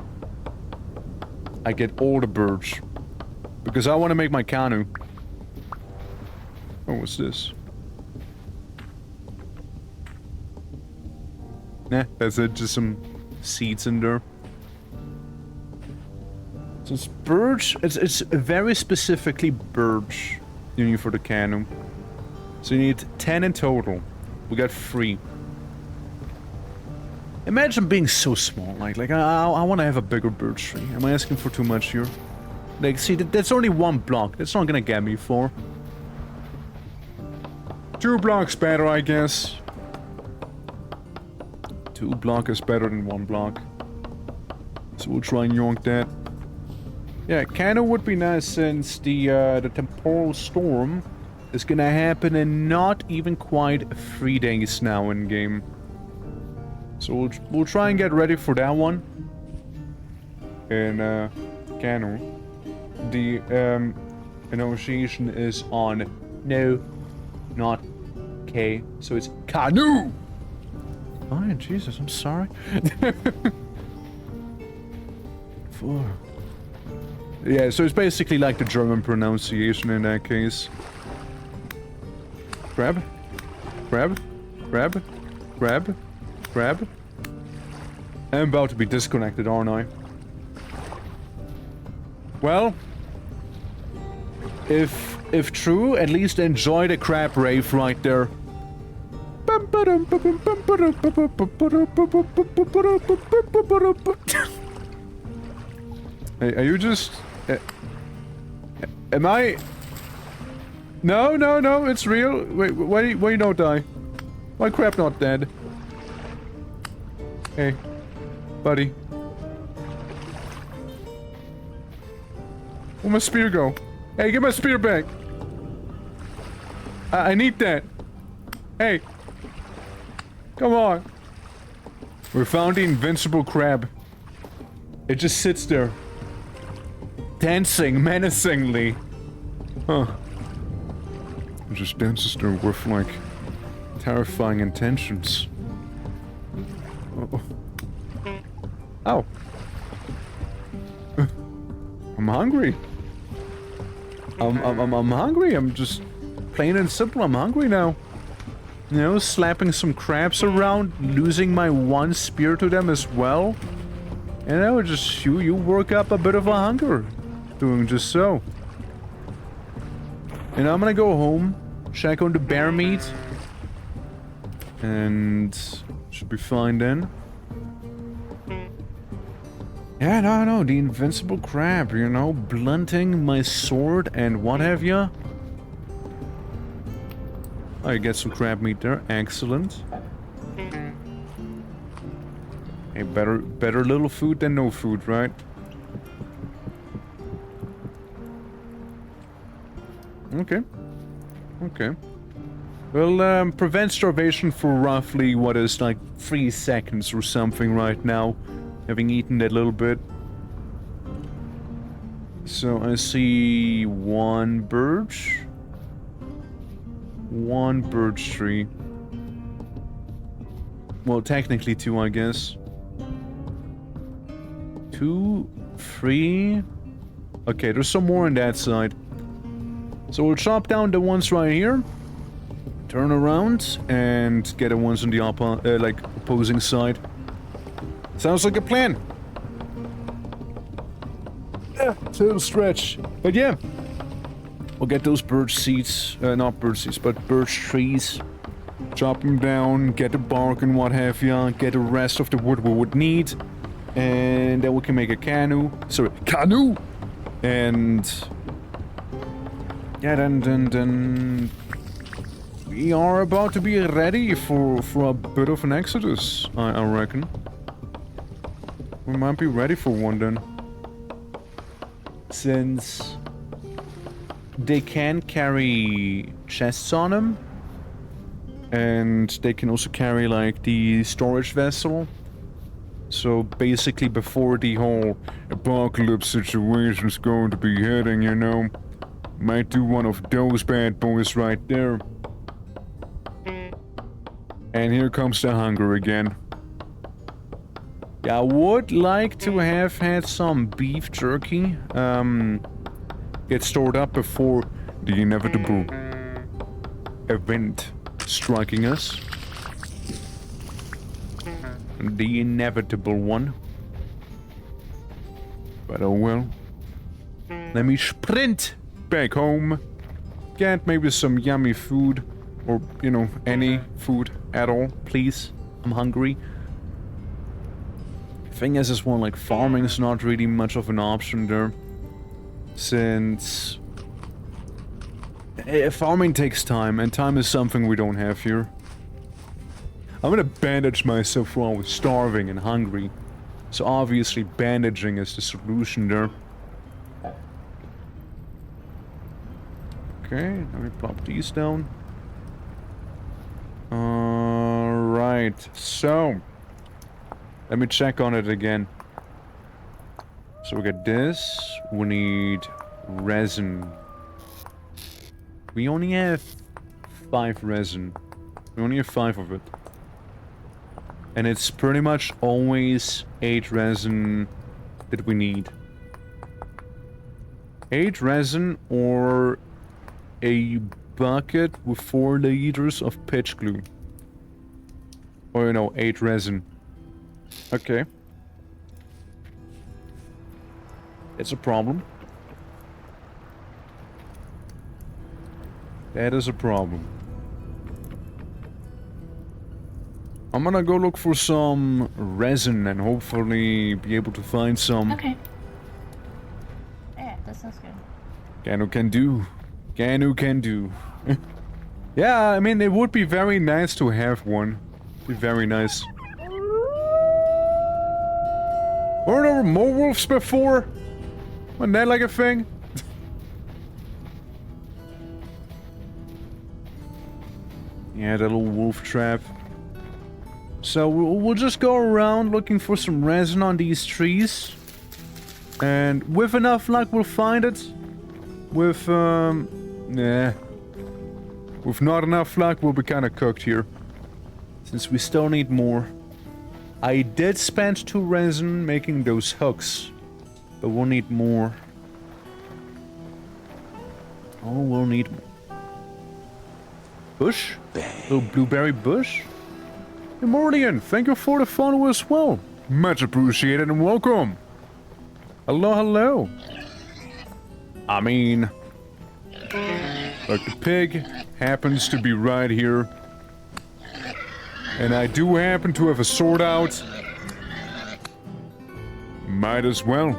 I get all the birds. Because I want to make my canoe. Oh, what's this? Nah, that's it. Just some seeds in there. So it's birch. It's very specifically birch you need for the canoe. So you need 10 in total. We got 3. Imagine being so small. Like I want to have a bigger birch tree. Am I asking for too much here? Like, see, that's only 1 block. That's not gonna get me 4. 2 blocks better, I guess. 2 block is better than 1 block. So we'll try and yonk that. Yeah, kinda would be nice since the temporal storm is gonna happen in not even quite 3 days now in game. So we'll try and get ready for that one. And Cano. The pronunciation is on no, not K, so it's Canoe! Fine, Jesus, I'm sorry. 4. Yeah, so it's basically like the German pronunciation in that case. Grab. Grab. Grab. Grab. Grab. I'm about to be disconnected, aren't I? Well, if true, at least enjoy the crab rave right there. Hey, are you just... am I... No, it's real. Wait, why you don't die? Why crab not dead? Hey, buddy. Where'd my spear go? Hey, get my spear back! I need that! Hey! Come on! We found the invincible crab. It just sits there. Dancing menacingly. Huh. It just dances there with, like, terrifying intentions. Oh. I'm hungry. I'm hungry. I'm just plain and simple. I'm hungry now. You know, slapping some crabs around, losing my 1 spear to them as well. You know, just you work up a bit of a hunger, doing just so. And I'm gonna go home, check on the bear meat, and should be fine then. Yeah, no, the invincible crab, you know, blunting my sword and what have ya. I get some crab meat there, excellent. Hey, better little food than no food, right? Okay. Okay. Well, prevent starvation for roughly, what is, like, 3 seconds or something right now. Having eaten that little bit. So, I see 1 birch. 1 birch tree. Well, technically 2, I guess. 2, 3... Okay, there's some more on that side. So we'll chop down the ones right here. Turn around and get the ones on the opposing side. Sounds like a plan. Yeah, it's a little stretch. But yeah. We'll get those birch seeds, not birch seeds, but birch trees. Chop them down, get the bark and what have ya, get the rest of the wood we would need. And then we can make a canoe. Sorry, canoe! And... yeah, then... we are about to be ready for a bit of an exodus, I reckon. We might be ready for one then. Since... they can carry chests on them. And they can also carry, like, the storage vessel. So, basically, before the whole apocalypse situation is going to be heading, you know, might do one of those bad boys right there. And here comes the hunger again. Yeah, I would like to have had some beef jerky, get stored up before the inevitable event striking us. The inevitable one. But oh well. Let me sprint back home. Get maybe some yummy food. Or, you know, any food at all, please. I'm hungry. Thing is as well, like, farming is not really much of an option there. Since... farming takes time, and time is something we don't have here. I'm gonna bandage myself while I was starving and hungry. So obviously bandaging is the solution there. Okay, let me plop these down. Alright, so... let me check on it again. So we got this. We need resin. We only have 5 resin. We only have 5 of it. And it's pretty much always 8 resin that we need. 8 resin or a bucket with 4 liters of pitch glue. Or, you know, 8 resin. Okay. It's a problem. That is a problem. I'm gonna go look for some resin and hopefully be able to find some. Okay. Yeah, that sounds good. Cano can do. Cano can do. Yeah, I mean, it would be very nice to have one. Be very nice. Weren't there more wolves before? Wasn't that like a thing? Yeah, that little wolf trap. So we'll just go around looking for some resin on these trees. And with enough luck we'll find it. With, nah. With not enough luck we'll be kinda cooked here. Since we still need more. I did spend 2 resin making those hooks. But we'll need more. Oh, we'll need more. Bush? Little blueberry bush? Immortian, thank you for the follow as well. Much appreciated and welcome. Hello, hello. I mean... Like the pig happens to be right here. And I do happen to have a sword out. Might as well.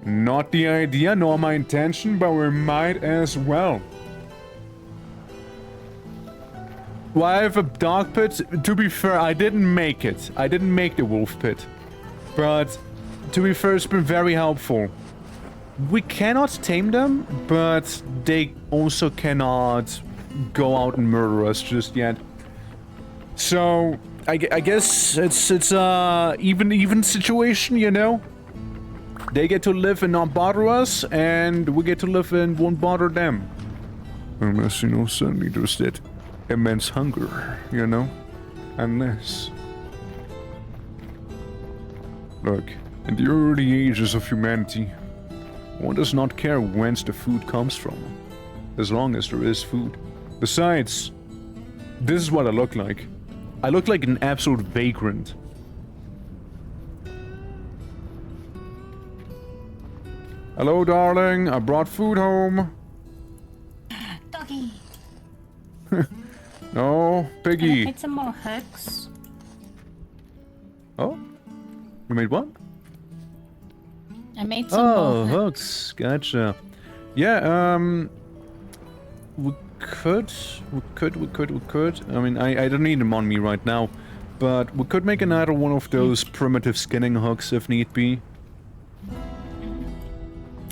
Not the idea, nor my intention, but we might as well. Do I have a dog pit? To be fair, I didn't make it. I didn't make the wolf pit. But, to be fair, it's been very helpful. We cannot tame them, but they also cannot go out and murder us just yet. So, I guess it's a even situation, you know? They get to live and not bother us, and we get to live and won't bother them. Unless, you know, suddenly there's that immense hunger, you know? Unless... Look, in the early ages of humanity, one does not care whence the food comes from, as long as there is food. Besides, this is what I look like. I look like an absolute vagrant. Hello, darling. I brought food home. Doggy. No, Can I piggy. get some more hooks? Oh, you made what? I made some Oh, more. hooks. Gotcha. Yeah, we could. I mean, I don't need them on me right now, but we could make another one of those primitive skinning hooks if need be.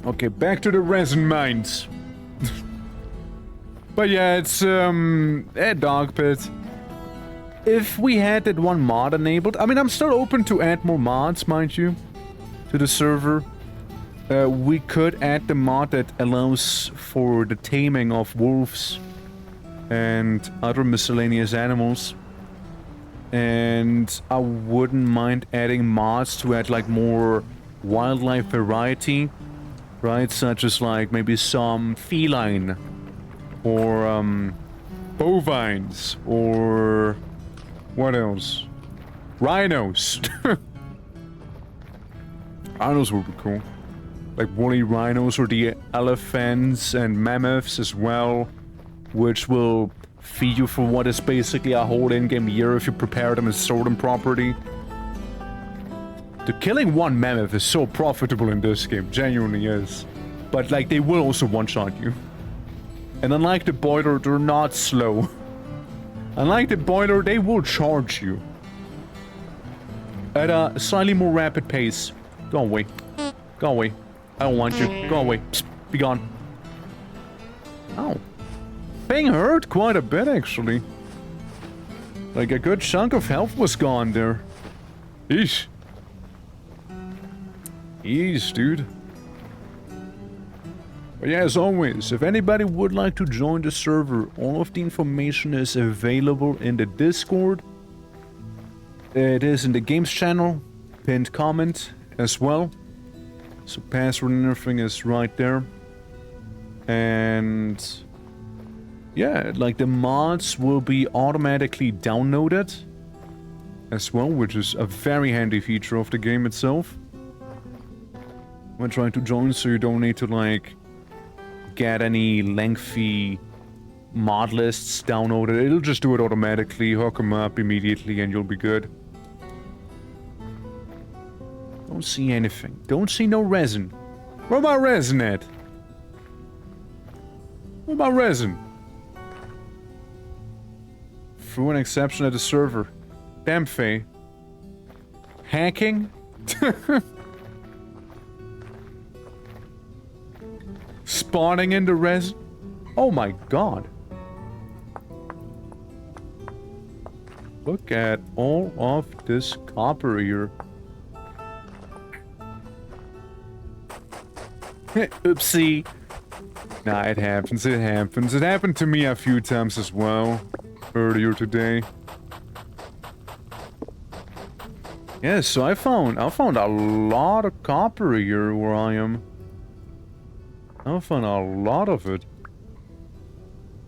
Okay, back to the resin mines. But yeah, it's, a dog pit. If we had that one mod enabled, I mean, I'm still open to add more mods, mind you, to the server. We could add the mod that allows for the taming of wolves and other miscellaneous animals. And I wouldn't mind adding mods to add like more wildlife variety, right? Such as like maybe some feline or bovines or what else? Rhinos. Rhinos would be cool. Like woolly rhinos or the elephants and mammoths as well, which will feed you for what is basically a whole in-game year if you prepare them and store them properly. The killing one mammoth is so profitable in this game, genuinely is. But like, they will also one-shot you. And unlike the boiler, they're not slow. Unlike the boiler, they will charge you at a slightly more rapid pace. Go away. Go away. I don't want you. Go away. Psst, be gone. Ow. Being hurt quite a bit, actually. Like, a good chunk of health was gone there. Eesh. Ease, dude. But yeah, as always, if anybody would like to join the server, all of the information is available in the Discord. It is in the games channel, pinned comment as well. So password and everything is right there. And yeah, like the mods will be automatically downloaded as well, which is a very handy feature of the game itself. When trying to join, so you don't need to like get any lengthy mod lists downloaded. It'll just do it automatically, hook them up immediately, and you'll be good. Don't see anything. Don't see no resin. Where my resin at? Where my resin? Threw an exception at the server. Damn, Faye. Hacking? Spawning in the resin? Oh my god. Look at all of this copper here. Oopsie. Nah, it happens, it happens. It happened to me a few times as well, earlier today. Yeah, so I found a lot of copper here where I am. I found a lot of it.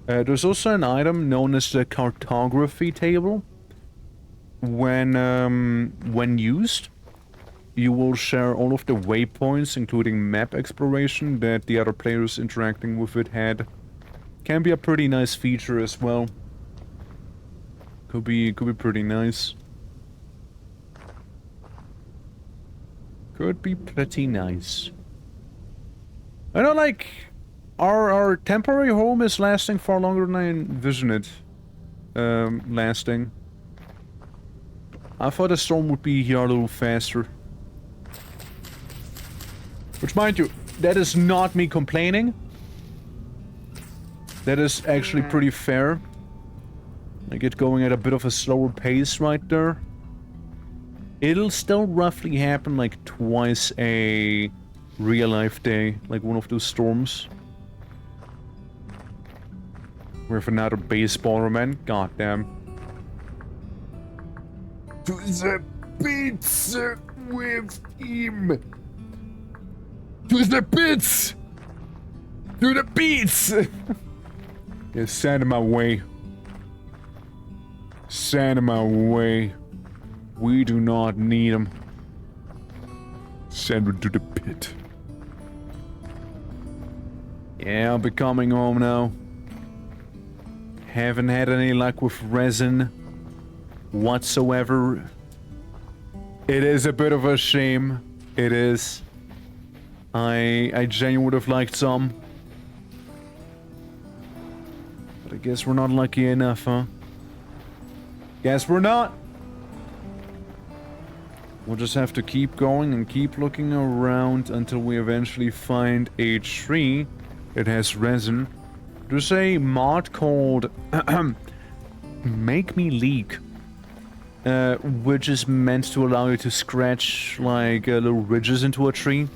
There's also an item known as the cartography table. When used, you will share all of the waypoints, including map exploration, that the other players interacting with it had. Can be a pretty nice feature as well. Could be pretty nice. Could be pretty nice. I know, like, our temporary home is lasting far longer than I envisioned it lasting. I thought the storm would be here a little faster. Which, mind you, that is not me complaining. That is actually pretty fair. I get going at a bit of a slower pace right there. It'll still roughly happen like twice a real-life day, like one of those storms. We have another baseballer, man. Goddamn. To the pits with him. To the pits. To the pits. Yeah, send him my way. Send him my way. We do not need him. Send him to the pit. Yeah, I'll be coming home now. Haven't had any luck with resin whatsoever. It is a bit of a shame. It is. I genuinely would have liked some. But I guess we're not lucky enough, huh? Guess we're not. We'll just have to keep going and keep looking around until we eventually find a tree that has resin. There's a mod called Make Me Leak, which is meant to allow you to scratch like little ridges into a tree,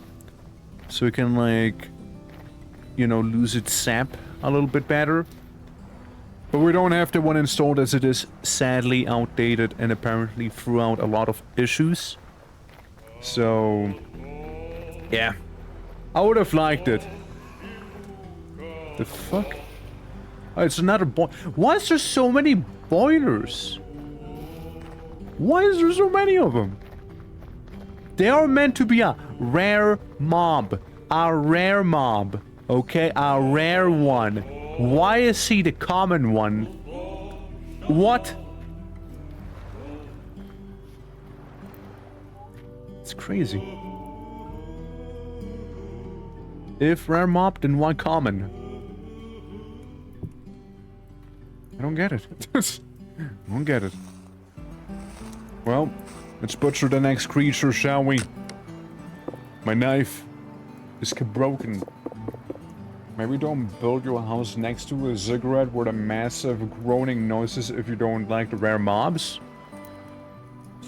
so you can, like, you know, lose its sap a little bit better. But we don't have the one installed as it is sadly outdated and apparently threw out a lot of issues. So, yeah, I would have liked it. The fuck? Oh, it's another Why is there so many boilers? Why is there so many of them? They are meant to be a rare mob. A rare mob. Okay? A rare one. Why is he the common one? What? It's crazy. If rare mob, then why common? I don't get it. I don't get it. Well, let's butcher the next creature, shall we? My knife is broken. Maybe don't build your house next to a ziggurat with a massive groaning noises if you don't like the rare mobs.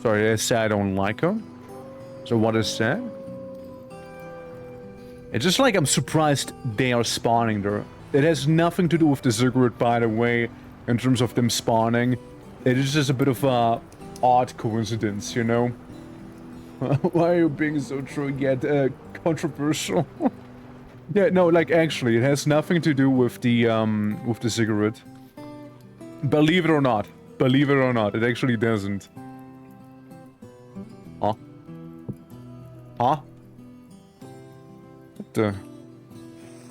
Sorry, I said I don't like them. So what is that? It's just like I'm surprised they are spawning there. It has nothing to do with the ziggurat, by the way, in terms of them spawning. It is just a bit of a odd coincidence, you know? Why are you being so true yet controversial? Yeah, no, like, actually, it has nothing to do with the ziggurat. Believe it or not. Believe it or not, it actually doesn't. Huh? Huh? What the...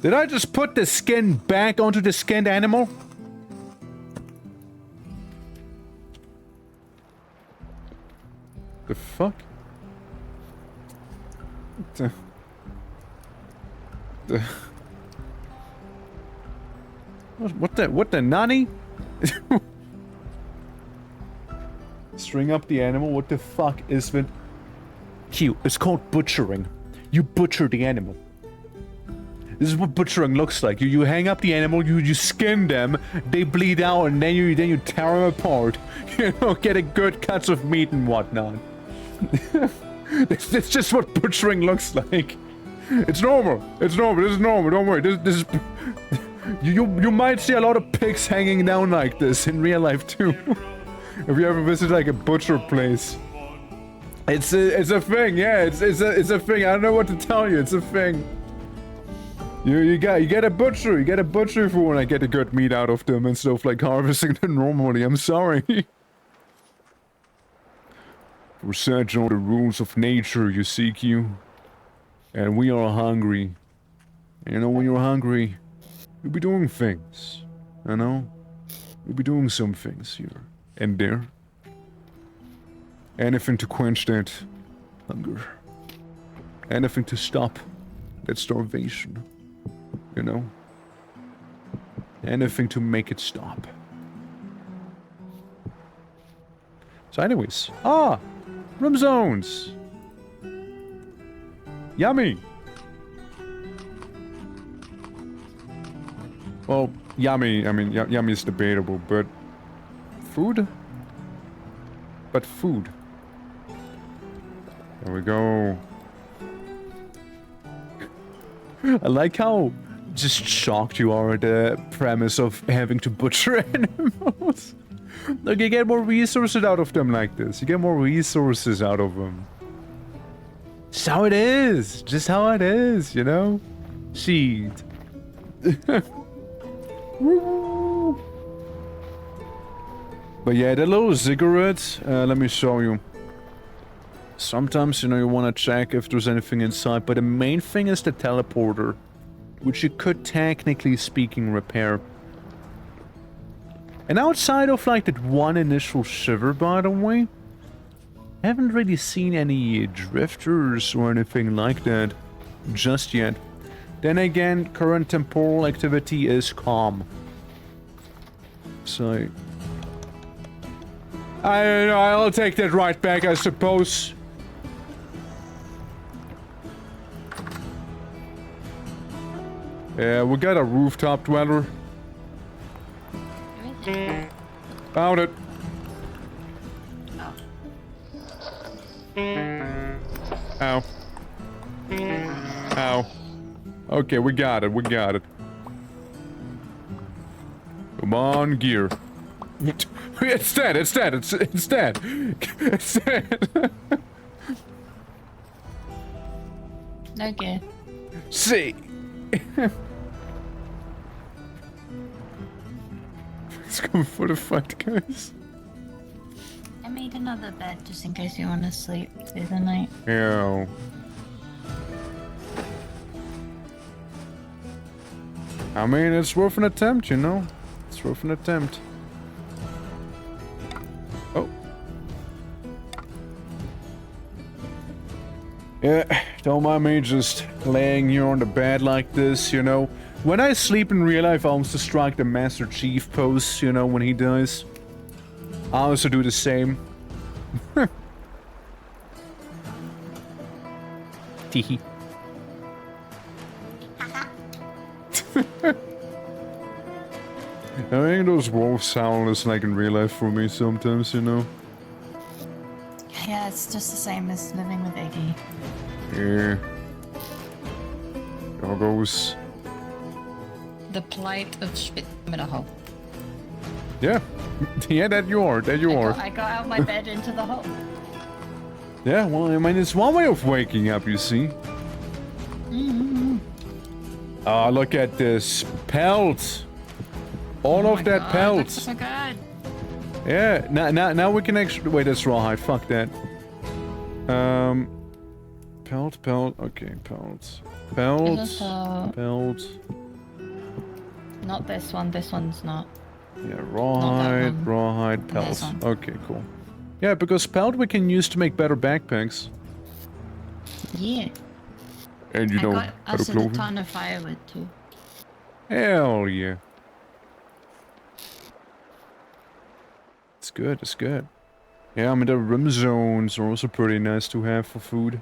Did I just put the skin back onto the skinned animal? The fuck? What the nani? String up the animal? What the fuck is it? Q, it's called butchering. You butcher the animal. This is what butchering looks like. You hang up the animal, you skin them, they bleed out, and then you tear them apart. You know, getting good cuts of meat and whatnot. It's just what butchering looks like. It's normal. It's normal. This is normal. Don't worry. This is. You might see a lot of pigs hanging down like this in real life too. If you ever visit like a butcher place, it's a thing. Yeah, it's a thing. I don't know what to tell you. It's a thing. You get a butcher. You get a butcher for when I get a good meat out of them instead of like harvesting them normally. I'm sorry. For such are the rules of nature, Yoseki. And we are hungry. You know, when you're hungry, you'll be doing things. You know? You'll be doing some things here and there. Anything to quench that hunger. Anything to stop that starvation. You know? Anything to make it stop. So anyways. Ah! Room zones! Yummy! Well, yummy, I mean, yummy is debatable, but... Food? But food. There we go. I like how just shocked you are at the premise of having to butcher animals. Look, you get more resources out of them like this. You get more resources out of them. Just how it is. Just how it is, you know? Shit. Woo. But yeah, the little cigarette, let me show you. Sometimes, you know, you want to check if there's anything inside, but the main thing is the teleporter, which you could technically speaking repair. And outside of like that one initial shiver, by the way, I haven't really seen any drifters or anything like that just yet. Then again, current temporal activity is calm. So... I'll take that right back, I suppose. Yeah, we got a rooftop dweller. Found it. Ow. Ow. Okay, we got it, we got it. Come on, gear. It's dead, it's dead, it's dead. It's dead. Okay. See. Let's go for the fight, guys. I made another bed just in case you want to sleep through the night. Yeah. I mean, it's worth an attempt, you know? It's worth an attempt. Oh. Yeah, don't mind me just laying here on the bed like this, you know? When I sleep in real life, I also strike the Master Chief pose, you know, when he dies. I also do the same. Teehee. I think those wolves sound less like in real life for me sometimes, you know? Yeah, it's just the same as living with Iggy. Yeah. Doggos. The plight of Spitmidaho. Yeah. Yeah, that you are. That you are. I got out my bed into the hole. Yeah, well, I mean, it's one way of waking up, you see. Ah, look at this pelt. All of that pelt. That's so good. Yeah, now we can actually... Wait, that's rawhide. Fuck that. Pelt. Okay, pelt. Pelt. Not this one. This one's not. Yeah, one. rawhide, pelt. This one. Okay, cool. Yeah, because pelt we can use to make better backpacks. Yeah. And you know I got better us a clothing. ton of firewood too. Hell yeah. It's good, it's good. Yeah, I mean the rim zones are also pretty nice to have for food.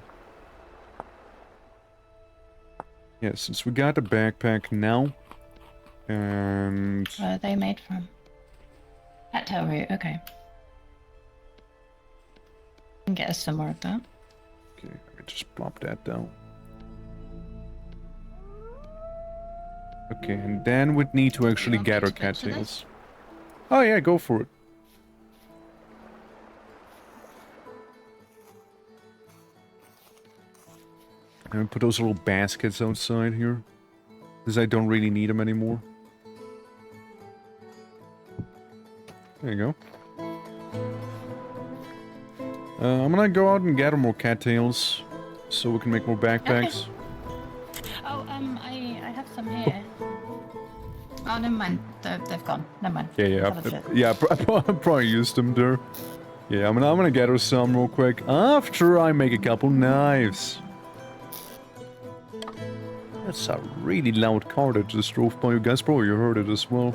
Yeah, since we got the backpack now. And... What are they made from? Cattail root, okay. Can get us some more of that. Okay, let me just plop that down. Okay, and then we'd need to actually want me gather to butcher this? cattails. Oh yeah, go for it. And put those little baskets outside here. Because I don't really need them anymore. There you go. I'm gonna go out and gather more cattails so we can make more backpacks. Oh, I have some here. Oh, never mind. They've gone. Never mind. Yeah, Other shit. I probably used them there. Yeah, I'm gonna gather some real quick after I make a couple knives. That's a really loud car that just drove by. You guys probably heard it as well.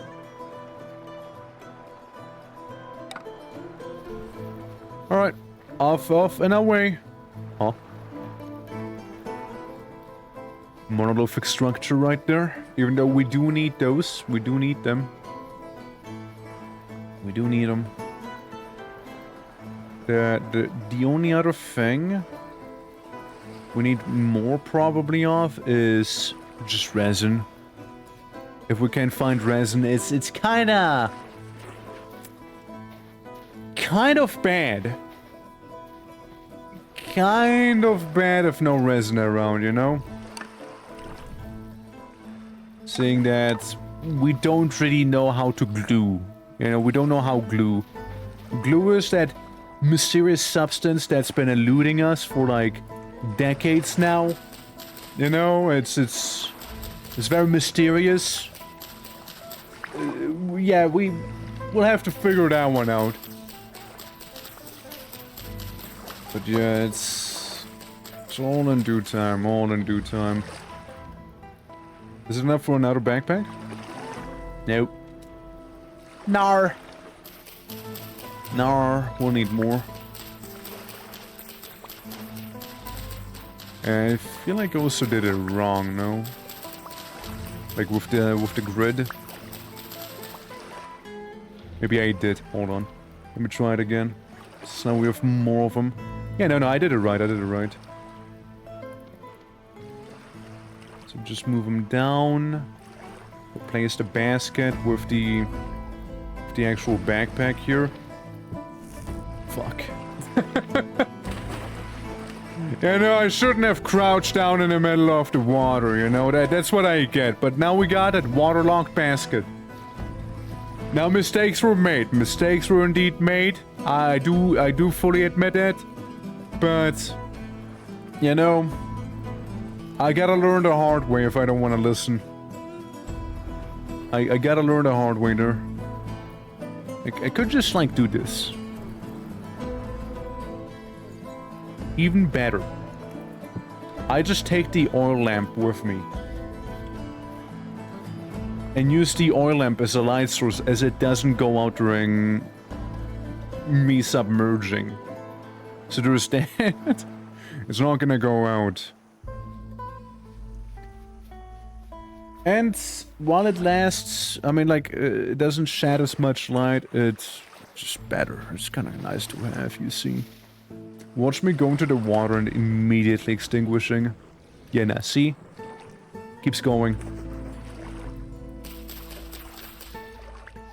Alright, off and away. Huh? Monolithic structure right there. Even though we do need those, we do need them. We do need them. The only other thing we need more probably of is just resin. If we can find resin, it's kind of bad. Kind of bad if no resin around, you know? Saying that we don't really know how to glue. You know, we don't know how glue. Glue is that mysterious substance that's been eluding us for like decades now. You know, it's very mysterious. Yeah, we'll have to figure that one out. But yeah, it's all in due time, all in due time. Is it enough for another backpack? Nope. Nar. We'll need more. I feel like I also did it wrong, no? Like with the grid. Maybe I did. Hold on. Let me try it again. So now we have more of them. Yeah, no, I did it right. So just move them down. Replace the basket with the actual backpack here. Fuck. You know, I shouldn't have crouched down in the middle of the water, you know, that's what I get. But now we got that waterlogged basket. Now mistakes were made. Mistakes were indeed made. I do fully admit it. But, you know, I gotta learn the hard way if I don't want to listen. I gotta learn the hard way there. I could just, like, do this. Even better. I just take the oil lamp with me. And use the oil lamp as a light source as it doesn't go out during me submerging. So there's that. It's not gonna go out. And while it lasts, I mean, like, it doesn't shed as much light, it's just better. It's kind of nice to have, you see. Watch me go into the water and immediately extinguishing. Yeah, nah, see? Keeps going.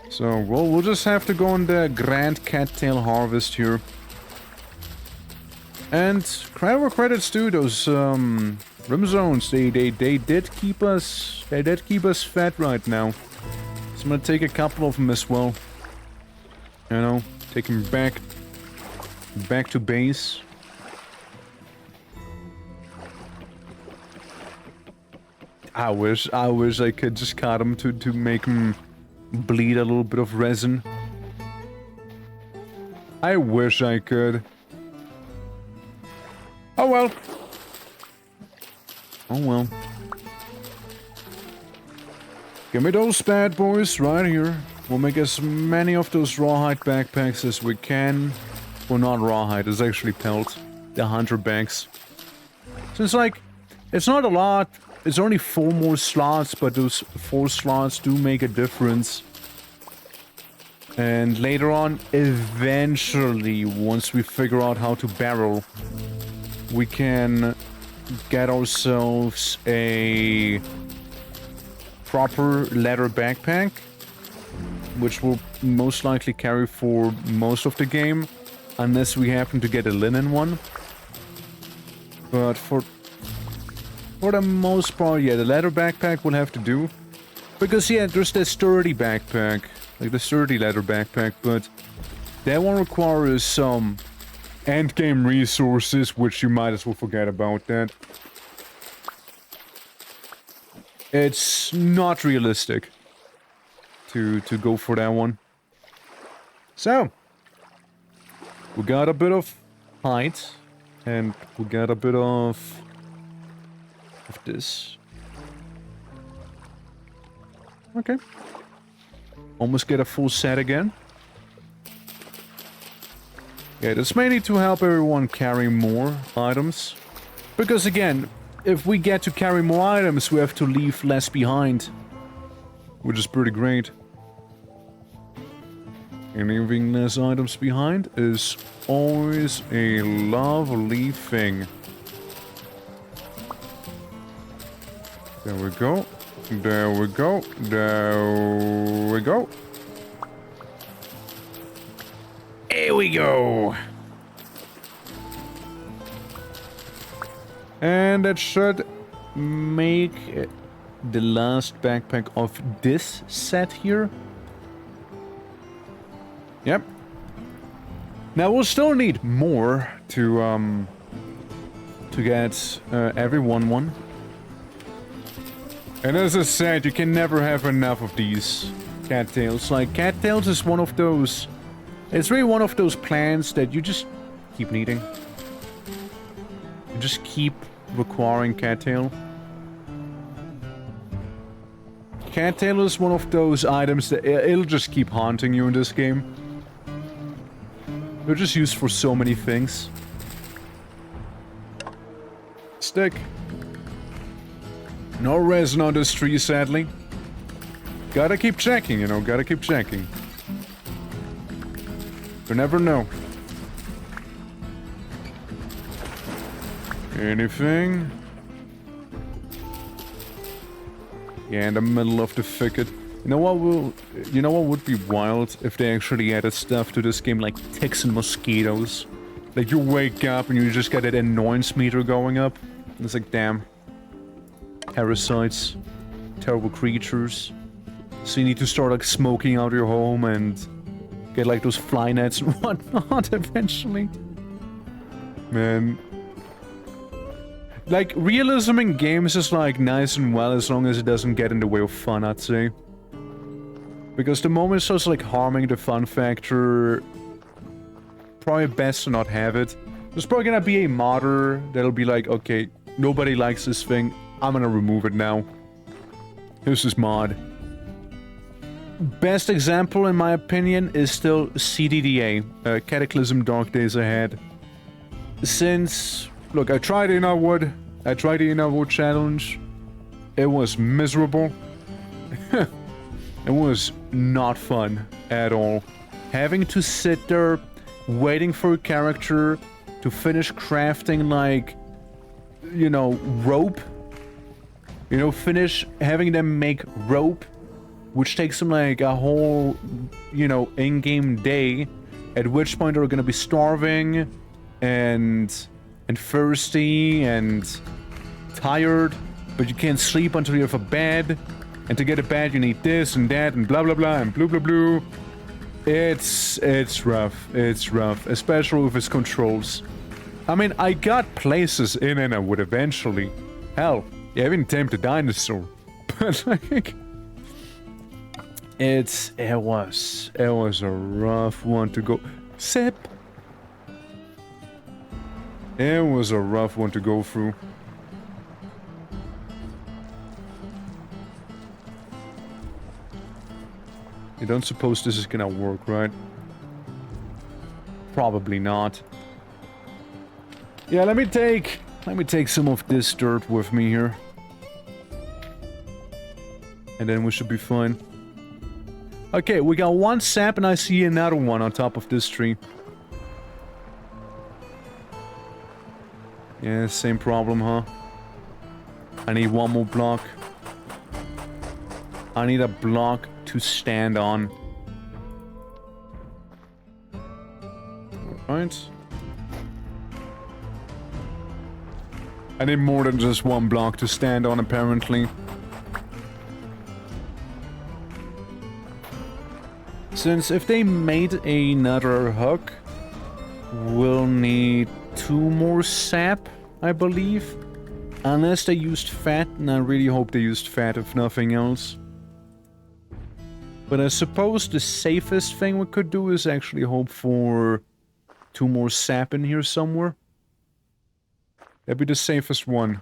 So, well, we'll just have to go on the Grand Cattail Harvest here. And credits to those rim zones. They did keep us fed right now. So I'm gonna take a couple of them as well. You know, take them back to base. I wish I could just cut them to make them bleed a little bit of resin. I wish I could. Oh well. Oh well. Give me those bad boys right here. We'll make as many of those rawhide backpacks as we can. Well, not rawhide, it's actually pelt. The hunter bags. So it's like, it's not a lot. It's only 4 more slots, but those 4 slots do make a difference. And later on, eventually, once we figure out how to barrel, we can get ourselves a proper leather backpack, which will most likely carry for most of the game, unless we happen to get a linen one. But for the most part, yeah, the leather backpack will have to do. Because, yeah, there's the sturdy backpack, like the sturdy leather backpack, but that one requires some endgame resources, which you might as well forget about that. It's not realistic to go for that one. So, we got a bit of height, and we got a bit of this. Okay. Almost get a full set again. Yeah, that's mainly to help everyone carry more items. Because again, if we get to carry more items, we have to leave less behind. Which is pretty great. And leaving less items behind is always a lovely thing. There we go. There we go. There we go. Here we go. And that should make the last backpack of this set here. Yep. Now we'll still need more to get everyone one. And as I said, you can never have enough of these cattails. Like, cattails is one of those... It's really one of those plants that you just keep needing. You just keep requiring cattail. Cattail is one of those items that it'll just keep haunting you in this game. They're just used for so many things. Stick. No resin on this tree, sadly. Gotta keep checking, you know, gotta keep checking. You never know. Anything? Yeah, in the middle of the thicket. You know what would be wild if they actually added stuff to this game like ticks and mosquitoes. Like you wake up and you just get that annoyance meter going up. And it's like, damn. Parasites. Terrible creatures. So you need to start like smoking out your home and get like those fly nets and whatnot eventually. Man. Like, realism in games is like nice and well as long as it doesn't get in the way of fun, I'd say. Because the moment it starts like harming the fun factor, probably best to not have it. There's probably gonna be a modder that'll be like, okay, nobody likes this thing, I'm gonna remove it now. Here's this mod. Best example, in my opinion, is still CDDA, Cataclysm Dark Days Ahead. Since, look, I tried Innerwood, I tried the Innerwood challenge. It was miserable. It was not fun at all. Having to sit there, waiting for a character to finish crafting, like, you know, rope. You know, finish having them make rope, which takes them like a whole, you know, in-game day. At which point they're gonna be starving and thirsty and tired, but you can't sleep until you have a bed. And to get a bed, you need this and that and blah blah blah and blue blue blue. It's rough. It's rough, especially with its controls. I mean, I got places in and I would eventually. Hell, yeah, I even tamed a dinosaur. But like, it was a rough one to go. Sip. It was a rough one to go through. You don't suppose this is gonna work, right? Probably not. Yeah, let me take some of this dirt with me here. And then we should be fine. Okay, we got one sap and I see another one on top of this tree. Yeah, same problem, huh? I need one more block. I need a block to stand on. Alright. I need more than just one block to stand on, apparently. Since if they made another hook will need 2 more sap, I believe. Unless they used fat, and I really hope they used fat if nothing else. But I suppose the safest thing we could do is actually hope for 2 more sap in here somewhere. That'd be the safest one.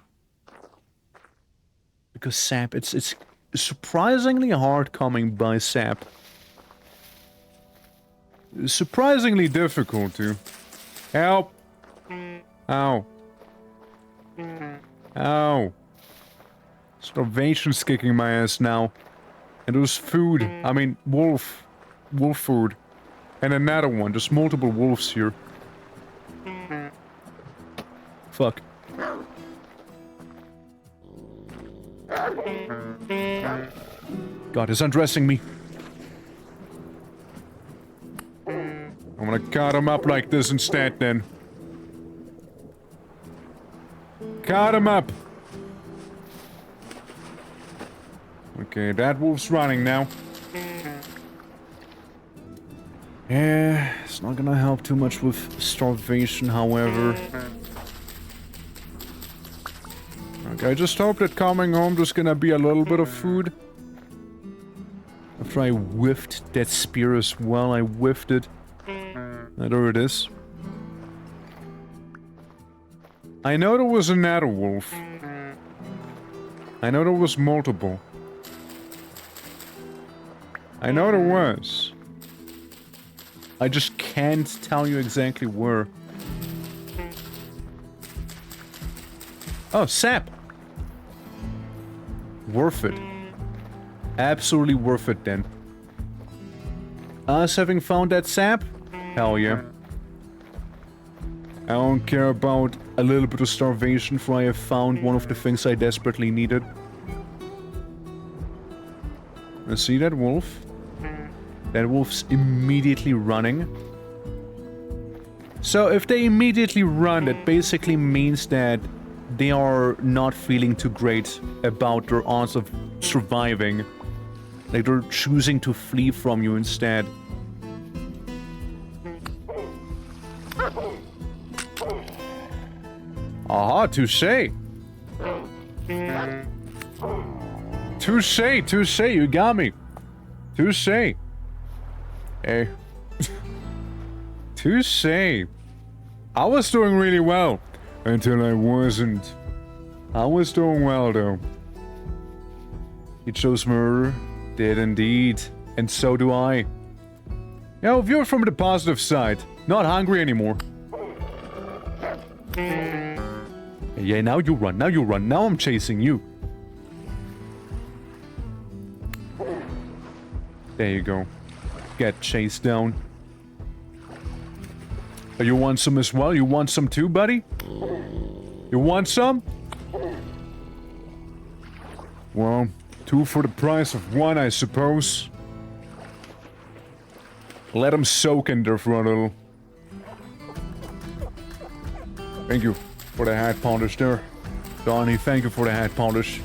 Because sap, it's surprisingly hard coming by sap. Surprisingly difficult too. Help! Ow. Ow. Starvation's kicking my ass now. And there's food. I mean, wolf. Wolf food. And another one. There's multiple wolves here. Fuck. God is undressing me. I'm gonna cut him up like this instead then. Cut him up! Okay, that wolf's running now. Yeah, it's not gonna help too much with starvation, however. Okay, I just hope that coming home there's gonna be a little bit of food. After I whiffed that spear as well, I whiffed it. There it is. I know there was another wolf. I know there was multiple. I know there was. I just can't tell you exactly where. Oh, sap! Worth it. Absolutely worth it then. Us having found that sap? Hell yeah. I don't care about a little bit of starvation, for I have found one of the things I desperately needed. I see that wolf. That wolf's immediately running. So if they immediately run, that basically means that they are not feeling too great about their odds of surviving. Like they're choosing to flee from you instead. Aha, touche! Touche, touche, you got me! Touche! Hey. Touche! I was doing really well. Until I wasn't. I was doing well, though. You chose murder? Did indeed. And so do I. Now, view it from the positive side. Not hungry anymore. Yeah, now you run, now you run. Now I'm chasing you. There you go. Get chased down. Oh, you want some as well? You want some too, buddy? You want some? Well, 2 for the price of 1, I suppose. Let them soak in there for a little. Thank you for the hat polish there. Donnie, thank you for the hat polish.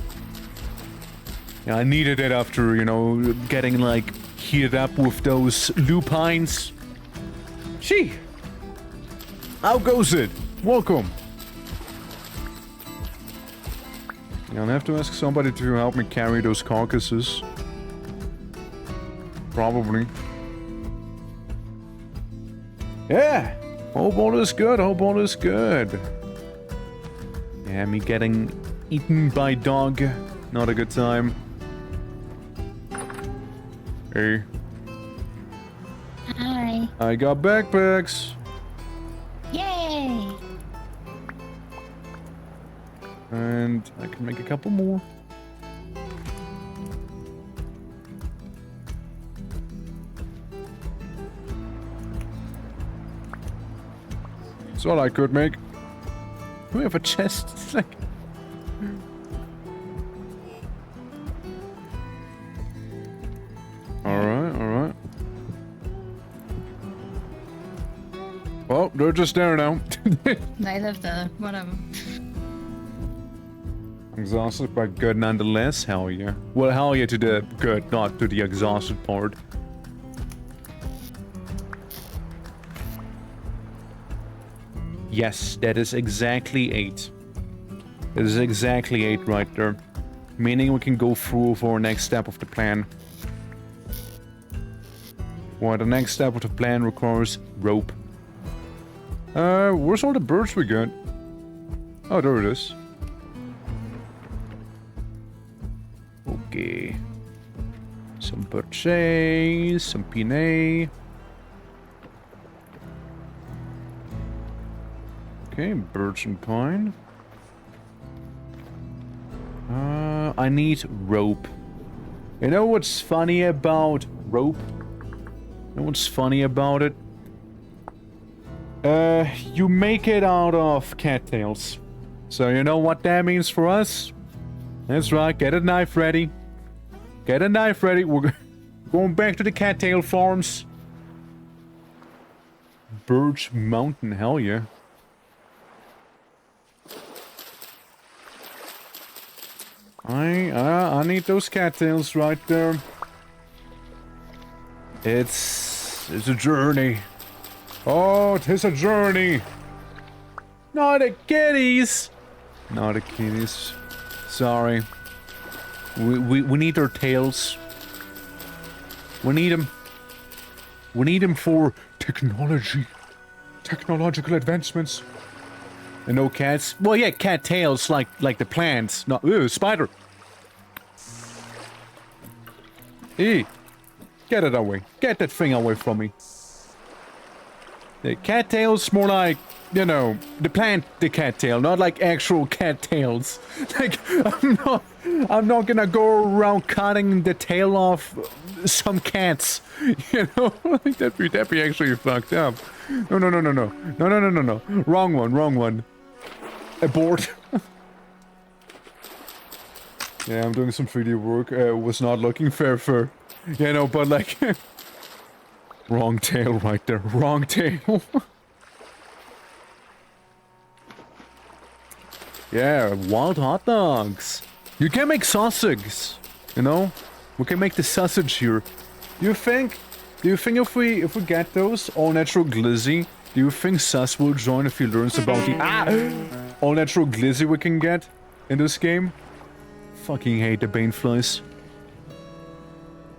Yeah, I needed it after, you know, getting, like, heated up with those lupines. Gee! How goes it? Welcome! Yeah, I'll have to ask somebody to help me carry those carcasses. Probably. Yeah! Hope all is good, hope all is good. Yeah, me getting eaten by dog. Not a good time. Hey. Hi. I got backpacks. Yay! And I can make a couple more. That's all I could make. We have a chest. It's like... Alright, alright. Well, they're just there now. They live there, whatever. Exhausted but good nonetheless, hell yeah. Well, hell yeah to the good, not to the exhausted part. Yes, that is exactly 8. That is exactly 8 right there. Meaning we can go through for our next step of the plan. Well, the next step of the plan requires rope. Where's all the birds we got? Oh, there it is. Okay. Some birches, some pinay. Okay, birch and pine. I need rope. You know what's funny about rope? You know what's funny about it? You make it out of cattails. So you know what that means for us? That's right, get a knife ready. Get a knife ready. We're going back to the cattail farms. Birch Mountain, hell yeah. I need those cattails right there. It's a journey. Oh, it is a journey. Not the kitties. Not the kitties. Sorry. We need their tails. We need them. We need them for technology. Technological advancements. And no cats. Well, yeah, cat tails like the plants. No, spider. Hey, get it away. Get that thing away from me. The cat tails more like, you know, the plant, the cattail, not like actual cat tails. Like, I'm not gonna go around cutting the tail off some cats. You know, like that'd be actually fucked up. No. Wrong one. Abort. Yeah, I'm doing some 3D work. Was not looking fair for, you know, but like, wrong tail right there. Wrong tail. Yeah, wild hot dogs. You can make sausages, you know? We can make the sausage here. Do you think if we get those all natural glizzy, do you think Sus will join if he learns about the all natural glizzy we can get in this game? Fucking hate the baneflies.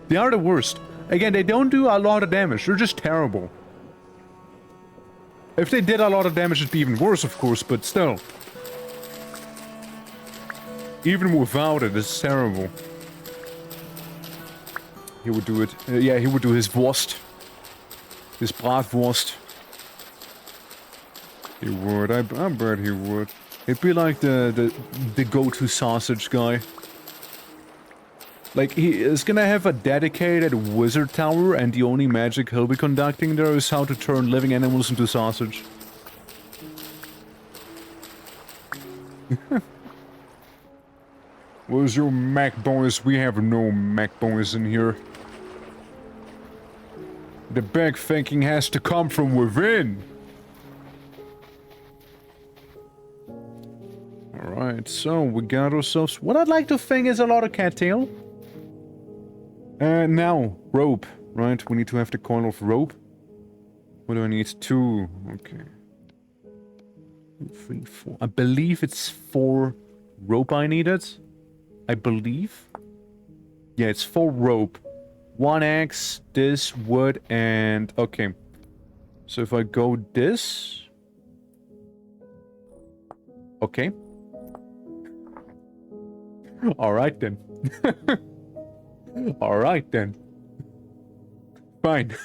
They are the worst. Again, they don't do a lot of damage. They're just terrible. If they did a lot of damage, it'd be even worse, of course, but still. Even without it, it's terrible. He would do it. Yeah, he would do his Wurst. His Bratwurst. He would. I bet he would. He'd be like the go-to sausage guy. Like, he is gonna have a dedicated wizard tower, and the only magic he'll be conducting there is how to turn living animals into sausage. Where's your Mac boys? We have no Mac boys in here. The big thinking has to come from within. Alright, so we got ourselves what I'd like to think is a lot of cattail. Now, rope, right? We need to have the coil of rope. What do I need? 2. Okay. 3, 4. I believe it's 4 rope I needed. I believe. Yeah, it's 4 rope. 1 axe, this wood, and... Okay. So if I go this... Okay. Alright then. Alright then. Fine.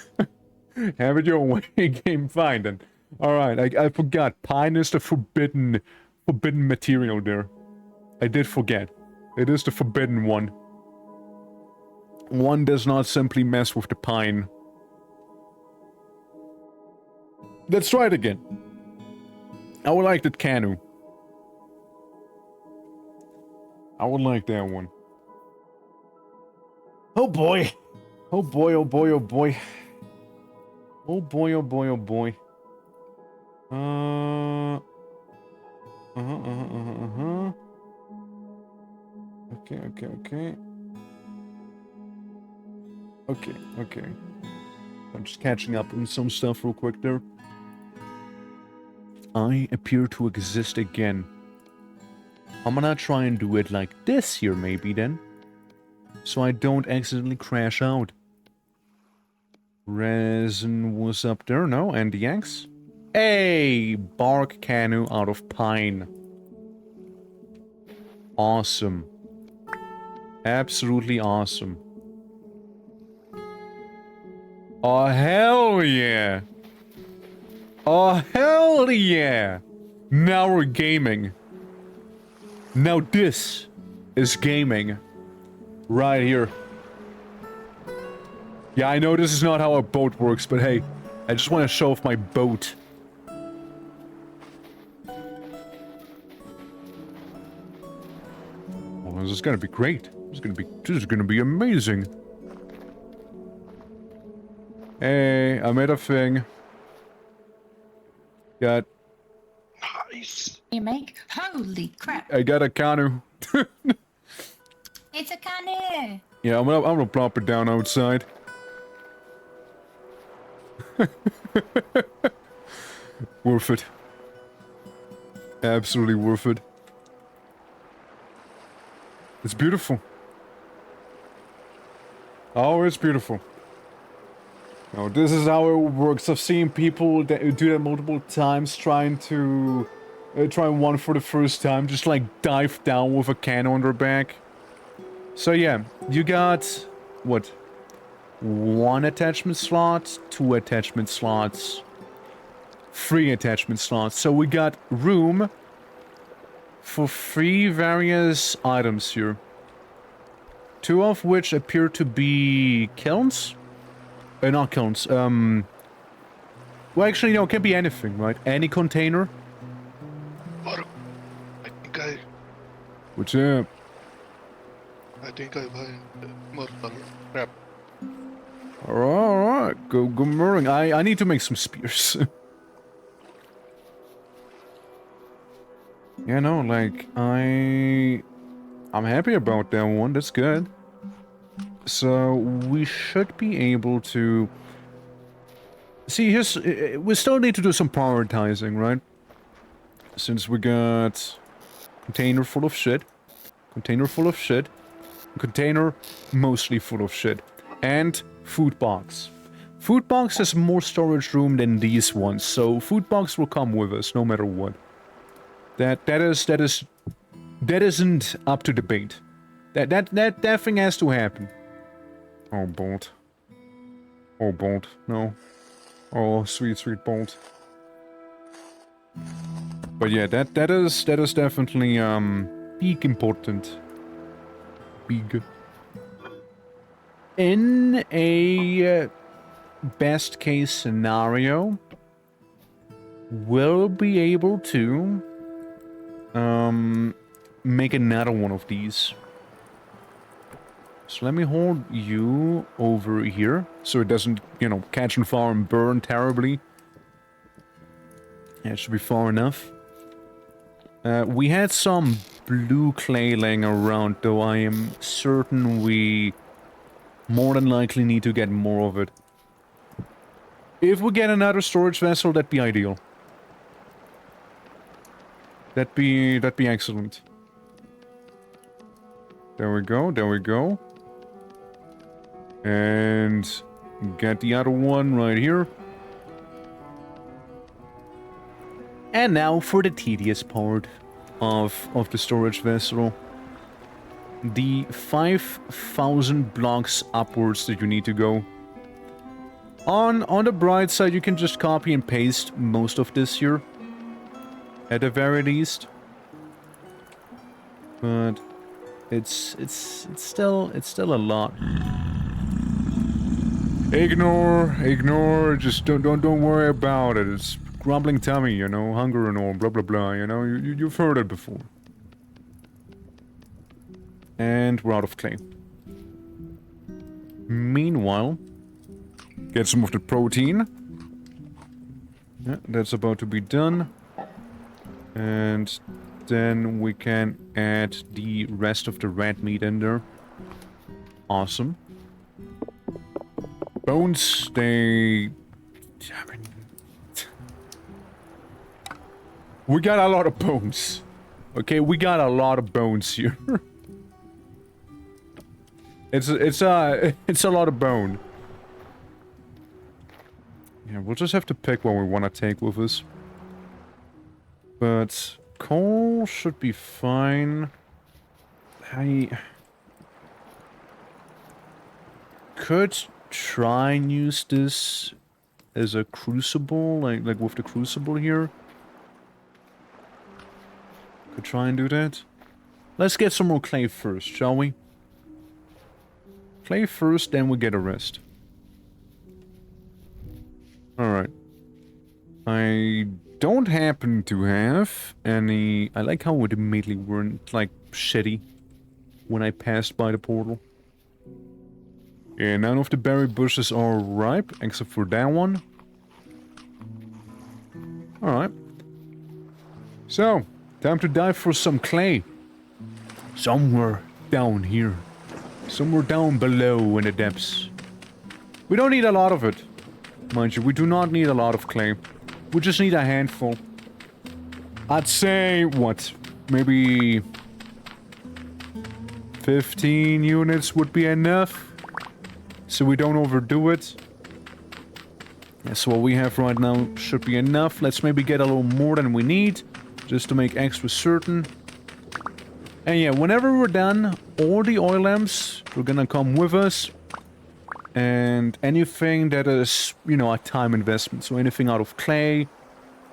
Have it your way, game. Fine then. Alright, I forgot. Pine is the forbidden material there. I did forget. It is the forbidden one. One does not simply mess with the pine. Let's try it again. I would like that canoe. I would like that one. Oh boy. Oh boy, oh boy, oh boy. Oh boy, oh boy, oh boy. Okay. Okay. I'm just catching up on some stuff real quick there. I appear to exist again. I'm gonna try and do it like this here maybe then. So I don't accidentally crash out. Resin was up there, no? And the axe? Hey! Bark canoe out of pine. Awesome. Absolutely awesome. Oh, hell yeah! Oh, hell yeah! Now we're gaming. Now this is gaming. Right here. Yeah, I know this is not how a boat works, but hey, I just want to show off my boat. Well, this is gonna be great. This is gonna be amazing. Hey, I made a thing. Got Nice. You make? Holy crap! I got a canoe. It's a canoe. Yeah, I'm gonna plop it down outside. Worth it. Absolutely worth it. It's beautiful. Oh, it's beautiful. Now, this is how it works. I've seen people that do that multiple times, trying to try one for the first time, just like dive down with a can on their back. So yeah, you got what? 1 attachment slot, 2 attachment slots, 3 attachment slots. So we got room for 3 various items here. 2 of which appear to be kilns. Not kilns. Well, actually, no, it can be anything, right? Any container. Mark, I What's up? think I find more crap. Alright, go murdering. I need to make some spears. Yeah, no, like, I'm happy about that one, that's good. So, we should be able to... See, here's... We still need to do some prioritizing, right? Since we got... Container full of shit. Container full of shit. Container mostly full of shit. And food box. Food box has more storage room than these ones, so food box will come with us no matter what. That isn't up to debate. That thing has to happen. Oh, Bolt. Oh, Bolt. No. Oh, sweet Bolt. But yeah, that is definitely big important. Big. In a best case scenario, we'll be able to make another one of these. So let me hold you over here so it doesn't, you know, catch on fire and burn terribly. Yeah, it should be far enough. We had some blue clay laying around, though I am certain we more than likely need to get more of it. If we get another storage vessel, that'd be ideal. That'd be excellent. There we go, there we go. And get the other one right here. And now for the tedious part of the storage vessel. The 5,000 blocks upwards that you need to go. On the bright side, you can just copy and paste most of this here. At the very least. But it's still a lot. Ignore, just don't worry about it. It's grumbling tummy, you know, hunger and all, blah blah blah, you know, you've heard it before. And we're out of clay. Meanwhile, get some of the protein. Yeah, that's about to be done. And then we can add the rest of the red meat in there. Awesome. Bones, they... I mean, We got a lot of bones. Okay, we got a lot of bones here. it's a lot of bone. Yeah, we'll just have to pick what we want to take with us. But coal should be fine. I could try and use this as a crucible, like with the crucible here. Could try and do that. Let's get some more clay first, shall we? Clay first, then we get a rest. Alright. I don't happen to have any... I like how it immediately weren't, like, shitty when I passed by the portal. Yeah, none of the berry bushes are ripe, except for that one. Alright. So, time to dive for some clay. Somewhere down here. Somewhere down below in the depths. We don't need a lot of it. Mind you, we do not need a lot of clay. We just need a handful. I'd say, what? Maybe 15 units would be enough. So we don't overdo it. Yes, what we have right now should be enough. Let's maybe get a little more than we need. Just to make extra certain. And yeah, whenever we're done, all the oil lamps are gonna come with us. And anything that is, you know, a time investment. So anything out of clay,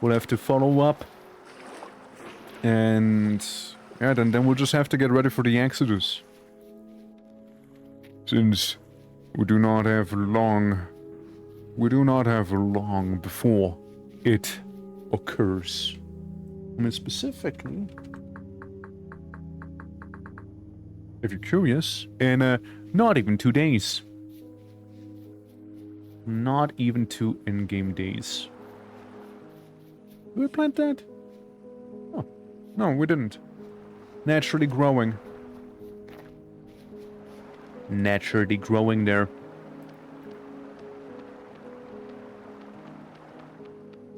we'll have to follow up. And yeah, then we'll just have to get ready for the Exodus. Since we do not have long before it occurs. I mean, specifically, if you're curious, in not even 2 days. Not even 2 in-game days. Did we plant that? Oh, no, we didn't. Naturally growing. Naturally growing there.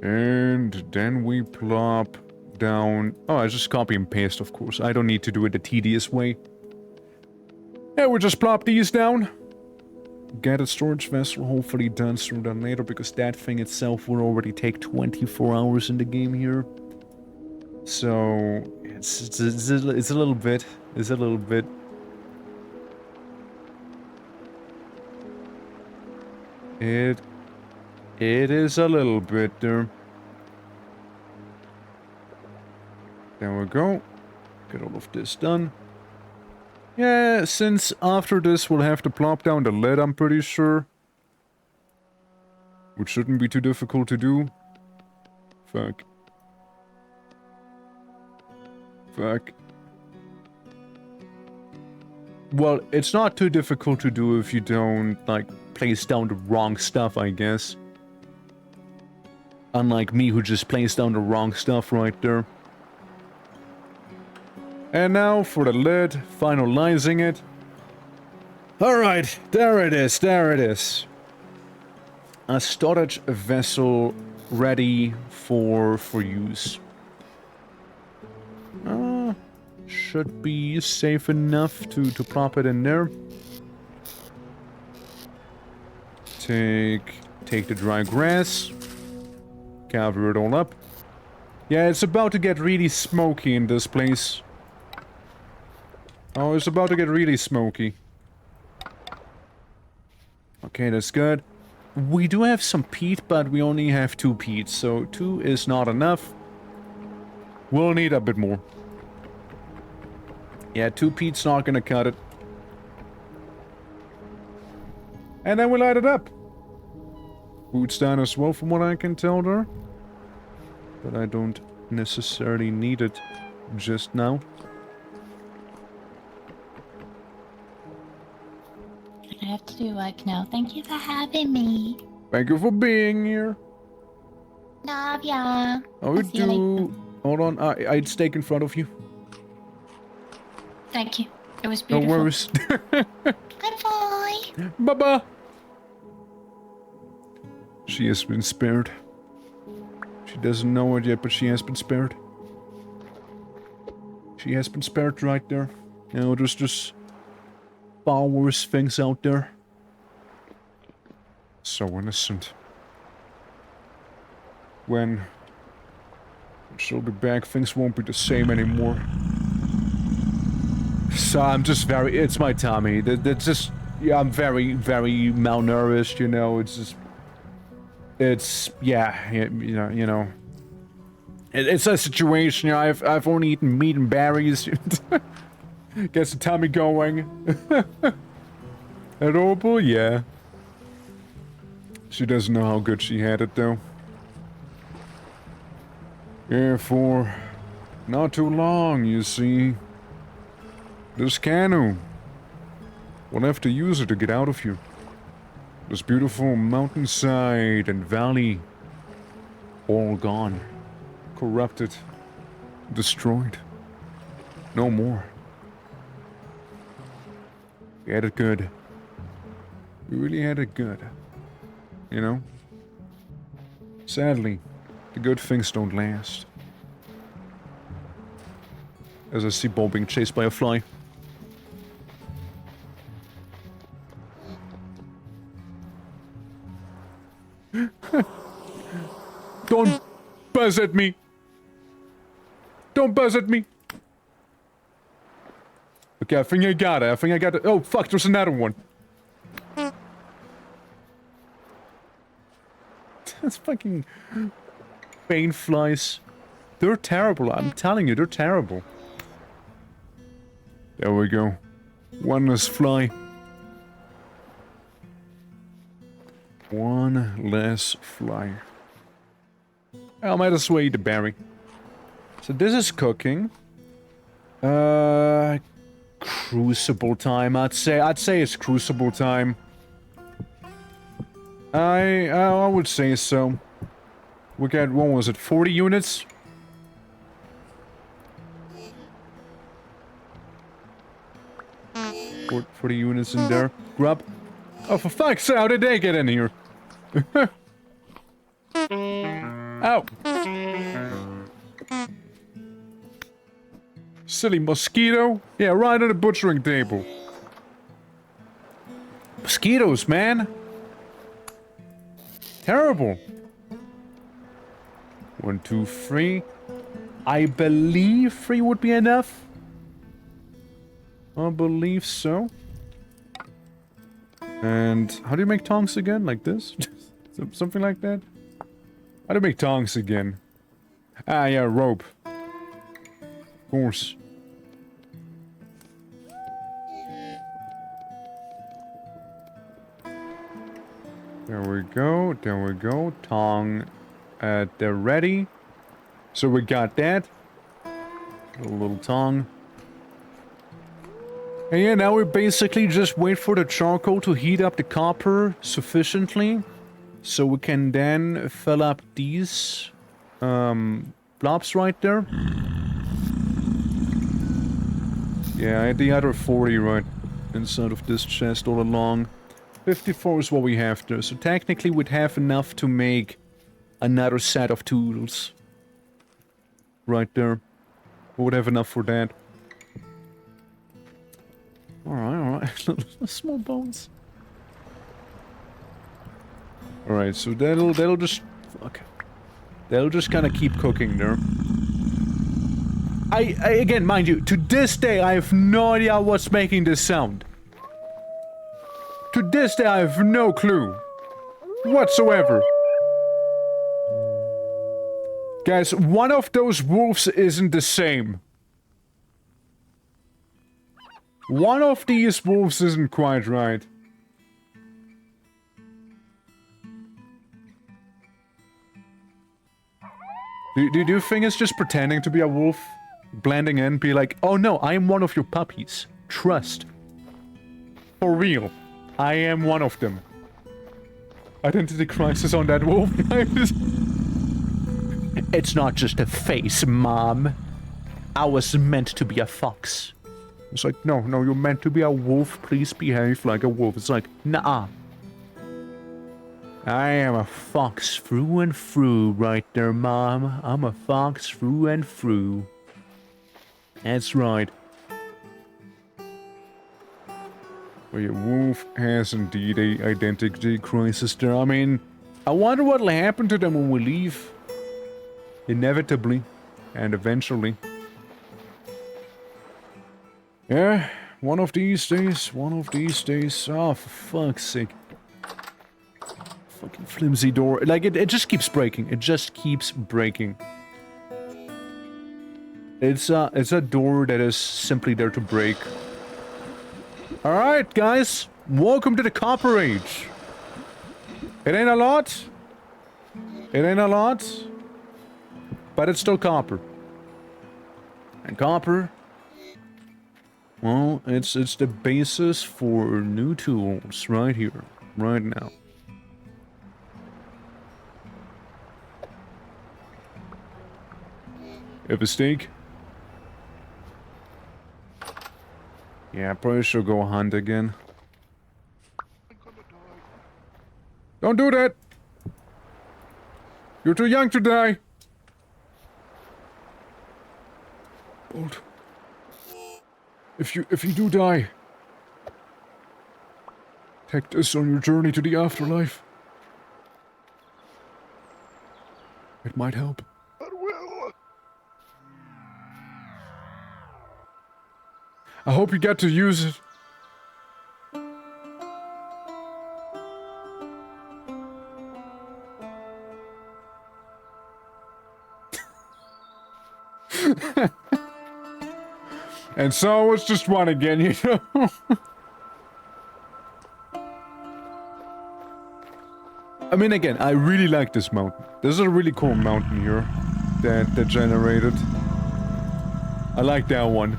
And then we plop down... Oh, I just copy and paste, of course. I don't need to do it the tedious way. Yeah, we'll just plop these down. Get a storage vessel hopefully done sooner than later, because that thing itself will already take 24 hours in the game here. So, it's a little bit. It's a little bit. It is a little bit there. There we go. Get all of this done. Yeah, since after this we'll have to plop down the lead, I'm pretty sure. Which shouldn't be too difficult to do. Fuck. Fuck. Well, it's not too difficult to do if you don't, like, place down the wrong stuff, I guess. Unlike me, who just placed down the wrong stuff right there. And now for the lid, finalizing it. Alright, there it is, there it is. A storage vessel ready for use. Should be safe enough to plop it in there. Take the dry grass. Cover it all up. Yeah, it's about to get really smoky in this place. Oh, it's about to get really smoky. Okay, that's good. We do have some peat, but we only have 2 peat, so 2 is not enough. We'll need a bit more. Yeah, 2 peat's not gonna cut it. And then we light it up. Food's done as well, from what I can tell there. But I don't necessarily need it just now. I have to do work now. Thank you for having me. Thank you for being here. Love ya. Oh, I'll see you later. Hold on, I'd stake in front of you. Thank you. It was No beautiful. worries. Goodbye. Baba! She has been spared. She doesn't know it yet, but she has been spared. She has been spared right there. You know, there's just far worse things out there. So innocent. When she'll be back, things won't be the same anymore. So I'm just very... It's my tummy. That's just... Yeah, I'm very, very malnourished, you know. It's just... It's... Yeah, you know. It's a situation, you know, I've only eaten meat and berries. Gets the tummy going. Adorable? Yeah. She doesn't know how good she had it, though. Yeah, for not too long, you see. This canoe. We'll have to use it to get out of here. This beautiful mountainside and valley. All gone. Corrupted. Destroyed. No more. We had it good. We really had it good. You know? Sadly, the good things don't last. As I see Bo being chased by a fly. Don't buzz at me! Don't buzz at me! Okay, I think I got it. I think I got it. Oh, fuck, there's another one. That's fucking... Bane flies. They're terrible, I'm telling you, they're terrible. There we go. One less fly. One less fly. I might as well eat the berry. So this is cooking. Crucible time, I'd say it's crucible time. I would say so. We got, what was it, 40 units? For 40 units in there. Grub. Oh, for fuck's sake, how did they get in here? Ow! Silly mosquito. Yeah, right on the butchering table. Mosquitoes, man. Terrible. 1, 2, 3. I believe 3 would be enough. I believe so. And how do you make tongs again? Like this? Something like that? How do you make tongs again? Ah, yeah, rope. Of course. There we go, there we go. Tong at the ready. So we got that. A little tong. And yeah, now we basically just wait for the charcoal to heat up the copper sufficiently. So we can then fill up these blobs right there. Yeah, I had the other 40 right inside of this chest all along. 54 is what we have there, so technically we'd have enough to make another set of tools. Right there. We would have enough for that. Alright. Small bones. Alright, so that'll just... Fuck. That'll just kind of keep cooking there. I again, mind you, to this day I have no idea what's making this sound. To this day I have no clue. Whatsoever. Guys, one of those wolves isn't the same. One of these wolves isn't quite right. Do you think it's just pretending to be a wolf? Blending in, be like, oh no, I am one of your puppies. Trust. For real. I am one of them. Identity crisis on that wolf. It's not just a face, Mom. I was meant to be a fox. It's like, no, you're meant to be a wolf. Please behave like a wolf. It's like, nah. I am a fox through and through right there, Mom. I'm a fox through and through. That's right. Well, yeah, Wolf has indeed a identity crisis there. I mean, I wonder what'll happen to them when we leave. Inevitably. And eventually. Yeah, one of these days. Oh, for fuck's sake. Fucking flimsy door. Like, it just keeps breaking. It just keeps breaking. It's a door that is simply there to break. Alright, guys. Welcome to the Copper Age. It ain't a lot. It ain't a lot. But it's still copper. And copper... well, it's the basis for new tools right here. Right now. Have a steak? Yeah, I probably should go hunt again. Don't do that! You're too young to die! Bolt. If you do die, take this on your journey to the afterlife. It might help. It will. I hope you get to use it. And so it's just one again, you know? I mean, again, I really like this mountain. This is a really cool mountain here that generated. I like that one.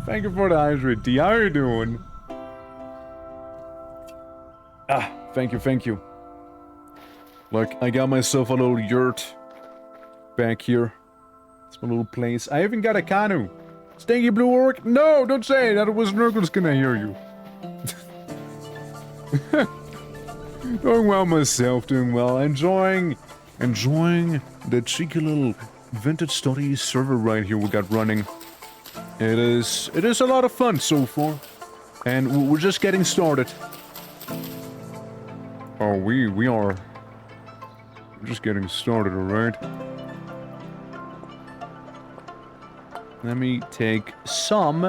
Thank you for the hydrate, D. How are you doing? Ah, thank you. Look, I got myself a little yurt back here. It's my little place. I even got a canoe. Stinky blue orc? No, don't say that. It was Nurgle's gonna hear you. Doing well myself, doing well. Enjoying the cheeky little vintage study server right here we got running. It is a lot of fun so far. And we're just getting started. Oh, we are just getting started, alright? Let me take some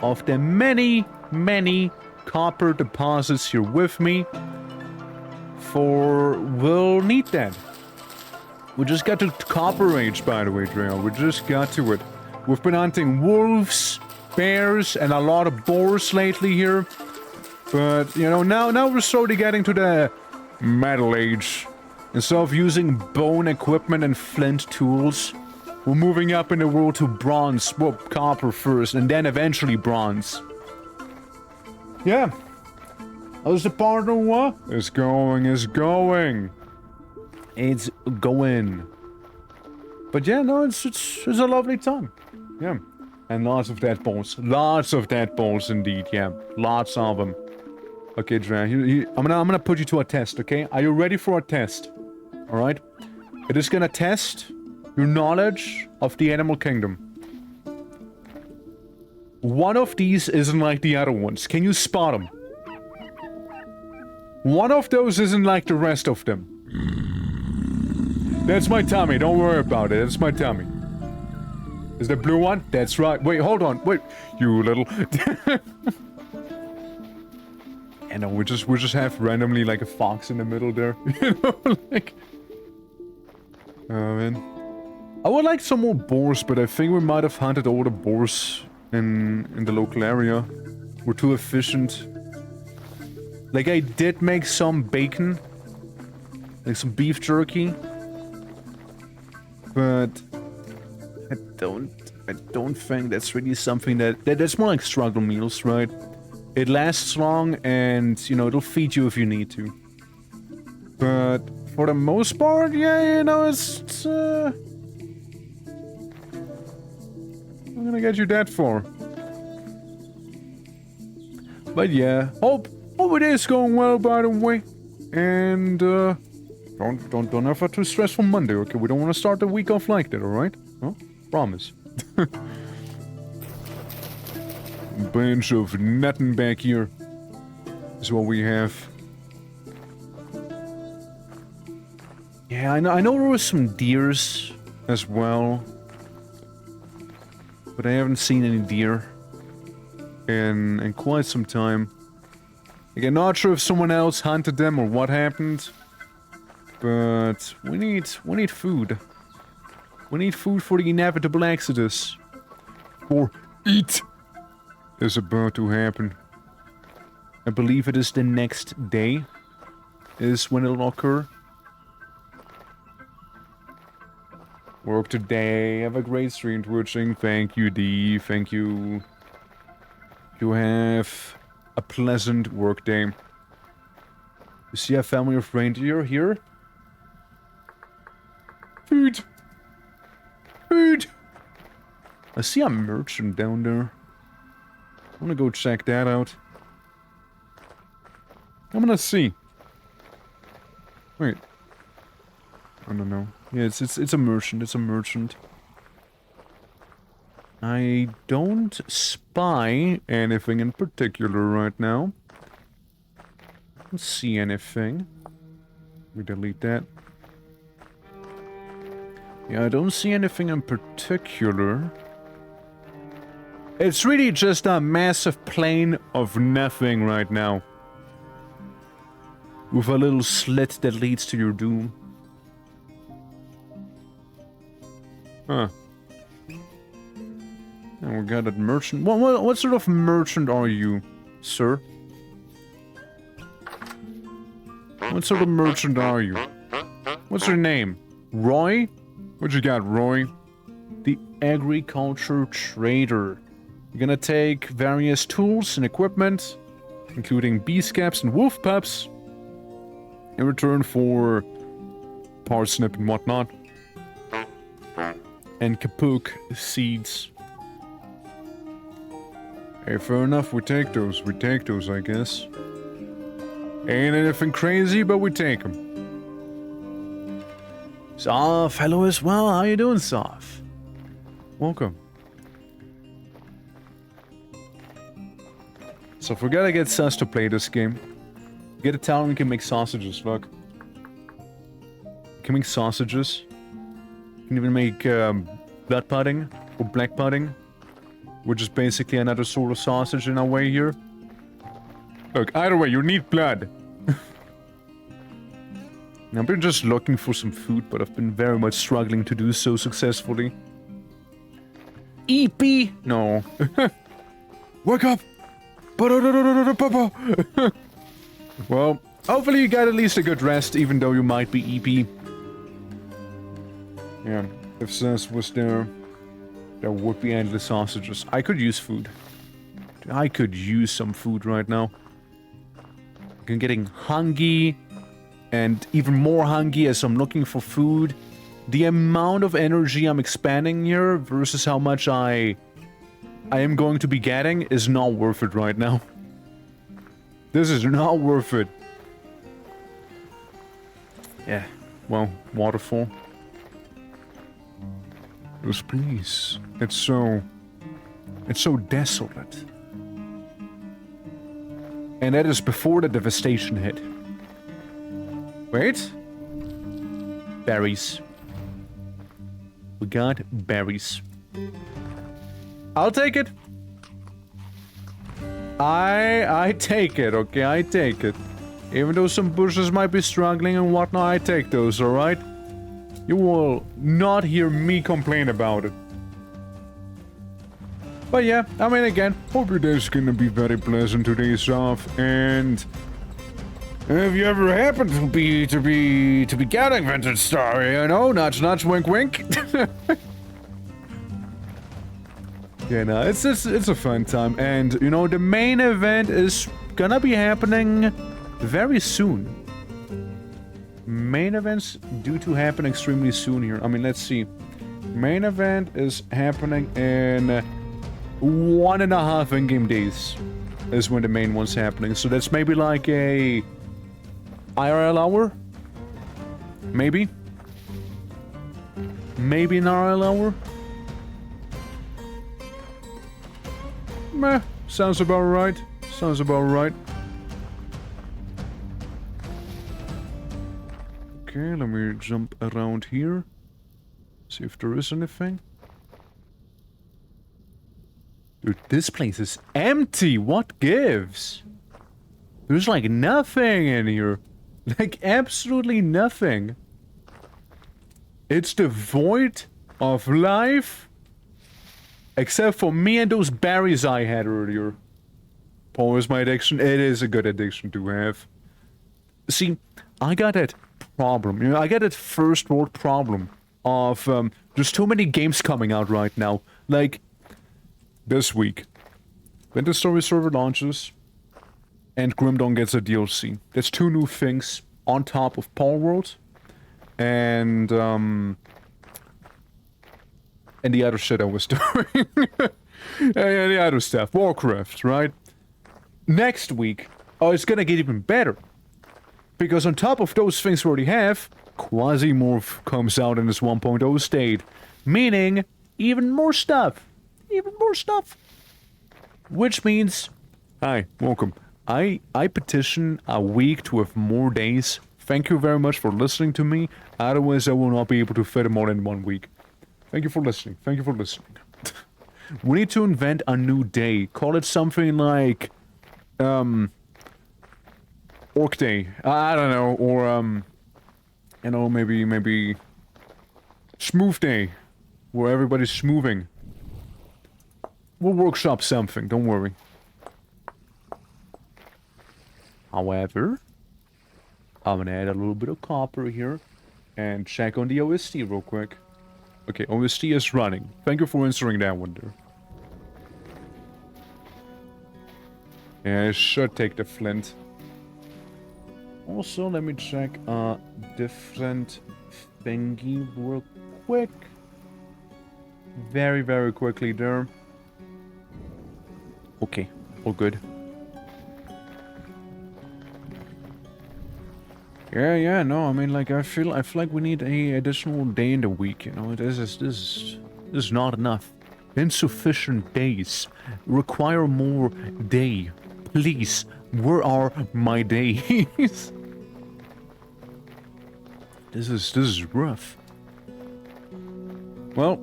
of the many copper deposits here with me. For we'll need that. We just got to Copper Age, by the way, Drail. We just got to it. We've been hunting wolves, bears, and a lot of boars lately here. But, you know, now we're slowly getting to the Metal Age. Instead of using bone equipment and flint tools, we're moving up in the world to bronze. Well, copper first, and then eventually bronze. Yeah. How's the partner what? It's going. It's going. But yeah, no, it's a lovely time. Yeah. And lots of dead balls. Lots of dead balls indeed, yeah. Lots of them. Okay, Dre, I'm gonna put you to a test, okay? Are you ready for a test? Alright? It is gonna test your knowledge of the animal kingdom. One of these isn't like the other ones. Can you spot them? One of those isn't like the rest of them. That's my tummy. Don't worry about it. That's my tummy. Is the blue one? That's right. Wait, hold on. Wait. You little... And we just have randomly like a fox in the middle there. You know, like... Oh, man. I would like some more boars, but I think we might have hunted all the boars in the local area. We're too efficient. Like, I did make some bacon. Like some beef jerky. But... I don't think that's really something that's more like struggle meals, right? It lasts long and, you know, it'll feed you if you need to. But for the most part, yeah, you know, it's I'm gonna get you that for. But yeah, hope it is going well, by the way. And, don't have a too stressful Monday, okay? We don't want to start the week off like that, alright? Huh? Promise. Bunch of nothing back here is what we have. Yeah, I know there was some deers as well. But I haven't seen any deer in quite some time. Again, not sure if someone else hunted them or what happened. But we need food. We need food for the inevitable exodus. Or eat is about to happen. I believe it is the next day is when it'll occur. Work today. Have a great stream twitching. Thank you, D. Thank you. You have a pleasant work day. You see a family of reindeer here? Food! Food! I see a merchant down there. I'm gonna go check that out. I'm gonna see. Wait. I don't know. Yeah, it's a merchant. It's a merchant. I don't spy anything in particular right now. I don't see anything. We delete that. Yeah, I don't see anything in particular. It's really just a massive plain of nothing right now. With a little slit that leads to your doom. Huh. And we got a merchant. What sort of merchant are you, sir? What sort of merchant are you? What's your name? Roy? What you got, Roy? The agriculture trader. You're gonna take various tools and equipment, including beast caps and wolf pups, in return for parsnip and whatnot. And kapuk seeds. Hey, fair enough, we take those, I guess. Ain't anything crazy, but we take them. Soph, hello as well, how you doing, Soph? Welcome. So if we gotta get Sus to play this game, get a talent we can make sausages, fuck. Can make sausages. Can even make blood pudding or black pudding, which is basically another sort of sausage in a way here. Look, either way, you need blood. I've been just looking for some food, but I've been very much struggling to do so successfully. EP? No. Wake up! Well, hopefully you got at least a good rest, even though you might be EP. Yeah, if Sus was there, there would be endless sausages. I could use food. I could use some food right now. I'm getting hungry, and even more hungry as I'm looking for food. The amount of energy I'm expanding here versus how much I am going to be getting is not worth it right now. This is not worth it. Yeah, well, waterfall. Yes, please. It's so desolate. And that is before the devastation hit. Wait. Berries. We got berries. I'll take it. I take it, okay? I take it. Even though some bushes might be struggling and whatnot, I take those, alright? You will not hear me complain about it. But yeah, I mean, again, Hope your day's gonna be very pleasant today, Soph, and if you ever happen to be getting Vintage Star, you know, nudge nudge, wink wink. Yeah, no, it's a fun time, and you know, the main event is gonna be happening very soon. Main events due to happen extremely soon here. I mean, let's see. Main event is happening in 1.5 in-game days is when the main one's happening. So that's maybe like a IRL hour? Maybe? Maybe an IRL hour? Meh, sounds about right. Sounds about right. Okay, let me jump around here. See if there is anything. Dude, this place is empty. What gives? There's like nothing in here. Like absolutely nothing. It's devoid of life. Except for me and those berries I had earlier. Paul is my addiction. It is a good addiction to have. See, I got that problem. You know, I got that first world problem of there's too many games coming out right now. Like this week, when the story server launches and Grim Dawn gets a DLC. That's 2 new things on top of Paul World and the other shit I was doing. And the other stuff. Warcraft, right? Next week, oh, it's gonna get even better. Because on top of those things we already have, Quasimorph comes out in this 1.0 state. Meaning, even more stuff. Even more stuff. Which means... Hi, welcome. I petition a week to have more days. Thank you very much for listening to me. Otherwise, I will not be able to fit them all in 1 week. Thank you for listening. Thank you for listening. We need to invent a new day. Call it something like... Orc Day. I don't know. Or, you know, maybe... Smooth Day. Where everybody's smoothing. We'll workshop something, don't worry. However, I'm gonna add a little bit of copper here and check on the OST real quick. Okay, OST is running. Thank you for answering that one there. Yeah, I should take the flint. Also, let me check a different thingy real quick. Very, very quickly there. Okay, all good. Yeah, no, I mean, like, I feel like we need a additional day in the week, you know, this is not enough. Insufficient days. Require more day. Please, where are my days? This is rough. Well,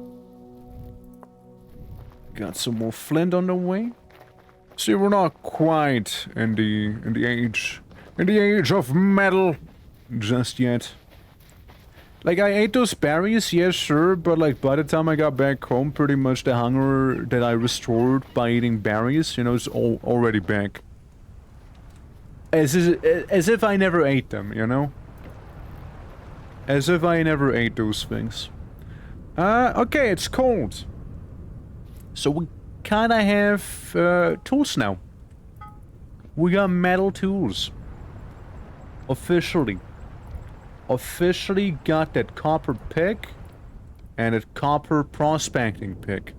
got some more flint on the way. See, we're not quite in the age of metal just yet. Like, I ate those berries, yes, sure, but like by the time I got back home, pretty much the hunger that I restored by eating berries, you know, is already back. As if I never ate them, you know? As if I never ate those things. Okay, it's cold. So we kinda have tools now. We got metal tools. Officially got that copper pick and that copper prospecting pick.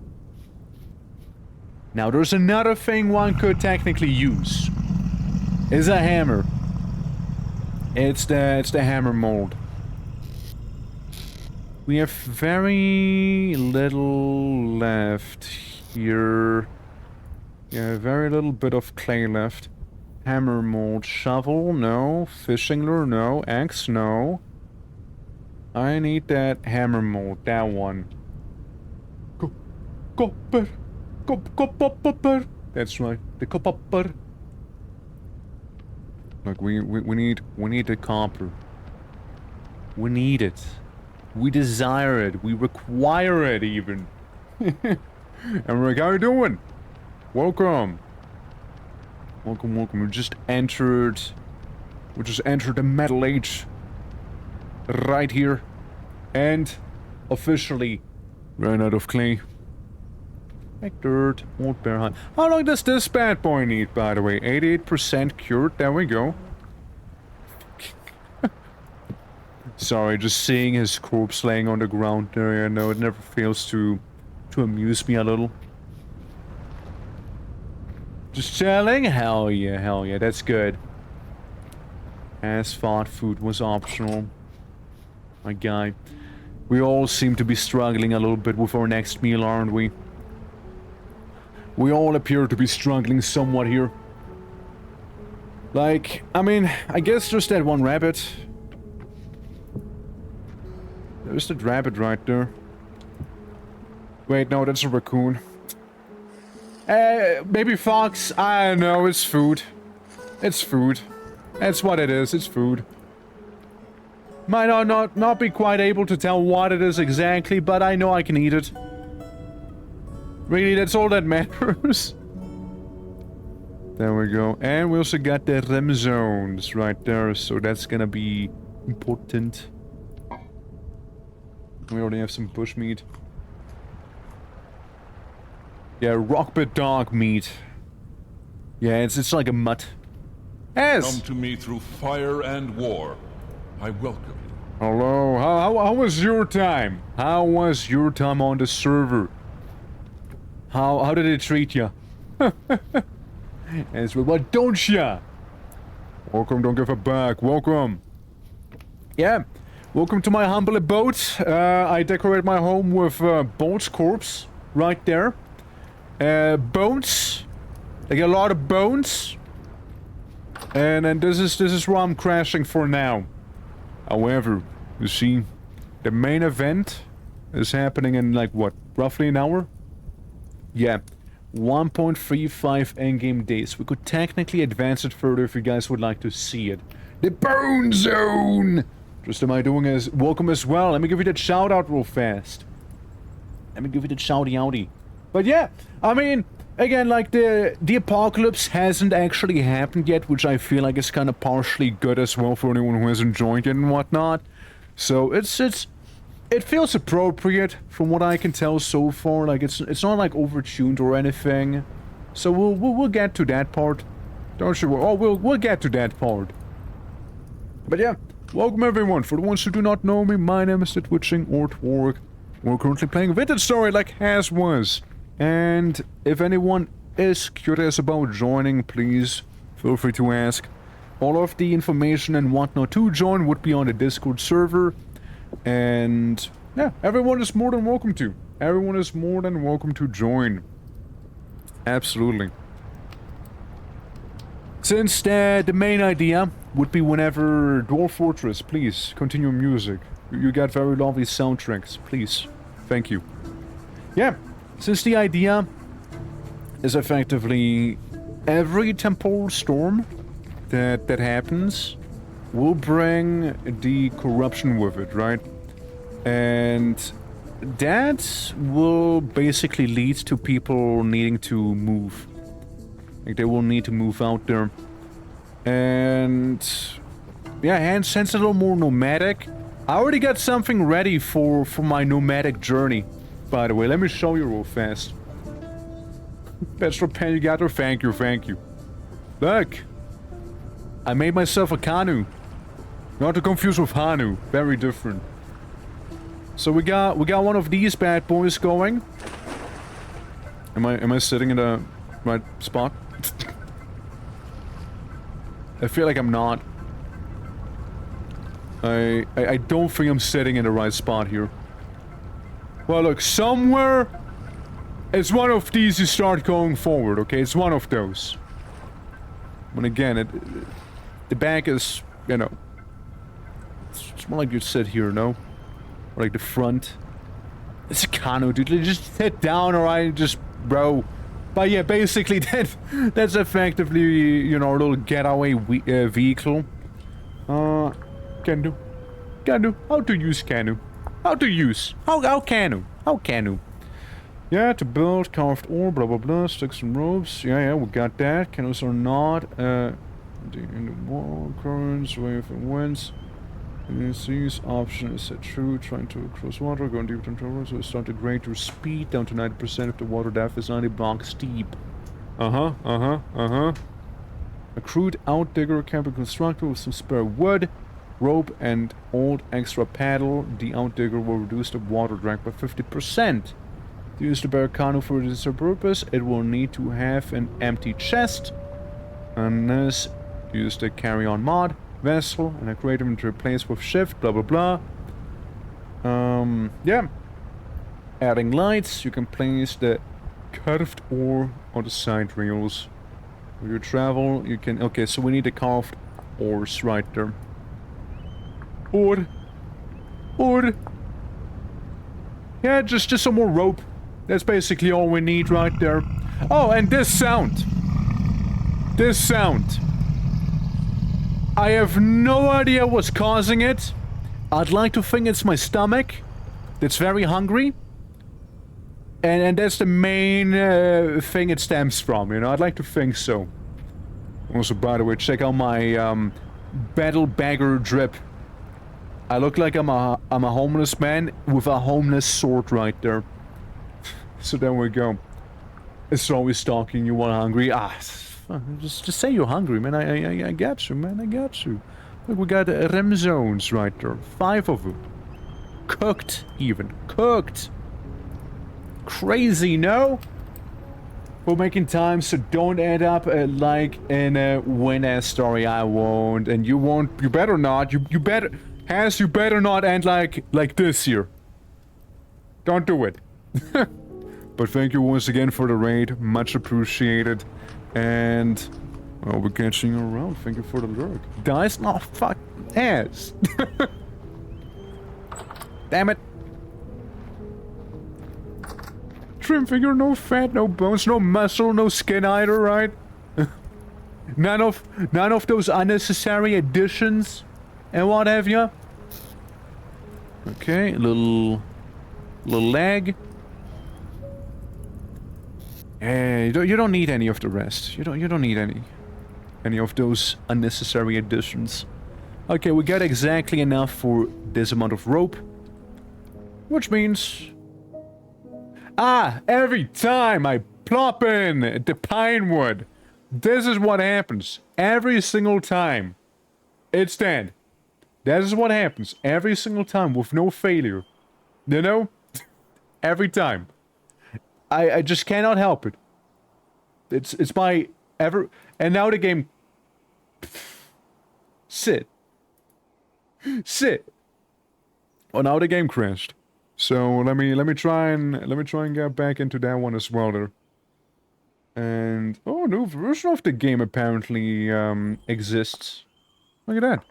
Now there's another thing one could technically use. Is a hammer. It's the hammer mold. We have very little left here. Yeah, very little bit of clay left. Hammer mold. Shovel, no. Fishing lure, no. Axe, no. I need that hammer mold. That one. Copper. That's right. The copper. Look, we need the copper. We need it. We desire it. We require it, even. And we're like, how you doing? Welcome. Welcome. We just entered the Metal Age. Right here. And officially ran out of clay. Like dirt, old bear hide. How long does this bad boy need, by the way? 88% cured. There we go. Sorry, just seeing his corpse laying on the ground there, you know, it never fails to amuse me a little. Just chilling? Hell yeah, that's good. As thought food was optional. My guy. We all seem to be struggling a little bit with our next meal, aren't we? We all appear to be struggling somewhat here. Like, I mean, I guess just that one rabbit. There's that rabbit right there. Wait, no, that's a raccoon. Maybe fox. I don't know, it's food. It's food. That's what it is, it's food. Might not be quite able to tell what it is exactly, but I know I can eat it. Really, that's all that matters. There we go. And we also got the rim zones right there, so that's gonna be important. We already have some bushmeat. Yeah, rockbit dog meat. Yeah, it's like a mutt. Yes! Come to me through fire and war. I welcome you. Hello, how was your time? How was your time on the server? How did it treat ya? As well, what don't ya? Welcome, don't give a back, welcome. Yeah, welcome to my humble abode. I decorate my home with Bolt's corpse right there. Bones. I get a lot of bones. And this is where I'm crashing for now. However, you see, the main event is happening in like what, roughly an hour? Yeah, 1.35 endgame days. We could technically advance it further if you guys would like to see it. The Bone Zone! Just am I doing as welcome as well. Let me give you that shout out real fast. Let me give you that shouty outy. But yeah, I mean, again, like the apocalypse hasn't actually happened yet, which I feel like is kind of partially good as well for anyone who hasn't joined it and whatnot. So it feels appropriate from what I can tell so far. Like it's not like overtuned or anything. So we'll get to that part. Don't you worry. Oh, we'll get to that part. But yeah, welcome everyone. For the ones who do not know me, my name is the Twitching Ortwork. We're currently playing Vintage Story like Has was. And if anyone is curious about joining, please feel free to ask. All of the information and whatnot to join would be on the Discord server. And yeah, everyone is more than welcome to. Everyone is more than welcome to join. Absolutely. Since the main idea would be whenever Dwarf Fortress, please continue music. You got very lovely soundtracks, please. Thank you. Yeah. Since the idea is effectively every temporal storm that happens will bring the corruption with it, right? And that will basically lead to people needing to move. Like they will need to move out there. And yeah, hence a little more nomadic. I already got something ready for my nomadic journey. By the way, let me show you real fast. Best pen you got, or thank you. Look! I made myself a canoe. Not to confuse with Hanu, very different. So we got one of these bad boys going. Am I sitting in the right spot? I feel like I'm not. I don't think I'm sitting in the right spot here. Well, look, somewhere, it's one of these you start going forward, okay? It's one of those. But again, the back is, you know, it's more like you sit here, no? Or like the front. It's a canoe, dude. Just sit down, or I just, bro. But yeah, basically, that's effectively, you know, a little getaway vehicle. Canoe. How to use canoe? How canoe? Yeah, to build, carved ore, blah blah blah, sticks and ropes. Yeah, we got that. Canoes are not. In the wall currents, wave and winds. Seas option is set true. Trying to cross water, going deep into water, so start to grade your speed down to 90% if the water depth is 90 blocks deep. A crude outdigger can be constructed with some spare wood, rope, and old extra paddle. The outdigger will reduce the water drag by 50%. To use the bear canoe for this purpose, it will need to have an empty chest. Unless you use the carry-on mod, vessel, and I create inventory place with shift, blah blah blah. Yeah. Adding lights, you can place the curved ore on the side rails. When you travel, you can... Okay, so we need the carved ores right there. Ore. Yeah, just some more rope. That's basically all we need right there. Oh, and this sound. This sound. I have no idea what's causing it. I'd like to think it's my stomach. That's very hungry. And that's the main thing it stems from, you know? I'd like to think so. Also, by the way, check out my battle bagger drip. I look like I'm a homeless man with a homeless sword right there. So there we go. It's always stalking you while hungry. Just say you're hungry, man. I got you, man. I got you. Look, we got rem zones right there. 5 of them. Cooked, even. Cooked. Crazy, no? We're making time, so don't end up like in a Win-Ass story. I won't, and you won't. You better not. You better. You better not end like this here. Don't do it. But thank you once again for the raid. Much appreciated. And well, we're catching you around. Thank you for the lurk. Dice? No, fuck ass. Damn it. Trim figure, no fat, no bones, no muscle, no skin either, right? none of those unnecessary additions and what have you. Okay, little leg. You don't need any of the rest. You don't need any of those unnecessary additions. Okay, we got exactly enough for this amount of rope, which means every time I plop in the pine wood, this is what happens. Every single time. It's dead. That is what happens. Every single time with no failure. You know? Every time. I just cannot help it. It's my ever... And now the game... Sit. Oh, now the game crashed. So let me try and get back into that one as well there. And oh, new version of the game apparently exists. Look at that.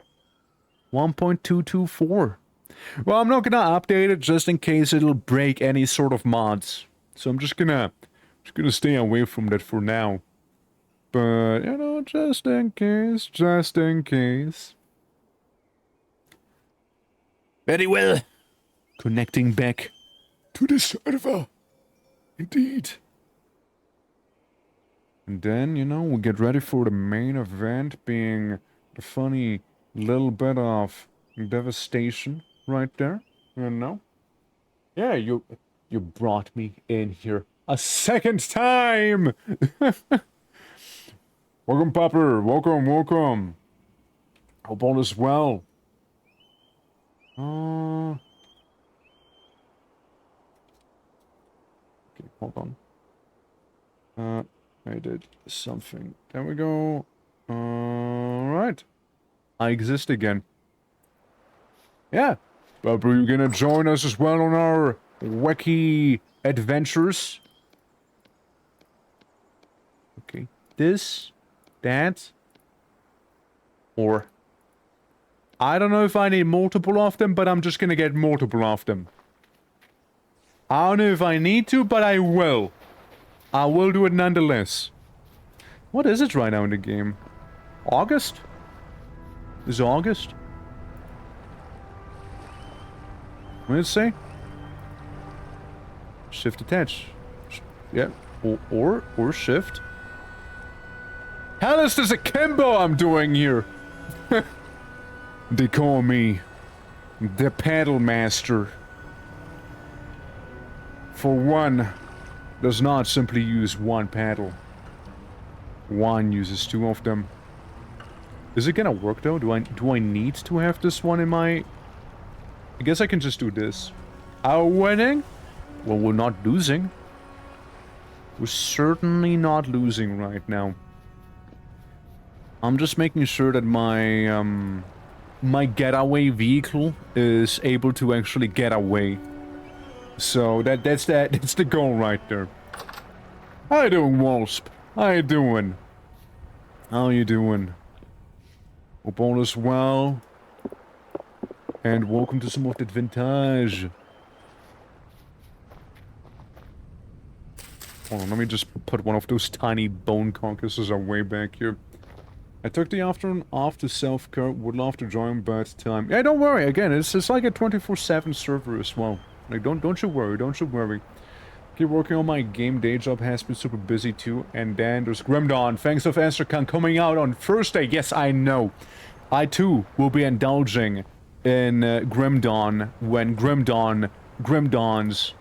1.224. Well, I'm not gonna update it just in case it'll break any sort of mods. So I'm just gonna stay away from that for now. But you know, just in case. Very well. Connecting back to the server. Indeed. And then, you know, we'll get ready for the main event, being the funny little bit of devastation right there. You know? Yeah, you brought me in here a second time! Welcome, Popper. Welcome. Hope all is well. Okay, hold on. I did something. There we go. Alright. I exist again. Yeah. But are you gonna join us as well on our wacky adventures? Okay. This. That. Or... I don't know if I need multiple of them, but I'm just gonna get multiple of them. I don't know if I need to, but I will. I will do it nonetheless. What is it right now in the game? August? Is it August? What did it say? Shift attach. Yeah. Or shift. Hell is this akimbo I'm doing here? They call me the Paddle Master. For one, does not simply use one paddle. One uses 2 of them. Is it gonna work though? Do I need to have this one in my... I guess I can just do this. Are we winning? Well, we're not losing. We're certainly not losing right now. I'm just making sure that my my getaway vehicle is able to actually get away. So that's the goal right there. How you doing, Wasp? How you doing? How you doing? Hope all is well. And welcome to some of that vintage. Hold on, let me just put one of those tiny bone carcasses away back here. I took the afternoon off to self-care, would love to join, but time... Yeah, don't worry, again, it's like a 24/7 server as well. Like, don't you worry, don't you worry. Keep working on my game, day job has been super busy too, and then there's Grim Dawn, Fangs of Astrakan coming out on Thursday, yes, I know. I too will be indulging in Grim Dawn when Grim Dawns.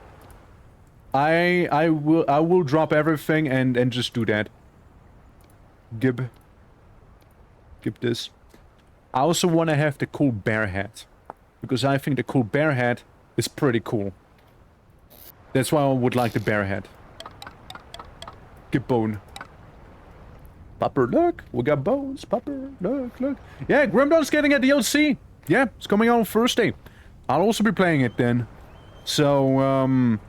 I will drop everything and just do that. Gib this. I also want to have the cool bear hat, because I think the cool bear hat is pretty cool. That's why I would like the bear hat. Get bone. Pupper, look, we got bones. Pupper, look. Yeah, Grim Dawn's getting a DLC. Yeah, it's coming out on Thursday. I'll also be playing it then. So,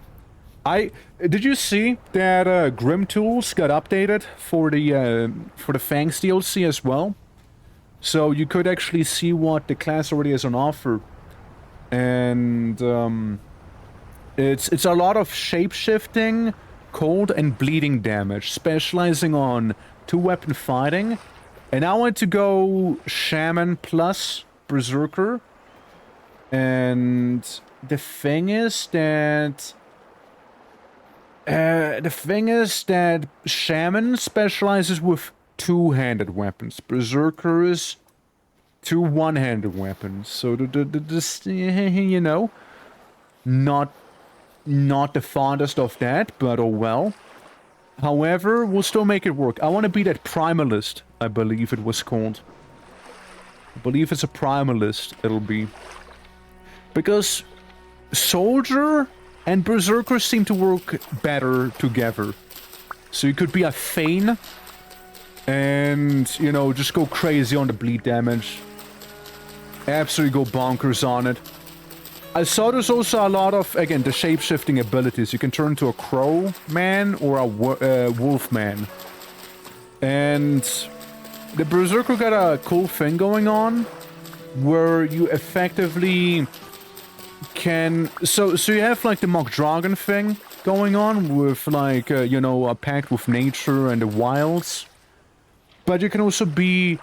did you see that Grim Tools got updated for the Fangs DLC as well? So you could actually see what the class already has on offer, and it's a lot of shape-shifting, cold and bleeding damage, specializing on 2-weapon fighting, and I want to go Shaman plus Berserker, and the thing is that Shaman specializes with 2-handed weapons. Berserker is 2 one-handed weapons. So this, you know, not the fondest of that, but oh well. However, we'll still make it work. I want to be that Primalist, I believe it was called. I believe it's a Primalist it'll be. Because Soldier and Berserker seem to work better together. So you could be a Thane and, you know, just go crazy on the bleed damage. Absolutely go bonkers on it. I saw there's also a lot of, again, the shape-shifting abilities. You can turn into a crow man or a wolf man. And the Berserker got a cool thing going on where you effectively can... So you have, like, the Mock Dragon thing going on with, like, you know, a pact with nature and the wilds. But you can also be,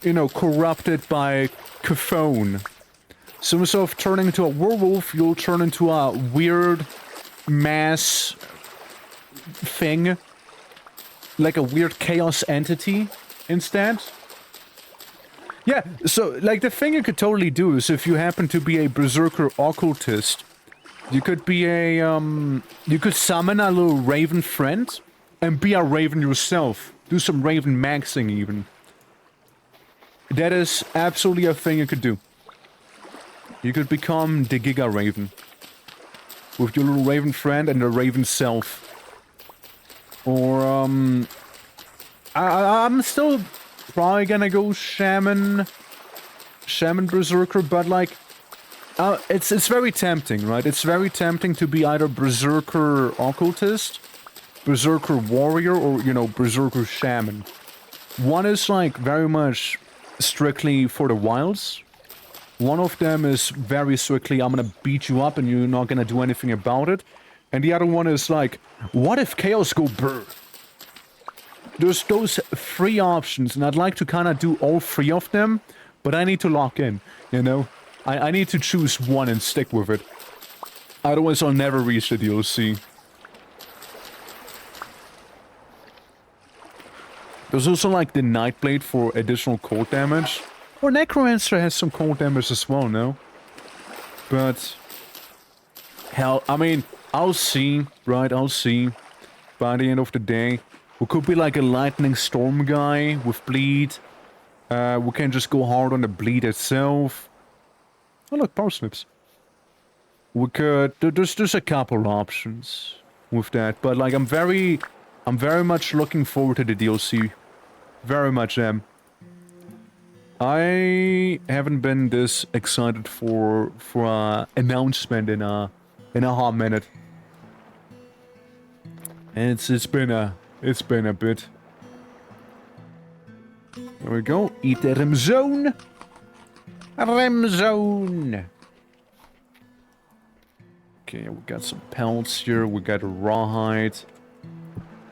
you know, corrupted by Cthulhu. So instead of turning into a werewolf, you'll turn into a weird mass thing. Like a weird chaos entity instead. Yeah, so, like, the thing you could totally do is if you happen to be a Berserker occultist, you could be a, you could summon a little raven friend and be a raven yourself. Do some raven maxing even. That is absolutely a thing you could do. You could become the Giga Raven. With your little raven friend and the raven self. Or, I'm still probably gonna go Shaman Berserker, but like, it's very tempting, right? It's very tempting to be either Berserker Occultist, Berserker Warrior, or, you know, Berserker Shaman. One is like very much strictly for the wilds. One of them is very strictly, I'm gonna beat you up and you're not gonna do anything about it. And the other one is like, what if Chaos go brr? There's those 3 options, and I'd like to kind of do all 3 of them, but I need to lock in, you know? I need to choose one and stick with it. Otherwise I'll never reach the DLC. There's also like the Nightblade for additional cold damage. Or Necromancer has some cold damage as well, no? But... hell, I mean, I'll see, right? I'll see. By the end of the day. We could be like a lightning storm guy with bleed. We can just go hard on the bleed itself. Oh look, parsnips. We could... There's a couple options with that. But like, I'm very much looking forward to the DLC. Very much am. I haven't been this excited for a announcement in a hot minute. And it's been a bit. There we go. Eat the rim zone. Rim zone. Okay, we got some pelts here. We got a rawhide.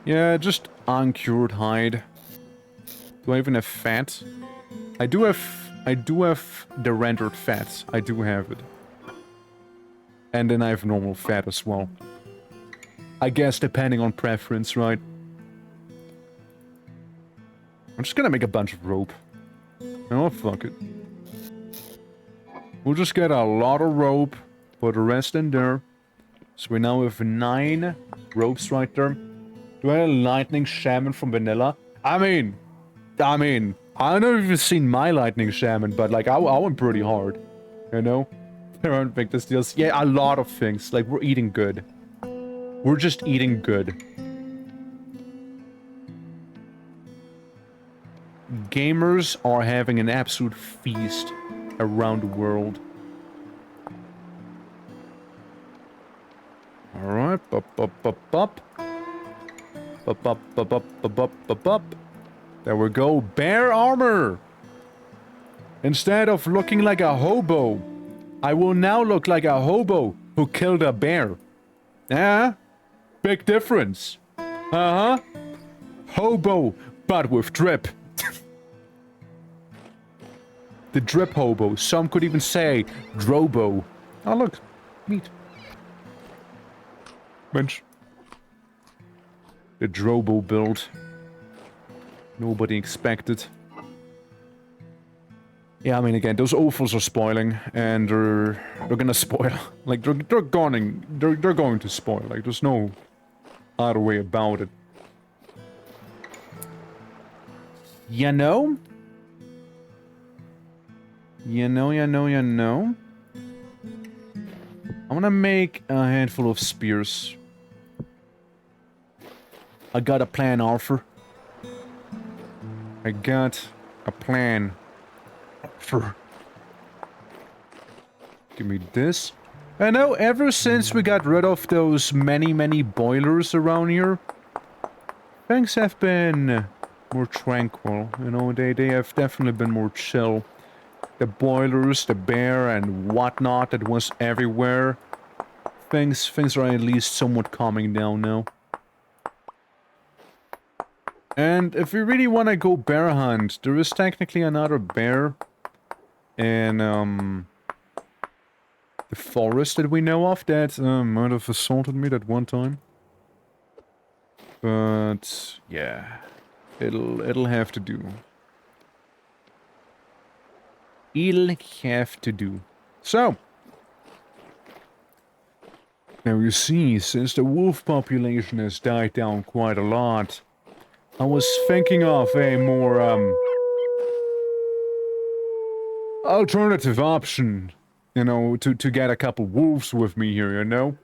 Yeah, just uncured hide. Do I even have fat? I do have the rendered fat. I do have it. And then I have normal fat as well. I guess depending on preference, right? I'm just gonna make a bunch of rope. Oh, fuck it. We'll just get a lot of rope, put the rest in there. So we now have 9 ropes right there. Do I have a lightning shaman from vanilla? I mean, I don't know if you've seen my lightning shaman, but like I went pretty hard, you know? Around Victor's deals. Yeah, a lot of things. Like we're eating good. We're just eating good. Gamers are having an absolute feast around the world. Alright, up. Up. There we go. Bear armor! Instead of looking like a hobo, I will now look like a hobo who killed a bear. Yeah? Big difference. Uh-huh. Hobo, but with drip. The drip hobo. Some could even say drobo. Oh, look. Meat. Bench. The drobo build. Nobody expected. Yeah, I mean, again, those offals are spoiling, and they're gonna spoil. Like, they're going to spoil. Like, there's no other way about it. You know? You know. I'm gonna make a handful of spears. I got a plan, Arthur. I got a plan. For give me this. I know ever since we got rid of those many boilers around here, things have been more tranquil. You know, they have definitely been more chill. The boilers, the bear and whatnot that was everywhere. Things are at least somewhat calming down now. And if we really want to go bear hunt, there is technically another bear in the forest that we know of that might have assaulted me that one time. But yeah, it'll have to do. It'll have to do. So now you see, since the wolf population has died down quite a lot, I was thinking of a more alternative option, you know, to get a couple wolves with me here, you know?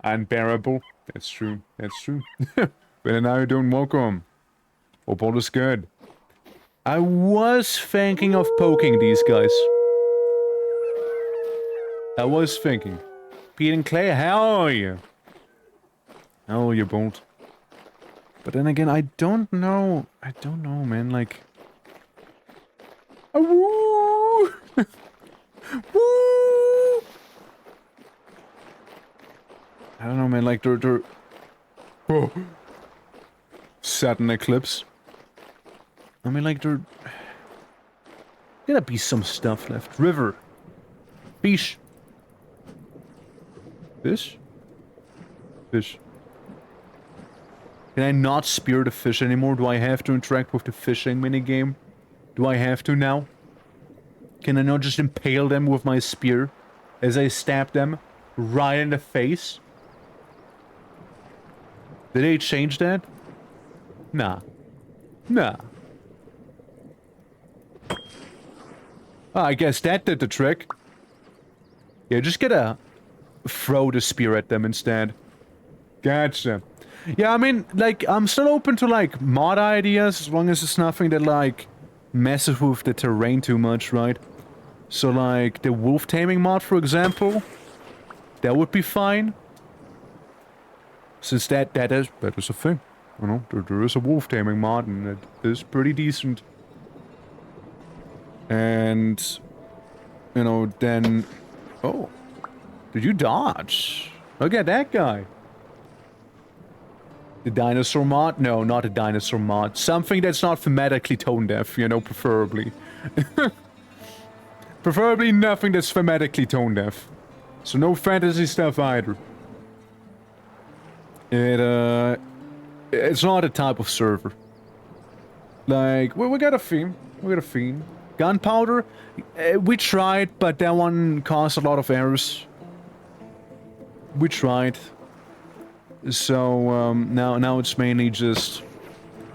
Unbearable. That's true. But now you don't welcome. Hope all is good. I was thinking of poking these guys. I was thinking. Pete and Clay, how are you? How are you, Bolt? But then again, I don't know, man, like... Woo! Woo! I don't know, man, like, they're... Oh. Saturn eclipse. I mean, like, there gotta be some stuff left. River. Fish. Fish? Fish. Can I not spear the fish anymore? Do I have to interact with the fishing minigame? Do I have to now? Can I not just impale them with my spear as I stab them right in the face? Did they change that? Nah. Nah. Oh, I guess that did the trick. Yeah, just gotta throw the spear at them instead. Gotcha. Yeah, I mean, like, I'm still open to, like, mod ideas, as long as it's nothing that, like, messes with the terrain too much, right? So like the wolf taming mod, for example, that would be fine. Since that is a thing. You know, there is a wolf taming mod and it is pretty decent. And you know, then oh, did you dodge? Look at that guy. The dinosaur mod? No, not a dinosaur mod. Something that's not thematically tone deaf, you know, preferably. Preferably nothing that's thematically tone deaf. So no fantasy stuff either. It's not a type of server. Like, we got a theme. We got a theme. Gunpowder? We tried, but that one caused a lot of errors. We tried. So, now it's mainly just...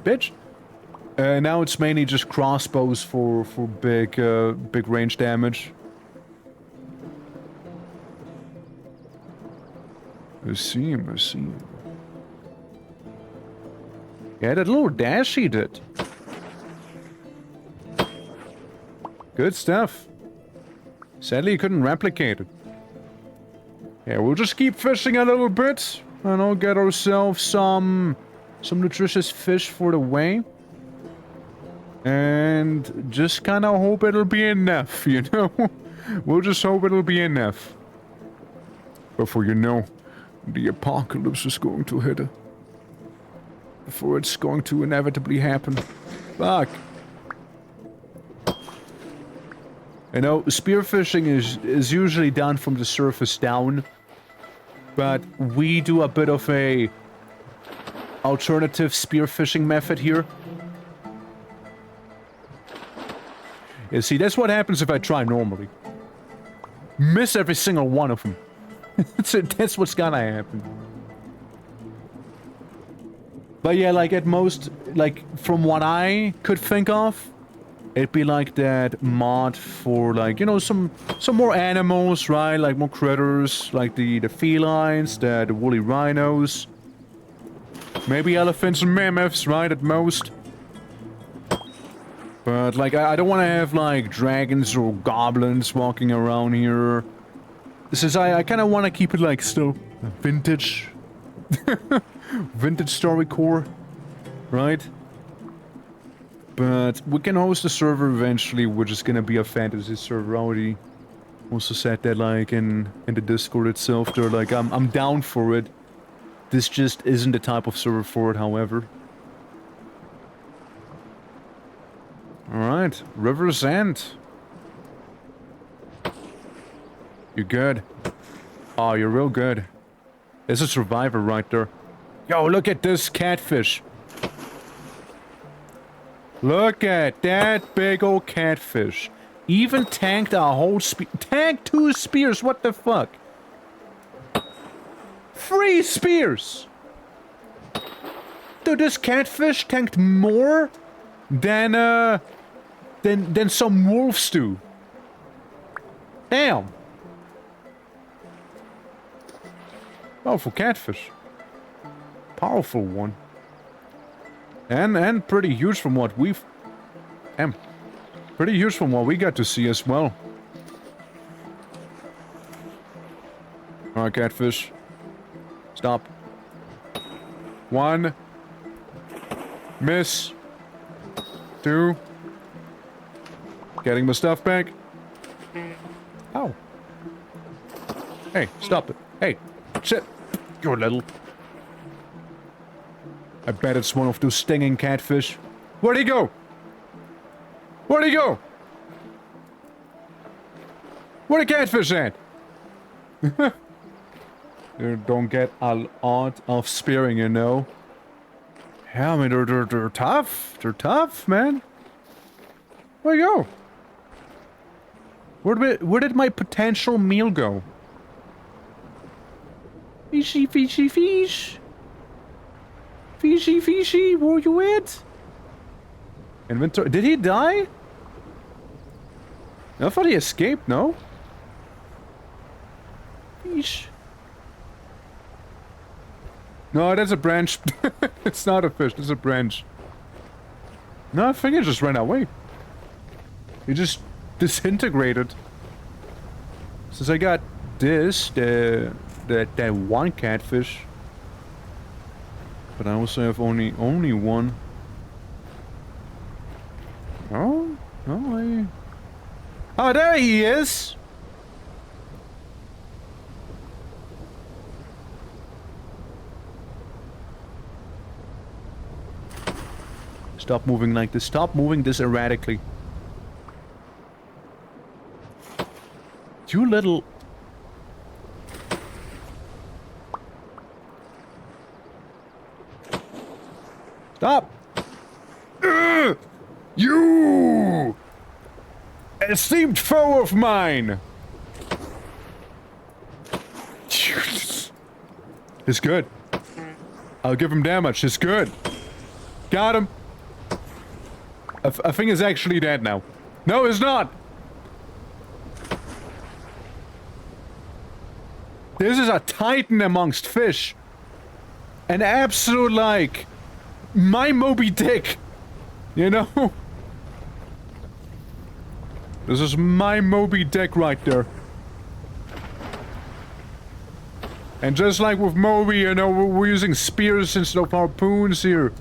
Bitch! Now it's mainly just crossbows for big range damage. I see him, I see him. Yeah, that little dash he did. Good stuff. Sadly, he couldn't replicate it. Yeah, we'll just keep fishing a little bit. And I'll get ourselves some nutritious fish for the way. And just kind of hope it'll be enough, you know? We'll just hope it'll be enough. Before you know, the apocalypse is going to hit her. Before it's going to inevitably happen. Fuck. You know, spearfishing is usually done from the surface down. But we do a bit of a alternative spearfishing method here. You see, that's what happens if I try normally. Miss every single one of them. That's what's gonna happen. But yeah, like at most, like from what I could think of, it'd be like that mod for like, you know, some more animals, right? Like more critters, like the felines, the woolly rhinos. Maybe elephants and mammoths, right, at most. But like, I don't want to have like dragons or goblins walking around here. Since I kind of want to keep it like still vintage. Vintage storycore, right? But we can host a server eventually, which is gonna be a fantasy server. I already also said that like in the Discord itself. They're like, I'm down for it. This just isn't the type of server for it, however. Alright, River's End. You're good. Oh, you're real good. There's a survivor right there. Yo, look at this catfish. Look at that big old catfish. Even tanked a whole tanked 2 spears, what the fuck? 3 spears! Dude, this catfish tanked more than some wolves do. Damn. Powerful catfish. Powerful one. And pretty huge from what we've... pretty huge from what we got to see as well. Alright, catfish. Stop. 1. Miss. 2. Getting my stuff back. Ow. Hey, stop it. Hey, shit. You're little. I bet it's one of those stinging catfish. Where'd he go? Where'd he go? Where the catfish at? You don't get a lot of spearing, you know. Yeah, I mean, they're tough. They're tough, man. Where'd he go? Where did my potential meal go? Fishy, fishy, fish. Fishy, fishy, where you at? Inventory. Did he die? I thought he escaped, no? Fish. No, that's a branch. It's not a fish, it's a branch. No, I think he just ran away. He just disintegrated. Since I got this, that one catfish. But I also have only one. Oh, oh, there he is. Stop moving like this. Stop moving this erratically. You little... Stop! You! Esteemed foe of mine! It's good. I'll give him damage. It's good. Got him. I think he's actually dead now. No, he's not! This is a titan amongst fish. An absolute, like... my Moby Dick. You know? This is my Moby Dick right there. And just like with Moby, you know, we're using spears instead of harpoons here.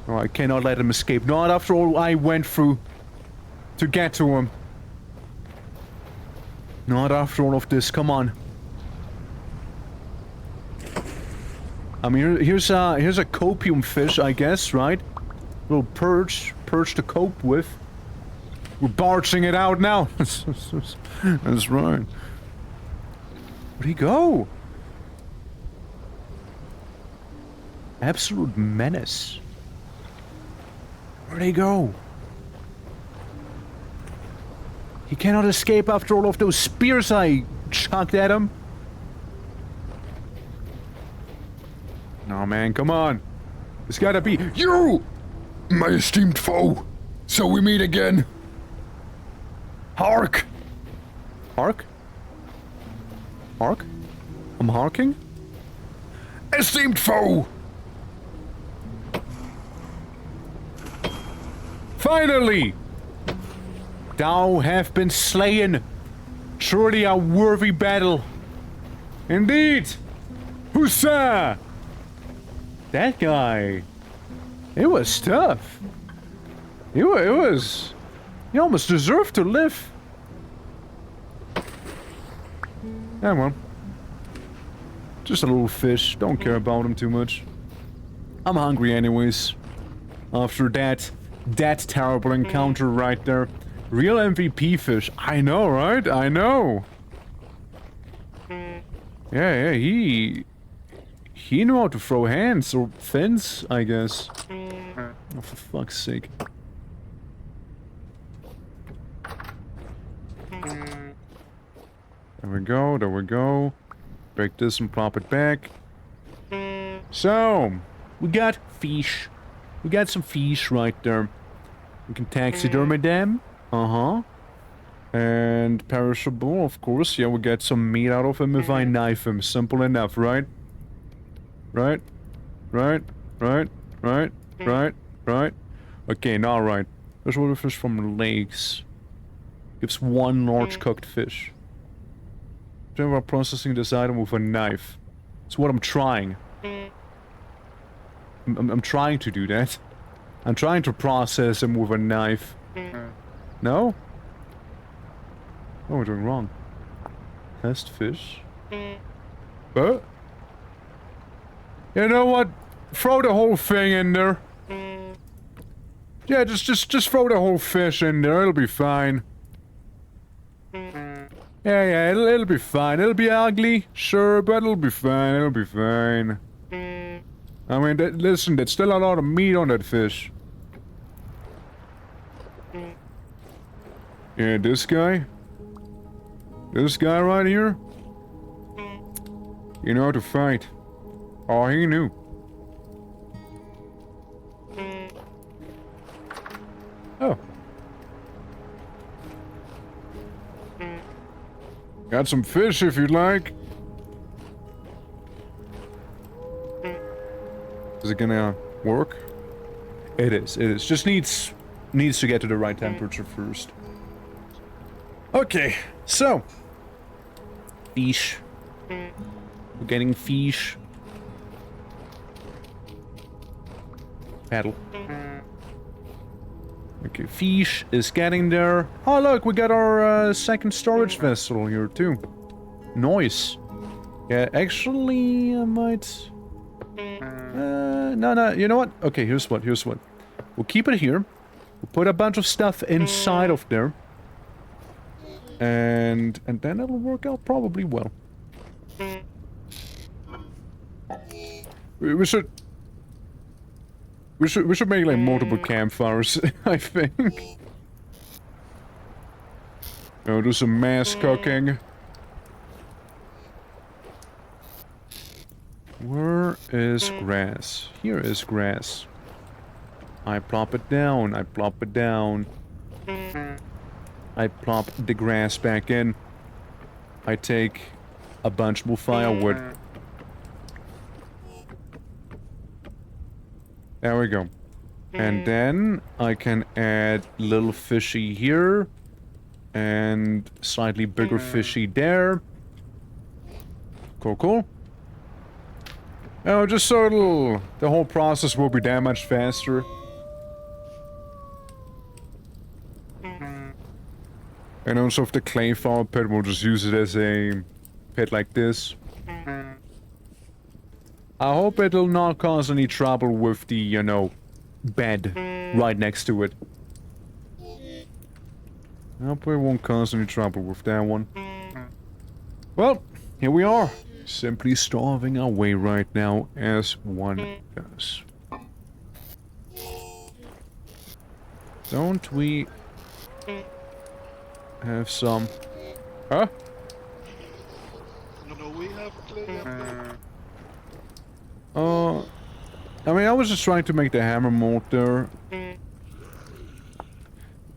Oh, I cannot let him escape. Not after all I went through to get to him. Not after all of this, come on. I mean, here's a copium fish, I guess, right? Little perch to cope with. We're barging it out now. That's right. Where'd he go? Absolute menace. Where'd he go? He cannot escape after all of those spears I chucked at him. No, man, come on. It's gotta be You! My esteemed foe. So we meet again. Hark! Hark? Hark? I'm harking? Esteemed foe! Finally! Thou have been slain. Truly a worthy battle. Indeed! Huzzah! That guy. It was tough. It was... He almost deserved to live. Yeah, well. Just a little fish. Don't care about him too much. I'm hungry anyways. After that terrible encounter right there. Real MVP fish. I know, right? I know. Yeah, he knew how to throw hands or fins, I guess. Oh, for fuck's sake. There we go, there we go. Break this and plop it back. So, we got fish. We got some fish right there. We can taxidermy them. Uh-huh. And perishable, of course. Yeah, we get some meat out of him if I knife him. Simple enough, right? Right? Right? Right? Right? Right? Right? Okay, now right. There's water fish from lakes. Gives one large cooked fish. General processing this item with a knife. It's what I'm trying. I'm trying to do that. I'm trying to process him with a knife. No? What am I doing wrong? Test fish? What? You know what? Throw the whole thing in there. Yeah, just throw the whole fish in there. It'll be fine. Yeah, it'll be fine. It'll be ugly, sure, but it'll be fine. It'll be fine. I mean, listen, there's still a lot of meat on that fish. Yeah, this guy? This guy right here? You know how to fight. Oh, he knew. Oh. Got some fish if you'd like. Is it gonna work? It is, it is. Just needs needs to get to the right temperature first. Okay, so fish. We're getting fish. Paddle. Okay, fish is getting there. Oh look, we got our second storage vessel here too. Nice. Yeah, actually, I might... no, you know what? Okay, here's what. We'll keep it here. We'll put a bunch of stuff inside of there. And then it'll work out probably well. We should make like multiple campfires, I think. Oh, do some mass cooking. Where is grass? Here is grass. I plop it down, I plop it down. I plop the grass back in. I take a bunch more firewood. There we go. And then I can add little fishy here. And slightly bigger fishy there. Cool. Oh, just so the whole process will be that much faster. And also if the clay fire pit, we'll just use it as a pit like this. I hope it'll not cause any trouble with the, you know, bed right next to it. I hope it won't cause any trouble with that one. Well, here we are. Simply starving our way right now, as one does. Don't we have some... Huh? No, we have clay up there. I mean, I was just trying to make the hammer mold there.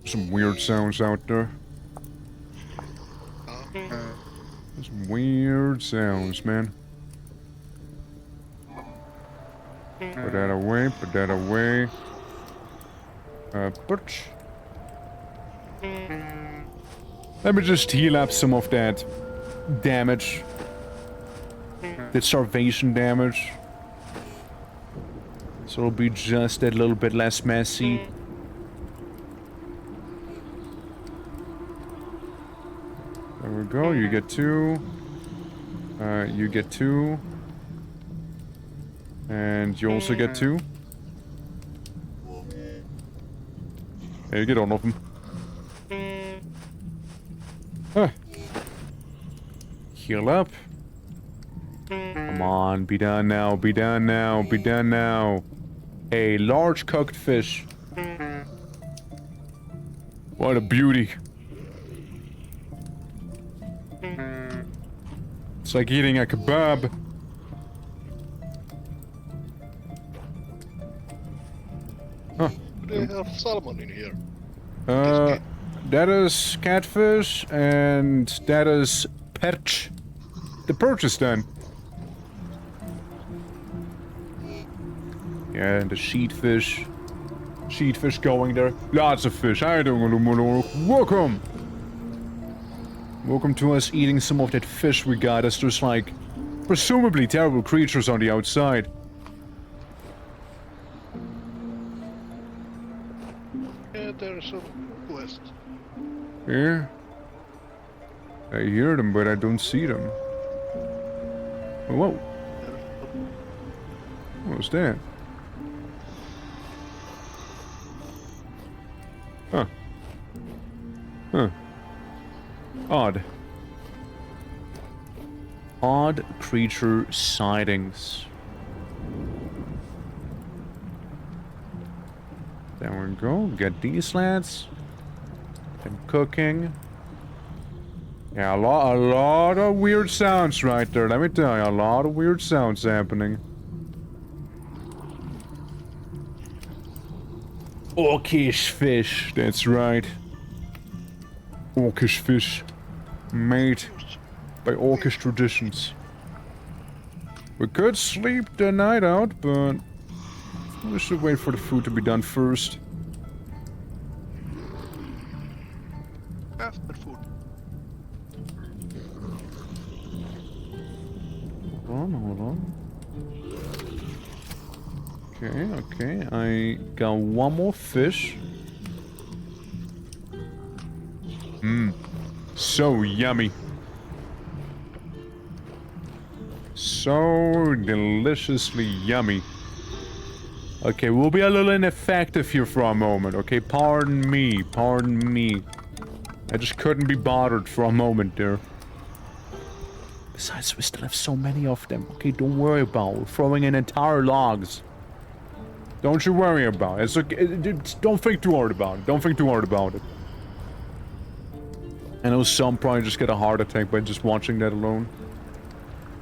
Some weird sounds out there. Some weird sounds, man. Put that away, put that away. Butch. Let me just heal up some of that damage. That starvation damage. So it'll be just a little bit less messy. There we go, you get 2. You get 2. And you also get 2. Yeah, you get all of them. Heal up. Come on, be done now, be done now, be done now. A large cooked fish. What a beauty. It's like eating a kebab. Huh. They have salmon in here. That is catfish, and that is perch. The perch is done. Yeah, and the sheetfish. Sheetfish going there. Lots of fish. How you doing, Lumulor? Welcome! Welcome to us eating some of that fish we got. As there's like, presumably terrible creatures on the outside. Yeah, there's some quest. Yeah? I hear them, but I don't see them. Whoa. What's that? Huh. Huh. Odd. Odd creature sightings. There we go. Get these lads. And cooking. Yeah, a lot of weird sounds right there. Let me tell you, a lot of weird sounds happening. Orcish fish, that's right. Orcish fish. Made by Orcish traditions. We could sleep the night out, but we should wait for the food to be done first. Okay, okay. I got one more fish. Mmm. So yummy. So deliciously yummy. Okay, we'll be a little ineffective here for a moment, okay? Pardon me, pardon me. I just couldn't be bothered for a moment there. Besides, we still have so many of them. Okay, don't worry about it. We're throwing in entire logs. Don't you worry about it. It's okay. Don't think too hard about it. Don't think too hard about it. I know some probably just get a heart attack by just watching that alone.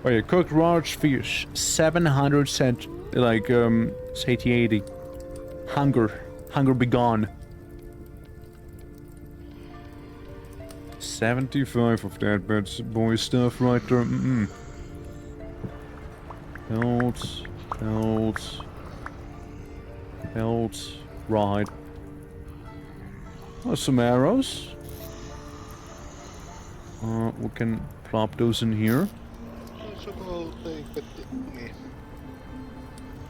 Oh yeah, cooked large fish. 700 cent, like, satiety. Hunger. Hunger be gone. 75 of that bad boy stuff right there. Health. Health. Health. Right. Oh, some arrows. We can plop those in here. Possible thing, but yeah.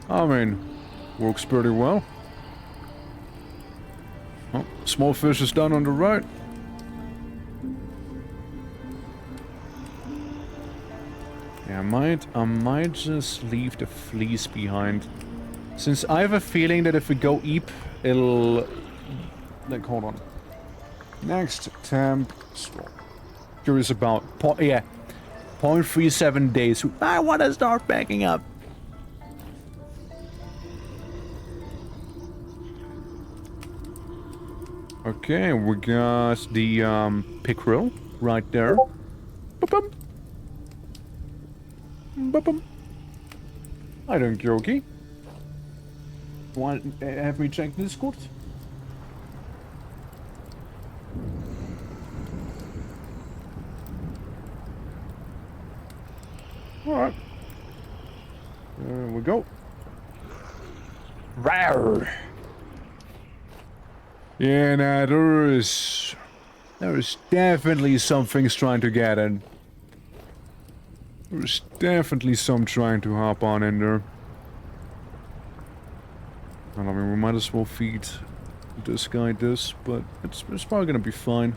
I mean, works pretty well. Oh, small fish is down on the right. Yeah, I might just leave the fleece behind. Since I have a feeling that if we go Eep, it'll... Like, hold on. Next temp store. Curious about... 0.37 days. I want to start backing up. Okay, we got the pickerel right there. Ba-bum. Ba-bum. Hi, don't Yogi. Want have me check Discord? Alright. There we go. Rawr. Yeah, nah, there is definitely some things trying to get in. There's definitely some trying to hop on in there. Well, I mean, we might as well feed this guy this, but it's probably gonna be fine.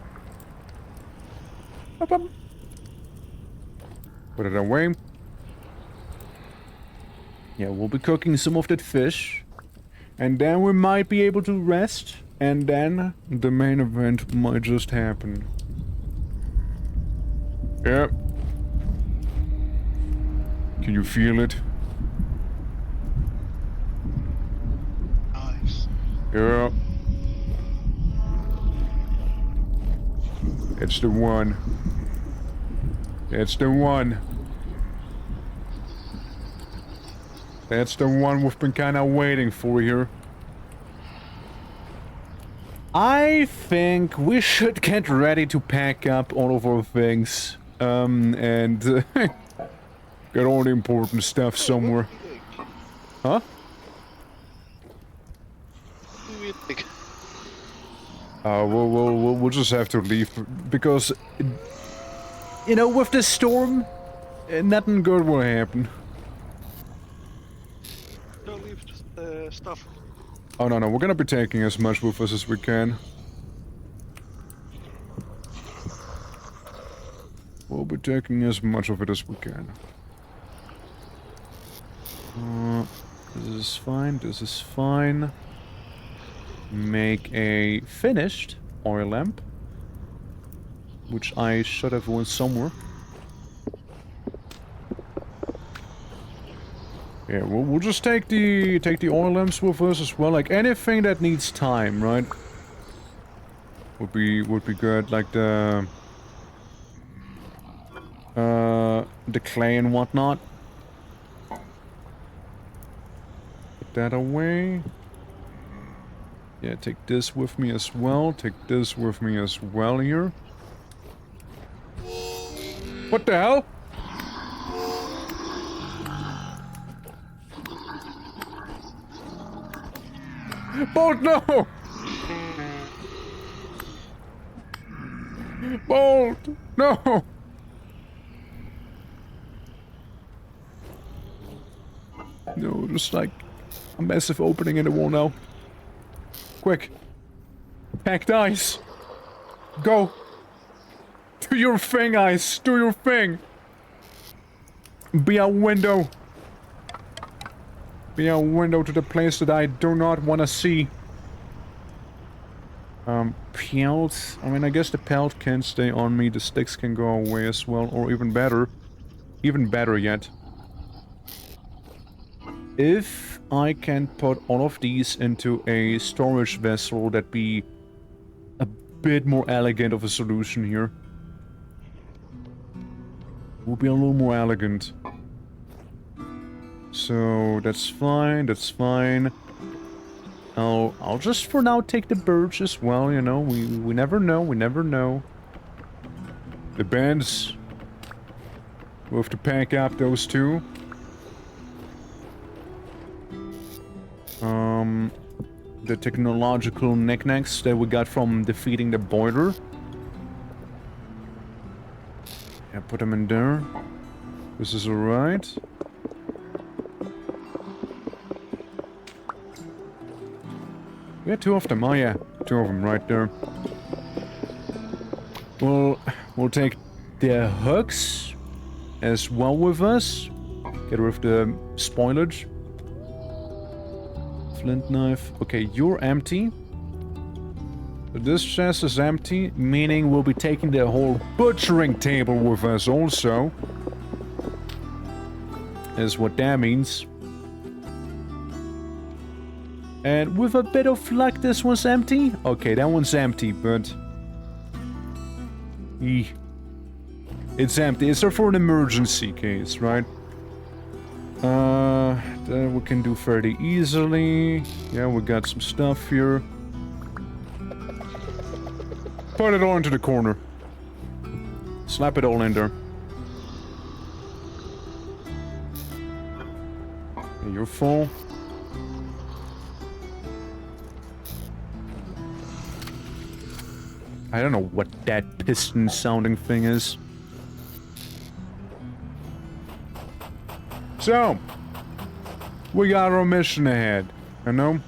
Put it away. Yeah, we'll be cooking some of that fish. And then we might be able to rest. And then the main event might just happen. Yep. Can you feel it? Nice. Yeah. It's the one. It's the one. That's the one we've been kind of waiting for here. I think we should get ready to pack up all of our things. And get all the important stuff somewhere. Huh? What do you think? We'll just have to leave because, you know, with this storm, nothing good will happen. Don't leave the stuff. Oh no, we're gonna be taking as much with us as we can. We'll be taking as much of it as we can. This is fine, this is fine. Make a finished oil lamp. Which I should have one somewhere. Yeah, we'll just take the oil lamps with us as well. Like anything that needs time, right? Would be good. Like the clay and whatnot. Put that away. Yeah, take this with me as well. Take this with me as well here. What the hell? Bolt, no! Bolt, no! No, just like a massive opening in the wall now. Quick. Packed ice. Go. Do your thing, ice. Do your thing. Be a window. Be a window to the place that I do not want to see. Pelt. I mean, I guess the pelt can stay on me. The sticks can go away as well, or even better. Even better yet. If I can put all of these into a storage vessel, that'd be a bit more elegant of a solution here. Would be a little more elegant. So that's fine, that's fine. I'll just for now take the birch as well, you know, we never know, we never know. The bands, we'll have to pack up those two. The technological knickknacks that we got from defeating the boiler. Yeah, put them in there. This is alright. We had two of them. Oh yeah, two of them right there. We'll take the hooks as well with us. Get rid of the spoilage. Flint knife. Okay, you're empty. This chest is empty, meaning we'll be taking the whole butchering table with us also. Is what that means. And with a bit of luck, this one's empty. Okay, that one's empty, but... It's empty. It's there for an emergency case, right? That we can do fairly easily. Yeah, we got some stuff here. Put it all into the corner. Slap it all in there. Okay, you're full. I don't know what that piston sounding thing is. So, we got our mission ahead, you know?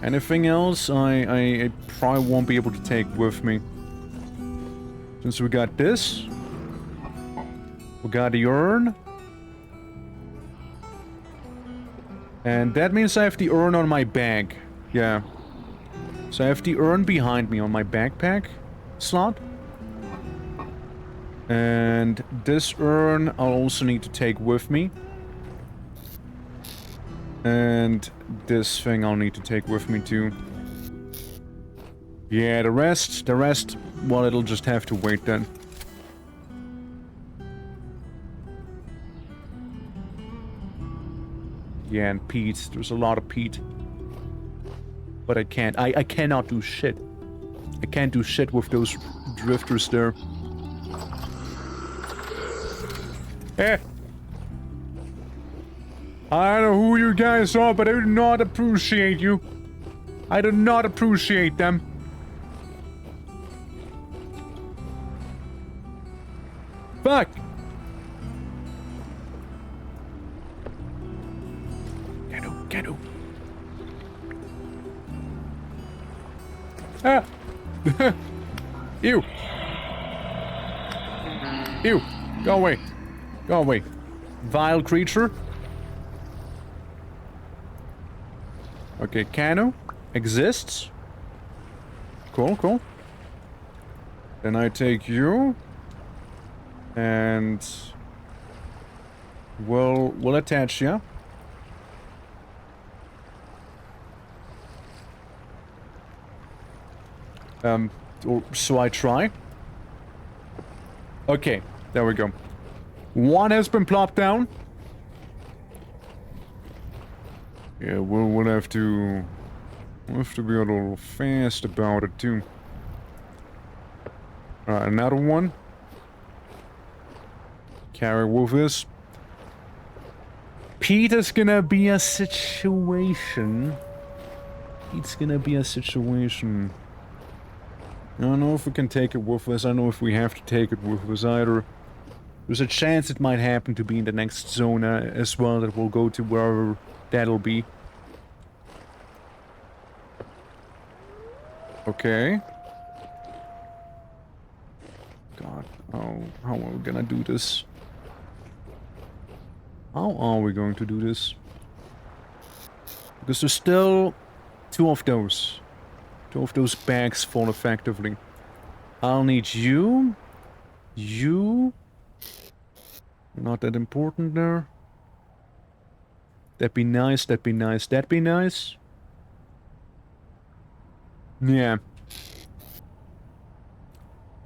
Anything else I probably won't be able to take with me. Since we got this. We got the urn. And that means I have the urn on my bag. Yeah. So I have the urn behind me on my backpack slot. And this urn I'll also need to take with me. And this thing I'll need to take with me too. Yeah, the rest, well, it'll just have to wait then. Yeah, and peat. There's a lot of peat. But I can't. I cannot do shit. I can't do shit with those drifters there. Eh. I don't know who you guys are, but I do not appreciate you. I do not appreciate them. Fuck! Get up. Ah! Ew! Ew! Go away! Go away! Vile creature! Okay, Cano exists. Cool, cool. Then I take you. And we'll attach you. So I try. Okay, there we go. One has been plopped down. Yeah, we'll have to be a little fast about it too. Alright, another one. Carry with us. Pete is gonna be a situation. Pete's gonna be a situation. I don't know if we can take it with us. I don't know if we have to take it with us either. There's a chance it might happen to be in the next zone as well, that we'll go to wherever that'll be. Okay. God, how are we gonna do this? How are we going to do this? Because there's still two of those. Two of those bags full effectively. I'll need you. You. Not that important there. That'd be nice, that'd be nice, that'd be nice. Yeah.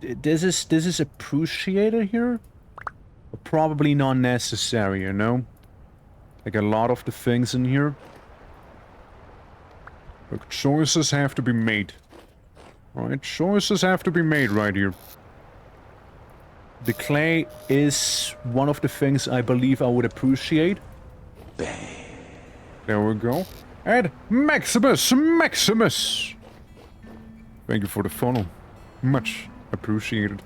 This is appreciated here. But probably not necessary, you know? Like a lot of the things in here. Look, choices have to be made. Alright, choices have to be made right here. The clay is one of the things I believe I would appreciate. Bang. There we go. And Maximus! Maximus! Thank you for the follow. Much appreciated.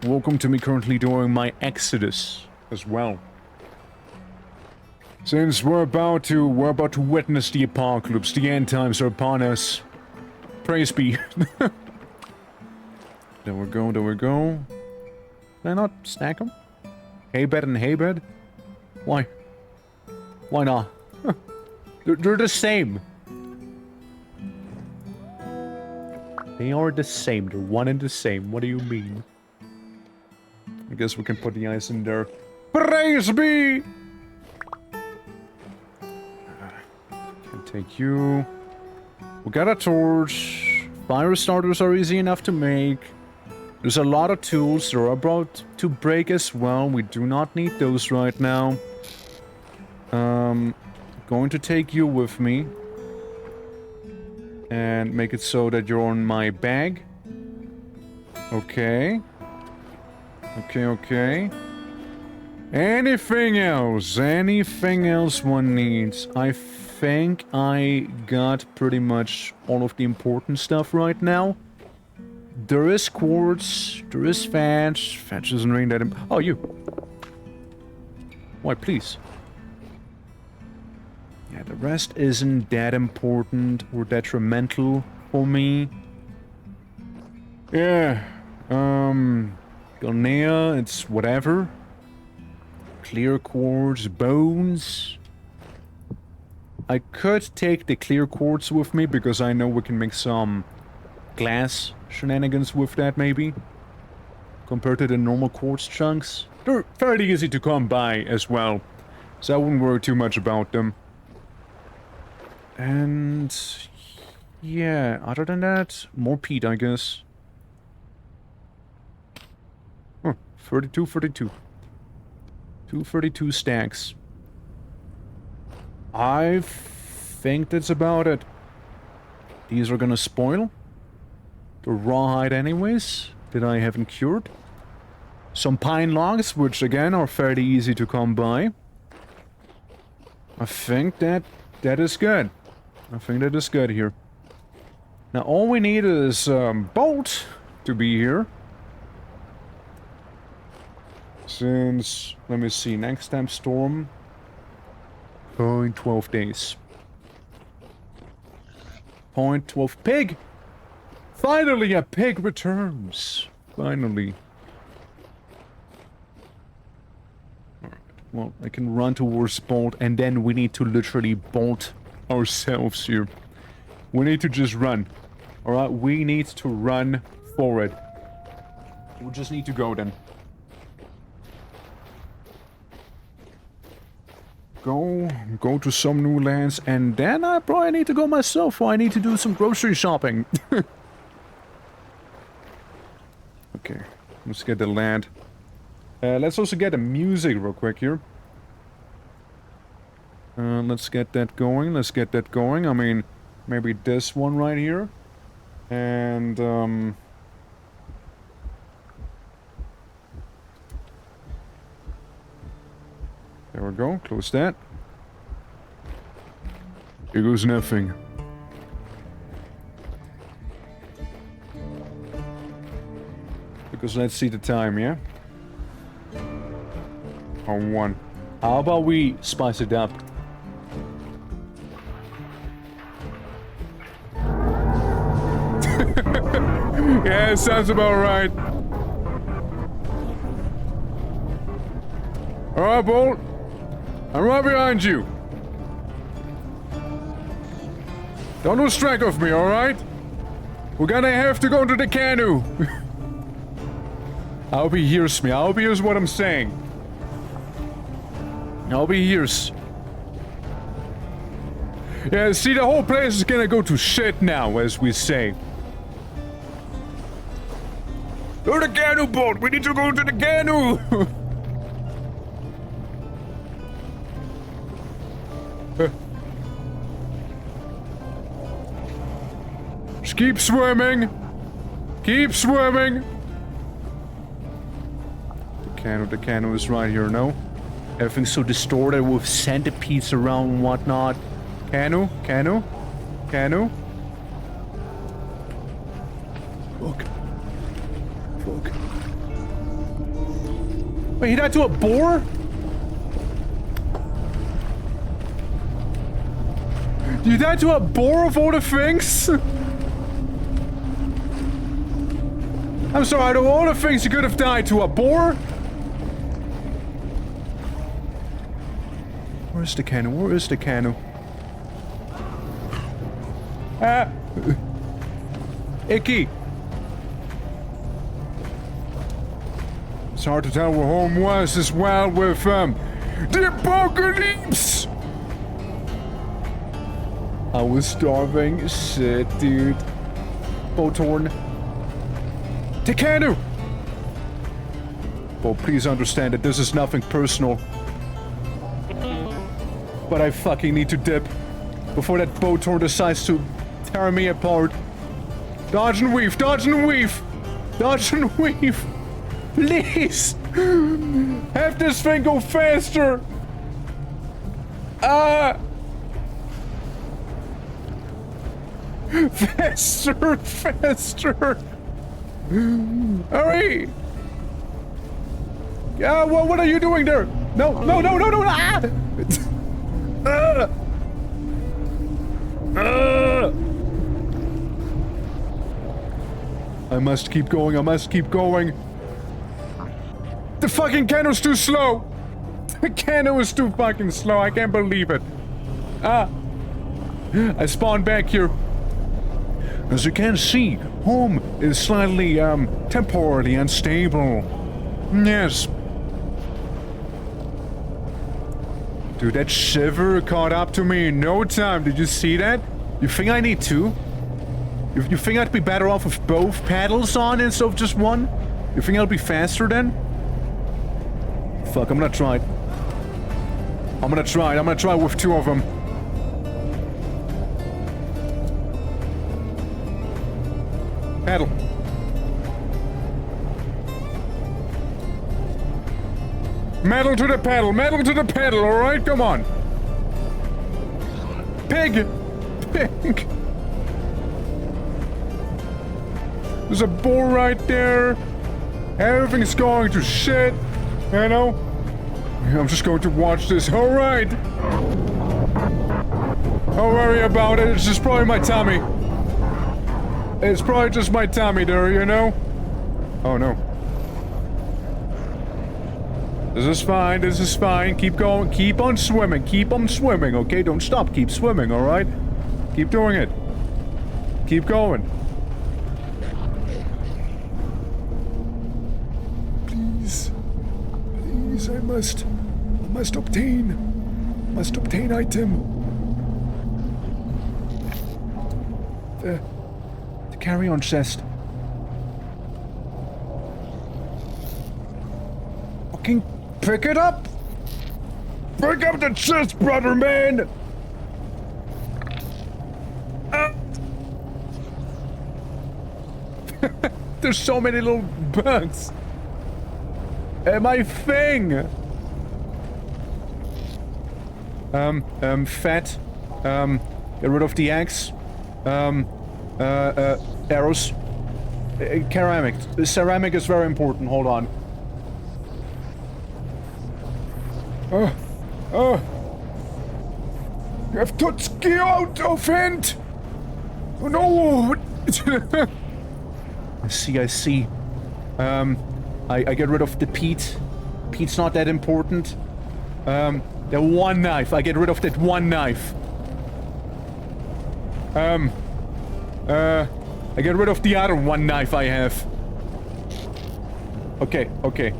Welcome to me currently doing my Exodus as well. Since we're about to witness the apocalypse, the end times are upon us. Praise be. There we go, there we go. Can I not stack them? Hay bed and hay bed? Why? Why not? They're the same. They are the same. They're one and the same. What do you mean? I guess we can put the ice in there. Praise be! Can take you. We got a torch. Fire starters are easy enough to make. There's a lot of tools. They're about to break as well. We do not need those right now. Going to take you with me. And make it so that you're on my bag. Okay. Okay, okay. Anything else? Anything else one needs? I think I got pretty much all of the important stuff right now. There is quartz, there is fetch. Fetch isn't really that oh, you. Why, please. Yeah, the rest isn't that important or detrimental for me. Yeah, Galnea, it's whatever. Clear quartz, bones. I could take the clear quartz with me because I know we can make some glass shenanigans with that, maybe. Compared to the normal quartz chunks. They're fairly easy to come by as well, so I wouldn't worry too much about them. And yeah, other than that, more peat, I guess. Huh, 32, 32. 232 stacks. I think that's about it. These are gonna spoil. The rawhide anyways, that I haven't cured. Some pine logs, which again are fairly easy to come by. I think that is good. I think that is good here. Now all we need is bolt to be here. Since, let me see, next time storm. In 12 days. 0.12 pig! Finally a pig returns! Finally. Alright, well, I can run towards bolt and then we need to literally bolt ourselves here. We need to just run. Alright, we need to run for it. We just need to go then. Go to some new lands, and then I probably need to go myself, or I need to do some grocery shopping. Okay, let's get the land. Let's also get the music real quick here. Let's get that going, let's get that going. I mean, maybe this one right here. And, there we go, close that. Here goes nothing. Because let's see the time, yeah? On one. How about we spice it up? Yeah, sounds about right. Alright, Bolt. I'm right behind you. Don't lose track of me, alright? We're gonna have to go into the canoe. I hope he hears me. I hope he hears what I'm saying. I hope he hears. Yeah, see, the whole place is gonna go to shit now, as we say. To the canoe boat! We need to go to the canoe! Just keep swimming! Keep swimming! The canoe is right here, no? Everything's so distorted with centipedes around and whatnot. Canoe? Canoe? Canoe? Fuck. Fuck. Wait, he died to a boar? You died to a boar of all the things? I'm sorry, out of all the things you could have died to, a boar? Where's the canoe? Where is the canoe? Ah! Icky! It's hard to tell where home was as well with, the apocalypse! I was starving. Shit, dude. Botorn. The canoe! Oh, please understand that this is nothing personal. But I fucking need to dip before that Botorn decides to tear me apart. Dodge and weave, dodge and weave! Dodge and weave! Please! Have this thing go faster! Faster, faster! Hurry! What are you doing there? No, no, no, no, no! Ah! I must keep going, I must keep going. The fucking canoe's too slow! The canoe is too fucking slow, I can't believe it. I spawned back here. As you can see, home is slightly, temporarily unstable. Yes. Dude, that shiver caught up to me in no time. Did you see that? You think I need two? You think I'd be better off with both paddles on instead of just one? You think I'll be faster then? Fuck, I'm gonna try it. I'm gonna try with two of them. Paddle. Metal to the pedal, alright? Come on. Pig! Pig! There's a boar right there. Everything's going to shit. You know? I'm just going to watch this. Alright! Don't worry about it. It's just probably my tummy. It's probably just my tummy there, you know? Oh no. This is fine, this is fine. Keep going, keep on swimming, okay? Don't stop, keep swimming, alright? Keep doing it. Keep going. Please. Please, I must obtain item. The carry-on chest. Fucking pick it up! Pick up the chest, brother man! There's so many little bugs. My thing! Fat. Get rid of the axe. Arrows. Ceramic. Ceramic is very important, hold on. You have to ski out of it! Oh no! I see. I get rid of the peat. Peat's not that important. The one knife. I get rid of that one knife. I get rid of the other one knife I have. Okay.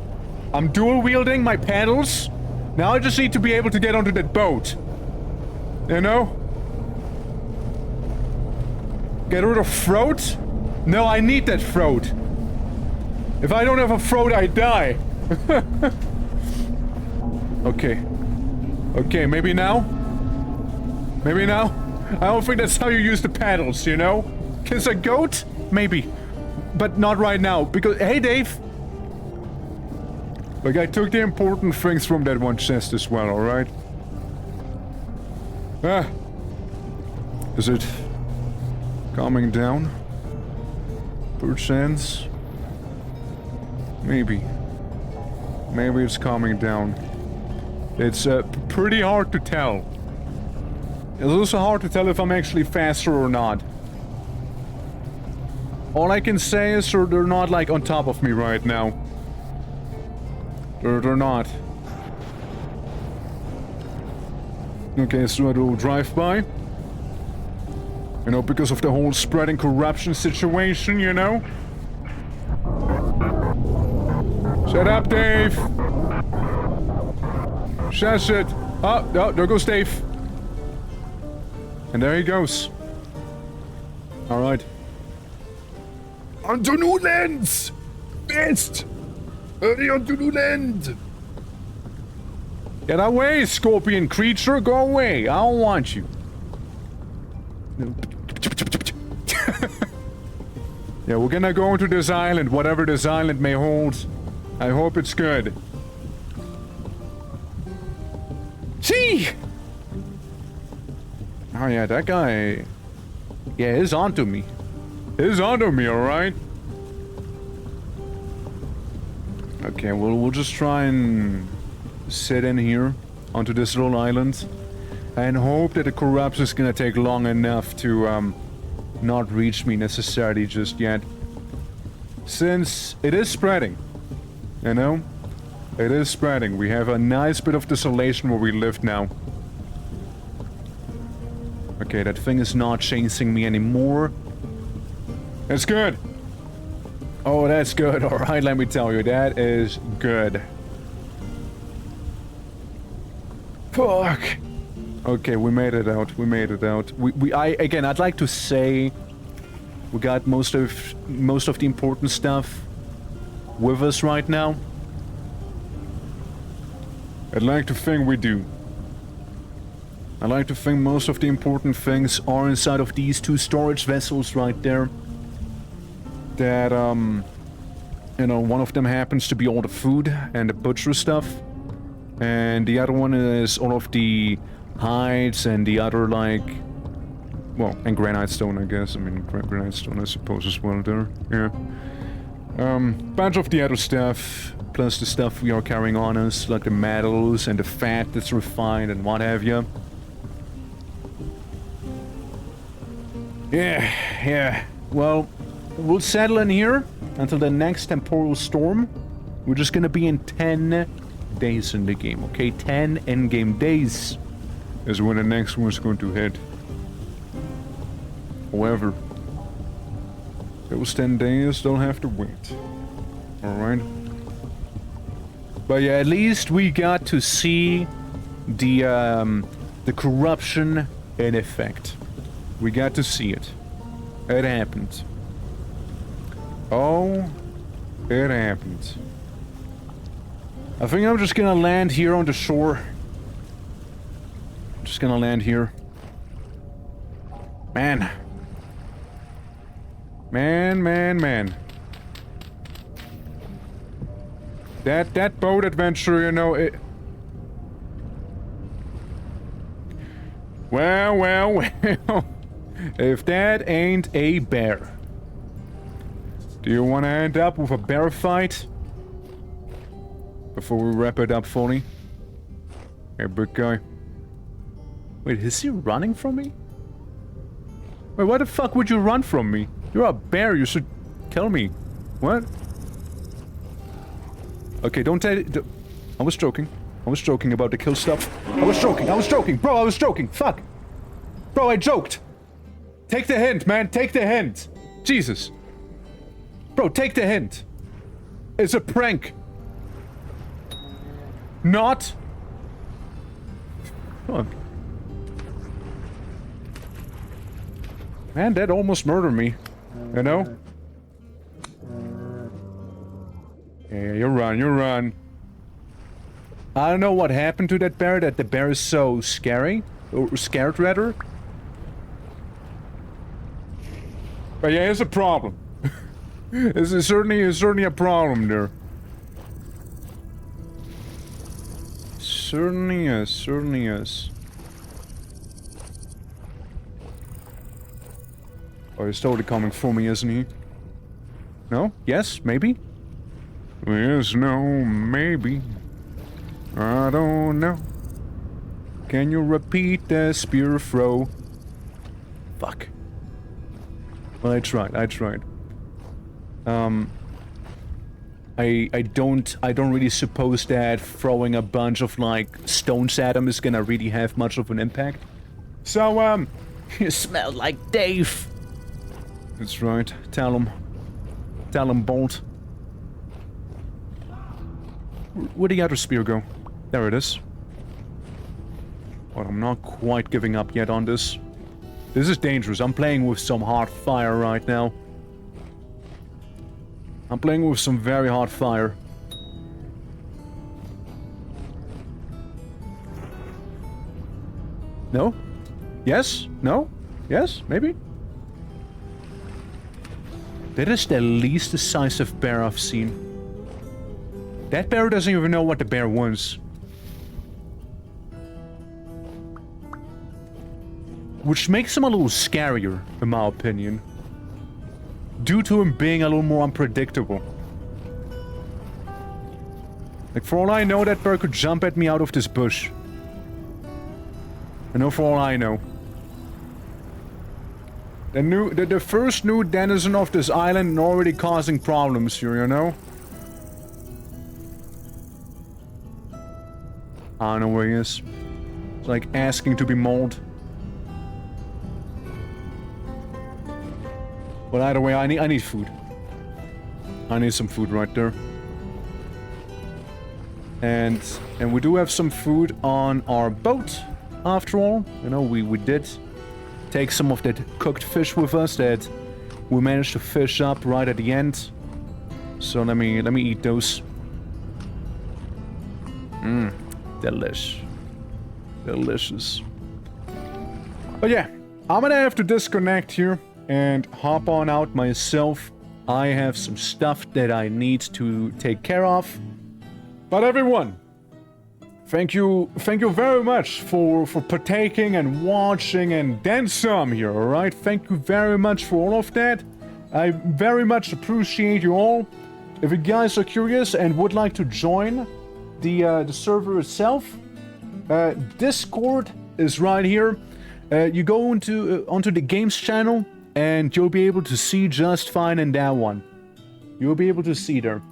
I'm dual wielding my paddles. Now I just need to be able to get onto that boat. You know? Get rid of throat? No, I need that throat. If I don't have a throat, I die. Okay, maybe now? I don't think that's how you use the paddles, you know? Kiss a goat? Maybe. But not right now, because... Hey, Dave! Like, I took the important things from that one chest as well, alright? Is it... calming down? Perchance? Maybe. Maybe it's calming down. It's pretty hard to tell. It's also hard to tell if I'm actually faster or not. All I can say is they're not like on top of me right now. They're not. Okay, so I do drive-by. You know, because of the whole spreading corruption situation, you know? Shut up, Dave! Shush it! Oh, no, there goes Dave. And there he goes. Alright. Onto new lands! Best! Hurry onto new land! Get away, scorpion creature! Go away! I don't want you. Yeah, we're gonna go into this island, whatever this island may hold. I hope it's good. See! Oh yeah, that guy... Yeah, he's onto me. He's onto me, alright? Okay, well, we'll just try and sit in here onto this little island and hope that the corruption is gonna take long enough to not reach me necessarily just yet. Since it is spreading, you know? It is spreading. We have a nice bit of desolation where we live now. Okay, that thing is not chasing me anymore. That's good. Oh, that's good. Alright, let me tell you, that is good. Fuck. Okay, we made it out. I'd like to say we got most of the important stuff with us right now. I'd like to think we do. I like to think most of the important things are inside of these two storage vessels right there. That, you know, one of them happens to be all the food and the butcher stuff. And the other one is all of the hides and the other, like... Well, and granite stone, I guess. I mean, granite stone, I suppose, as well there. Yeah. Bunch of the other stuff, plus the stuff we are carrying on us, like the metals and the fat that's refined and what have you. Yeah. Well, we'll settle in here until the next temporal storm. We're just gonna be in 10 days in the game, okay? 10 endgame days is when the next one's going to hit. However, those 10 days, they'll have to wait. Alright? But yeah, at least we got to see the corruption in effect. We got to see it. It happened. Oh, it happened. I think I'm just gonna land here on the shore. Just gonna land here. Man. That boat adventure, you know, it... Well. If that ain't a bear. Do you want to end up with a bear fight? Before we wrap it up fully? Hey, big guy. Wait, is he running from me? Wait, why the fuck would you run from me? You're a bear, you should kill me. What? Okay, don't tell it. I was joking. I was joking about the kill stuff. I was joking. Bro, I was joking. Fuck. Bro, I joked. Take the hint, man. Take the hint. Jesus. Bro, take the hint. It's a prank. Not. Fuck. Man, that almost murdered me. You know? Yeah, you run. I don't know what happened to that bear, that the bear is so scary. Or scared, rather. But yeah, it's a problem. It's certainly a problem there. Certainly is. Oh, he's totally coming for me, isn't he? No? Yes? Maybe? Yes, no, maybe. I don't know. Can you repeat the spear throw? Fuck. Well, I tried. I don't really suppose that throwing a bunch of, like, stones at him is gonna really have much of an impact. So, you smell like Dave. That's right. Tell him. Bolt. Where'd the other spear go? There it is. But I'm not quite giving up yet on this. This is dangerous. I'm playing with some hard fire right now. I'm playing with some very hard fire. No? Yes? No? Yes? Maybe? That is the least decisive bear I've seen. That bear doesn't even know what the bear wants. Which makes him a little scarier, in my opinion. Due to him being a little more unpredictable. Like, for all I know, that bear could jump at me out of this bush. I know for all I know. The first new denizen of this island already causing problems here, you know? I don't know where he is. It's like asking to be mauled. But either way, I need food. I need some food right there. And we do have some food on our boat, after all. You know, we did take some of that cooked fish with us that we managed to fish up right at the end. So let me eat those. Delish. Delicious. But yeah, I'm gonna have to disconnect here and hop on out myself. I have some stuff that I need to take care of. But everyone, thank you very much for partaking and watching and then some here, alright? Thank you very much for all of that. I very much appreciate you all. If you guys are curious and would like to join the server itself, Discord is right here. You go onto the games channel and you'll be able to see just fine in that one. You'll be able to see there.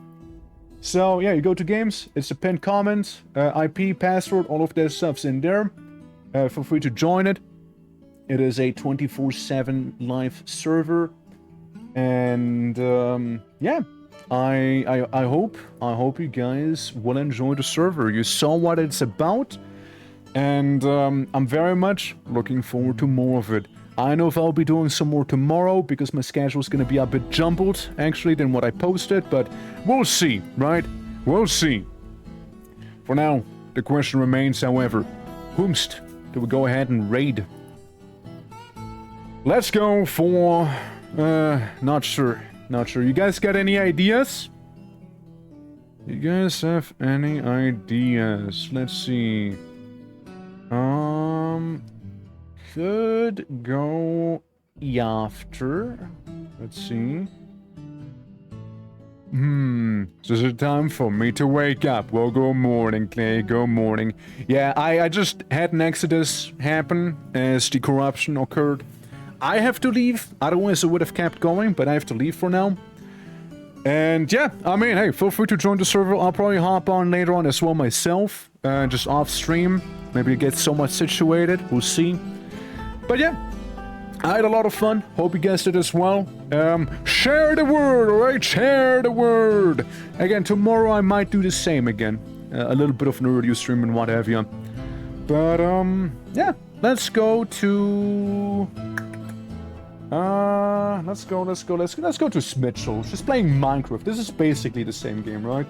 So yeah, you go to games, it's a pinned comment, IP, password, all of that stuff's in there. Feel free to join it. It is a 24/7 live server. And yeah, I hope you guys will enjoy the server. You saw what it's about. And I'm very much looking forward to more of it. I don't know if I'll be doing some more tomorrow, because my schedule is going to be a bit jumbled, actually, than what I posted, but we'll see, right? We'll see. For now, the question remains, however, whomst do we go ahead and raid? Let's go for... not sure. You guys got any ideas? You guys have any ideas? Let's see. Could go after. Let's see. This is time for me to wake up. Well, good morning, Clay. Good morning. Yeah, I just had an exodus happen as the corruption occurred. I have to leave. Otherwise, I would have kept going, but I have to leave for now. And yeah, I mean, hey, feel free to join the server. I'll probably hop on later on as well myself. Just off stream. Maybe get somewhat situated. We'll see. But yeah, I had a lot of fun. Hope you guys did as well. Share the word, alright? Share the word. Again, tomorrow I might do the same again. A little bit of an audio stream and what have you. But, yeah. Let's go to... let's go to Smitchell. Just playing Minecraft. This is basically the same game, right?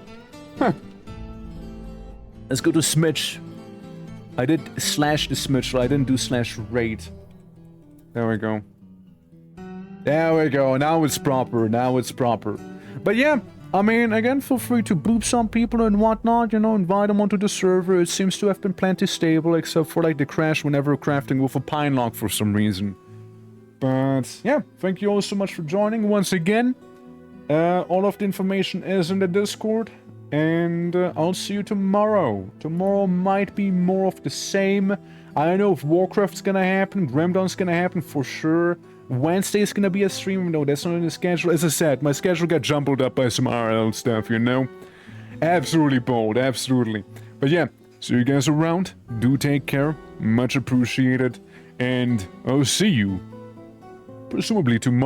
Huh. Let's go to Smitch. I did slash the Smitchell. I didn't do slash raid. There we go. There we go. Now it's proper. Now it's proper. But yeah, I mean, again, feel free to boop some people and whatnot, you know, invite them onto the server. It seems to have been plenty stable, except for like the crash whenever crafting with a pine log for some reason. But yeah, thank you all so much for joining once again. All of the information is in the Discord. And I'll see you tomorrow. Tomorrow might be more of the same. I don't know if Warcraft's gonna happen, Grimdawn's gonna happen for sure. Wednesday's gonna be a stream, no, that's not in the schedule. As I said, my schedule got jumbled up by some RL stuff, you know? Absolutely bold, absolutely. But yeah, see you guys around. Do take care, much appreciated. And I'll see you, presumably tomorrow.